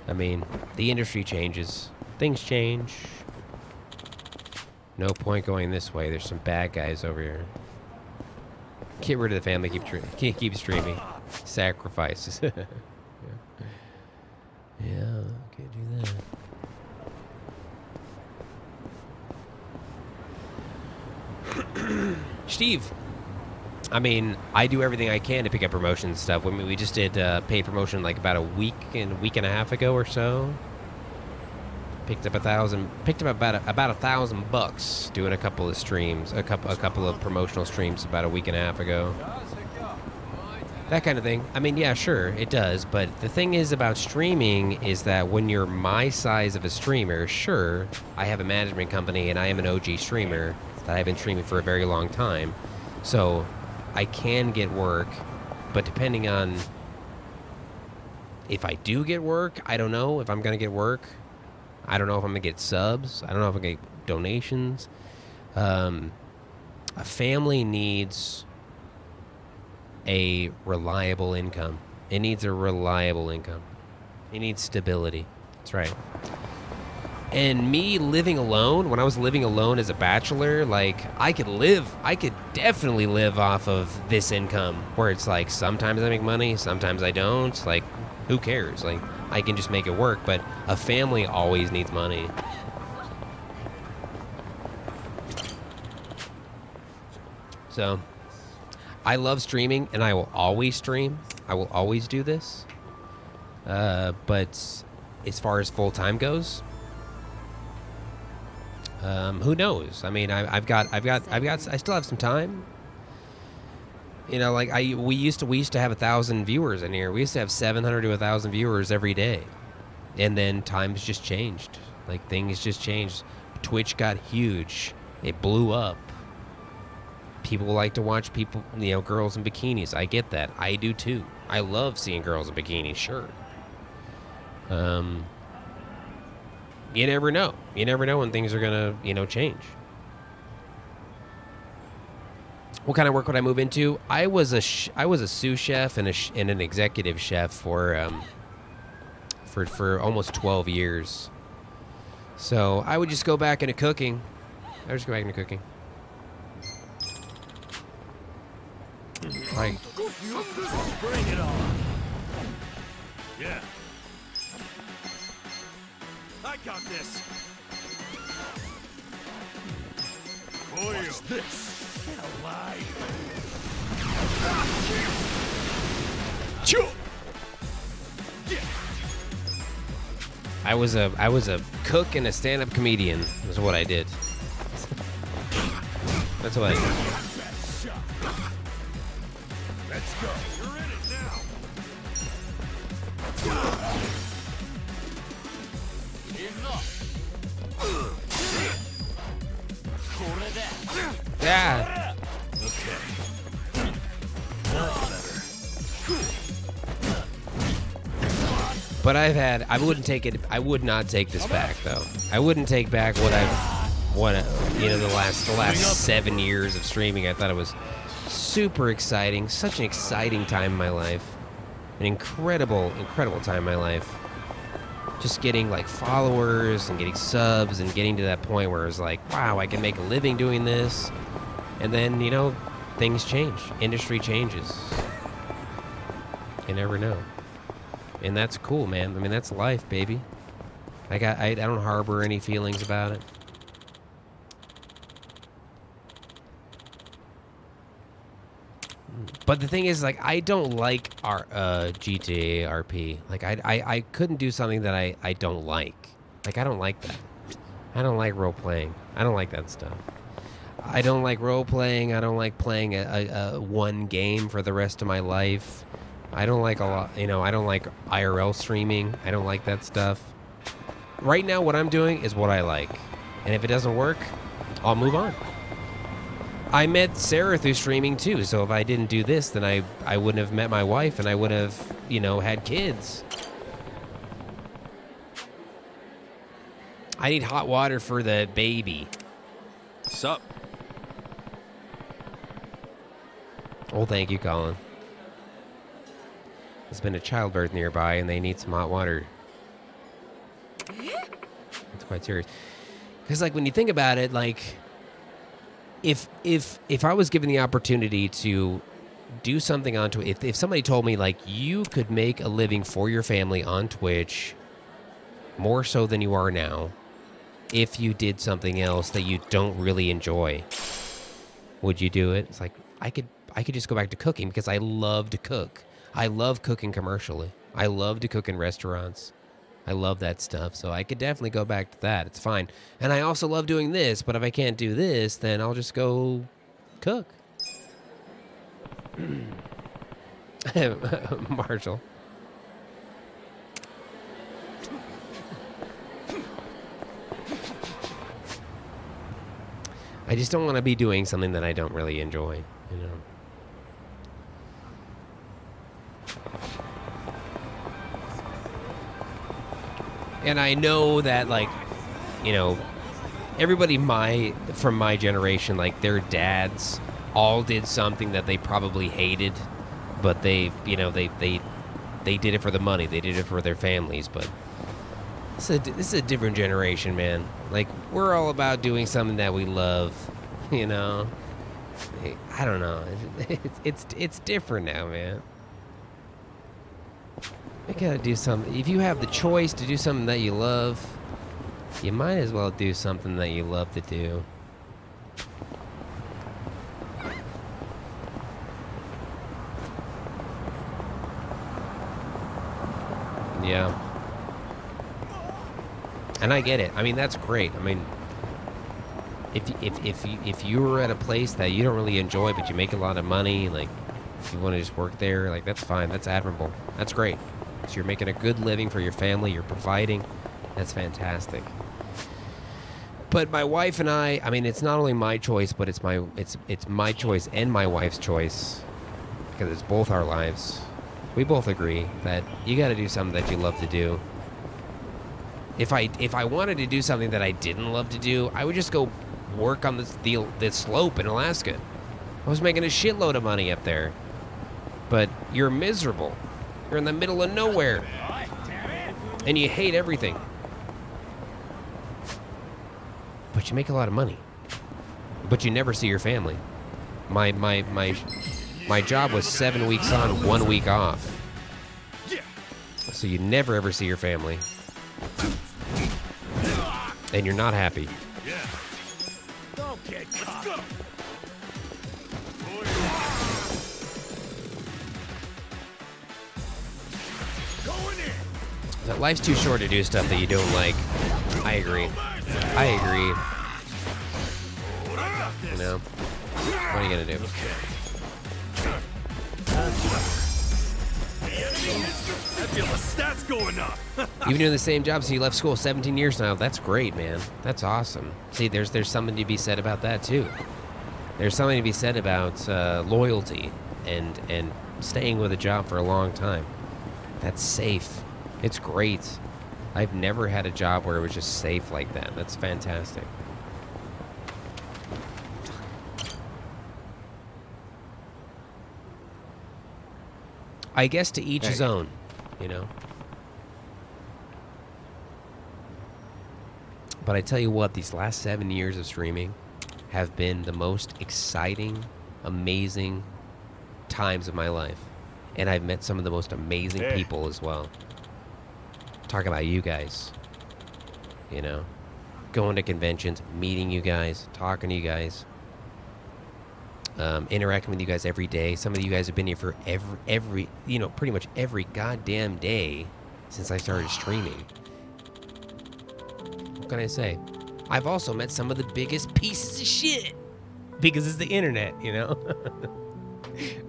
I mean, the industry changes. Things change. No point going this way. There's some bad guys over here. Get rid of the family. Keep streaming. Sacrifices. Yeah, can't do that. Steve, I mean, I do everything I can to pick up promotion stuff. I mean, we just did paid promotion like about a week and a half ago or so. Picked up about $1,000 doing a couple of streams, a couple of promotional streams about a week and a half ago. That kind of thing. I mean, yeah, sure, it does. But the thing is about streaming is that when you're my size of a streamer, sure, I have a management company and I am an OG streamer that I've been streaming for a very long time. So I can get work, but depending on If I do get work, I don't know if I'm going to get work. I don't know if I'm going to get subs. I don't know if I'm going to get donations. A family needs a reliable income. It needs a reliable income. It needs stability. That's right. And me living alone, when I was living alone as a bachelor, like, I could definitely live off of this income, where it's like, sometimes I make money, sometimes I don't. Like, who cares? Like, I can just make it work, but a family always needs money. So, I love streaming, and I will always stream. I will always do this. But as far as full-time goes, who knows? I mean, I still have some time. You know, like we used to have 1,000 viewers in here. We used to have 700 to 1,000 viewers every day, and then times just changed. Like, things just changed. Twitch got huge. It blew up. People like to watch people, you know, girls in bikinis. I get that. I do too. I love seeing girls in bikinis. Sure. You never know. You never know when things are gonna, you know, change. What kind of work would I move into? I was a sous chef and an executive chef for almost 12 years. So I would just go back into cooking. I would just go back into cooking. Like, Bring it on. Yeah. I got this. What's this? Get alive. I was a cook and a stand-up comedian. Is what I did. That's what I did. Let's go. You're in it now. Yeah. Okay. Not better. But I would not take this back, though. I wouldn't take back the last 7 years of streaming. I thought it was super exciting, such an exciting time in my life, an incredible time in my life. Just getting like followers and getting subs and getting to that point where it's like, wow, I can make a living doing this. And then, you know, things change. Industry changes. You never know. And that's cool, man. I mean, that's life, baby. I don't harbor any feelings about it. But the thing is, like, I don't like our GTA RP. Like, I couldn't do something that I don't like. Like, I don't like that. I don't like role playing. I don't like that stuff. I don't like role playing. I don't like playing a one game for the rest of my life. I don't like a lot. You know, I don't like IRL streaming. I don't like that stuff. Right now, what I'm doing is what I like, and if it doesn't work, I'll move on. I met Sarah through streaming too, so if I didn't do this, then I wouldn't have met my wife, and I would have, you know, had kids. I need hot water for the baby. Sup? Oh, thank you, Colin. There's been a childbirth nearby, and they need some hot water. It's quite serious. Because, like, when you think about it, like, if I was given the opportunity to do something on Twitch, if somebody told me, like, you could make a living for your family on Twitch more so than you are now if you did something else that you don't really enjoy, would you do it? It's like, I could just go back to cooking because I love to cook. I love cooking commercially. I love to cook in restaurants. I love that stuff, so I could definitely go back to that. It's fine. And I also love doing this, but if I can't do this, then I'll just go cook. Marshall. I just don't want to be doing something that I don't really enjoy, you know. And I know that, like, you know, everybody from my generation, like, their dads all did something that they probably hated, but they, you know, they did it for the money. They did it for their families, but this is a different generation, man. Like, we're all about doing something that we love, you know? I don't know. It's different now, man. You gotta do something. If you have the choice to do something that you love, you might as well do something that you love to do. Yeah. And I get it. I mean, that's great. I mean, if you were at a place that you don't really enjoy, but you make a lot of money, like, if you want to just work there, like, that's fine. That's admirable. That's great. So you're making a good living for your family. You're providing. That's fantastic. But my wife and I mean, it's not only my choice, but it's my choice and my wife's choice, because it's both our lives. We both agree that you got to do something that you love to do. If I wanted to do something that I didn't love to do, I would just go work on this slope in Alaska. I was making a shitload of money up there. But you're miserable. You're in the middle of nowhere. And you hate everything. But you make a lot of money. But you never see your family. My job was 7 weeks on, 1 week off. So you never ever see your family. And you're not happy. Don't get caught. That life's too short to do stuff that you don't like. I agree. I agree. You know? What are you gonna do? I feel the stats going up. You've been doing the same job since you left school 17 years now. That's great, man. That's awesome. See, there's something to be said about that, too. There's something to be said about loyalty and staying with a job for a long time. That's safe. It's great. I've never had a job where it was just safe like that. That's fantastic. I guess to each his own, you know? But I tell you what, these last 7 years of streaming have been the most exciting, amazing times of my life. And I've met some of the most amazing people as well. Talking about you guys, you know? Going to conventions, meeting you guys, talking to you guys. Interacting with you guys every day. Some of you guys have been here for every you know, pretty much every goddamn day since I started streaming. What can I say? I've also met some of the biggest pieces of shit because it's the internet, you know?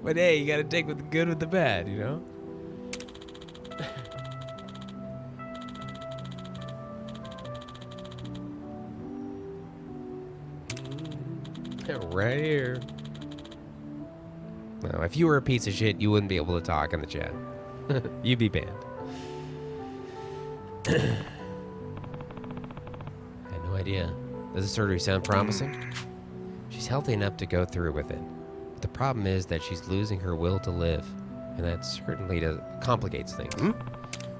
But hey, you gotta take with the good with the bad, you know? Right here. No, if you were a piece of shit, you wouldn't be able to talk in the chat. You'd be banned. I had no idea. Does the surgery sound promising? She's healthy enough to go through with it. But the problem is that she's losing her will to live. And that certainly complicates things.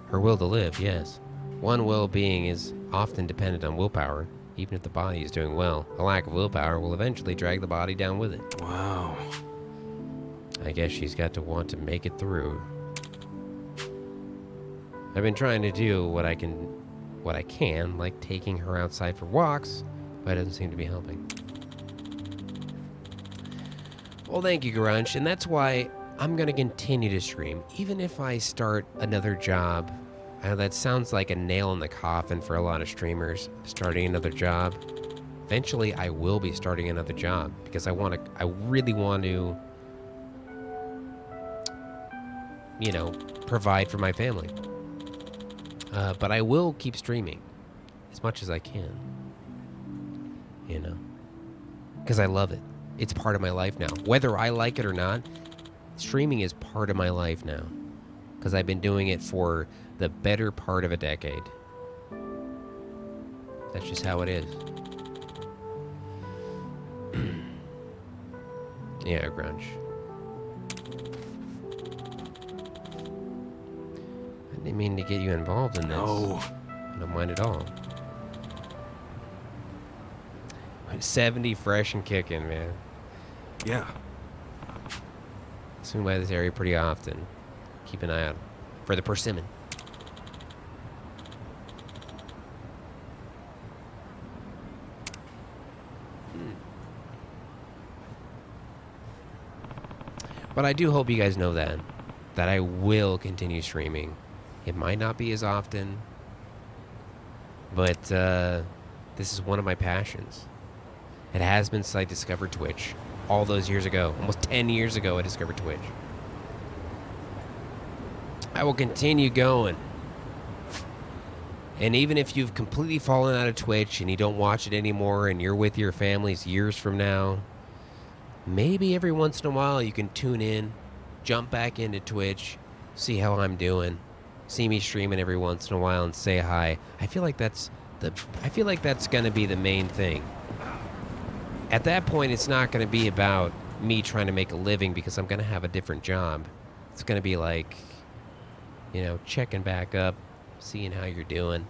Her will to live, yes. One well-being is often dependent on willpower. Even if the body is doing well, a lack of willpower will eventually drag the body down with it. Wow. I guess she's got to want to make it through. I've been trying to do what I can, like taking her outside for walks, but it doesn't seem to be helping. Well, thank you, Grunch, and that's why I'm going to continue to stream, even if I start another job. I know that sounds like a nail in the coffin for a lot of streamers, starting another job. Eventually, I will be starting another job because I really want to, you know, provide for my family. But I will keep streaming as much as I can, you know, because I love it. It's part of my life now. Whether I like it or not, streaming is part of my life now because I've been doing it for the better part of a decade. That's just how it is. Yeah, grunge. I didn't mean to get you involved in this. No. I don't mind at all. 70 fresh and kicking, man. Yeah. Swing by this area pretty often. Keep an eye out for the persimmon. But I do hope you guys know that I will continue streaming. It might not be as often, but this is one of my passions. It has been since I discovered Twitch all those years ago. Almost 10 years ago, I discovered Twitch. I will continue going. And even if you've completely fallen out of Twitch and you don't watch it anymore and you're with your families years from now, maybe every once in a while you can tune in, jump back into Twitch, see how I'm doing, see me streaming every once in a while and say hi. I feel like that's going to be the main thing. At that point, it's not going to be about me trying to make a living because I'm going to have a different job. It's going to be like, you know, checking back up, seeing how you're doing.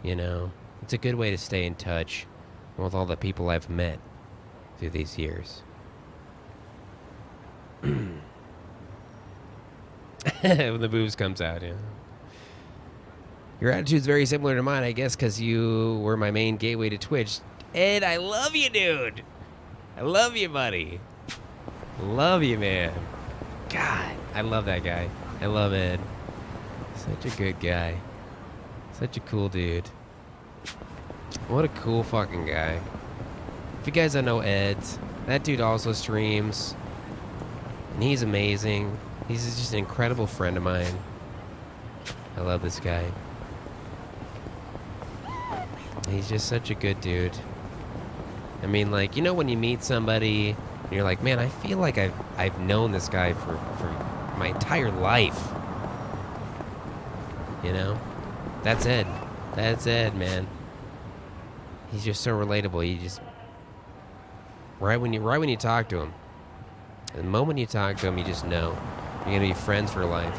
You know, it's a good way to stay in touch with all the people I've met through these years. When the boobs comes out, yeah. Your attitude's very similar to mine, I guess, because you were my main gateway to Twitch. Ed, I love you, dude. I love you, buddy. Love you, man. God, I love that guy. I love Ed. Such a good guy. Such a cool dude. What a cool fucking guy. If you guys don't know Ed, that dude also streams. And he's amazing. He's just an incredible friend of mine. I love this guy. He's just such a good dude. I mean, like, you know when you meet somebody and you're like, man, I feel like I've known this guy for my entire life. You know? That's Ed. That's Ed, man. He's just so relatable. He just right when you talk to him. The moment you talk to him, you just know you're gonna be friends for life.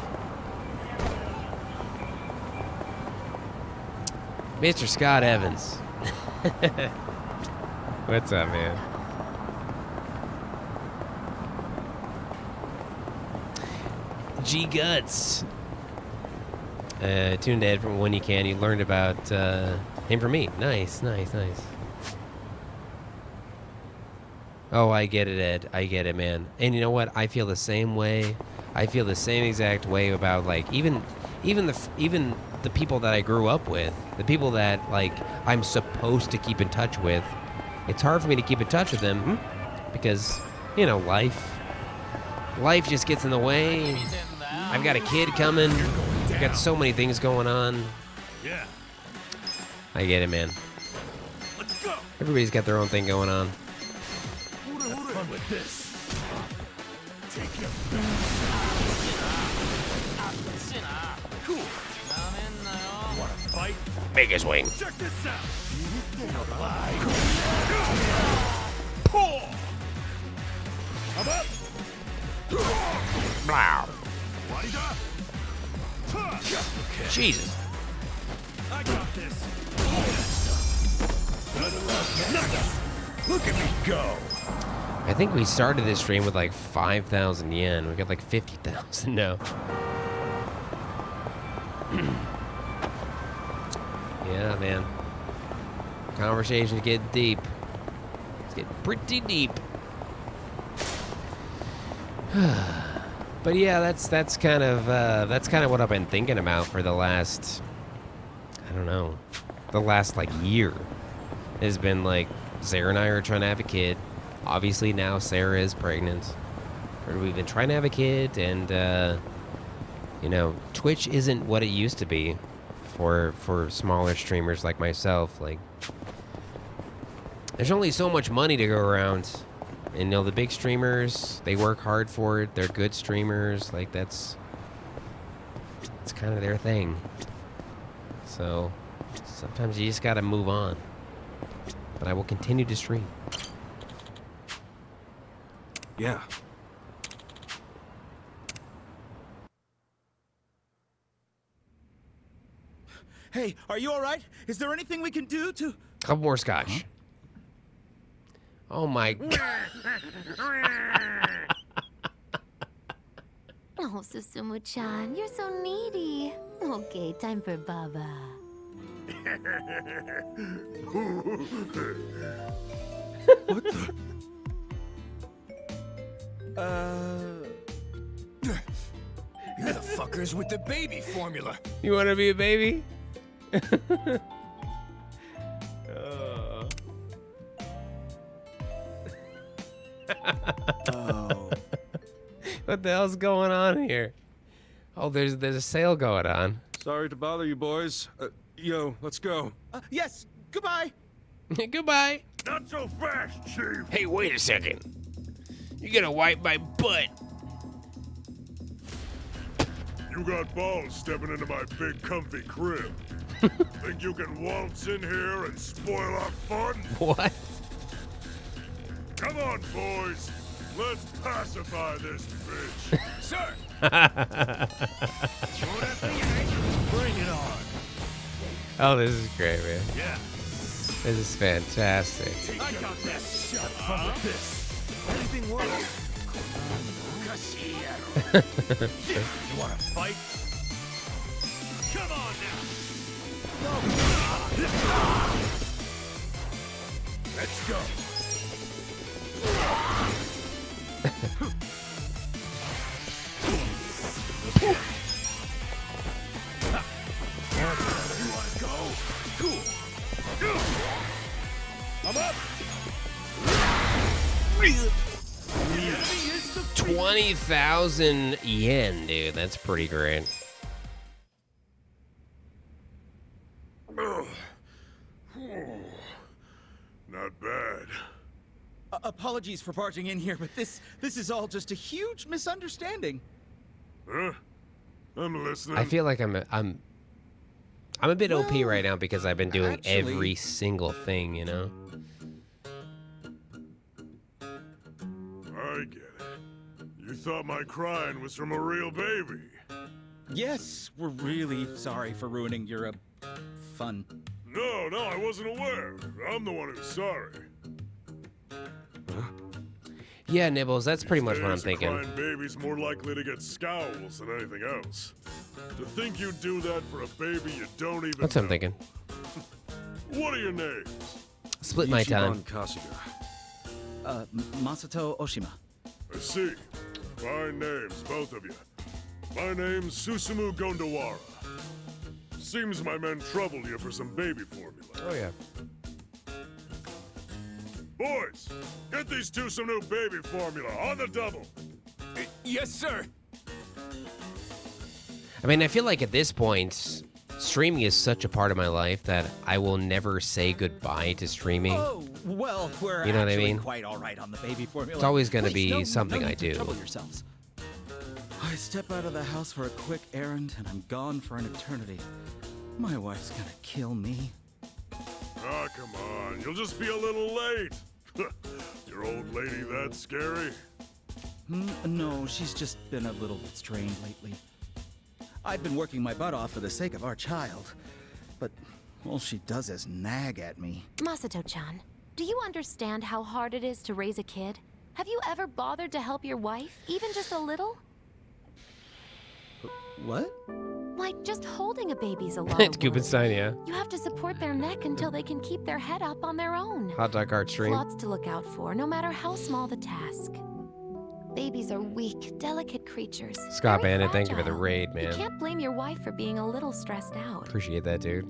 Mr. Scott Evans. What's up, man? G Guts. Tuned to Ed from when you can. You learned about him from me. Nice, nice, nice. Oh, I get it, Ed. I get it, man. And you know what? I feel the same way. I feel the same exact way about like even the people that I grew up with, the people that like I'm supposed to keep in touch with. It's hard for me to keep in touch with them because, you know, life just gets in the way. I've got a kid coming. I've got so many things going on. Yeah. I get it, man. Let's go. Everybody's got their own thing going on. Have fun with this. Take your cool. Want to fight? Make his wing. Check this out. Blah. Jesus. I got this. Look at me go. I think we started this stream with like 5,000 yen. We got like 50,000 now. Yeah, man. Conversations get deep. It's getting pretty deep. But yeah, that's kind of what I've been thinking about for the last, I don't know, the last like year. Has been like Sarah and I are trying to have a kid. Obviously now Sarah is pregnant. We've been trying to have a kid, and you know, Twitch isn't what it used to be for smaller streamers like myself. Like, there's only so much money to go around. And, you know, the big streamers, they work hard for it. They're good streamers. Like, it's kind of their thing. So, Sometimes you just gotta move on. But I will continue to stream. Yeah. Hey, are you all right? Is there anything we can do to... Couple more scotch. Huh? Oh my god. Oh, Susumu-chan, you're so needy. Okay, time for Baba. What the? You're the fuckers with the baby formula. You want to be a baby? Oh. What the hell's going on here? Oh, there's a sale going on. Sorry to bother you, boys. Yo, let's go. Yes, goodbye. Goodbye. Not so fast, Chief. Hey, wait a second. You gotta wipe my butt. You got balls stepping into my big comfy crib. Think you can waltz in here and spoil our fun? What? Come on, boys. Let's pacify this bitch. Sir! Bring it on. Oh, this is great, man. Yeah. This is fantastic. I got this. Have fun with this. Anything works. You wanna fight? Come on now. Let's go. You wanna go? Cool. I'm up. 20,000 yen, dude. That's pretty great. Not bad. Apologies for barging in here, but this is all just a huge misunderstanding. Huh? I'm listening. I feel like I'm a bit OP right now because I've been doing every single thing, you know? I get it. You thought my crying was from a real baby. Yes, we're really sorry for ruining your fun. No, I wasn't aware. I'm the one who's sorry. Yeah, Nibbles, that's pretty much what I'm These days, a thinking. crying baby's more likely to get scowls than anything else. To think you'd do that for a baby you don't even That's what I'm know. thinking. What are your names? Split my time. Ichiban Kasuga. Masato Oshima. I see. Fine names, both of you. My name's Susumu Gondawara. Seems my men troubled you for some baby formula. Oh, yeah. Boys, get these two some new baby formula on the double. Yes, sir. I mean, I feel like at this point, streaming is such a part of my life that I will never say goodbye to streaming. Oh, well, we're You know what I actually mean? quite all right on the baby formula. It's always gonna Please, be something no I need to do. trouble yourselves. I step out of the house for a quick errand, and I'm gone for an eternity. My wife's gonna kill me. Ah, come on. You'll just be a little late. Your old lady that scary? No, she's just been a little strained lately. I've been working my butt off for the sake of our child, but all she does is nag at me. Masato-chan, do you understand how hard it is to raise a kid? Have you ever bothered to help your wife, even just a little? What? Like, just holding a baby's a lot It's of work. Kubenstein, yeah. You have to support their neck until they can keep their head up on their own. Hot dog art stream. Lots to look out for, no matter how small the task. Babies are weak, delicate creatures. Scott very Bandit, thank you for the fragile. raid, You man. can't blame your wife for being a little stressed out. Appreciate that, dude.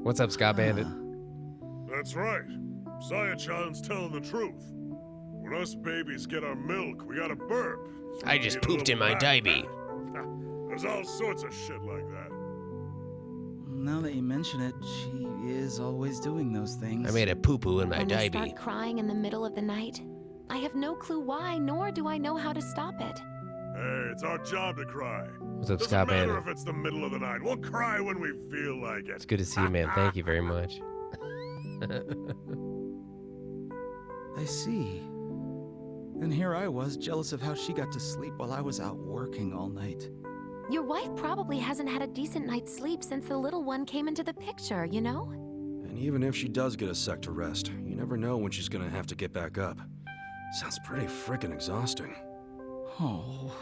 What's up, Scott Bandit? That's right. Saya-chan's telling the truth. When us babies get our milk, we gotta burp. So I we just need a pooped in little my rat diaby. pat. There's all sorts of shit like that. Now that you mention it, she is always doing those things. I made a poo-poo in my When they diaby. start crying in the middle of the night, I have no clue why, nor do I know how to stop it. Hey, it's our job to cry. What's up, Doesn't Scott matter Bannon? if it's the middle of the night. We'll cry when we feel like it. It's good to see you, man. Thank you very much. I see. And here I was, jealous of how she got to sleep while I was out working all night. Your wife probably hasn't had a decent night's sleep since the little one came into the picture, you know? And even if she does get a sec to rest, you never know when she's gonna have to get back up. Sounds pretty frickin' exhausting. Oh.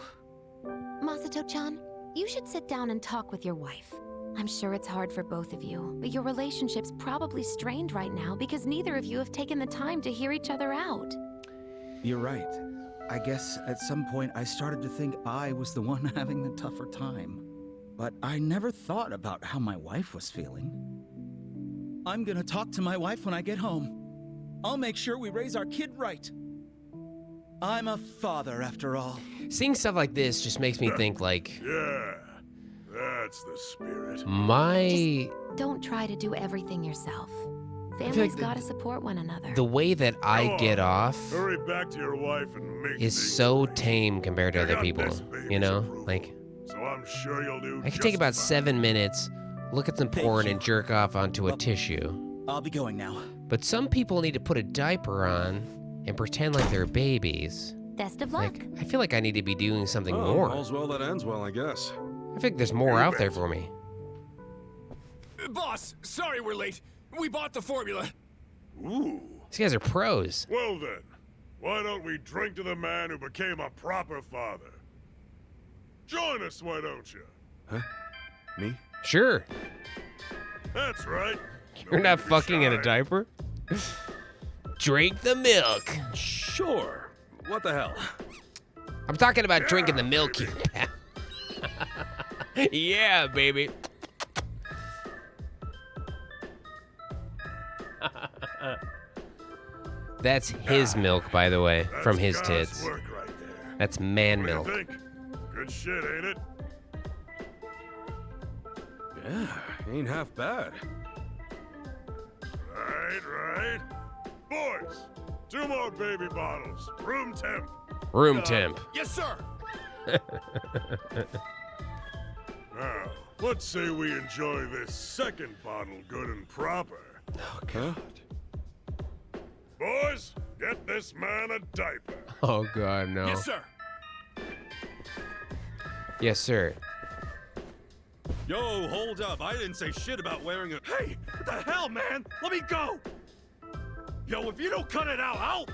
Masato-chan, you should sit down and talk with your wife. I'm sure it's hard for both of you, but your relationship's probably strained right now because neither of you have taken the time to hear each other out. You're right. I guess at some point I started to think I was the one having the tougher time. But I never thought about how my wife was feeling. I'm gonna talk to my wife when I get home. I'll make sure we raise our kid right. I'm a father, after all. Seeing stuff like this just makes me think, like... Yeah, that's the spirit. Don't try to do everything yourself. feel Families like gotta support one another. The way that I get off Hurry back to your wife and make is so tame compared to other people, you know? Like, so I'm sure you'll do. I could take about 7 minutes, look at some porn, and jerk off onto a tissue. I'll be going now. But some people need to put a diaper on and pretend like they're babies. Best of luck. Like, I feel like I need to be doing something Oh, more. all's well that ends well, I guess. I think there's more out there for me. Boss, sorry we're late. We bought the formula. Ooh. These guys are pros. Well then, why don't we drink to the man who became a proper father? Join us, why don't you? Huh? Me? Sure. That's right. You're not fucking in a diaper? Drink the milk. Sure. What the hell? I'm talking about drinking the milk, you Yeah, baby. That's his milk, by the way, from his tits. Work right there. That's man What do milk. you think? Good shit, ain't it? Yeah, ain't half bad. Right. Boys, 2 more baby bottles. Room temp. Room temp. Yes, sir. Now, let's say we enjoy this second bottle good and proper. Oh, God. Boys, get this man a diaper. Oh, God, no. Yes, sir. Yes, sir. Yo, hold up. I didn't say shit about wearing a... Hey, what the hell, man? Let me go. Yo, if you don't cut it out, I'll...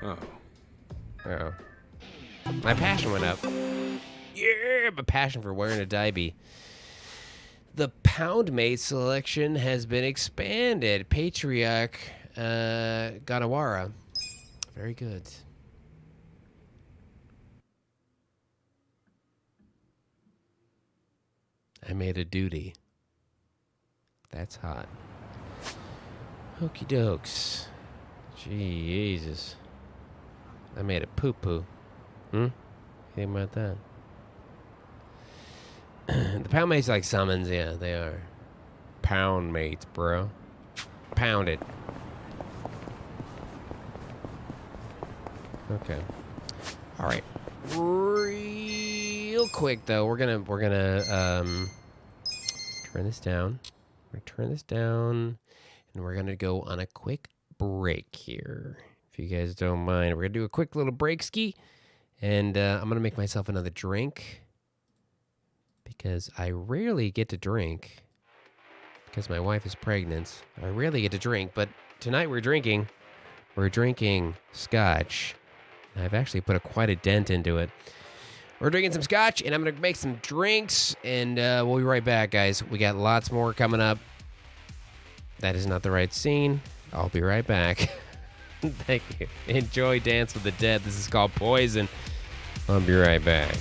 Oh. Uh-oh. My passion went up. Yeah, my passion for wearing a diaper. The Poundmate selection has been expanded. Patriarch Ganawara. Very good. I made a duty. That's hot. Okie dokes. Jesus. I made a poo-poo. Think about that. The Poundmates like summons, yeah, they are. Poundmates, bro. Pound it. Okay. All right. Real quick though, we're gonna turn this down. We're gonna turn this down, and we're gonna go on a quick break here. If you guys don't mind, we're gonna do a quick little break ski, and I'm gonna make myself another drink because I rarely get to drink because my wife is pregnant. I rarely get to drink, but tonight we're drinking scotch. I've actually put quite a dent into it. We're drinking some scotch, and I'm going to make some drinks, and we'll be right back, guys. We got lots more coming up. That is not the right scene. I'll be right back. Thank you. Enjoy Dance with the Dead. This is called Poison. I'll be right back.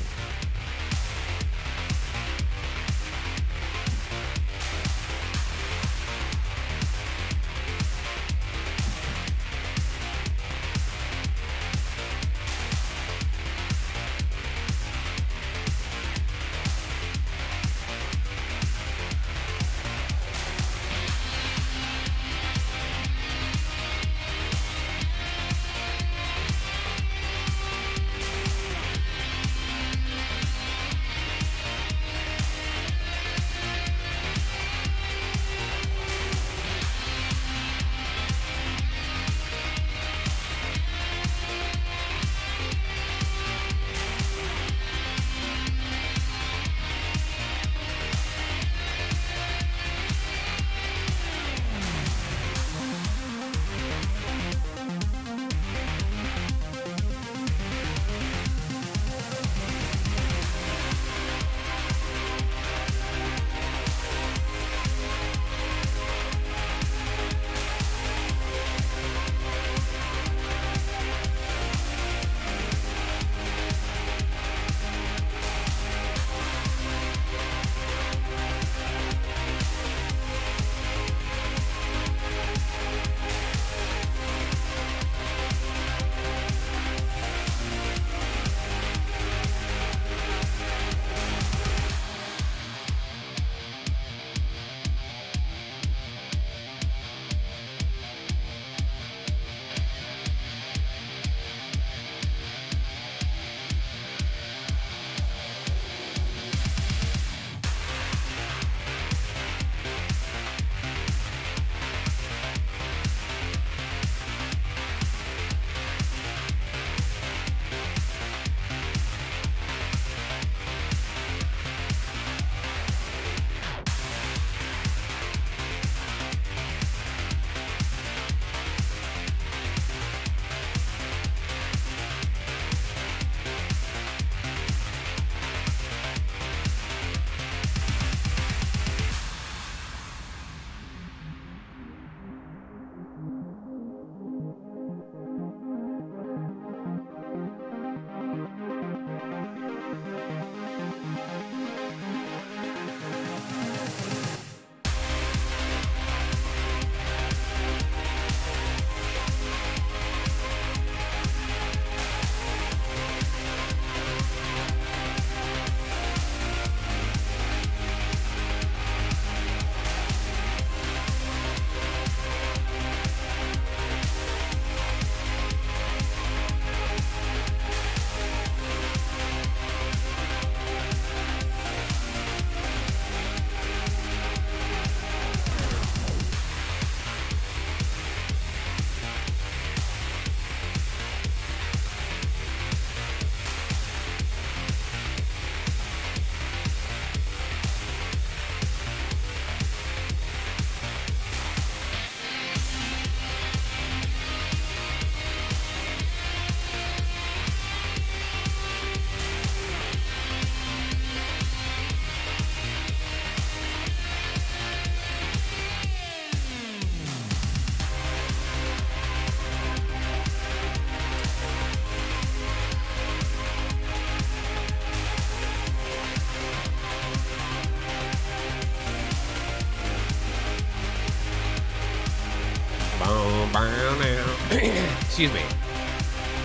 Excuse me.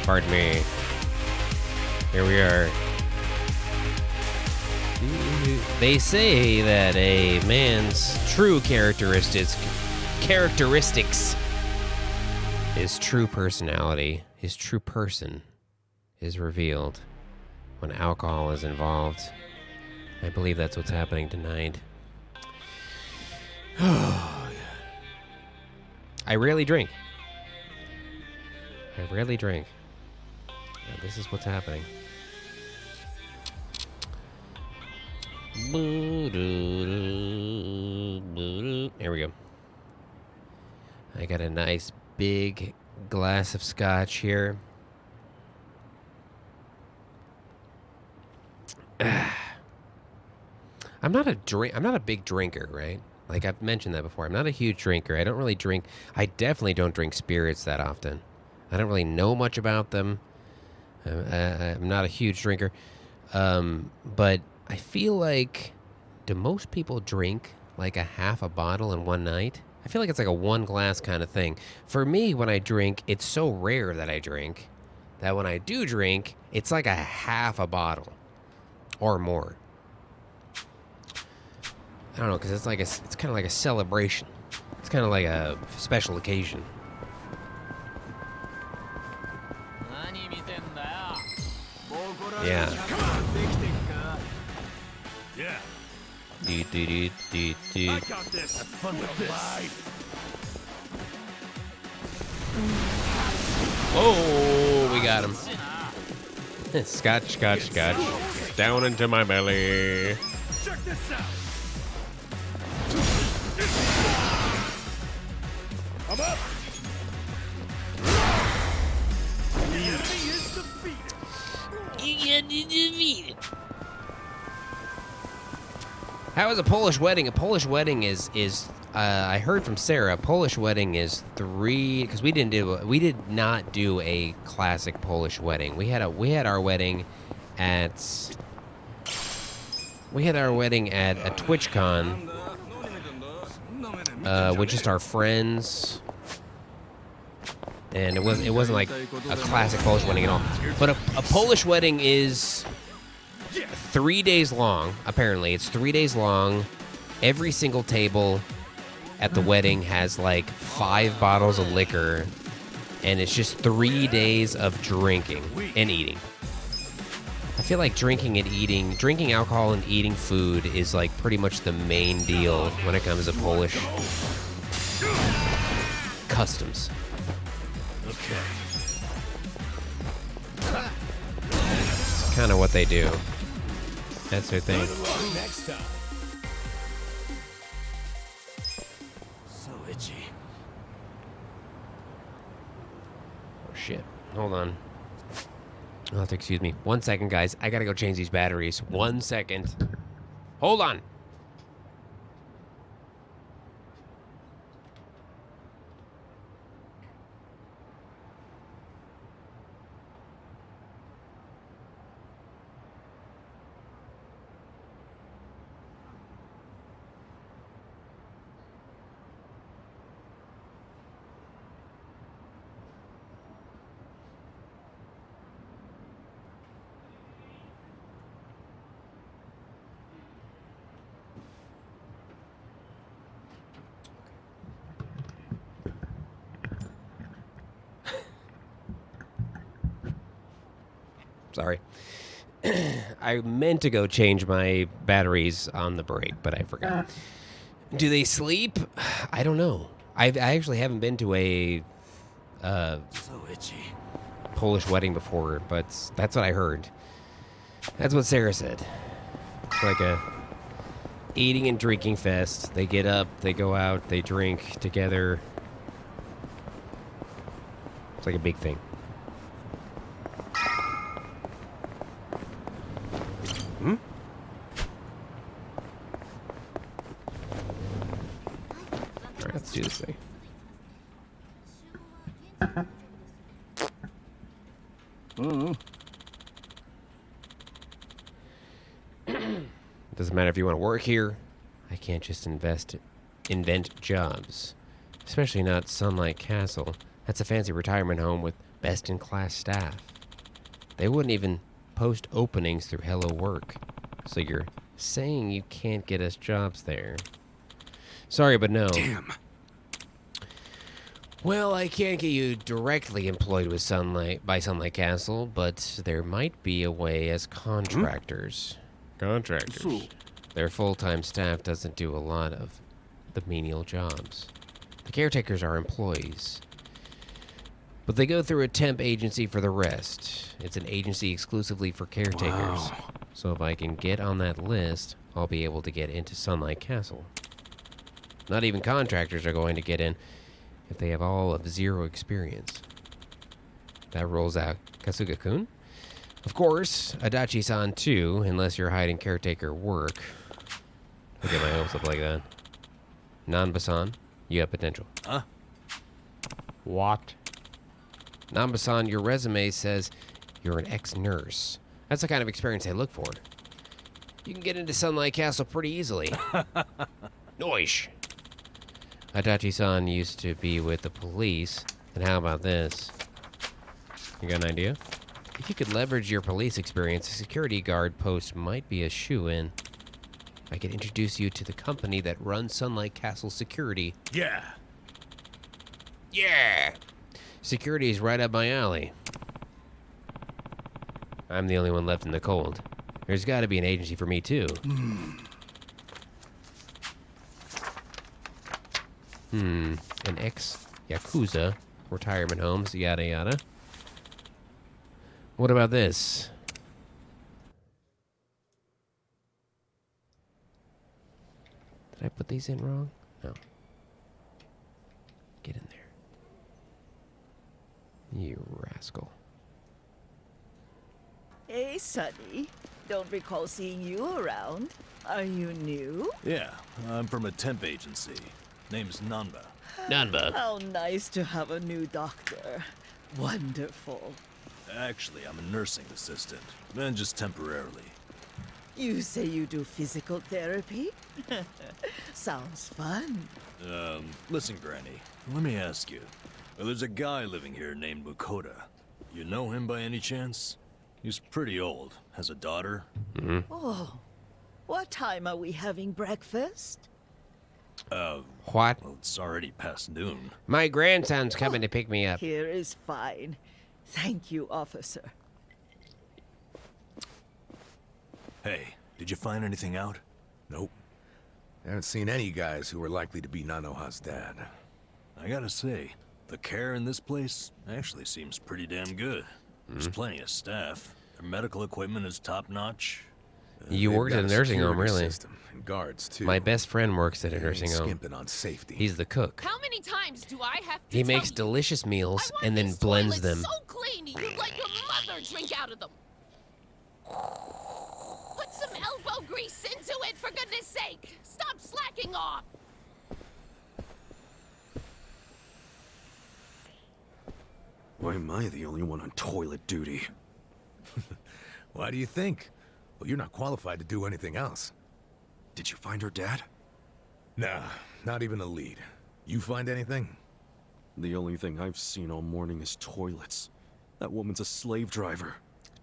Pardon me. Here we are. They say that a man's true characteristics, his true personality, his true person, is revealed when alcohol is involved. I believe that's what's happening tonight. Oh, God. I rarely drink. Now, this is what's happening. Here we go. I got a nice big glass of scotch here. I'm not a big drinker, right? Like I've mentioned that before. I'm not a huge drinker. I don't really drink. I definitely don't drink spirits that often. I don't really know much about them. I'm not a huge drinker. But I feel like, do most people drink like a half a bottle in one night? I feel like it's like a one glass kind of thing. For me, when I drink, it's so rare that I drink that when I do drink, it's like a half a bottle or more. I don't know, because it's kind of like a celebration. It's kind of like a special occasion. Yeah. Come on, big stick. Yeah. I got this. Have fun with this. Oh, we got him. Scotch. Down into my belly. Check this out. I'm up. The enemy is defeated. How is a Polish wedding? A Polish wedding is I heard from Sarah. A Polish wedding is 3 because we did not do a classic Polish wedding. We had our wedding at a TwitchCon with just our friends, and it wasn't like a classic Polish wedding at all. But a Polish wedding is 3 days long. Apparently, it's 3 days long. Every single table at the wedding has like 5 bottles of liquor, and it's just 3 days of drinking and eating. I feel like drinking alcohol and eating food is like pretty much the main deal when it comes to Polish customs. Okay. It's kind of what they do. That's their thing. Next time. So itchy. Oh shit. Hold on. You'll have to excuse me. 1 second, guys. I gotta go change these batteries. 1 second. Hold on. Sorry. I meant to go change my batteries on the break, but I forgot. Do they sleep? I don't know. I actually haven't been to a so itchy. Polish wedding before, but that's what I heard. That's what Sarah said. It's like a eating and drinking fest. They get up, they go out, they drink together. It's like a big thing. Alright, let's do this thing. Doesn't matter if you want to work here. I can't just invent jobs. Especially not Sunlight Castle. That's a fancy retirement home with best-in-class staff. They wouldn't even post openings through Hello Work. So you're saying you can't get us jobs there. Sorry, but no. Damn. Well, I can't get you directly employed with Sunlight Castle, but there might be a way as contractors. Contractors. Their full-time staff doesn't do a lot of the menial jobs. The caretakers are employees, but they go through a temp agency for the rest. It's an agency exclusively for caretakers. Wow. So if I can get on that list, I'll be able to get into Sunlight Castle. Not even contractors are going to get in if they have all of 0 experience. That rolls out Kasuga-kun. Of course, Adachi-san too, unless you're hiding caretaker work. Look at my hopes up like that. Nanba-san, you have potential. Huh? What? Nanba-san, your resume says you're an ex-nurse. That's the kind of experience they look for. You can get into Sunlight Castle pretty easily. Noish. Adachi-san used to be with the police. And how about this? You got an idea? If you could leverage your police experience, a security guard post might be a shoo-in. I could introduce you to the company that runs Sunlight Castle security. Yeah. Yeah! Security is right up my alley. I'm the only one left in the cold. There's got to be an agency for me, too. An ex-Yakuza, retirement homes, yada yada. What about this? Did I put these in wrong? No. Get in there. You rascal. Hey, Sonny. Don't recall seeing you around. Are you new? Yeah, I'm from a temp agency. Name's Nanba. Nanba. How nice to have a new doctor. Wonderful. Actually, I'm a nursing assistant, and just temporarily. You say you do physical therapy? Sounds fun. Listen, Granny, let me ask you. There's a guy living here named Mukoda. You know him by any chance? He's pretty old, has a daughter. Oh, what time are we having breakfast? What? Well, it's already past noon. My grandson's coming to pick me up. Here is fine. Thank you, officer. Hey, did you find anything out? Nope. I haven't seen any guys who are likely to be Nanoha's dad. I gotta say, the care in this place actually seems pretty damn good. There's plenty of staff. Their medical equipment is top-notch. You worked at a nursing home, really? And guards too. My best friend works at a nursing home. Skimping on safety. He's the cook. How many times do I have to He tell makes you? delicious meals and then These blends toilets them. so clean, you'd like your mother drink out of them. Put some elbow grease into it, for goodness sake. Stop slacking off. Why am I the only one on toilet duty? Why do you think? Well, you're not qualified to do anything else. Did you find her dad? Nah, not even a lead. You find anything? The only thing I've seen all morning is toilets. That woman's a slave driver.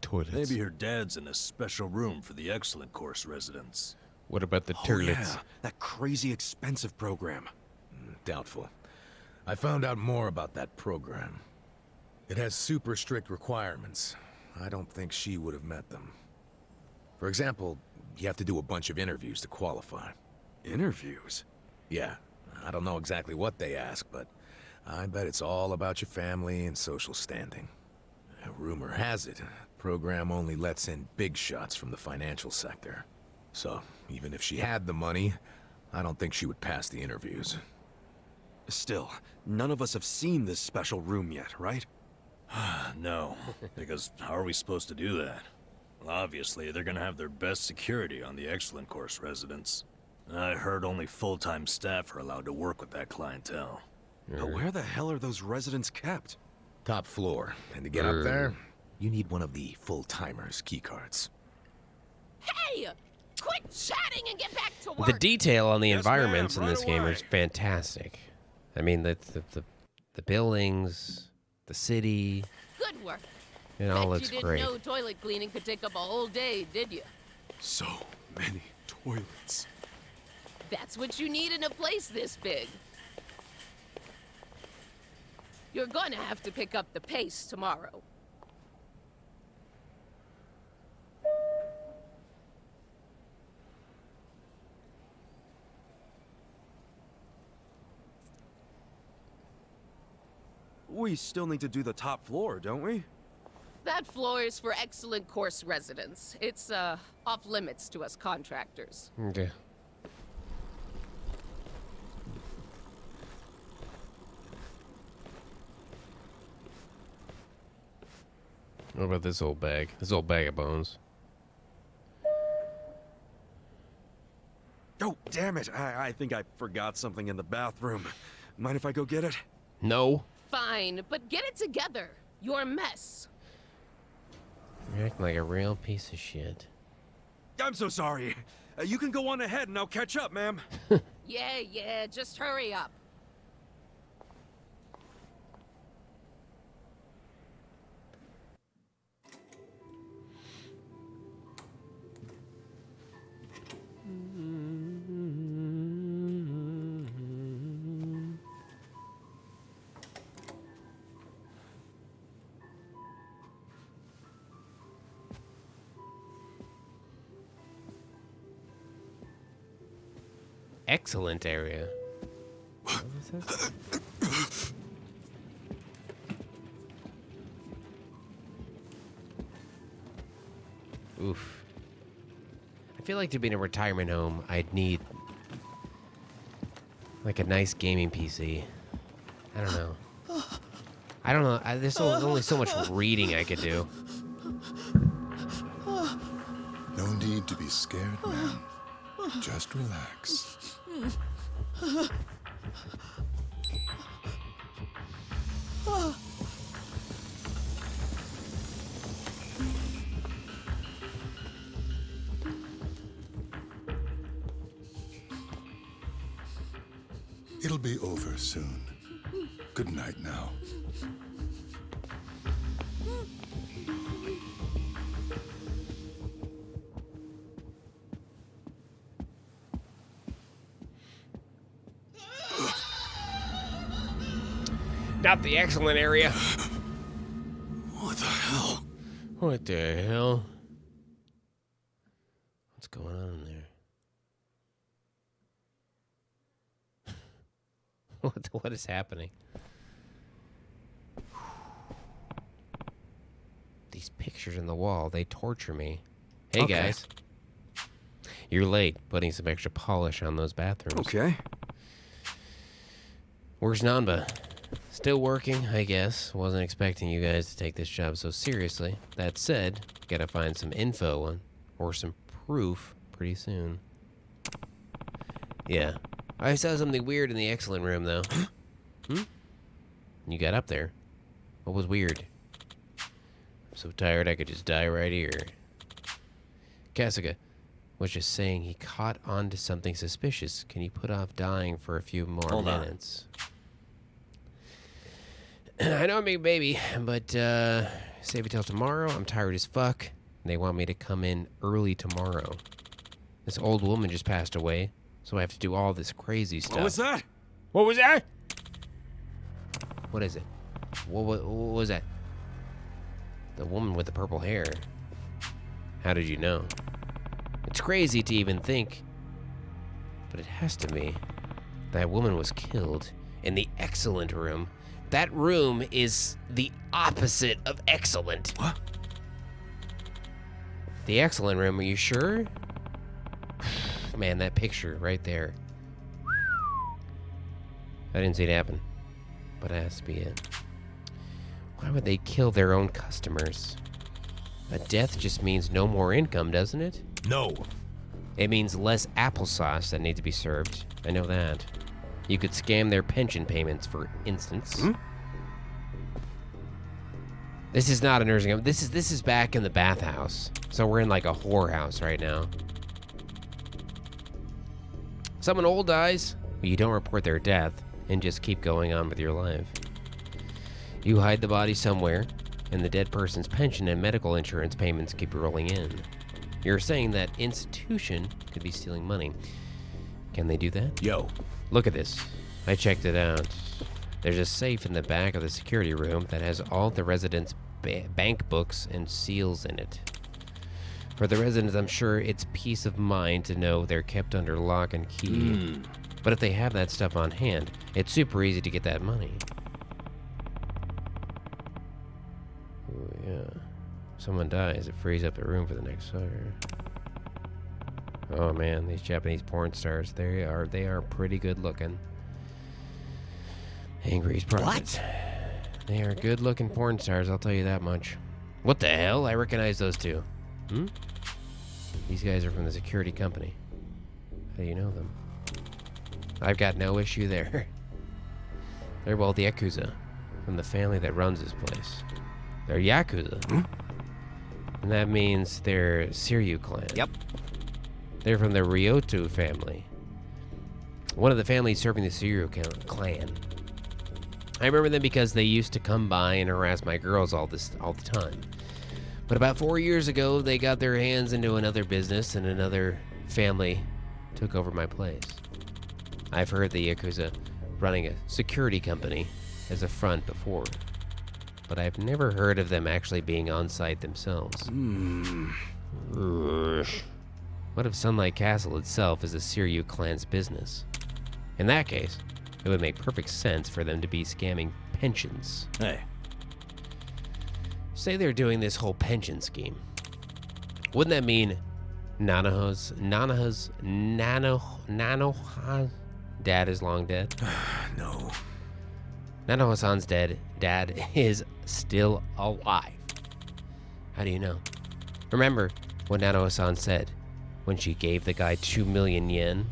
Toilets. Maybe her dad's in a special room for the excellent course residents. What about the Oh toilets? yeah, that crazy expensive program. Doubtful. I found out more about that program. It has super strict requirements. I don't think she would have met them. For example, you have to do a bunch of interviews to qualify. Interviews? Yeah. I don't know exactly what they ask, but I bet it's all about your family and social standing. Rumor has it, the program only lets in big shots from the financial sector. So, even if she had the money, I don't think she would pass the interviews. Still, none of us have seen this special room yet, right? No, because how are we supposed to do that? Well, obviously, they're gonna have their best security on the excellent course residents. I heard only full-time staff are allowed to work with that clientele. But where the hell are those residents kept? Top floor. And to get up there, you need one of the full-timers' keycards. Hey! Quit chatting and get back to work! The detail on the Yes, environments ma'am, in this right game away. is fantastic. I mean, the buildings, the city, Good work. it all Bet looks you didn't great. know toilet cleaning could take up a whole day, did you? So many toilets. That's what you need in a place this big. You're gonna have to pick up the pace tomorrow. We still need to do the top floor, don't we? That floor is for excellent course residents. It's, off limits to us contractors. Okay. What about this old bag? This old bag of bones. Oh, damn it. I think I forgot something in the bathroom. Mind if I go get it? No. Fine, but get it together. You're a mess. You're acting like a real piece of shit. I'm so sorry. You can go on ahead and I'll catch up, ma'am. Yeah, just hurry up. Excellent area. What is this? Oof. I feel like to be in a retirement home, I'd need like a nice gaming PC. I don't know. I don't know. There's only so much reading I could do. No need to be scared, man. Just relax. It'll be over soon. Good night now. Not the excellent area. What the hell? What the hell? What's going on in there? What is happening? These pictures on the wall, they torture me. Hey, Okay. guys. You're late. Putting some extra polish on those bathrooms. Okay. Where's Nanba? Still working, I guess. Wasn't expecting you guys to take this job so seriously. That said, gotta find some info or some proof pretty soon. Yeah. I saw something weird in the excellent room, though. You got up there. What was weird? I'm so tired I could just die right here. Kasuga was just saying he caught on to something suspicious. Can you put off dying for a few more Hold on. minutes? I know I'm a big baby, but save it till tomorrow. I'm tired as fuck. They want me to come in early tomorrow. This old woman just passed away, so I have to do all this crazy stuff. What was that? What was that? What is it? What was that? The woman with the purple hair. How did you know? It's crazy to even think, but it has to be. That woman was killed in the excellent room. That room is the opposite of excellent. What? The excellent room, are you sure? Man, that picture right there. I didn't see it happen, but it has to be it. Why would they kill their own customers? A death just means no more income, doesn't it? No. It means less applesauce that needs to be served. I know that. You could scam their pension payments, for instance. This is not a nursing home. This is back in the bathhouse. So we're in like a whorehouse right now. Someone old dies, but you don't report their death. and just keep going on with your life. You hide the body somewhere, and the dead person's pension and medical insurance payments keep rolling in. You're saying that institution could be stealing money. Can they do that? Yo. Look at this. I checked it out. There's a safe in the back of the security room that has all the residents' bank books and seals in it. For the residents, I'm sure it's peace of mind to know they're kept under lock and key. But if they have that stuff on hand, it's super easy to get that money. Oh, yeah. Someone dies, it frees up the room for the next sucker. Oh man, these Japanese porn stars, they are pretty good looking. Angry's Profits. They are good looking porn stars, I'll tell you that much. What the hell? I recognize those two. These guys are from the security company. How do you know them? I've got no issue there. They're both Yakuza, from the family that runs this place. They're Yakuza. And that means they're Siryu clan. Yep. They're from the Ryoto family. One of the families serving the Siryu clan. I remember them because they used to come by and harass my girls all the time. But about 4 years ago, they got their hands into another business and another family took over my place. I've heard the Yakuza running a security company as a front before, but I've never heard of them actually being on site themselves. What if Sunlight Castle itself is a Siryu clan's business? In that case, it would make perfect sense for them to be scamming pensions. Hey. Say they're doing this whole pension scheme. Wouldn't that mean Nanoha's dad is long dead? No. Nanoha-san's dad is still alive. How do you know? Remember what Nanoha-san said when she gave the guy 2 million yen?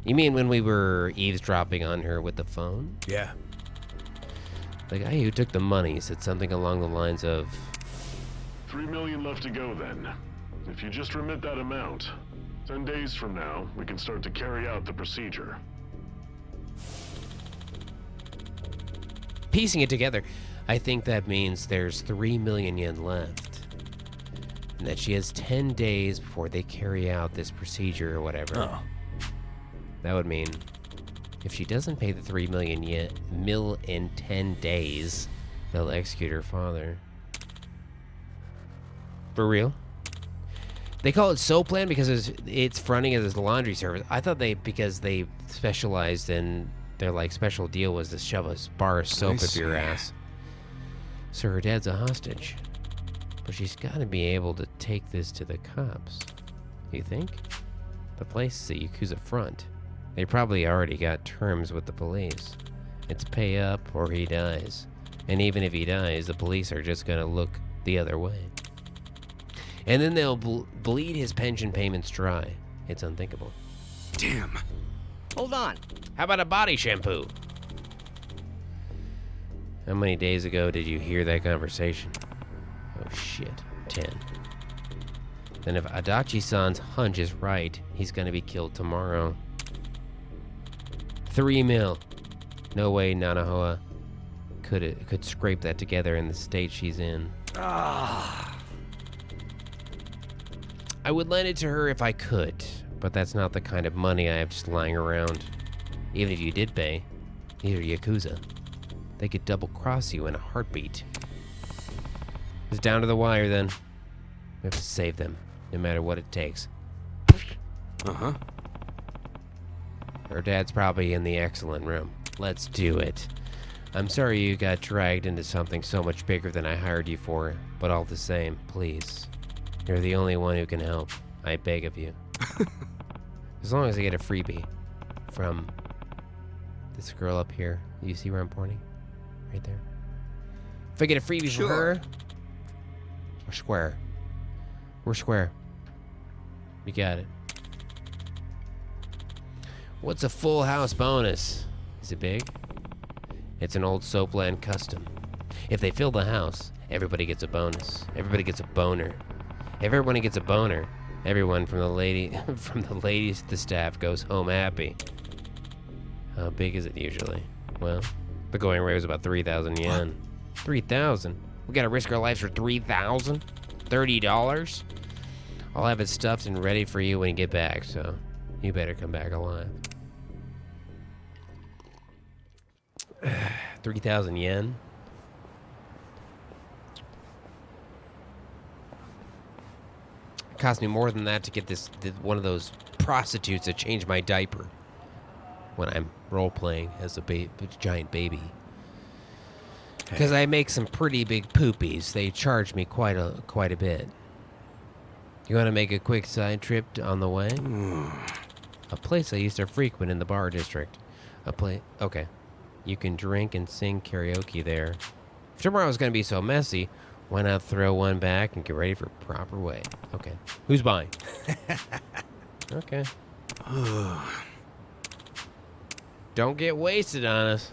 You mean when we were eavesdropping on her with the phone? Yeah. The guy who took the money said something along the lines of, 3 million left to go then. If you just remit that amount, 10 days from now, we can start to carry out the procedure. Piecing it together, I think that means there's 3 million yen left. And that she has 10 days before they carry out this procedure or whatever. Oh. That would mean if she doesn't pay the 3 million yen in 10 days, they'll execute her father. For real? They call it soap plan because it's fronting as a laundry service. I thought because they specialized in their like special deal was to shove a bar of soap up your ass. So her dad's a hostage. But she's got to be able to take this to the cops. You think? The place is a Yakuza front. They probably already got terms with the police. It's pay up or he dies. And even if he dies, the police are just gonna look the other way. And then they'll bleed his pension payments dry. It's unthinkable. Damn. Hold on. How about a body shampoo? How many days ago did you hear that conversation? Oh shit, 10. Then if Adachi-san's hunch is right, he's gonna be killed tomorrow. 3 mil. No way Nanoha could scrape that together in the state she's in. I would lend it to her if I could, but that's not the kind of money I have just lying around. Even if you did pay, these are Yakuza. They could double-cross you in a heartbeat. It's down to the wire then. We have to save them, no matter what it takes. Uh-huh. Her dad's probably in the excellent room. Let's do it. I'm sorry you got dragged into something so much bigger than I hired you for, but all the same, please. You're the only one who can help. I beg of you. As long as I get a freebie from this girl up here. You see where I'm pointing? Right there. If I get a freebie from her, we're square. We're square. You got it. What's a full house bonus? Is it big? It's an old Soapland custom. If they fill the house, everybody gets a bonus. Everybody gets a boner. If everyone gets a boner, everyone from the ladies to the staff goes home happy. How big is it usually? Well, the going rate was about 3,000 yen. 3,000? We gotta risk our lives for 3,000? $30? I'll have it stuffed and ready for you when you get back, so you better come back alive. 3,000 yen? It cost me more than that to get one of those prostitutes to change my diaper when I'm role-playing as a giant baby. Because I make some pretty big poopies. They charge me quite a bit. You want to make a quick side trip on the way? A place I used to frequent in the bar district. Okay. You can drink and sing karaoke there. If tomorrow's going to be so messy, why not throw one back and get ready for proper way? Okay. Who's buying? Okay. Don't get wasted on us.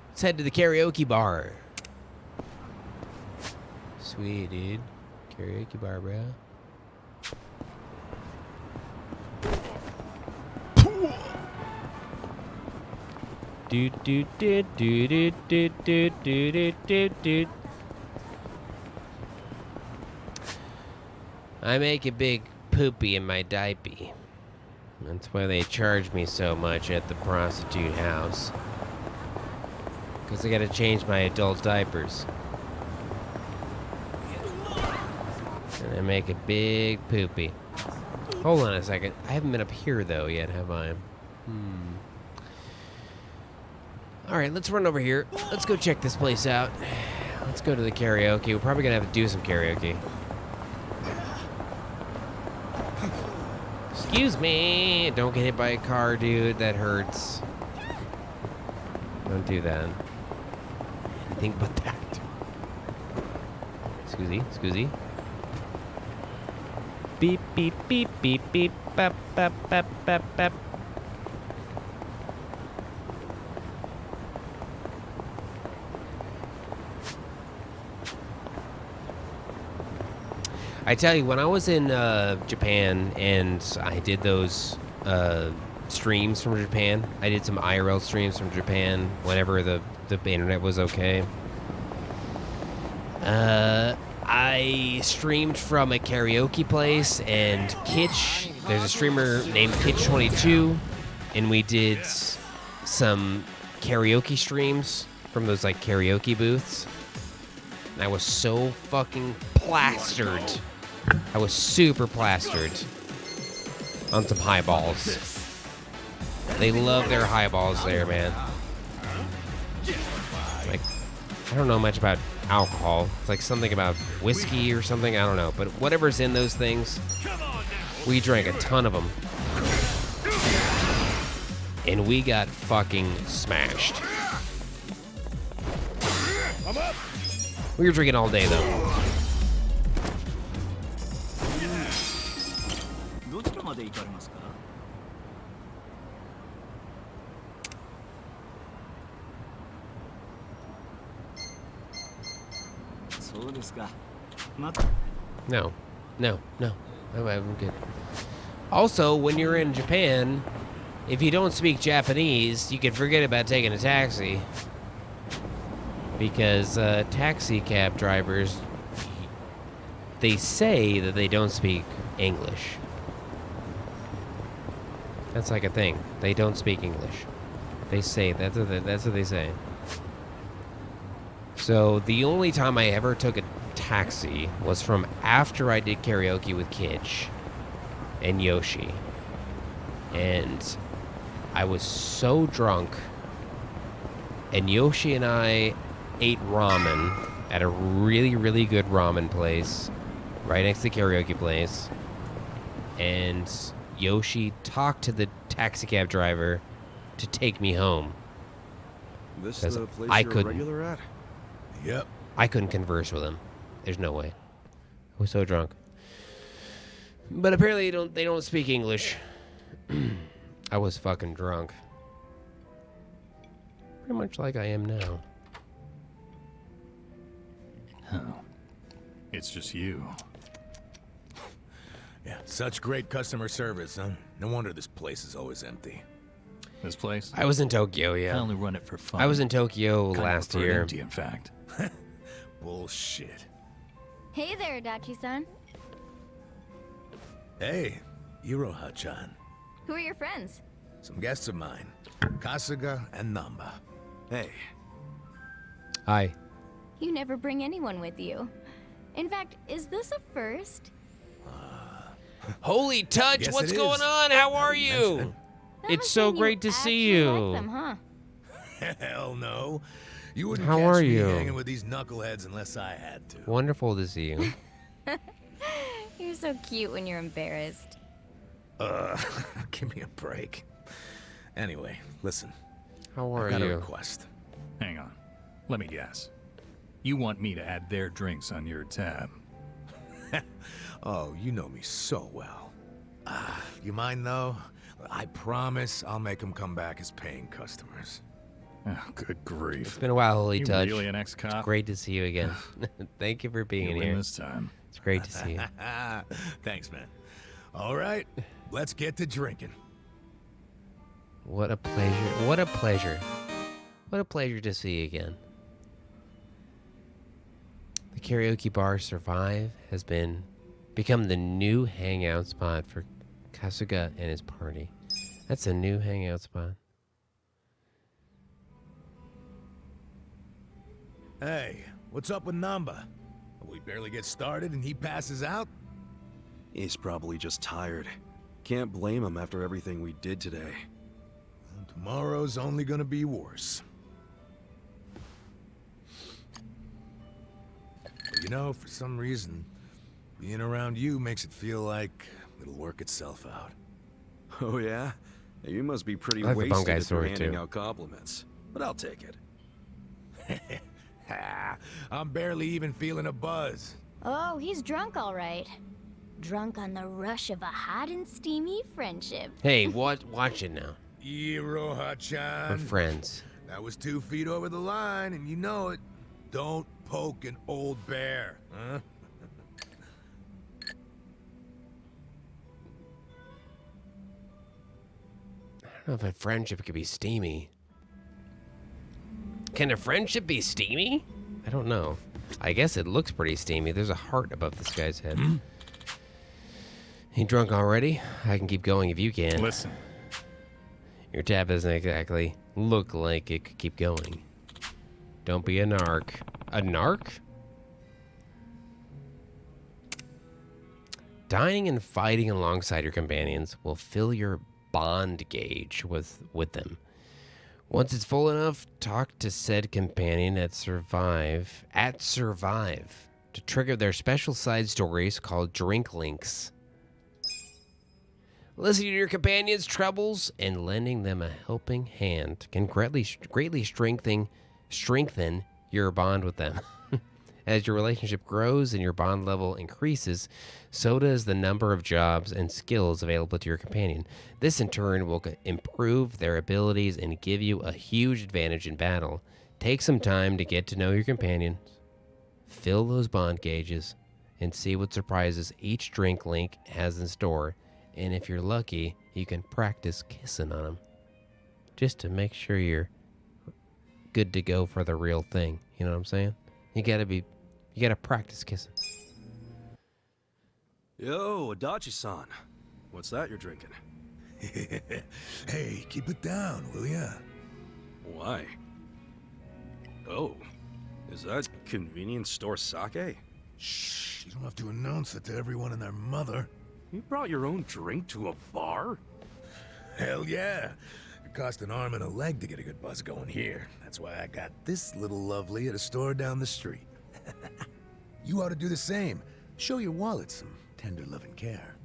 Let's head to the karaoke bar. Sweet, dude. Karaoke bar, bro. Do do do do do do do do do do. I make a big poopy in my diaper. That's why they charge me so much at the prostitute house. Because I gotta change my adult diapers. And I make a big poopy. Hold on a second. I haven't been up here though yet, have I? Alright, let's run over here. Let's go check this place out. Let's go to the karaoke. We're probably gonna have to do some karaoke. Excuse me! Don't get hit by a car, dude. That hurts. Don't do that. Think about that. Excuse. Beep, beep, beep, beep, beep, bap, bap, bap, bap, bap. I tell you, when I was in Japan and I did those streams from Japan, I did some IRL streams from Japan whenever the internet was okay. I streamed from a karaoke place, and Kitsch, there's a streamer named Kitsch22, and we did some karaoke streams from those like karaoke booths. And I was so fucking plastered. I was super plastered on some highballs. They love their highballs there, man. Like, I don't know much about alcohol. It's like something about whiskey or something. I don't know. But whatever's in those things, we drank a ton of them. And we got fucking smashed. I'm up. We were drinking all day, though. No. I'm good. Also, when you're in Japan, if you don't speak Japanese, you can forget about taking a taxi. Because taxi cab drivers, they say that they don't speak English. That's like a thing. They don't speak English. They say, that's what they say. So the only time I ever took a taxi was from after I did karaoke with Kitsch and Yoshi. And I was so drunk. And Yoshi and I ate ramen at a really, really good ramen place right next to the karaoke place. And Yoshi talked to the taxi cab driver to take me home. This the place I you're a couldn't. regular at? Yep. I couldn't converse with him. There's no way. I was so drunk. But apparently they don't speak English. I was fucking drunk. Pretty much like I am now. Oh. It's just you. Yeah, Such great customer service, huh? No wonder this place is always empty. This place? I was in Tokyo, yeah. I only run it for fun. I was in Tokyo Kind of last prefer it year. empty, in fact. Bullshit. Hey there, Dachi-san. Hey, Iroha-chan. Who are your friends? Some guests of mine. Kasuga and Namba. Hey. Hi. You never bring anyone with you. In fact, is this a first? Holy Touch, Yes, what's it going is. on? How are mention you? It's so great to see you. Like them, huh? Hell no. You wouldn't How catch are me you? hanging with these knuckleheads unless I had to. Wonderful to see you. You're so cute when you're embarrassed. Give me a break. Anyway, listen. How are I've got you? a request. Hang on. Let me guess. You want me to add their drinks on your tab? Oh, you know me so well. You mind though? I promise I'll make them come back as paying customers. Oh, good grief. It's been a while, Holy You Touch. really an ex-cop? It's great to see you again. Thank you for being You win here. this time. It's great to see you. Thanks, man. All right, let's get to drinking. What a pleasure. What a pleasure. What a pleasure to see you again. The karaoke bar Survive has become the new hangout spot for Kasuga and his party. That's a new hangout spot. Hey, what's up with Namba? We barely get started and he passes out? He's probably just tired. Can't blame him after everything we did today. Tomorrow's only gonna be worse. But you know, for some reason, being around you makes it feel like it'll work itself out. Oh yeah? You must be pretty I like the bum wasted guy if you're story, handing too. out compliments. But I'll take it. I'm barely even feeling a buzz. Oh, he's drunk all right. Drunk on the rush of a hot and steamy friendship. Hey, watch it now. Iroha-chan. We're friends. That was 2 feet over the line, and you know it. Don't poke an old bear, huh? I don't know if a friendship could be steamy. Can a friendship be steamy? I don't know. I guess it looks pretty steamy. There's a heart above this guy's head. You drunk already? I can keep going if you can. Listen. Your tab doesn't exactly look like it could keep going. Don't be a narc. A narc? Dying and fighting alongside your companions will fill your bond gauge with them. Once it's full enough, talk to said companion at Survive to trigger their special side stories called drink links. Listening to your companions' troubles and lending them a helping hand can greatly strengthen your bond with them. As your relationship grows and your bond level increases, so does the number of jobs and skills available to your companion. This in turn will improve their abilities and give you a huge advantage in battle. Take some time to get to know your companions, fill those bond gauges, and see what surprises each drink link has in store. And if you're lucky, you can practice kissing on them, just to make sure you're good to go for the real thing. You know what I'm saying? You gotta practice kissing. Yo, Adachi-san. What's that you're drinking? Hey, keep it down, will ya? Why? Oh, is that convenience store sake? Shh, you don't have to announce it to everyone and their mother. You brought your own drink to a bar? Hell yeah. It cost an arm and a leg to get a good buzz going here. That's why I got this little lovely at a store down the street. You ought to do the same. Show your wallet some tender love and care.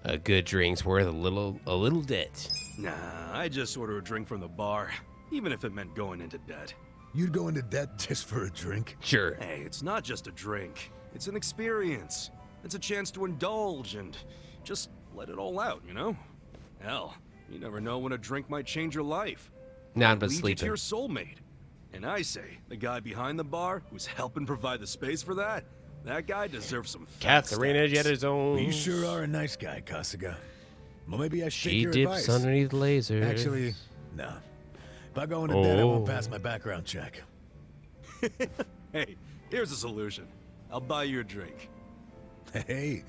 A good drink's worth a little debt. Nah, I just order a drink from the bar, even if it meant going into debt. You'd go into debt just for a drink? Sure. Hey, it's not just a drink. It's an experience. It's a chance to indulge and just let it all out, you know? Hell, you never know when a drink might change your life. Not but Lead you to sleeping. your soulmate. And I say, the guy behind the bar, who's helping provide the space for that guy deserves some fat Katharina stacks. Jetta-Jones. You sure are a nice guy, Kasuga. Well, maybe I should take She your dips advice. underneath lasers. Actually, no. If I go into debt, I won't pass my background check. Hey, here's a solution. I'll buy you a drink. Hey,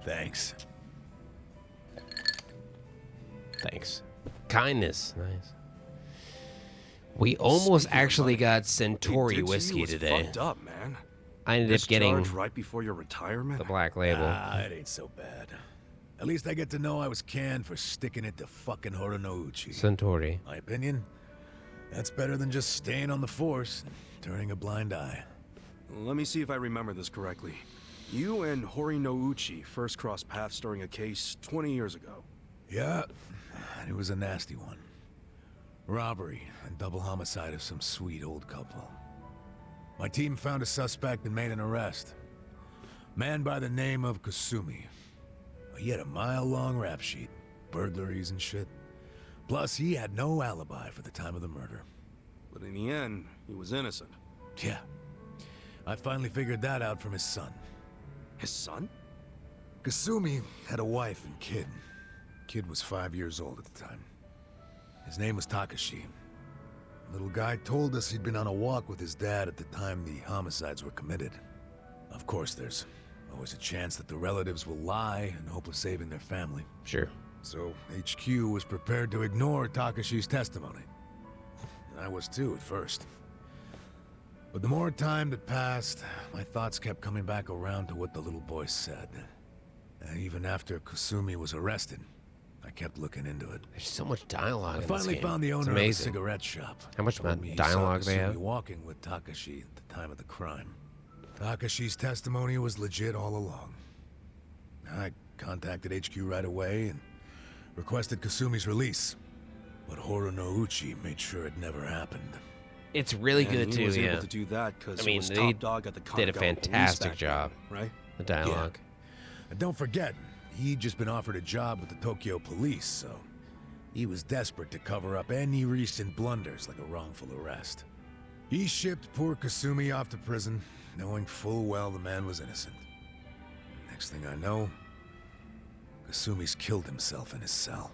thanks. Thanks. Kindness. Nice. We almost actually got Centauri Dixie whiskey was today. Fucked up, man. I ended up getting Discharged right before your retirement. the black label. Ah, it ain't so bad. At least I get to know I was canned for sticking it to fucking Horonouchi. Centauri. My opinion, that's better than just staying on the force and turning a blind eye. Let me see if I remember this correctly. You and Horinouchi first crossed paths during a case 20 years ago. Yeah, and it was a nasty one. Robbery and double homicide of some sweet old couple. My team found a suspect and made an arrest. Man by the name of Kasumi. He had a mile-long rap sheet, burglaries and shit. Plus, he had no alibi for the time of the murder. But in the end, he was innocent. Yeah. I finally figured that out from his son. His son? Kasumi had a wife and kid. Kid was 5 years old at the time. His name was Takashi. Little guy told us he'd been on a walk with his dad at the time the homicides were committed. Of course, there's always a chance that the relatives will lie in hope of saving their family. Sure. So HQ was prepared to ignore Takashi's testimony. And I was too at first. But the more time that passed, my thoughts kept coming back around to what the little boy said. And even after Kasumi was arrested, I kept looking into it. There's so much dialogue. I in this finally game. found the It's owner of a amazing. cigarette shop. How much Told me he dialogue saw they Kasumi have? walking with Takashi at the time of the crime. Takashi's testimony was legit all along. I contacted HQ right away and requested Kasumi's release. But Horonouchi made sure it never happened. It's really And good he too. was yeah. able to do that because I he mean, was they top dog at the did a Kanagawa police fantastic back job. then, right? The dialogue. And don't forget, he'd just been offered a job with the Tokyo police, so he was desperate to cover up any recent blunders like a wrongful arrest. He shipped poor Kasumi off to prison, knowing full well the man was innocent. Next thing I know, Kasumi's killed himself in his cell.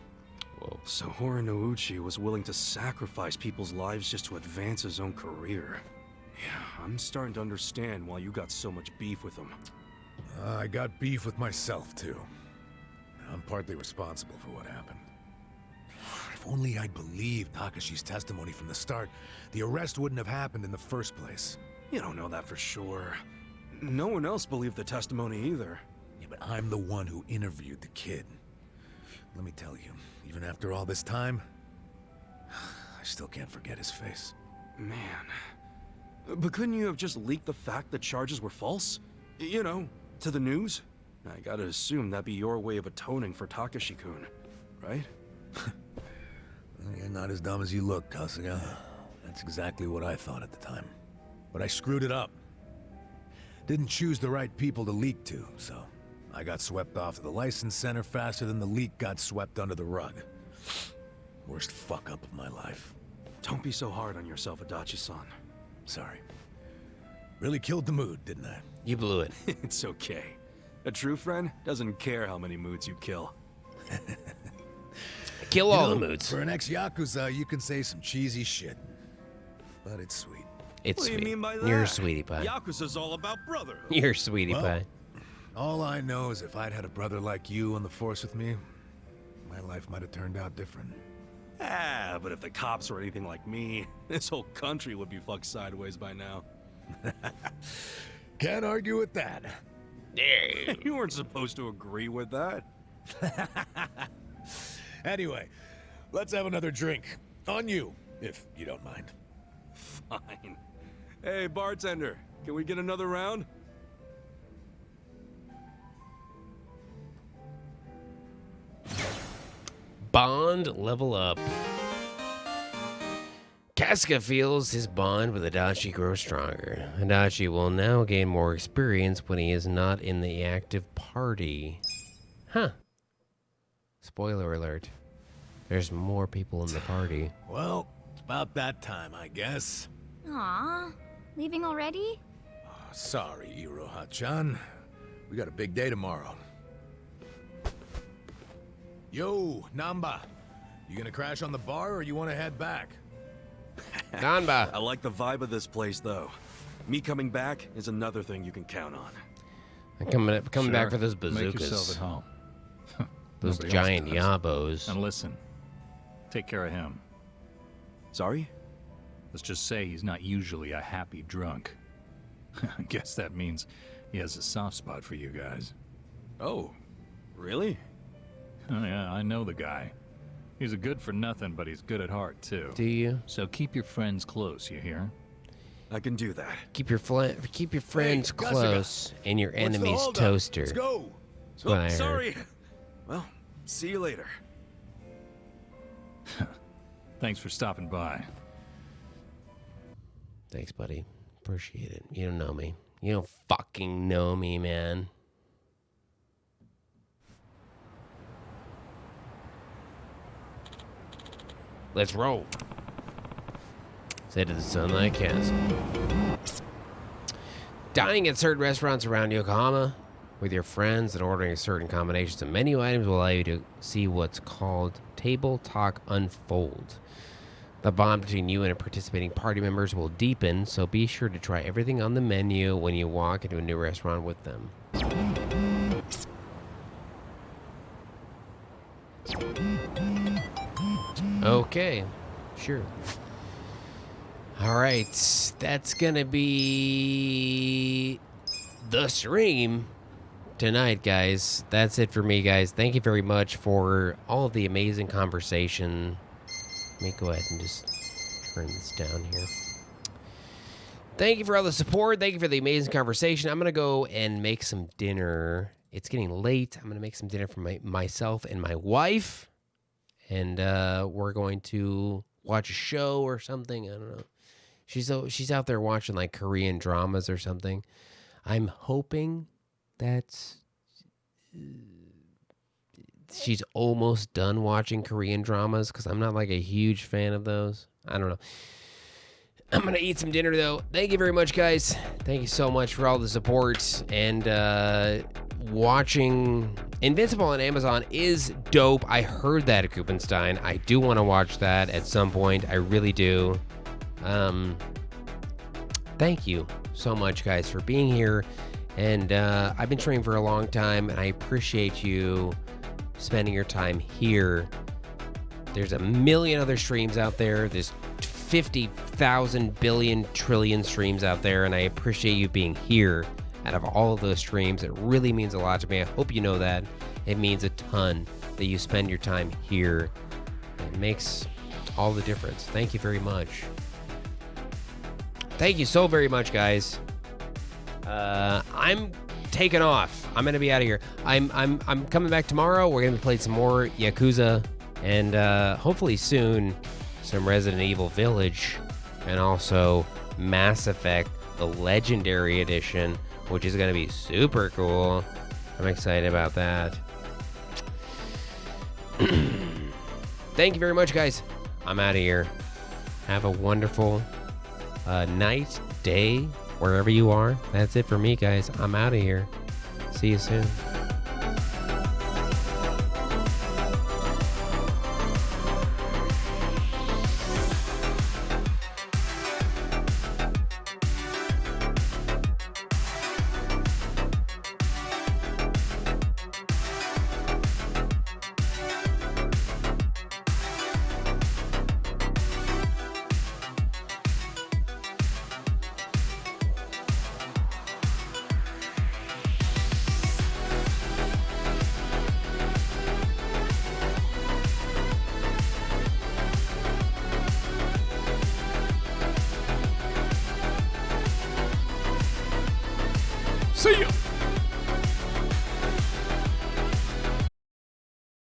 Whoa. So Horinouchi was willing to sacrifice people's lives just to advance his own career. Yeah, I'm starting to understand why you got so much beef with him. I got beef with myself, too. I'm partly responsible for what happened. If only I'd believed Takashi's testimony from the start, the arrest wouldn't have happened in the first place. You don't know that for sure. No one else believed the testimony either. Yeah, but I'm the one who interviewed the kid. Let me tell you, even after all this time, I still can't forget his face. Man. But couldn't you have just leaked the fact the charges were false? You know, to the news? I gotta assume that'd be your way of atoning for Takashi-kun, right? You're not as dumb as you look, Kasuga. That's exactly what I thought at the time. But I screwed it up. Didn't choose the right people to leak to, so I got swept off to the license center faster than the leak got swept under the rug. Worst fuck up of my life. Don't be so hard on yourself, Adachi-san. Sorry. Really killed the mood, didn't I? You blew it. It's okay. A true friend doesn't care how many moods you kill. Kill all the moods. For an ex-Yakuza, you can say some cheesy shit. But it's sweet. It's What do sweet. you mean by that? You're a sweetie pie. Yakuza's all about brotherhood. You're a sweetie Well, pie. All I know is if I'd had a brother like you on the force with me, my life might have turned out different. Ah, but if the cops were anything like me, this whole country would be fucked sideways by now. Can't argue with that. You weren't supposed to agree with that. Anyway, let's have another drink. On you, if you don't mind. Fine. Hey, bartender, can we get another round? Bond level up. Kasuga feels his bond with Adachi grow stronger. Adachi will now gain more experience when he is not in the active party. Huh. Spoiler alert. There's more people in the party. Well, it's about that time, I guess. Aw, leaving already? Sorry, Iroha-chan. We got a big day tomorrow. Yo, Namba. You gonna crash on the bar or you wanna head back? Namba. I like the vibe of this place, though. Me coming back is another thing you can count on. I'm coming back for those Make bazookas. yourself at home. Those Nobody else giant does. yabos. And listen, take care of him. Sorry? Let's just say he's not usually a happy drunk. I guess that means he has a soft spot for you guys. Oh, really? Oh yeah, I know the guy. He's a good for nothing, but he's good at heart too. Do you? So keep your friends close, you hear? I can do that. Keep your friends Kasuga. close and your What's the enemies holdup? toaster. Let's go. That's what I heard. Sorry. Well, see you later. Thanks for stopping by. Thanks, buddy. Appreciate it. You don't know me. You don't fucking know me, man. Let's roll. Say to the Sunlight Castle. Dining at certain restaurants around Yokohama with your friends and ordering certain combinations of menu items will allow you to see what's called Table Talk Unfold. The bond between you and participating party members will deepen, so be sure to try everything on the menu when you walk into a new restaurant with them. Okay, sure. All right, that's gonna be the stream tonight, guys. That's it for me, guys. Thank you very much for all of the amazing conversation. Let me go ahead and just turn this down here. Thank you for all the support. Thank you for the amazing conversation. I'm gonna go and make some dinner. It's getting late. I'm gonna make some dinner for myself and my wife, and we're going to watch a show or something. I don't know. She's out there watching like Korean dramas or something. I'm hoping that she's almost done watching Korean dramas because I'm not like a huge fan of those. I don't know. I'm going to eat some dinner though. Thank you very much, guys. Thank you so much for all the support. And watching Invincible on Amazon is dope. I heard that at Kupenstein. I do want to watch that at some point. I really do. Thank you so much, guys, for being here. And I've been training for a long time, and I appreciate you spending your time here. There's a million other streams out there. There's 50,000 billion trillion streams out there, and I appreciate you being here out of all of those streams. It really means a lot to me. I hope you know that. It means a ton that you spend your time here. It makes all the difference. Thank you very much. Thank you so very much, guys. I'm taking off. I'm gonna be out of here. I'm coming back tomorrow. We're gonna be playing some more Yakuza, and hopefully soon some Resident Evil Village, and also Mass Effect, the Legendary Edition, which is gonna be super cool. I'm excited about that. Thank you very much, guys. I'm out of here. Have a wonderful night, day, wherever you are. That's it for me, guys. I'm out of here. See you soon. See ya!